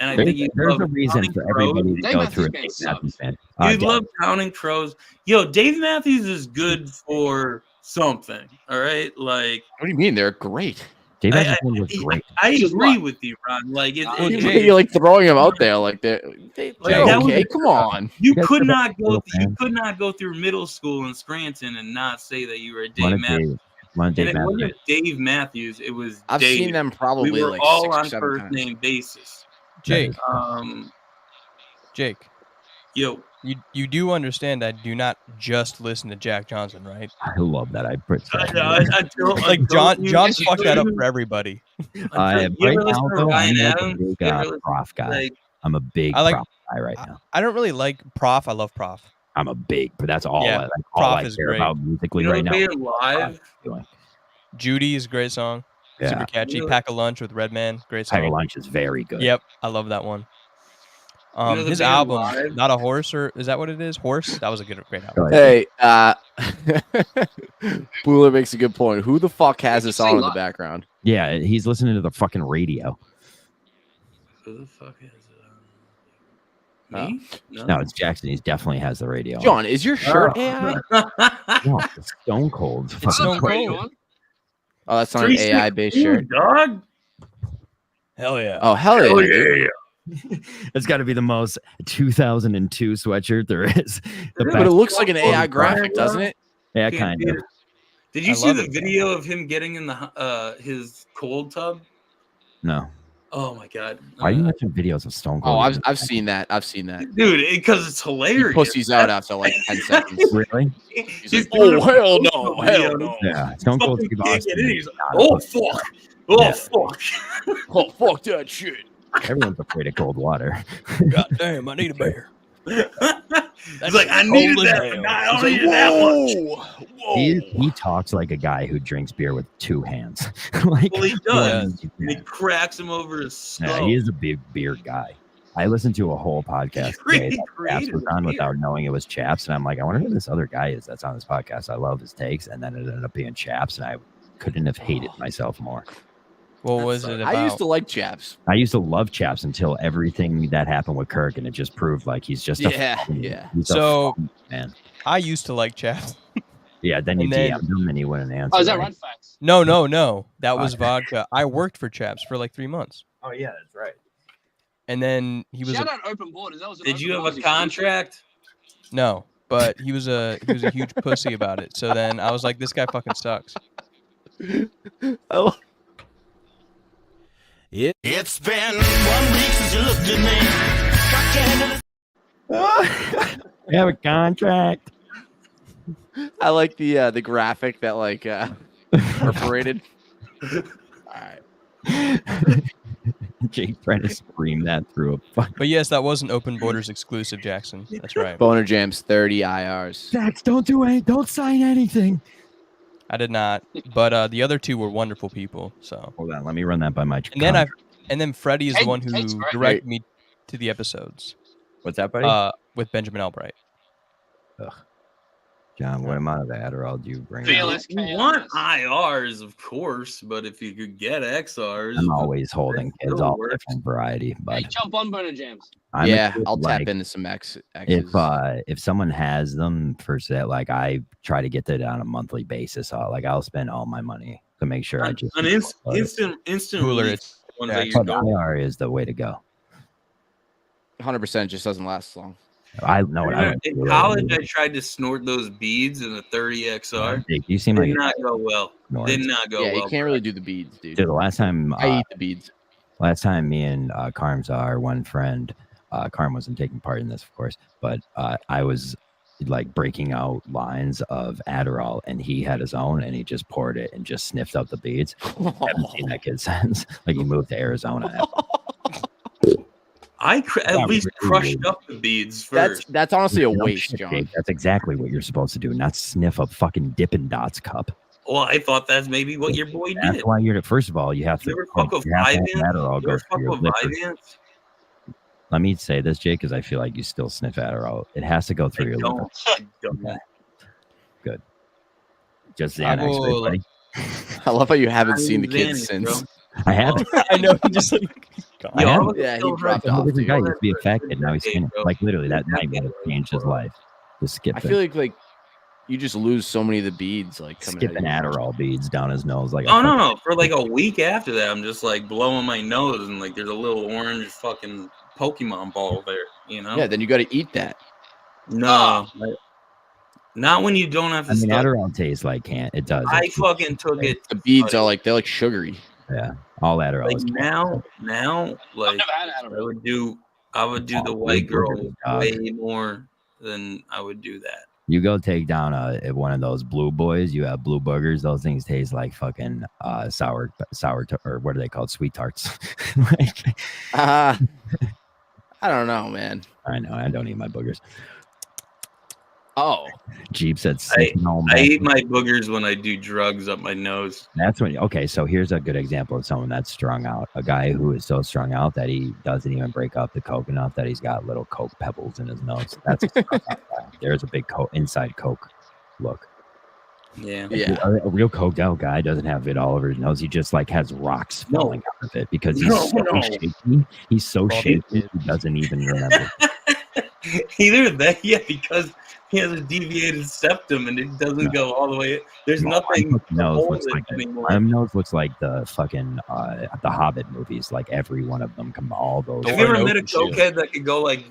and I think There's love a reason Counting for everybody to Dave go Matthews through a Band Dave sucks. Matthews Band. You'd love Counting Crows. Yo, Dave Matthews is good for something. All right, like What do you mean? They're great. Dave Matthews Band was great. I agree with you, Ron. Like You're like throwing them out there like they're Like, that was- okay. Come on. You guys could ever not feel go. You fan? could not go through middle school in Scranton and not say that you were a One Dave of Matthews. And Dave it Matthews. wasn't Dave Matthews. It was I've Dave. seen them probably We were like all 6 or on 7 first times. name basis. Jake, Yo, you do understand I do not just listen to Jack Johnson, right? I love that. I put Like John's fucked that up for everybody. right now, though, I'm like a big You ever listen Prof guy. like- I'm a big I like- Prof guy right now. I don't really like Prof. I love Prof. I'm a big, but that's all. Yeah, I, like, Prof all I is care great. about musically You know right now. what they live? Judy is a great song. Yeah. Super catchy. Pack a Lunch with Redman. Great song. Pack a Lunch is very good. Yep. I love that one. His album, Not a Horse, or is that what it is? Horse? That was a great album. Hey, Bueller makes a good point. Who the fuck has this on in the background? Yeah, he's listening to the fucking radio. Who the fuck is it? Me? No, it's Jackson. He definitely has the radio. John, is your shirt AI? No, it's Stone Cold. It's Stone Cold. Oh, that's not an AI based shirt. Dog. Hell yeah. Oh, hell yeah. It's got to be the most 2002 sweatshirt there is. But it looks like an AI graphic, doesn't it? Yeah, kind of. Did you see the video of him getting in the his cold tub? No. Oh my god! Why are you watching videos of Stone Cold? Oh, I've seen that. I've seen that, dude. Because it's hilarious. He pussies out after like 10 seconds. Really? He's like, oh hell no, hell no. Yeah, Stone Cold. Oh fuck! Oh fuck! Oh fuck that shit. Everyone's afraid of cold water. God damn, I need a bear. He's like, I needed that, but not only that much. He talks like a guy who drinks beer with two hands. Like, well, he does. And he cracks him over his skull. Yeah, he is a big beer guy. I listened to a whole podcast today that Chaps was on without knowing it was Chaps, and I'm like, I wonder who this other guy is that's on this podcast. I love his takes, and then it ended up being Chaps, and I couldn't have hated myself more. What was it about? I used to like Chaps. I used to love Chaps until everything that happened with Kirk, and it just proved like he's just he's so man. I used to like Chaps. Yeah, then you DM'd him and he wouldn't answer. Oh, is that Run Facts? No. That was Vodka. I worked for Chaps for like 3 months. Oh yeah, that's right. And then he was. Shout out Open Borders. That was. Did you have a contract? No, but he was a huge pussy about it. So then I was like, this guy fucking sucks. Oh. It's been 1 week since you looked at me. We have a contract. I like the graphic that like perforated. All right. Jake trying to scream that through a fuck. But yes, that was an Open Borders exclusive, Jackson. That's right. Boner Jams 30 IRs. Zax, don't sign anything. I did not, but the other two were wonderful people. So hold on, let me run that by my. And then Freddie is the one who directed me to the episodes. What's that, buddy? With Benjamin Albright. Ugh. John, what amount of Adderall do you bring? You want IRs, of course, but if you could get XRs, I'm always holding kids all different variety. But hey, jump on Boner Jams. I'll tap into some X's. If someone has them for sale, like I try to get that on a monthly basis. I'll spend all my money to make sure I just an instant cooler. IR is the way to go. 100% just doesn't last long. In college, I tried to snort those beads in a 30 XR. You seem like did not go well. Did not go well. Yeah, you can't really do the beads, dude. The last time I eat the beads. Last time me and Carms, our one friend, Carm wasn't taking part in this, of course, but I was like breaking out lines of Adderall, and he had his own, and he just poured it and just sniffed up the beads. I haven't seen that kid since. Like he moved to Arizona. I at least crushed up the beads first. That's honestly a waste, John. That's exactly what you're supposed to do, not sniff a fucking Dippin' Dots cup. Well, I thought that's maybe what your boy did. That's why you're. First of all, you have to. You ever fuck with Vyvanse? Let me say this, Jake, because I feel like you still sniff Adderall. It has to go through your liver. Don't. Good. Just Xanax, buddy. I love how you haven't seen the kids since. Bro. I have. I know. Just like. Yeah, he dropped off. He used to be a fat kid. Now he's skinny. Like literally, that night would have changed his life. Just skip. I feel like you just lose so many of the beads. Like skipping Adderall beads down his nose. Like no. For like a week after that, I'm just like blowing my nose, and like there's a little orange fucking Pokemon ball there. You know. Yeah. Then you got to eat that. No. Not when you don't have to. Adderall tastes like it does. I fucking took it. The beads are like they're like sugary. Yeah, all Adderall. Like now, like I would do the white girl way more than I would do that. You go take down one of those blue boys. You have blue boogers. Those things taste like fucking sour or what are they called? Sweet tarts. I don't know, man. I know. I don't eat my boogers. Oh, Jeep said I eat my boogers when I do drugs up my nose. That's when. Okay, so here's a good example of someone that's strung out. A guy who is so strung out that he doesn't even break up the coke enough that he's got little coke pebbles in his nose. That's a strung out guy. There's a big inside coke look. Yeah. A real coked out guy doesn't have it all over his nose. He just like has rocks falling out of it because he's so shaky. He's so shaky he doesn't even remember. Either that, because he has a deviated septum and it doesn't go all the way. There's nothing. My nose looks like the fucking the Hobbit movies. Like every one of them come all those. Have you ever met a cokehead that could go like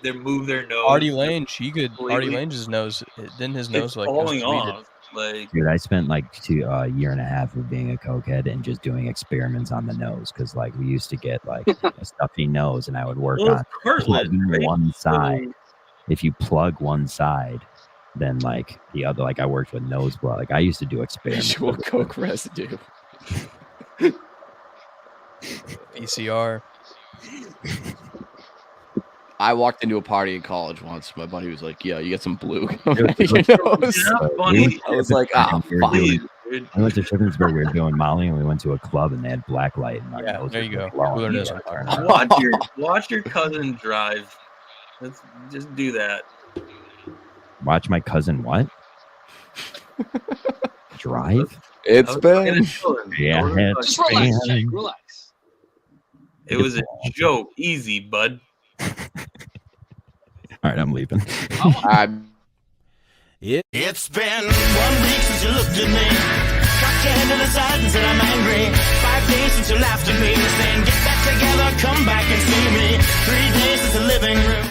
they move their nose? Artie Lange, Artie Lange's nose. Didn't his nose like falling off? Like, dude, I spent like a year and a half of being a cokehead and just doing experiments on the nose because like we used to get like a stuffy nose and I would work on one side. If you plug one side, then like the other, like I worked with nose blood. Like I used to do experiments. Visual coke residue. VCR. I walked into a party in college once. My buddy was like, "Yeah, you got some blue." Funny. I was like, "Ah, fuck." We went to Shippensburg. We were doing Molly, and we went to a club, and they had black light. And there you go. Watch your cousin drive. Let's just do that. Watch my cousin what? Drive? It's been. Just relax, Jake. Relax. It was a joke. Easy, bud. All right, I'm leaving. It's been 1 week since you looked at me. Cocked your head to the side and said I'm angry. 5 days since you laughed at me, saying get back together, come back and see me. 3 days since the living room.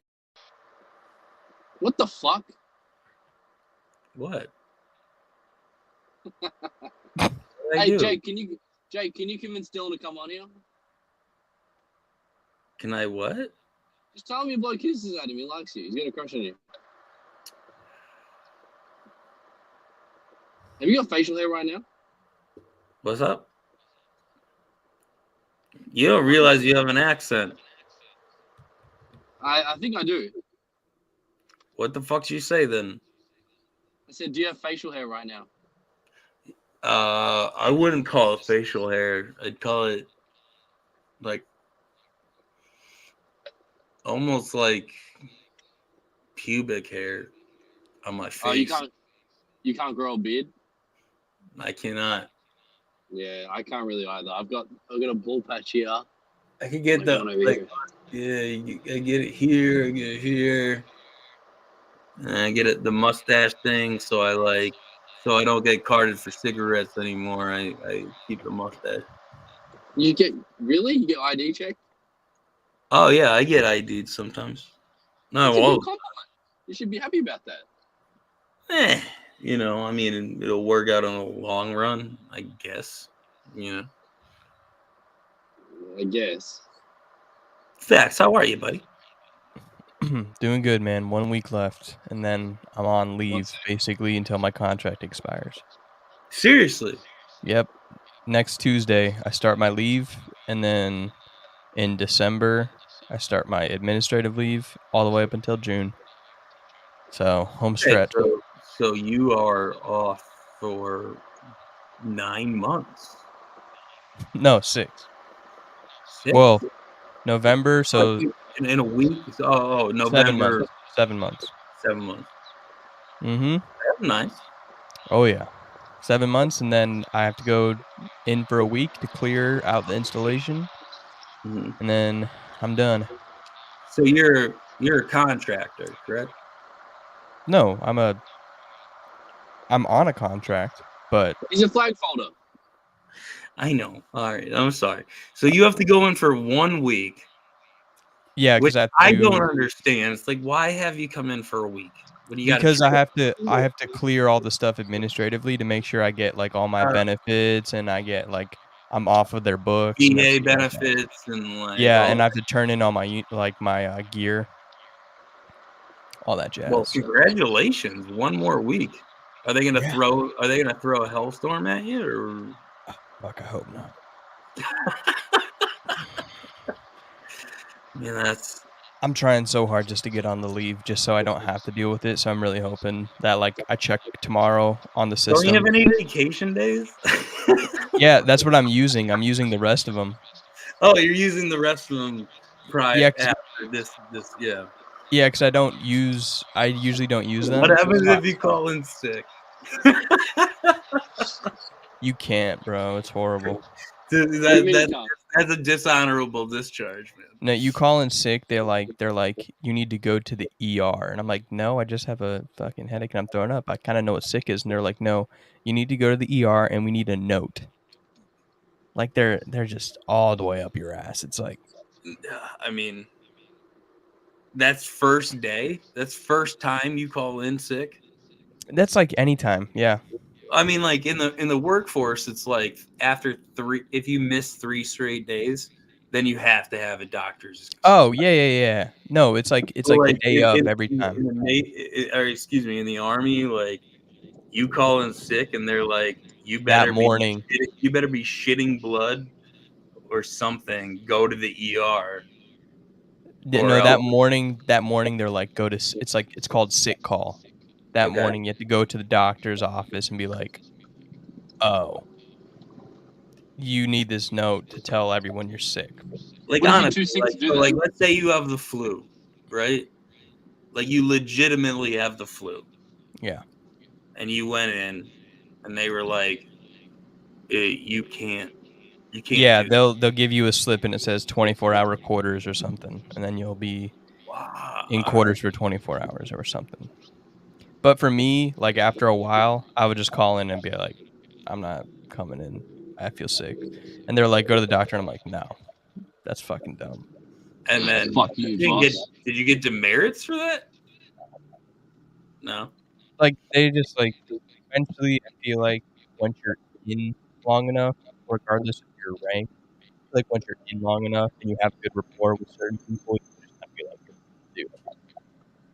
What the fuck? What? Hey, Jake, can you convince Dylan to come on here? Can I what? Just tell him your bloke kisses at him. He likes you. He's got a crush on you. Have you got facial hair right now? What's up? You don't realize you have an accent. I think I do. What the fuck did you say then? I said, do you have facial hair right now? I wouldn't call it facial hair. I'd call it like almost like pubic hair on my face. Oh, you can't grow a beard? I cannot. Yeah, I can't really either. I've got a ball patch here. I could get I get it here, I get it here. And I get it the mustache thing, so I don't get carded for cigarettes anymore. I keep the mustache. You get ID checked? Oh yeah, I get ID'd sometimes. No, well, you should be happy about that. I mean, it'll work out in the long run, I guess. I guess. Facts. How are you, buddy? Doing good, man. 1 week left, and then I'm on leave basically until my contract expires. Seriously? Yep. Next Tuesday, I start my leave, and then in December, I start my administrative leave all the way up until June. So, home stretch. So you are off for 9 months? No, 6. Well, November, so... In a week? Oh, November. 7 months. 7 months. Mm-hmm. That's nice. Oh, yeah. 7 months, and then I have to go in for a week to clear out the installation, and then I'm done. So you're a contractor, correct? No, I'm on a contract, but... He's a flag folder. I know. All right, I'm sorry. So you have to go in for 1 week. Yeah, because I don't understand. It's like, why have you come in for a week? What do you got? Because I have to clear all the stuff administratively to make sure I get like all my benefits, and I get like I'm off of their books. VA benefits and like and I have to turn in all my my gear, all that jazz. Well, congratulations! 1 more week. Are they gonna throw? Are they gonna throw a hellstorm at you? Or fuck, I hope not. Yeah, I'm trying so hard just to get on the leave, just so I don't have to deal with it. So I'm really hoping that like I check tomorrow on the system. Don't you have any vacation days? Yeah, that's what I'm using. I'm using the rest of them. Oh, you're using the rest of them prior after this. Yeah. Yeah, because I usually don't use them. What happens if you call in sick? You can't, bro. It's horrible. That's a dishonorable discharge, man. No, you call in sick, they're like, you need to go to the ER. And I'm like, no, I just have a fucking headache and I'm throwing up. I kind of know what sick is. And they're like, no, you need to go to the ER and we need a note. Like they're just all the way up your ass. It's like, I mean, that's first day. That's first time you call in sick. That's like anytime. Yeah. I mean, like in the workforce, it's like after 3, if you miss 3 straight days, then you have to have a doctor's. Oh yeah. No, it's like the day of every time. In the Army, like you call in sick and they're like, you better that morning, you better be shitting blood or something. Go to the ER. No, that morning they're like, go to. It's like it's called sick call. That morning, you have to go to the doctor's office and be like, oh, you need this note to tell everyone you're sick. Like, honestly, like let's say you have the flu, right? Like, you legitimately have the flu. Yeah. And you went in, and they were like, you can't. Yeah, they'll give you a slip, and it says 24-hour quarters or something, and then you'll be in quarters for 24 hours or something. But for me, like after a while, I would just call in and be like, I'm not coming in. I feel sick. And they're like, go to the doctor. And I'm like, no, that's fucking dumb. And then did you get demerits for that? No. Like they just like eventually I feel like once you're in long enough, regardless of your rank, like once you're in long enough and you have good rapport with certain people, you just kind of feel like you do.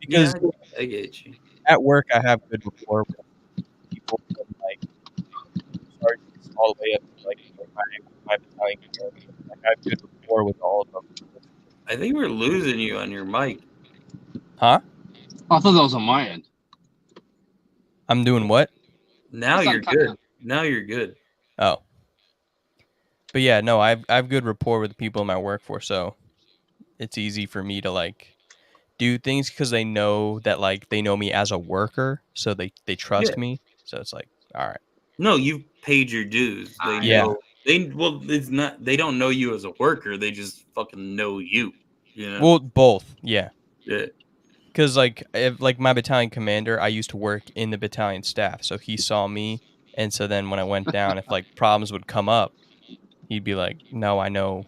Because I get you. At work, I have good rapport with people from like sergeants all the way up to like my battalion. Like I have good rapport with all of them. I think we're losing you on your mic. Huh? I thought that was on my end. I'm doing what? Now you're good. Now you're good. Oh. But yeah, no, I have good rapport with the people in my workforce, so it's easy for me to like do things because they know that like they know me as a worker, so they trust me. So it's like, all right. No, you've paid your dues. It's not. They don't know you as a worker. They just fucking know you. You know. Well, both. Yeah. Yeah. Because like my battalion commander, I used to work in the battalion staff, so he saw me, and so then when I went down, if like problems would come up, he'd be like, "No, I know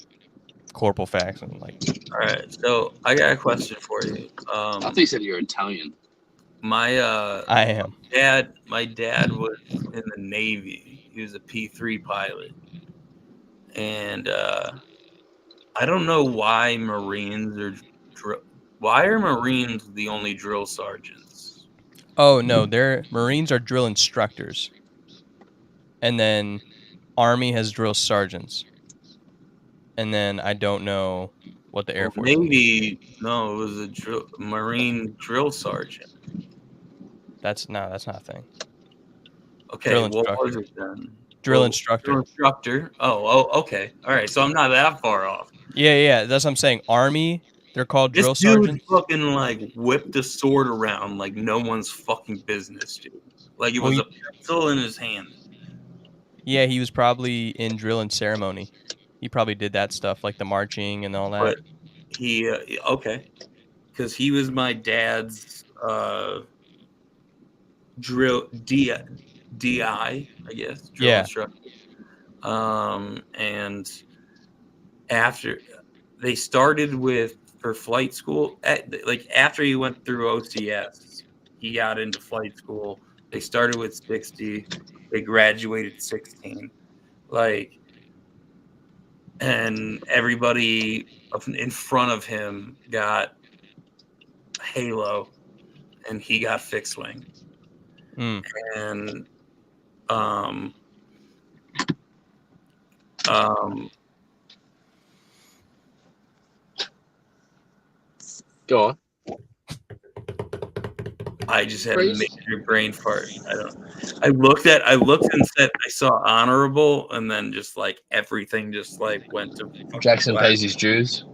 Corporal Fax." And like, all right, so I got a question for you. I thought you said you're Italian. I am. My dad was in the Navy. He was a P3 pilot, and I don't know why Marines are. Why are Marines the only drill sergeants? Oh no, Marines are drill instructors, and then Army has drill sergeants. And then I don't know what the Air Force. Navy, no, it was a Marine drill sergeant. That's not a thing. Okay, drill what was it then? Drill instructor. Drill instructor. Oh, okay. All right, so I'm not that far off. Yeah. That's what I'm saying. Army, they're called drill sergeants. This dude fucking like whipped a sword around like no one's fucking business, dude. Like it was a pencil in his hand. Yeah, he was probably in drill and ceremony. He probably did that stuff, like the marching and all that. But he, okay. Because he was my dad's drill, DI, I guess. Drill instructor. And after, they started for flight school, after he went through OCS, he got into flight school. They started with 60. They graduated 16. And everybody in front of him got Halo, and he got fixed wing. And Go on. I just had a major brain fart. I looked and said I saw honorable, and then just like everything just like went to Jackson pays his dues.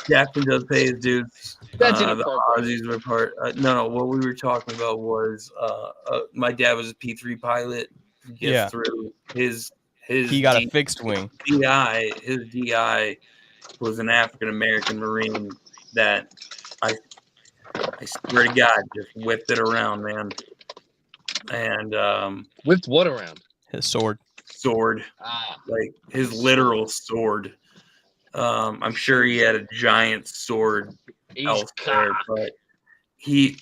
Jackson does pay his dues. That's the Aussies were part. No. What we were talking about was my dad was a P3 pilot. Gets through his. He got a fixed wing. His DI was an African American Marine that I swear to God just whipped it around, man. And whipped what around? His sword. Like his literal sword. I'm sure he had a giant sword elsewhere, but he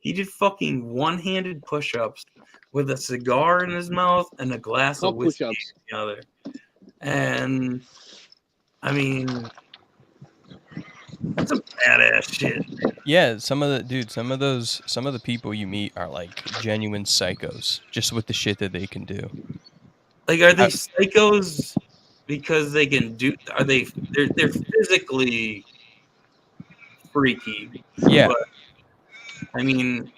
did fucking one-handed push-ups with a cigar in his mouth and a glass of whiskey in the other. And I mean, that's some badass shit. Yeah, some of the people you meet are like genuine psychos, just with the shit that they can do. Like, are they psychos because they can do? Are they? They're physically freaky. Yeah. But, I mean,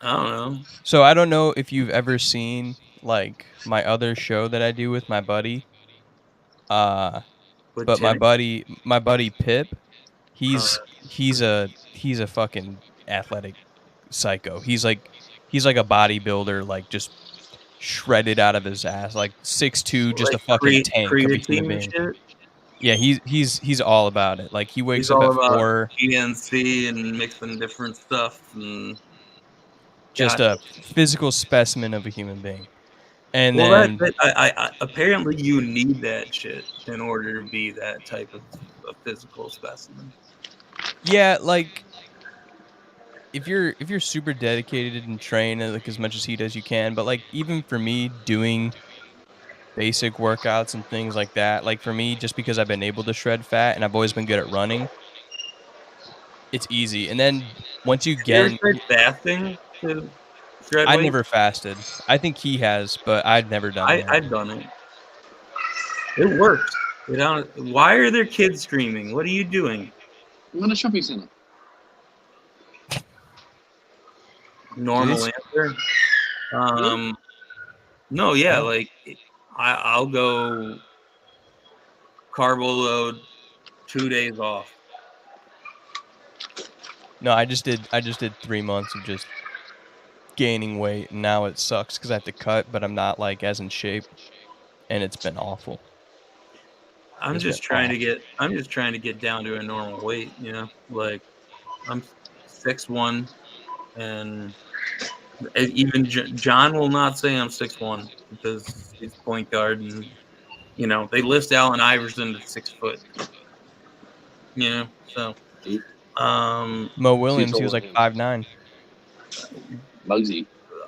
I don't know. So I don't know if you've ever seen like my other show that I do with my buddy. But my buddy Pip, he's a fucking athletic psycho. He's like a bodybuilder, like just shredded out of his ass, like 6'2", just a fucking tank of a human being. Yeah, he's all about it. Like he wakes up at 4. PNC and mixing different stuff and just a physical specimen of a human being. And then I apparently you need that shit in order to be that type of a physical specimen. Yeah, like if you're super dedicated and train like as much as he does, you can. But like even for me doing basic workouts and things like that, like for me, just because I've been able to shred fat and I've always been good at running, it's easy. And then once you get fasting to shred I weight? never fasted. I think he has, but I've never done it. I've done it. It works. Why are there kids screaming? What are you doing? I'm in a shopping center. Normal answer. No, yeah, like I'll go carbo load 2 days off. No, I just did 3 months of just gaining weight, and now it sucks because I have to cut, but I'm not like as in shape, and it's been awful. I'm just trying to get down to a normal weight, you know. Like I'm 6'1", and even John will not say I'm 6'1" because he's point guard, and you know they list Allen Iverson at 6 foot. You know, so Mo Williams, he was like 5'9". Muggsy.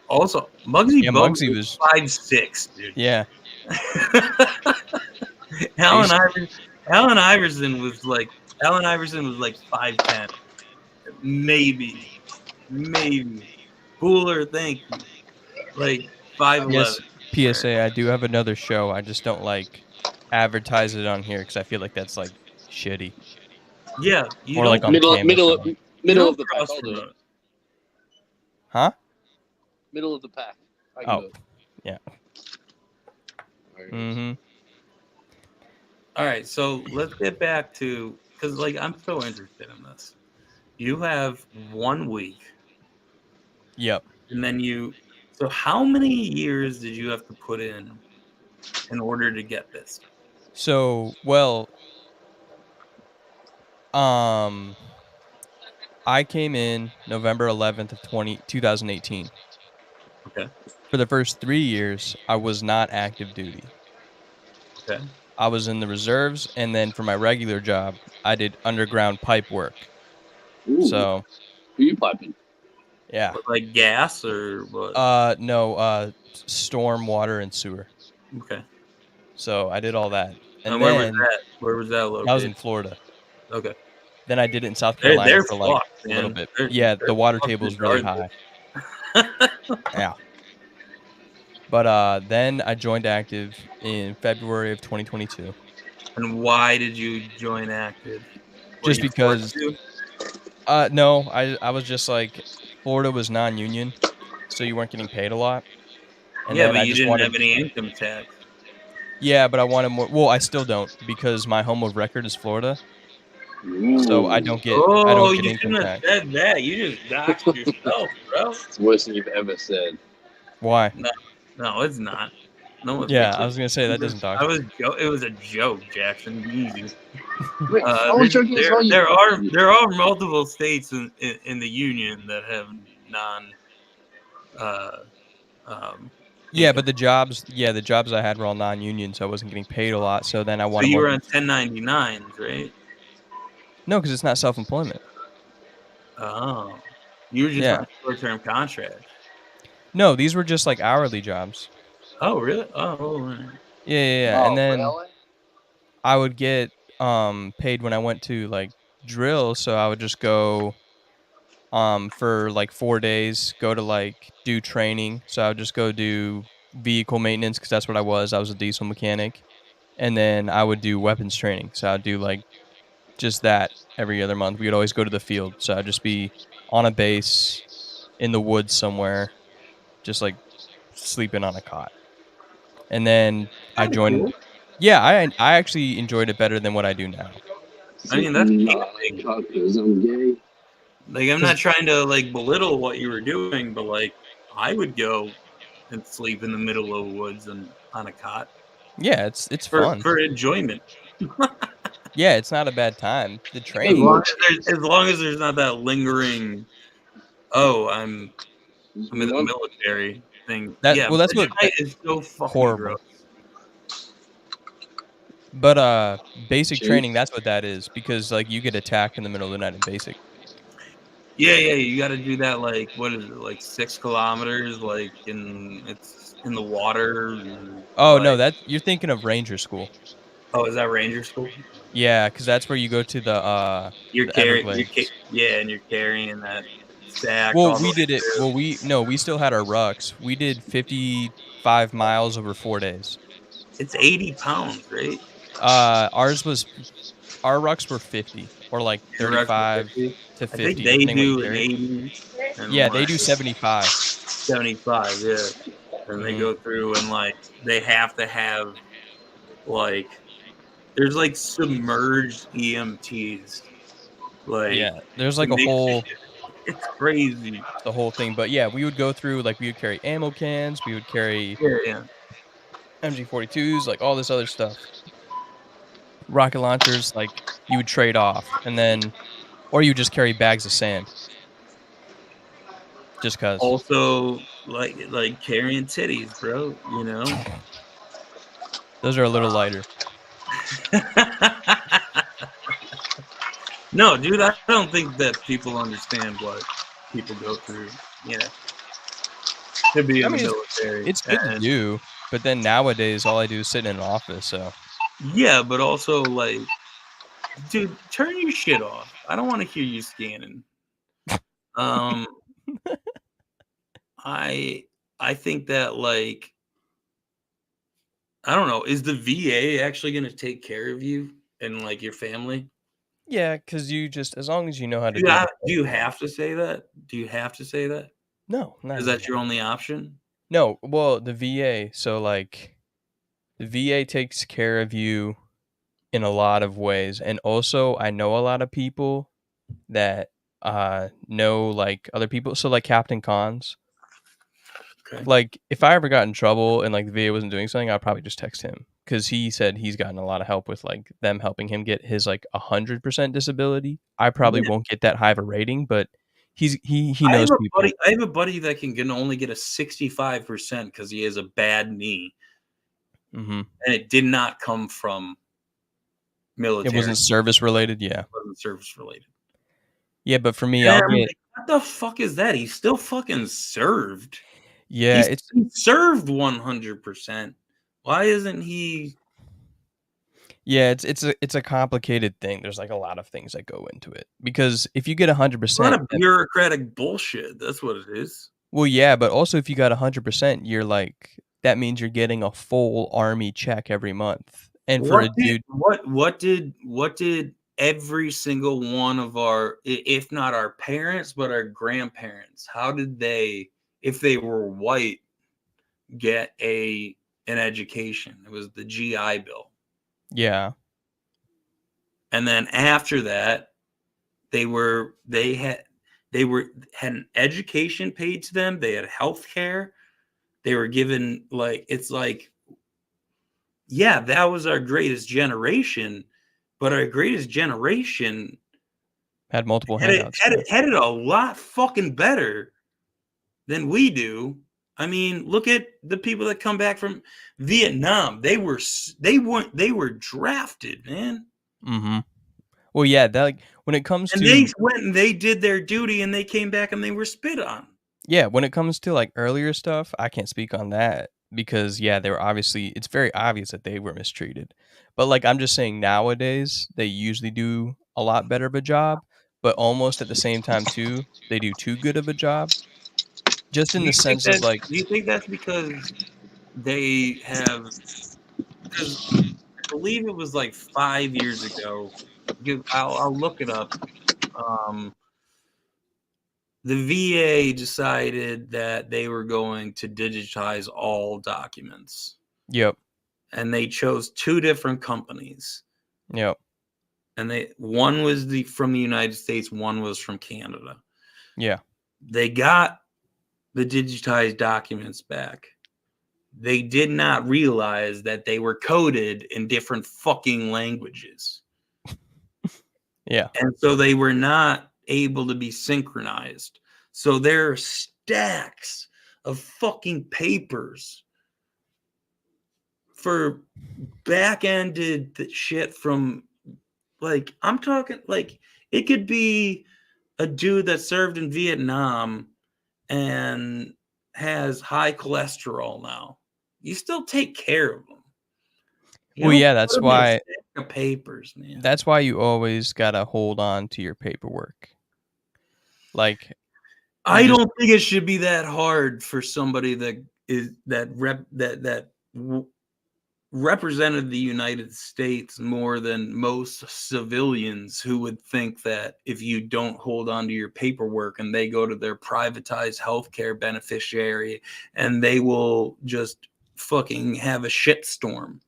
Also, Muggsy was 5'6", dude. Yeah. Allen Iverson was like 5'10", maybe. Cooler, thank you. Like 5'11". Yes. PSA, I do have another show. I just don't like advertise it on here because I feel like that's like shitty. Yeah, or like on middle of the pack. Huh? Middle of the pack. Yeah. Mm-hmm. All right, so let's get back to because like I'm so interested in this. You have 1 week. Yep. And then so how many years did you have to put in order to get this? So, well, I came in November 11th of 2018. Okay. For the first 3 years, I was not active duty. Okay. I was in the reserves, and then for my regular job, I did underground pipe work. Ooh. So, who are you piping? Yeah. Like gas or what? No, storm, water, and sewer. Okay. So I did all that. And where was that? Where was that located? I was in Florida. Okay. Then I did it in South Carolina they're for like a little bit. The water table is really high. Yeah. But then I joined active in February of 2022. And why did you join active? Just because. No, I was just like, Florida was non-union, so you weren't getting paid a lot. And yeah, but you didn't have any income tax. Yeah, but I wanted more. Well, I still don't because my home of record is Florida. So I don't get. I don't get income tax. You shouldn't have said that. You just doxed yourself, bro. It's worse than you've ever said. Why? No, it's not. No. Yeah, I was gonna say that doesn't dox. It was a joke, Jackson. Easy. Wait, I was joking as well. There are multiple states in the union that have yeah, but the jobs I had were all non-union, so I wasn't getting paid a lot. So then I wanted. So you were on 1099s, right? No, because it's not self-employment. Oh, you were just on a short-term contract. No, these were just like hourly jobs. Oh, really? Oh, right. Yeah. And then really? I would get paid when I went to like drill, so I would just go for like 4 days, go to like do training. So I would just go do vehicle maintenance because that's what I was. I was a diesel mechanic. And then I would do weapons training. So I'd do like just that every other month. We would always go to the field. So I'd just be on a base in the woods somewhere, just like sleeping on a cot. And then I joined. Cool. Yeah, I actually enjoyed it better than what I do now. I mean, that's like, I'm not trying to like belittle what you were doing, but like I would go and sleep in the middle of the woods and on a cot. Yeah, it's fun for enjoyment. Yeah, it's not a bad time. The training, as long as there's not that lingering. Oh, I'm in the military thing. That's what is so fucking horrible. Gross. But basic training, that's what that is, because like you get attacked in the middle of the night in basic. Yeah, you got to do that. Like, what is it? Like 6 kilometers? Like it's in the water. Oh no, that you're thinking of Ranger School. Oh, is that Ranger School? Yeah, because that's where you go to the. You're carrying. And you're carrying that stack. Well, we did it. Well, we still had our rucks. We did 55 miles over 4 days. It's 80 pounds, right? Our rucks were 50 or like 35 to 50. I think they do 80. Yeah, they do 75. 75, yeah. And they go through and like they have to have like there's like submerged EMTs. Like yeah, there's like a whole. It's crazy. The whole thing, but yeah, we would go through like we would carry ammo cans, we would carry MG42s, like all this other stuff. Rocket launchers, like you would trade off, and then, or you would just carry bags of sand. Just cause. Also, like carrying titties, bro. You know. Those are a little lighter. No, dude, I don't think that people understand what people go through. You know, to be in the military. It's good to do, but then nowadays all I do is sit in an office. So. Yeah, but also like, dude, turn your shit off. I don't want to hear you scanning. I think that like, I don't know. Is the VA actually going to take care of you and like your family? Yeah, because you just, as long as you know how to do you have to say that? Do you have to say that? No, not is that your only option? No, well, the VA. So like, the VA takes care of you in a lot of ways, and also I know a lot of people that know like other people. So like Captain Cons. Okay. Like if I ever got in trouble and like the VA wasn't doing something, I'd probably just text him. Because he said he's gotten a lot of help with like them helping him get his like 100% disability. I probably won't get that high of a rating, but he knows people. I have a buddy that can only get a 65% because he has a bad knee, and it did not come from military. It wasn't service related. Yeah, it wasn't service related. Yeah, but for me, I'll get. What the fuck is that? He's still fucking served. Yeah, he's served 100%. Why isn't he? Yeah, it's a complicated thing. There's like a lot of things that go into it because if you get 100%, it's not a bureaucratic bullshit. That's what it is. Well, yeah, but also if you got 100%, you're like that means you're getting a full army check every month, And for a dude, what did every single one of our, if not our parents, but our grandparents, how did they, if they were white, get an education? It was the GI Bill. Yeah. And then after that, they had an education paid to them. They had health care. They were given yeah, that was our greatest generation, but our greatest generation had multiple handouts. Had it a lot fucking better than we do. I mean, look at the people that come back from Vietnam. They were drafted, man. Mm-hmm. Well, yeah, that when it comes to they went and they did their duty and they came back and they were spit on. Yeah, when it comes to earlier stuff, I can't speak on that because they were it's very obvious that they were mistreated. But I'm just saying nowadays they usually do a lot better of a job, but almost at the same time too, they do too good of a job. Just in the sense of do you think that's because they have, because I believe it was 5 years ago. I'll look it up. The VA decided that they were going to digitize all documents. Yep. And they chose 2 different companies. Yep. And one was from the United States, one was from Canada. Yeah. They got the digitized documents back. They did not realize that they were coded in different fucking languages. Yeah. And so they were not able to be synchronized. So there are stacks of fucking papers for back-ended shit from I'm talking it could be a dude that served in Vietnam and has high cholesterol now. You still take care of them. Well, yeah, that's why papers, man. That's why you always gotta hold on to your paperwork. I don't think it should be that hard for somebody that represented the United States more than most civilians who would think that if you don't hold on to your paperwork and they go to their privatized healthcare beneficiary and they will just fucking have a shitstorm.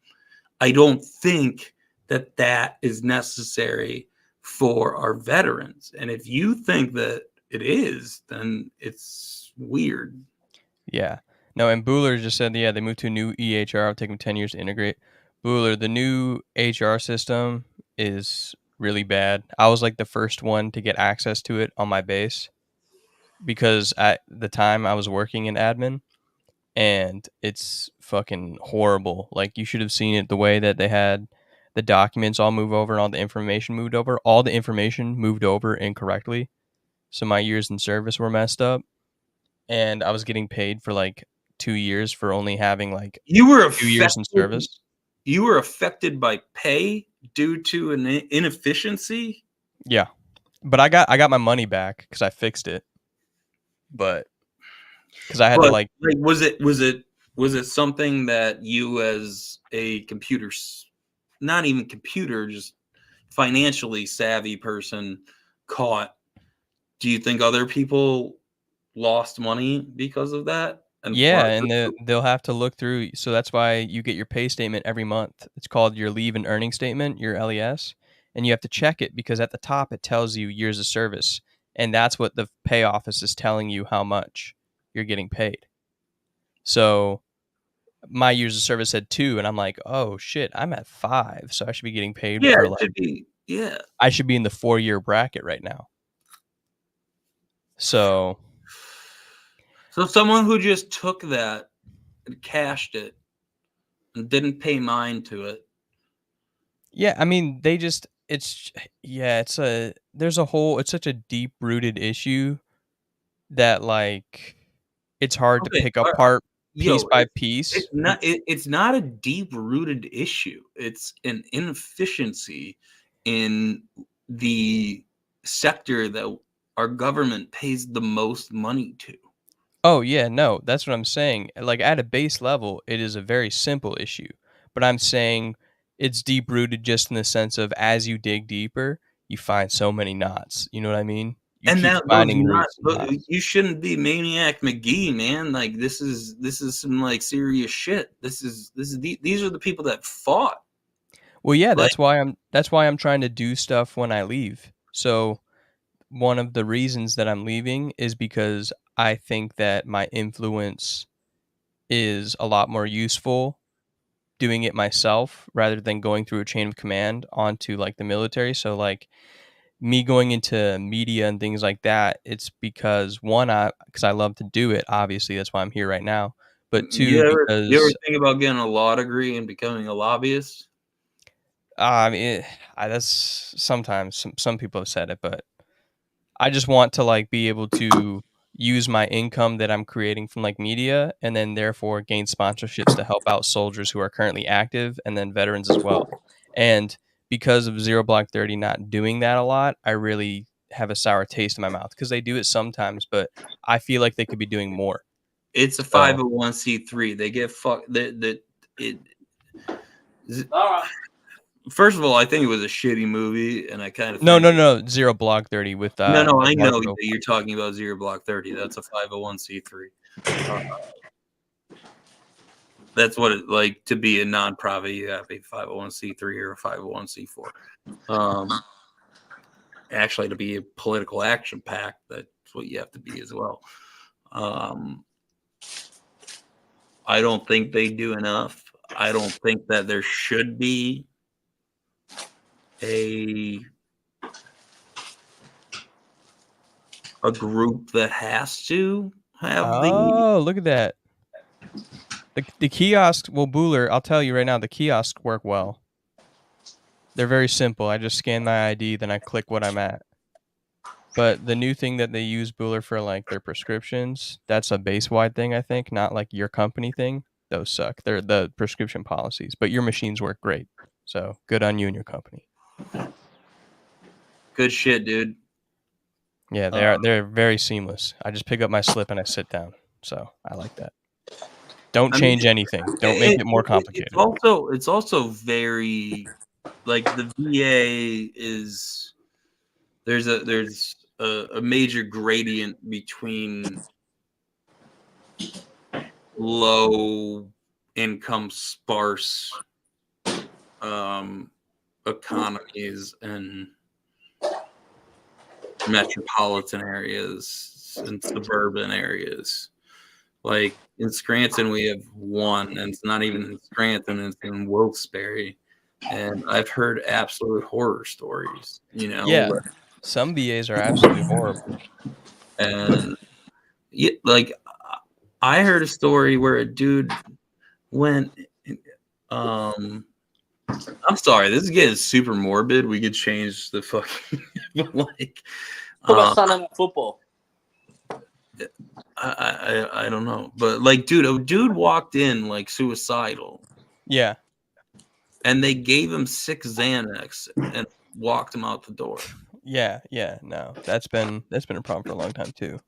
I don't think that is necessary for our veterans. And if you think that it is, then it's weird. Yeah. No, and Buhler just said, they moved to a new EHR. It'll take them 10 years to integrate. Buhler, the new HR system is really bad. I was the first one to get access to it on my base because at the time I was working in admin, and it's fucking horrible. You should have seen it the way that they had the documents all move over and all the information moved over. All the information moved over incorrectly. So my years in service were messed up. And I was getting paid for 2 years for only having you were 2 years in service. You were affected by pay due to an inefficiency? Yeah. But I got my money back because I fixed it. But because I had to was it something that you as a not even computer, just financially savvy person caught? Do you think other people lost money because of that? And they'll have to look through. So that's why you get your pay statement every month. It's called your leave and earning statement, your LES, and you have to check it because at the top it tells you years of service, and that's what the pay office is telling you how much you're getting paid. So my years of service had 2, and I'm oh shit, I'm at 5, so I should be getting paid for I should be in the 4-year bracket right now. So someone who just took that and cashed it and didn't pay mind to it. Yeah, I mean, it's such a deep rooted issue that it's hard to pick apart piece by piece. It's not a deep rooted issue. It's an inefficiency in the sector that our government pays the most money to. Oh, yeah, no, that's what I'm saying. At a base level, it is a very simple issue. But I'm saying it's deep rooted just in the sense of as you dig deeper, you find so many knots. You know what I mean? You and keep now finding roots. you shouldn't be Maniac McGee, man. Like this is some like serious shit. These are the people that fought. Well, yeah, that's why I'm trying to do stuff when I leave. So one of the reasons that I'm leaving is because I think that my influence is a lot more useful doing it myself rather than going through a chain of command onto like the military. So like me going into media and things like that, it's because because I love to do it. Obviously, that's why I'm here right now. But two, you ever think about getting a law degree and becoming a lobbyist? I mean, that's sometimes some people have said it, but I just want to like be able to use my income that I'm creating from like media and then therefore gain sponsorships to help out soldiers who are currently active and then veterans as well. And because of Zero Block 30 not doing that a lot, I really have a sour taste in my mouth because they do it sometimes, but I feel like they could be doing more. It's a 501c3. They get fucked. First of all, I think it was a shitty movie, and I kind of no Zero Block 30 with I know you're talking about Zero Block 30. That's a 501c3. That's what it like to be a nonprofit. You have a 501c3 or a 501c4. Actually, to be a political action PAC, that's what you have to be as well. I don't think they do enough. I don't think that there should be a group that has to have look at that. The kiosks, well, Bueller, I'll tell you right now, the kiosks work well. They're very simple. I just scan my ID, then I click what I'm at. But the new thing that they use, Bueller, for like their prescriptions, that's a base-wide thing, I think, not like your company thing. Those suck. They're the prescription policies, but your machines work great. So good on you and your company. Good shit, dude. Yeah, they're very seamless. I just pick up my slip and I sit down. So I like that. Don't change anything. Don't make it more complicated. It's also very like the VA is there's a major gradient between low income sparse economies and metropolitan areas and suburban areas. Like in Scranton, we have one, and it's not even in Scranton; it's in Wilkes-Barre. And I've heard absolute horror stories. You know, yeah, some VAs are absolutely horrible. And like, I heard a story where a dude went. I'm sorry, this is getting super morbid. We could change the fucking like. What about Sunday Night Football? I don't know, but like, a dude walked in like suicidal. Yeah. And they gave him 6 Xanax and walked him out the door. Yeah, no, that's been a problem for a long time too.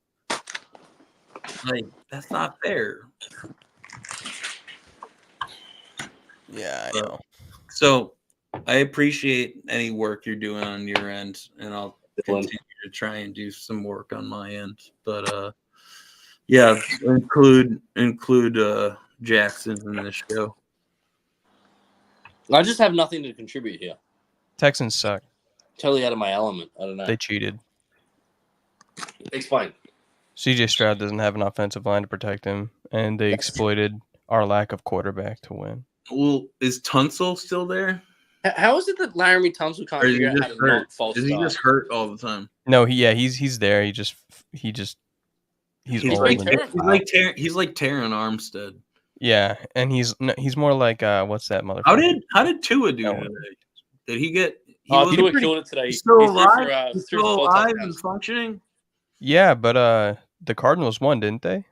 Like, that's not fair. Yeah, I know. So I appreciate any work you're doing on your end, and I'll continue to try and do some work on my end. But yeah, include Jackson in this show. I just have nothing to contribute here. Texans suck. Totally out of my element. I don't know. They cheated. Explain. CJ Stroud doesn't have an offensive line to protect him, and they exploited our lack of quarterback to win. Well, is Tunsil still there? How is it that Laramie Tunsil can't figure out how to not false start? Is he just hurt all the time? No, he's there. He's like Taron Armstead. Yeah, and he's more like what's that motherfucker? How did Tua do today? Did he get? Tua killed it today. He's still alive. He's still alive and functioning. Yeah, but the Cardinals won, didn't they?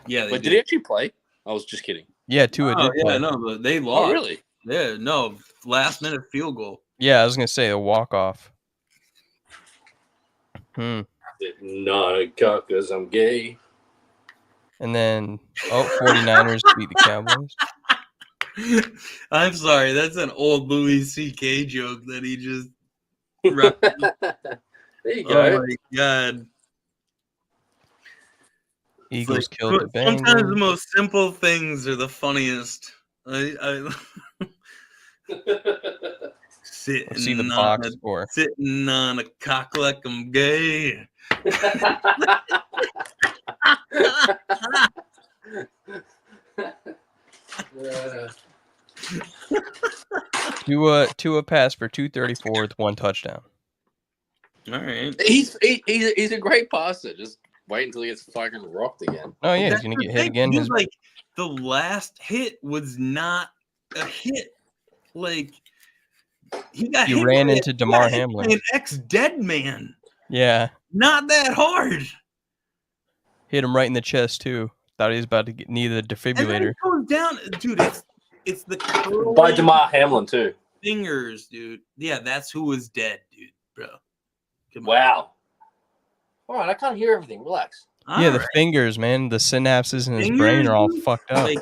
Yeah. But did he actually play? I was just kidding. Yeah, Tua did. Yeah, no, but they lost. Oh, really? Yeah, no, last minute field goal. Yeah, I was gonna say a walk off. Not a cock because I'm gay. And then 49ers beat the Cowboys. I'm sorry. That's an old Louis C.K. joke that he just. There you go. Oh my god. Eagles killed the Bengals. Sometimes the most simple things are the funniest. I Let's see the box score. Sitting on a cock like I'm gay. Tua pass for 234 with 1 touchdown. All right. He's a great passer. Just wait until he gets fucking rocked again. Oh yeah, he's gonna get hit again. His... Like the last hit was not a hit. Like he ran into Damar Hamlin, an ex-dead man. Yeah, not that hard. Hit him right in the chest too. Thought he was about to need the defibrillator. And then it goes down, dude. It's the by Damar Hamlin too. Fingers, dude. Yeah, that's who was dead, dude, bro. Wow. All right, I can't hear everything. Relax. The fingers, man. The synapses in his brain are all fucked up. Like,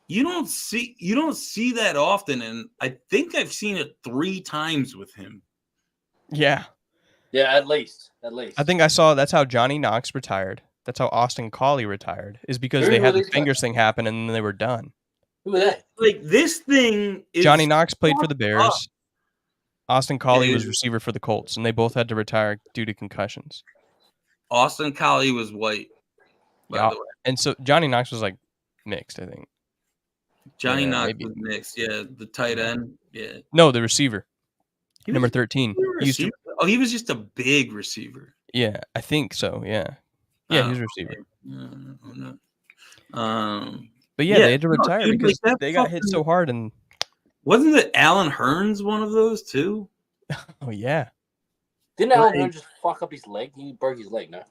you don't see that often, and I think I've seen it 3 times with him. Yeah. Yeah, at least. I think I saw that's how Johnny Knox retired. That's how Austin Collie retired. Is because they had the fingers thing happen and then they were done. Who are they? Like this thing is Johnny Knox played for the Bears. Austin Collie was receiver for the Colts, and they both had to retire due to concussions. Austin Collie was white, by the way. And so Johnny Knox was like mixed, I think. Johnny Knox was mixed, yeah. The tight end, yeah. No, the receiver. Number 13. He was just a big receiver. Yeah, I think so, yeah. Yeah, he was a receiver. But yeah, they had to retire because they got hit so hard. And wasn't it Alan Hearns one of those too? Oh yeah. Didn't Alan Hearns just fuck up his leg? He broke his leg, no?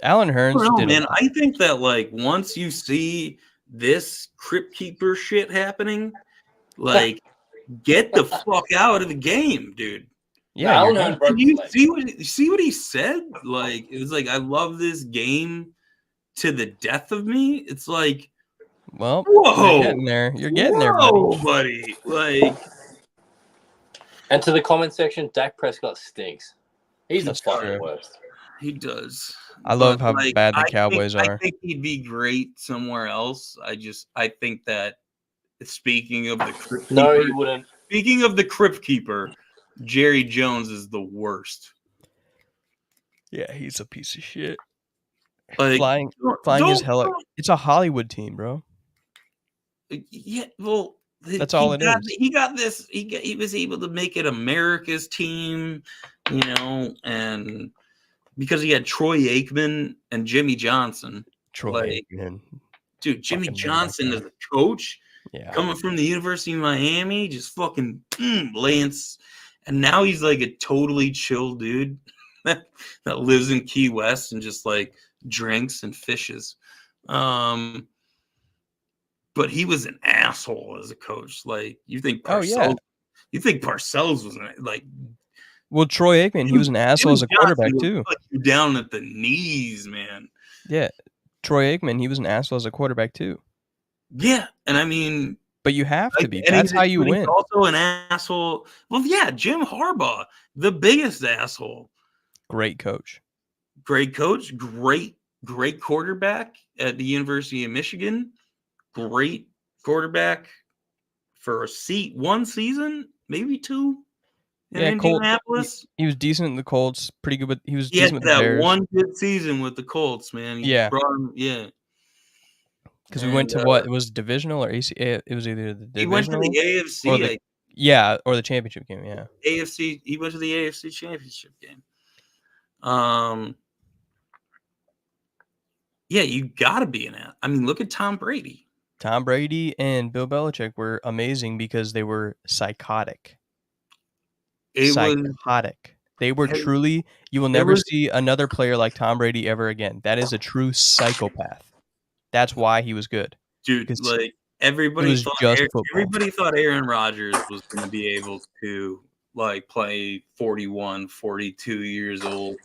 Alan Hearns did. Man, I think that like once you see this Crypt Keeper shit happening, like get the fuck out of the game, dude. Yeah, did you see what he said? Like it was like, I love this game to the death of me. It's like, well, whoa, you're getting there, buddy. Like, and to the comment section, Dak Prescott stinks. He's the fucking worst. He does. I love how bad the Cowboys are. I think he'd be great somewhere else. I think that speaking of the Crypt Keeper, no, he wouldn't. Speaking of the Crypt Keeper, Jerry Jones is the worst. Yeah, he's a piece of shit. Like, flying his hell. It's a Hollywood team, bro. Yeah, well, that's all it is. He got this. He was able to make it America's team, and because he had Troy Aikman and Jimmy Johnson. Aikman, dude, Jimmy Johnson is a coach. Yeah, coming from the University of Miami, just fucking Lance. And now he's like a totally chill dude that lives in Key West and just like drinks and fishes. But he was an asshole as a coach. Like you think Parcells, you think Parcells was like, well, Troy Aikman, he was an asshole as a quarterback too. Down at the knees, man. Yeah. Troy Aikman, he was an asshole as a quarterback too. Yeah. And I mean, but you have to be. That's how you win. He's also an asshole. Well, yeah, Jim Harbaugh, the biggest asshole. Great coach. Great coach. Great quarterback at the University of Michigan. Great quarterback for one season, maybe 2 in Indianapolis. He was decent in the Colts. Pretty good, but he was decent with the Bears. One good season with the Colts, man. Because we went to what? It was divisional or ACA? It was either the divisional. He went to the AFC. Or the championship game. Yeah. AFC. He went to the AFC championship game. Yeah, you got to be I mean, look at Tom Brady. Tom Brady and Bill Belichick were amazing because they were psychotic. They were truly. You will never see another player like Tom Brady ever again. That is a true psychopath. That's why he was good. Dude, like everybody thought Aaron Rodgers was going to be able to like play 41, 42 years old,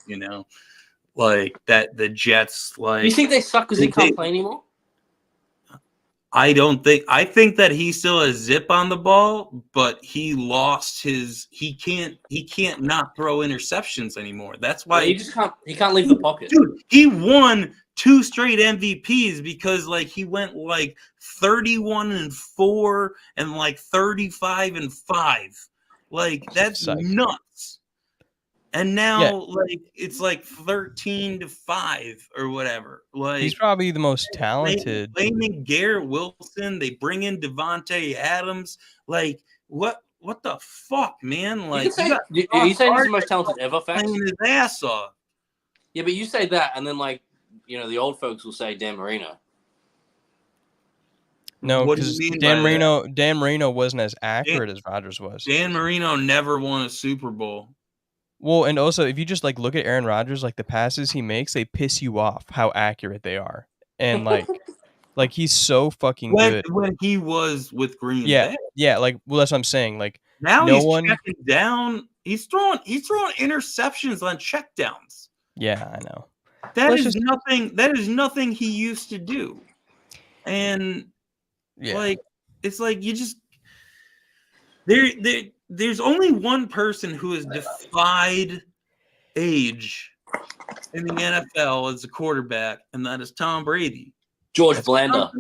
like that the Jets like. You think they suck because they can't play anymore? I think that he still has zip on the ball, but he lost he can't not throw interceptions anymore. That's why he can't leave the pocket. Dude, he won 2 straight MVPs because like he went like 31-4 and like 35-5. Like that's nuts. And now, like it's like 13-5 or whatever. Like he's probably the most talented. Blaming Garrett Wilson, they bring in Devontae Adams. Like what the fuck, man? Like you saying he's the most talented ever? Playing his ass off. Yeah, but you say that, and then like the old folks will say Dan Marino. No, because Dan Marino wasn't as accurate as Rodgers was. Dan Marino never won a Super Bowl. Well, and also if you just like look at Aaron Rodgers, like the passes he makes, they piss you off how accurate they are, and like he's so fucking good when he was with Green Bay. Yeah, like that's what I'm saying. Like now he's checking down. He's throwing interceptions on checkdowns. Yeah, I know. That is nothing he used to do, and like it's like you just There's only one person who has defied age in the NFL as a quarterback, and that is Tom Brady. George Blanda.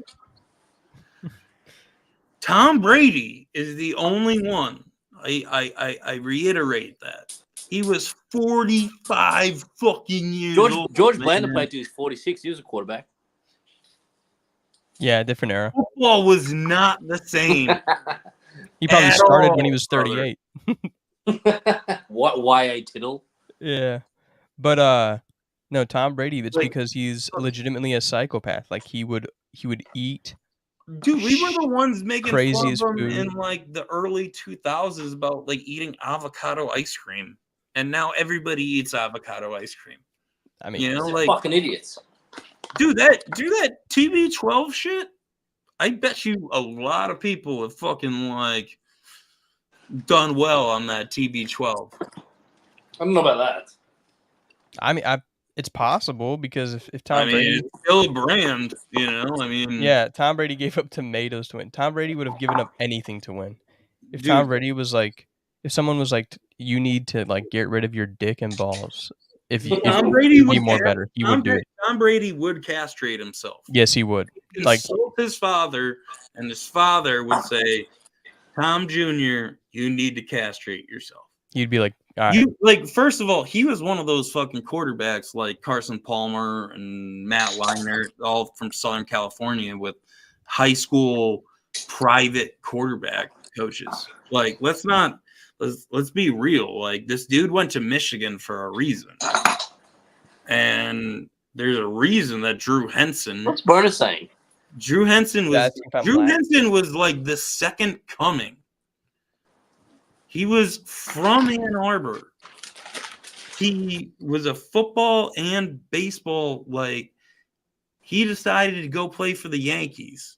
Tom Brady is the only one. I reiterate that. He was 45 fucking years old. George Blanda played till he was 46. He was a quarterback. Yeah, different era. Football was not the same. He probably started when he was 38. What? Y.A. Tittle? Yeah. But no, Tom Brady, it's because he's legitimately a psychopath. Like he would eat. Dude, we were the ones making fun of him food in like the early 2000s about like eating avocado ice cream. And now everybody eats avocado ice cream. I mean, like fucking idiots. Do that TB12 shit. I bet you a lot of people have fucking like done well on that TB12. I don't know about that. I mean, it's possible because if Tom Brady, it's still a brand, I mean, yeah, Tom Brady gave up tomatoes to win. Tom Brady would have given up anything to win. If Tom Brady was like, if someone was like, you need to like get rid of your dick and balls. If Tom Brady would be more better, he would do it. Tom Brady would castrate himself. Yes, he would. Like insult his father, and his father would say, "Tom Jr., you need to castrate yourself." You'd be like, all right. First of all, he was one of those fucking quarterbacks like Carson Palmer and Matt Leinart, all from Southern California, with high school private quarterback coaches. Like, let's be real. Like, this dude went to Michigan for a reason. And there's a reason that Drew Henson. What's Bernie saying? Drew Henson was like the second coming. He was from Ann Arbor. He was a football and baseball, like, he decided to go play for the Yankees.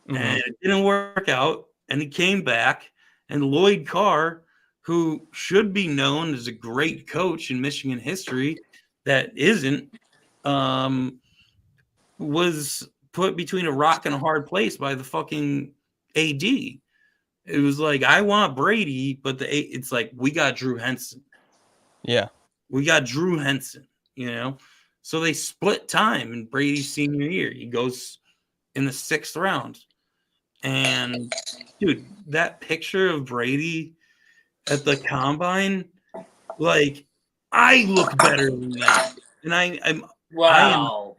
Mm-hmm. And it didn't work out. And he came back. And Lloyd Carr, who should be known as a great coach in Michigan history, that isn't, was put between a rock and a hard place by the fucking AD. It was like, I want Brady, but it's like, we got Drew Henson. Yeah. We got Drew Henson, So they split time in Brady's senior year. He goes in the 6th round. And, dude, that picture of Brady at the combine, like, I look better than that. And I am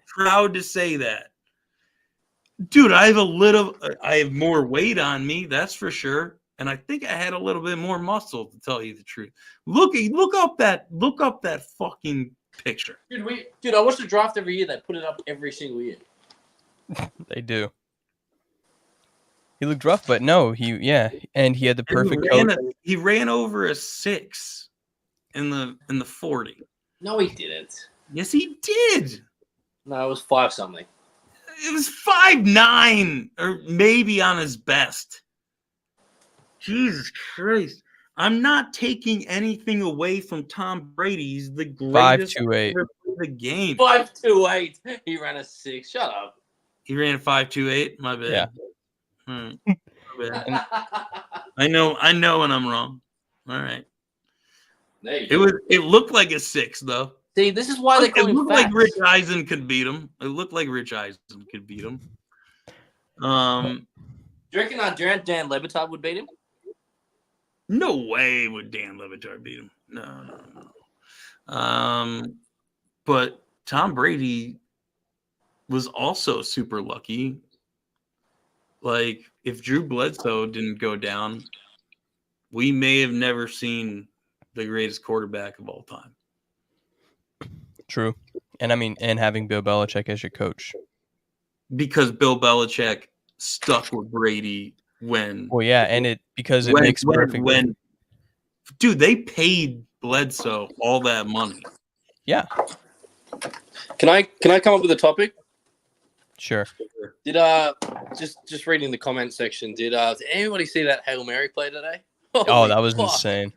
proud to say that. Dude, I have more weight on me, that's for sure. And I think I had a little bit more muscle, to tell you the truth. Look up that fucking picture. Dude, I watch the draft every year. They put it up every single year. They do. He looked rough, but no, and he had the perfect coach. He ran over a 6 in the 40. No, he didn't. Yes, he did. No, it was 5 something. It was 5'9", or maybe on his best. Jesus Christ. I'm not taking anything away from Tom Brady. He's the greatest 5'2" player of the game. 5'2". He ran a 6. Shut up. He ran 5.28. My bad. Yeah. My bad. I know when I'm wrong. All right. It looked like a 6 though. See, this is why they call him looked like Rich Eisen could beat him. Do you reckon Dan Le Batard would beat him? No way would Dan Le Batard beat him. No. But Tom Brady was also super lucky. Like, if Drew Bledsoe didn't go down, we may have never seen the greatest quarterback of all time. True. And I mean, and having Bill Belichick as your coach. Because Bill Belichick stuck with Brady when. Well, yeah, and it makes perfect. Dude, they paid Bledsoe all that money. Yeah. Can I come up with a topic? Sure. Did just reading the comment section, did anybody see that Hail Mary play today? Oh, that was insane.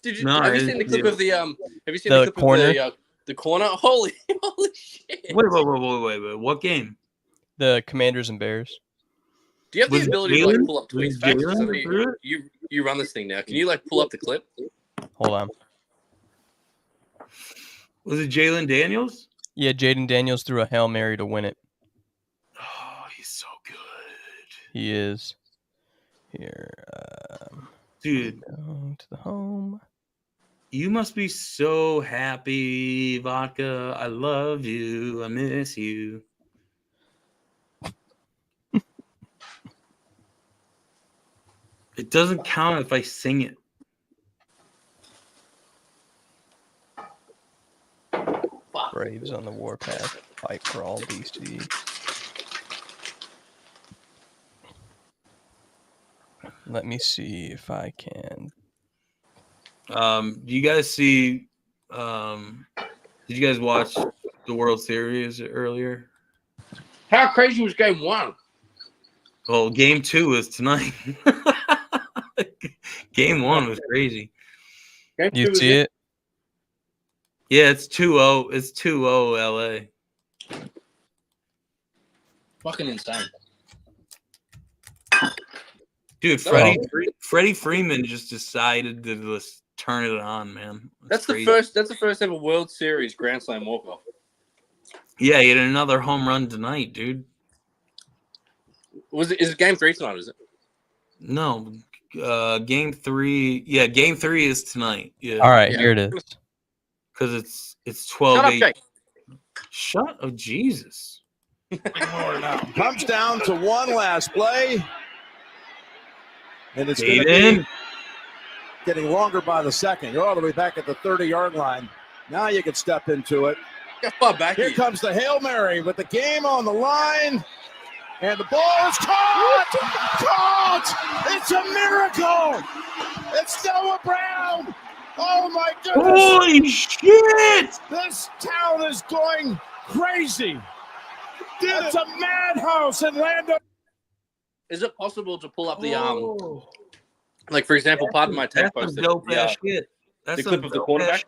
Have you seen the clip of the corner? Of the corner? Holy shit. Wait. What game? The Commanders and Bears. Do you have the ability to pull up tweets back? You run this thing now. Can you pull up the clip? Hold on. Was it Jalen Daniels? Yeah, Jaden Daniels threw a Hail Mary to win it. Oh, he's so good. He is. Here. Dude. Go to the home. You must be so happy, Vodka. I love you. I miss you. It doesn't count if I sing it. Braves on the warpath. Fight for all BC. Let me see if I can. Do you guys see? Did you guys watch the World Series earlier? How crazy was Game 1? Well, Game 2 is tonight. Game 1 was crazy. You see it? Yeah, it's 2-0. It's 2-0 LA. Fucking insane. Dude, Freddie Freeman just decided to just turn it on, man. That's the first ever World Series Grand Slam walk-off. Yeah, he had another home run tonight, dude. Is it Game 3 tonight, is it? No. Game 3. Yeah, Game 3 is tonight. Yeah. All right, here it is. Because it's 12. Shut up, Jake. Shut up, Jesus. Comes down to one last play. And it's going to be getting longer by the second. You're all the way back at the 30-yard line. Now you can step into it. Here comes the Hail Mary with the game on the line. And the ball is caught! Caught! It's a miracle! It's Noah Brown! Oh, my goodness! Holy shit! This town is going crazy. It's a madhouse in Lando. Is it possible to pull up the like for example, pardon my take post, the clip of the quarterback?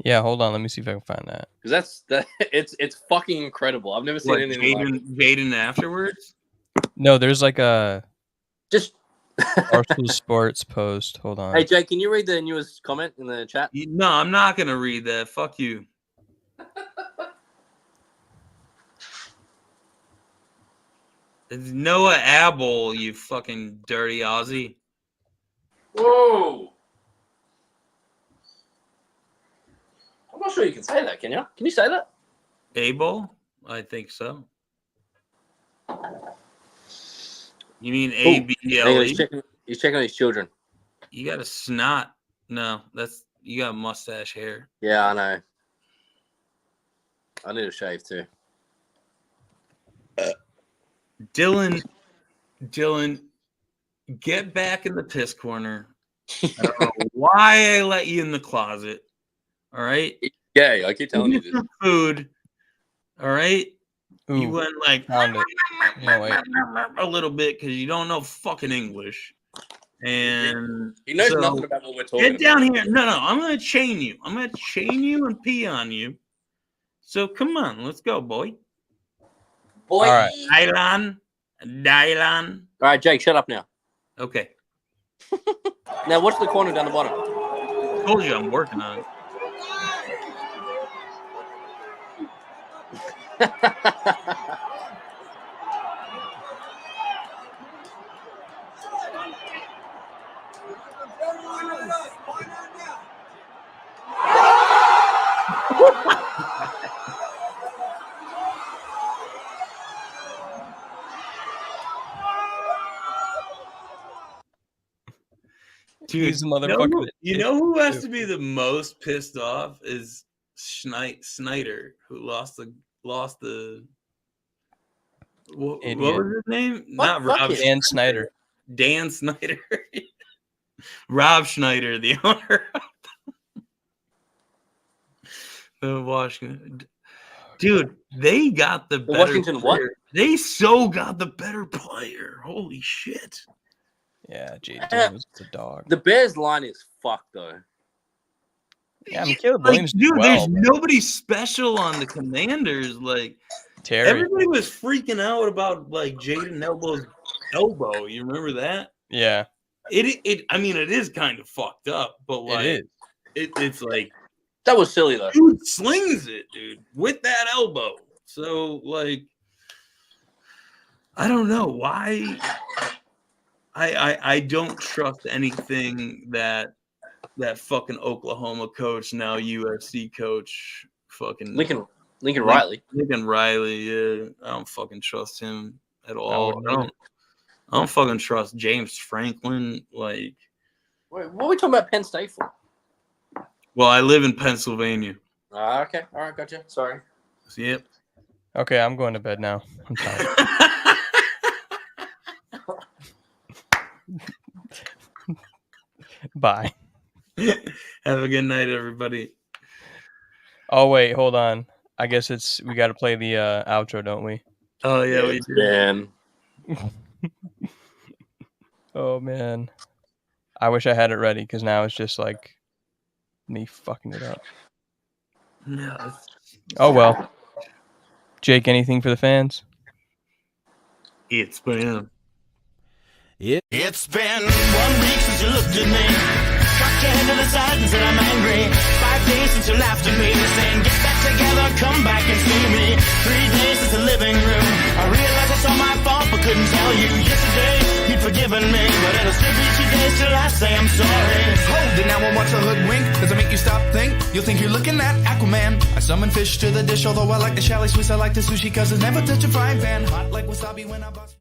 Yeah, hold on. Let me see if I can find that. Because it's fucking incredible. I've never seen anything like it. Jaden afterwards? No, there's like a just Barstool Sports post. Hold on. Hey, Jake, can you read the newest comment in the chat? No, I'm not gonna read that. Fuck you. It's Noah Abel, you fucking dirty Aussie. Whoa! I'm not sure you can say that, can you? Can you say that? Abel? I think so. You mean A-B-L-E? He's checking on his children. You got a snot. No, you got mustache hair. Yeah, I know. I need a shave too. Dylan, get back in the piss corner. I don't know why I let you in the closet. All right? Yeah, I keep telling you this. Food. All right? Ooh, you went like a little bit because you don't know fucking English. And he knows nothing about what we're talking about. Get down here. No, I'm going to chain you. I'm going to chain you and pee on you. So come on, let's go, boy. boy. All right. Dylan. All right, Jake, shut up now. Okay. Now, what's the corner down the bottom? I told you I'm working on it. Dude, He's the motherfucker. You know who has to be the most pissed off is Snyder, who lost the what was his name? Not Rob. Dan Snyder. Dan Snyder. Rob Schneider, the owner of Washington. Dude, they got the better Washington player. what? They so got the better player. Holy shit. Yeah, JD was the dog. The Bears line is fucked though. Yeah, I mean, Caleb Williams. Dude, well, there's nobody special on the Commanders. Like Terry. Everybody was freaking out about like Jaden Elbow's elbow. You remember that? Yeah. I mean, it is kind of fucked up, but like it's like that was silly though. Dude slings it, dude, with that elbow. So like, I don't know why. I don't trust anything that fucking Oklahoma coach, now USC coach, fucking Lincoln Riley. Lincoln Riley, yeah. I don't fucking trust him at all. I don't fucking trust James Franklin. Like, wait, what are we talking about Penn State for? Well, I live in Pennsylvania. Okay, all right, gotcha. Sorry. Yep. Okay, I'm going to bed now. I'm tired. Bye. Have a good night, everybody. Oh wait, hold on. I guess we got to play the outro, don't we? Oh yeah, we do. Man. Oh man, I wish I had it ready because now it's just like me fucking it up. No. Oh well. Jake, anything for the fans? It's been 1 week since you looked at me. Cocked your head to the side and said I'm angry. 5 days since you laughed at me, saying get back together, come back and see me. 3 days since the living room. I realized it's all my fault, but couldn't tell you. Yesterday you'd forgiven me, but it'll still be 2 days till I say I'm sorry. Hold it, now I watch a hoodwink. Does it make you stop, think? You'll think you're looking at Aquaman. I summon fish to the dish, although I like the chalet Swiss. I like the sushi, cause it's never touch a frying pan. Hot like wasabi when I bust.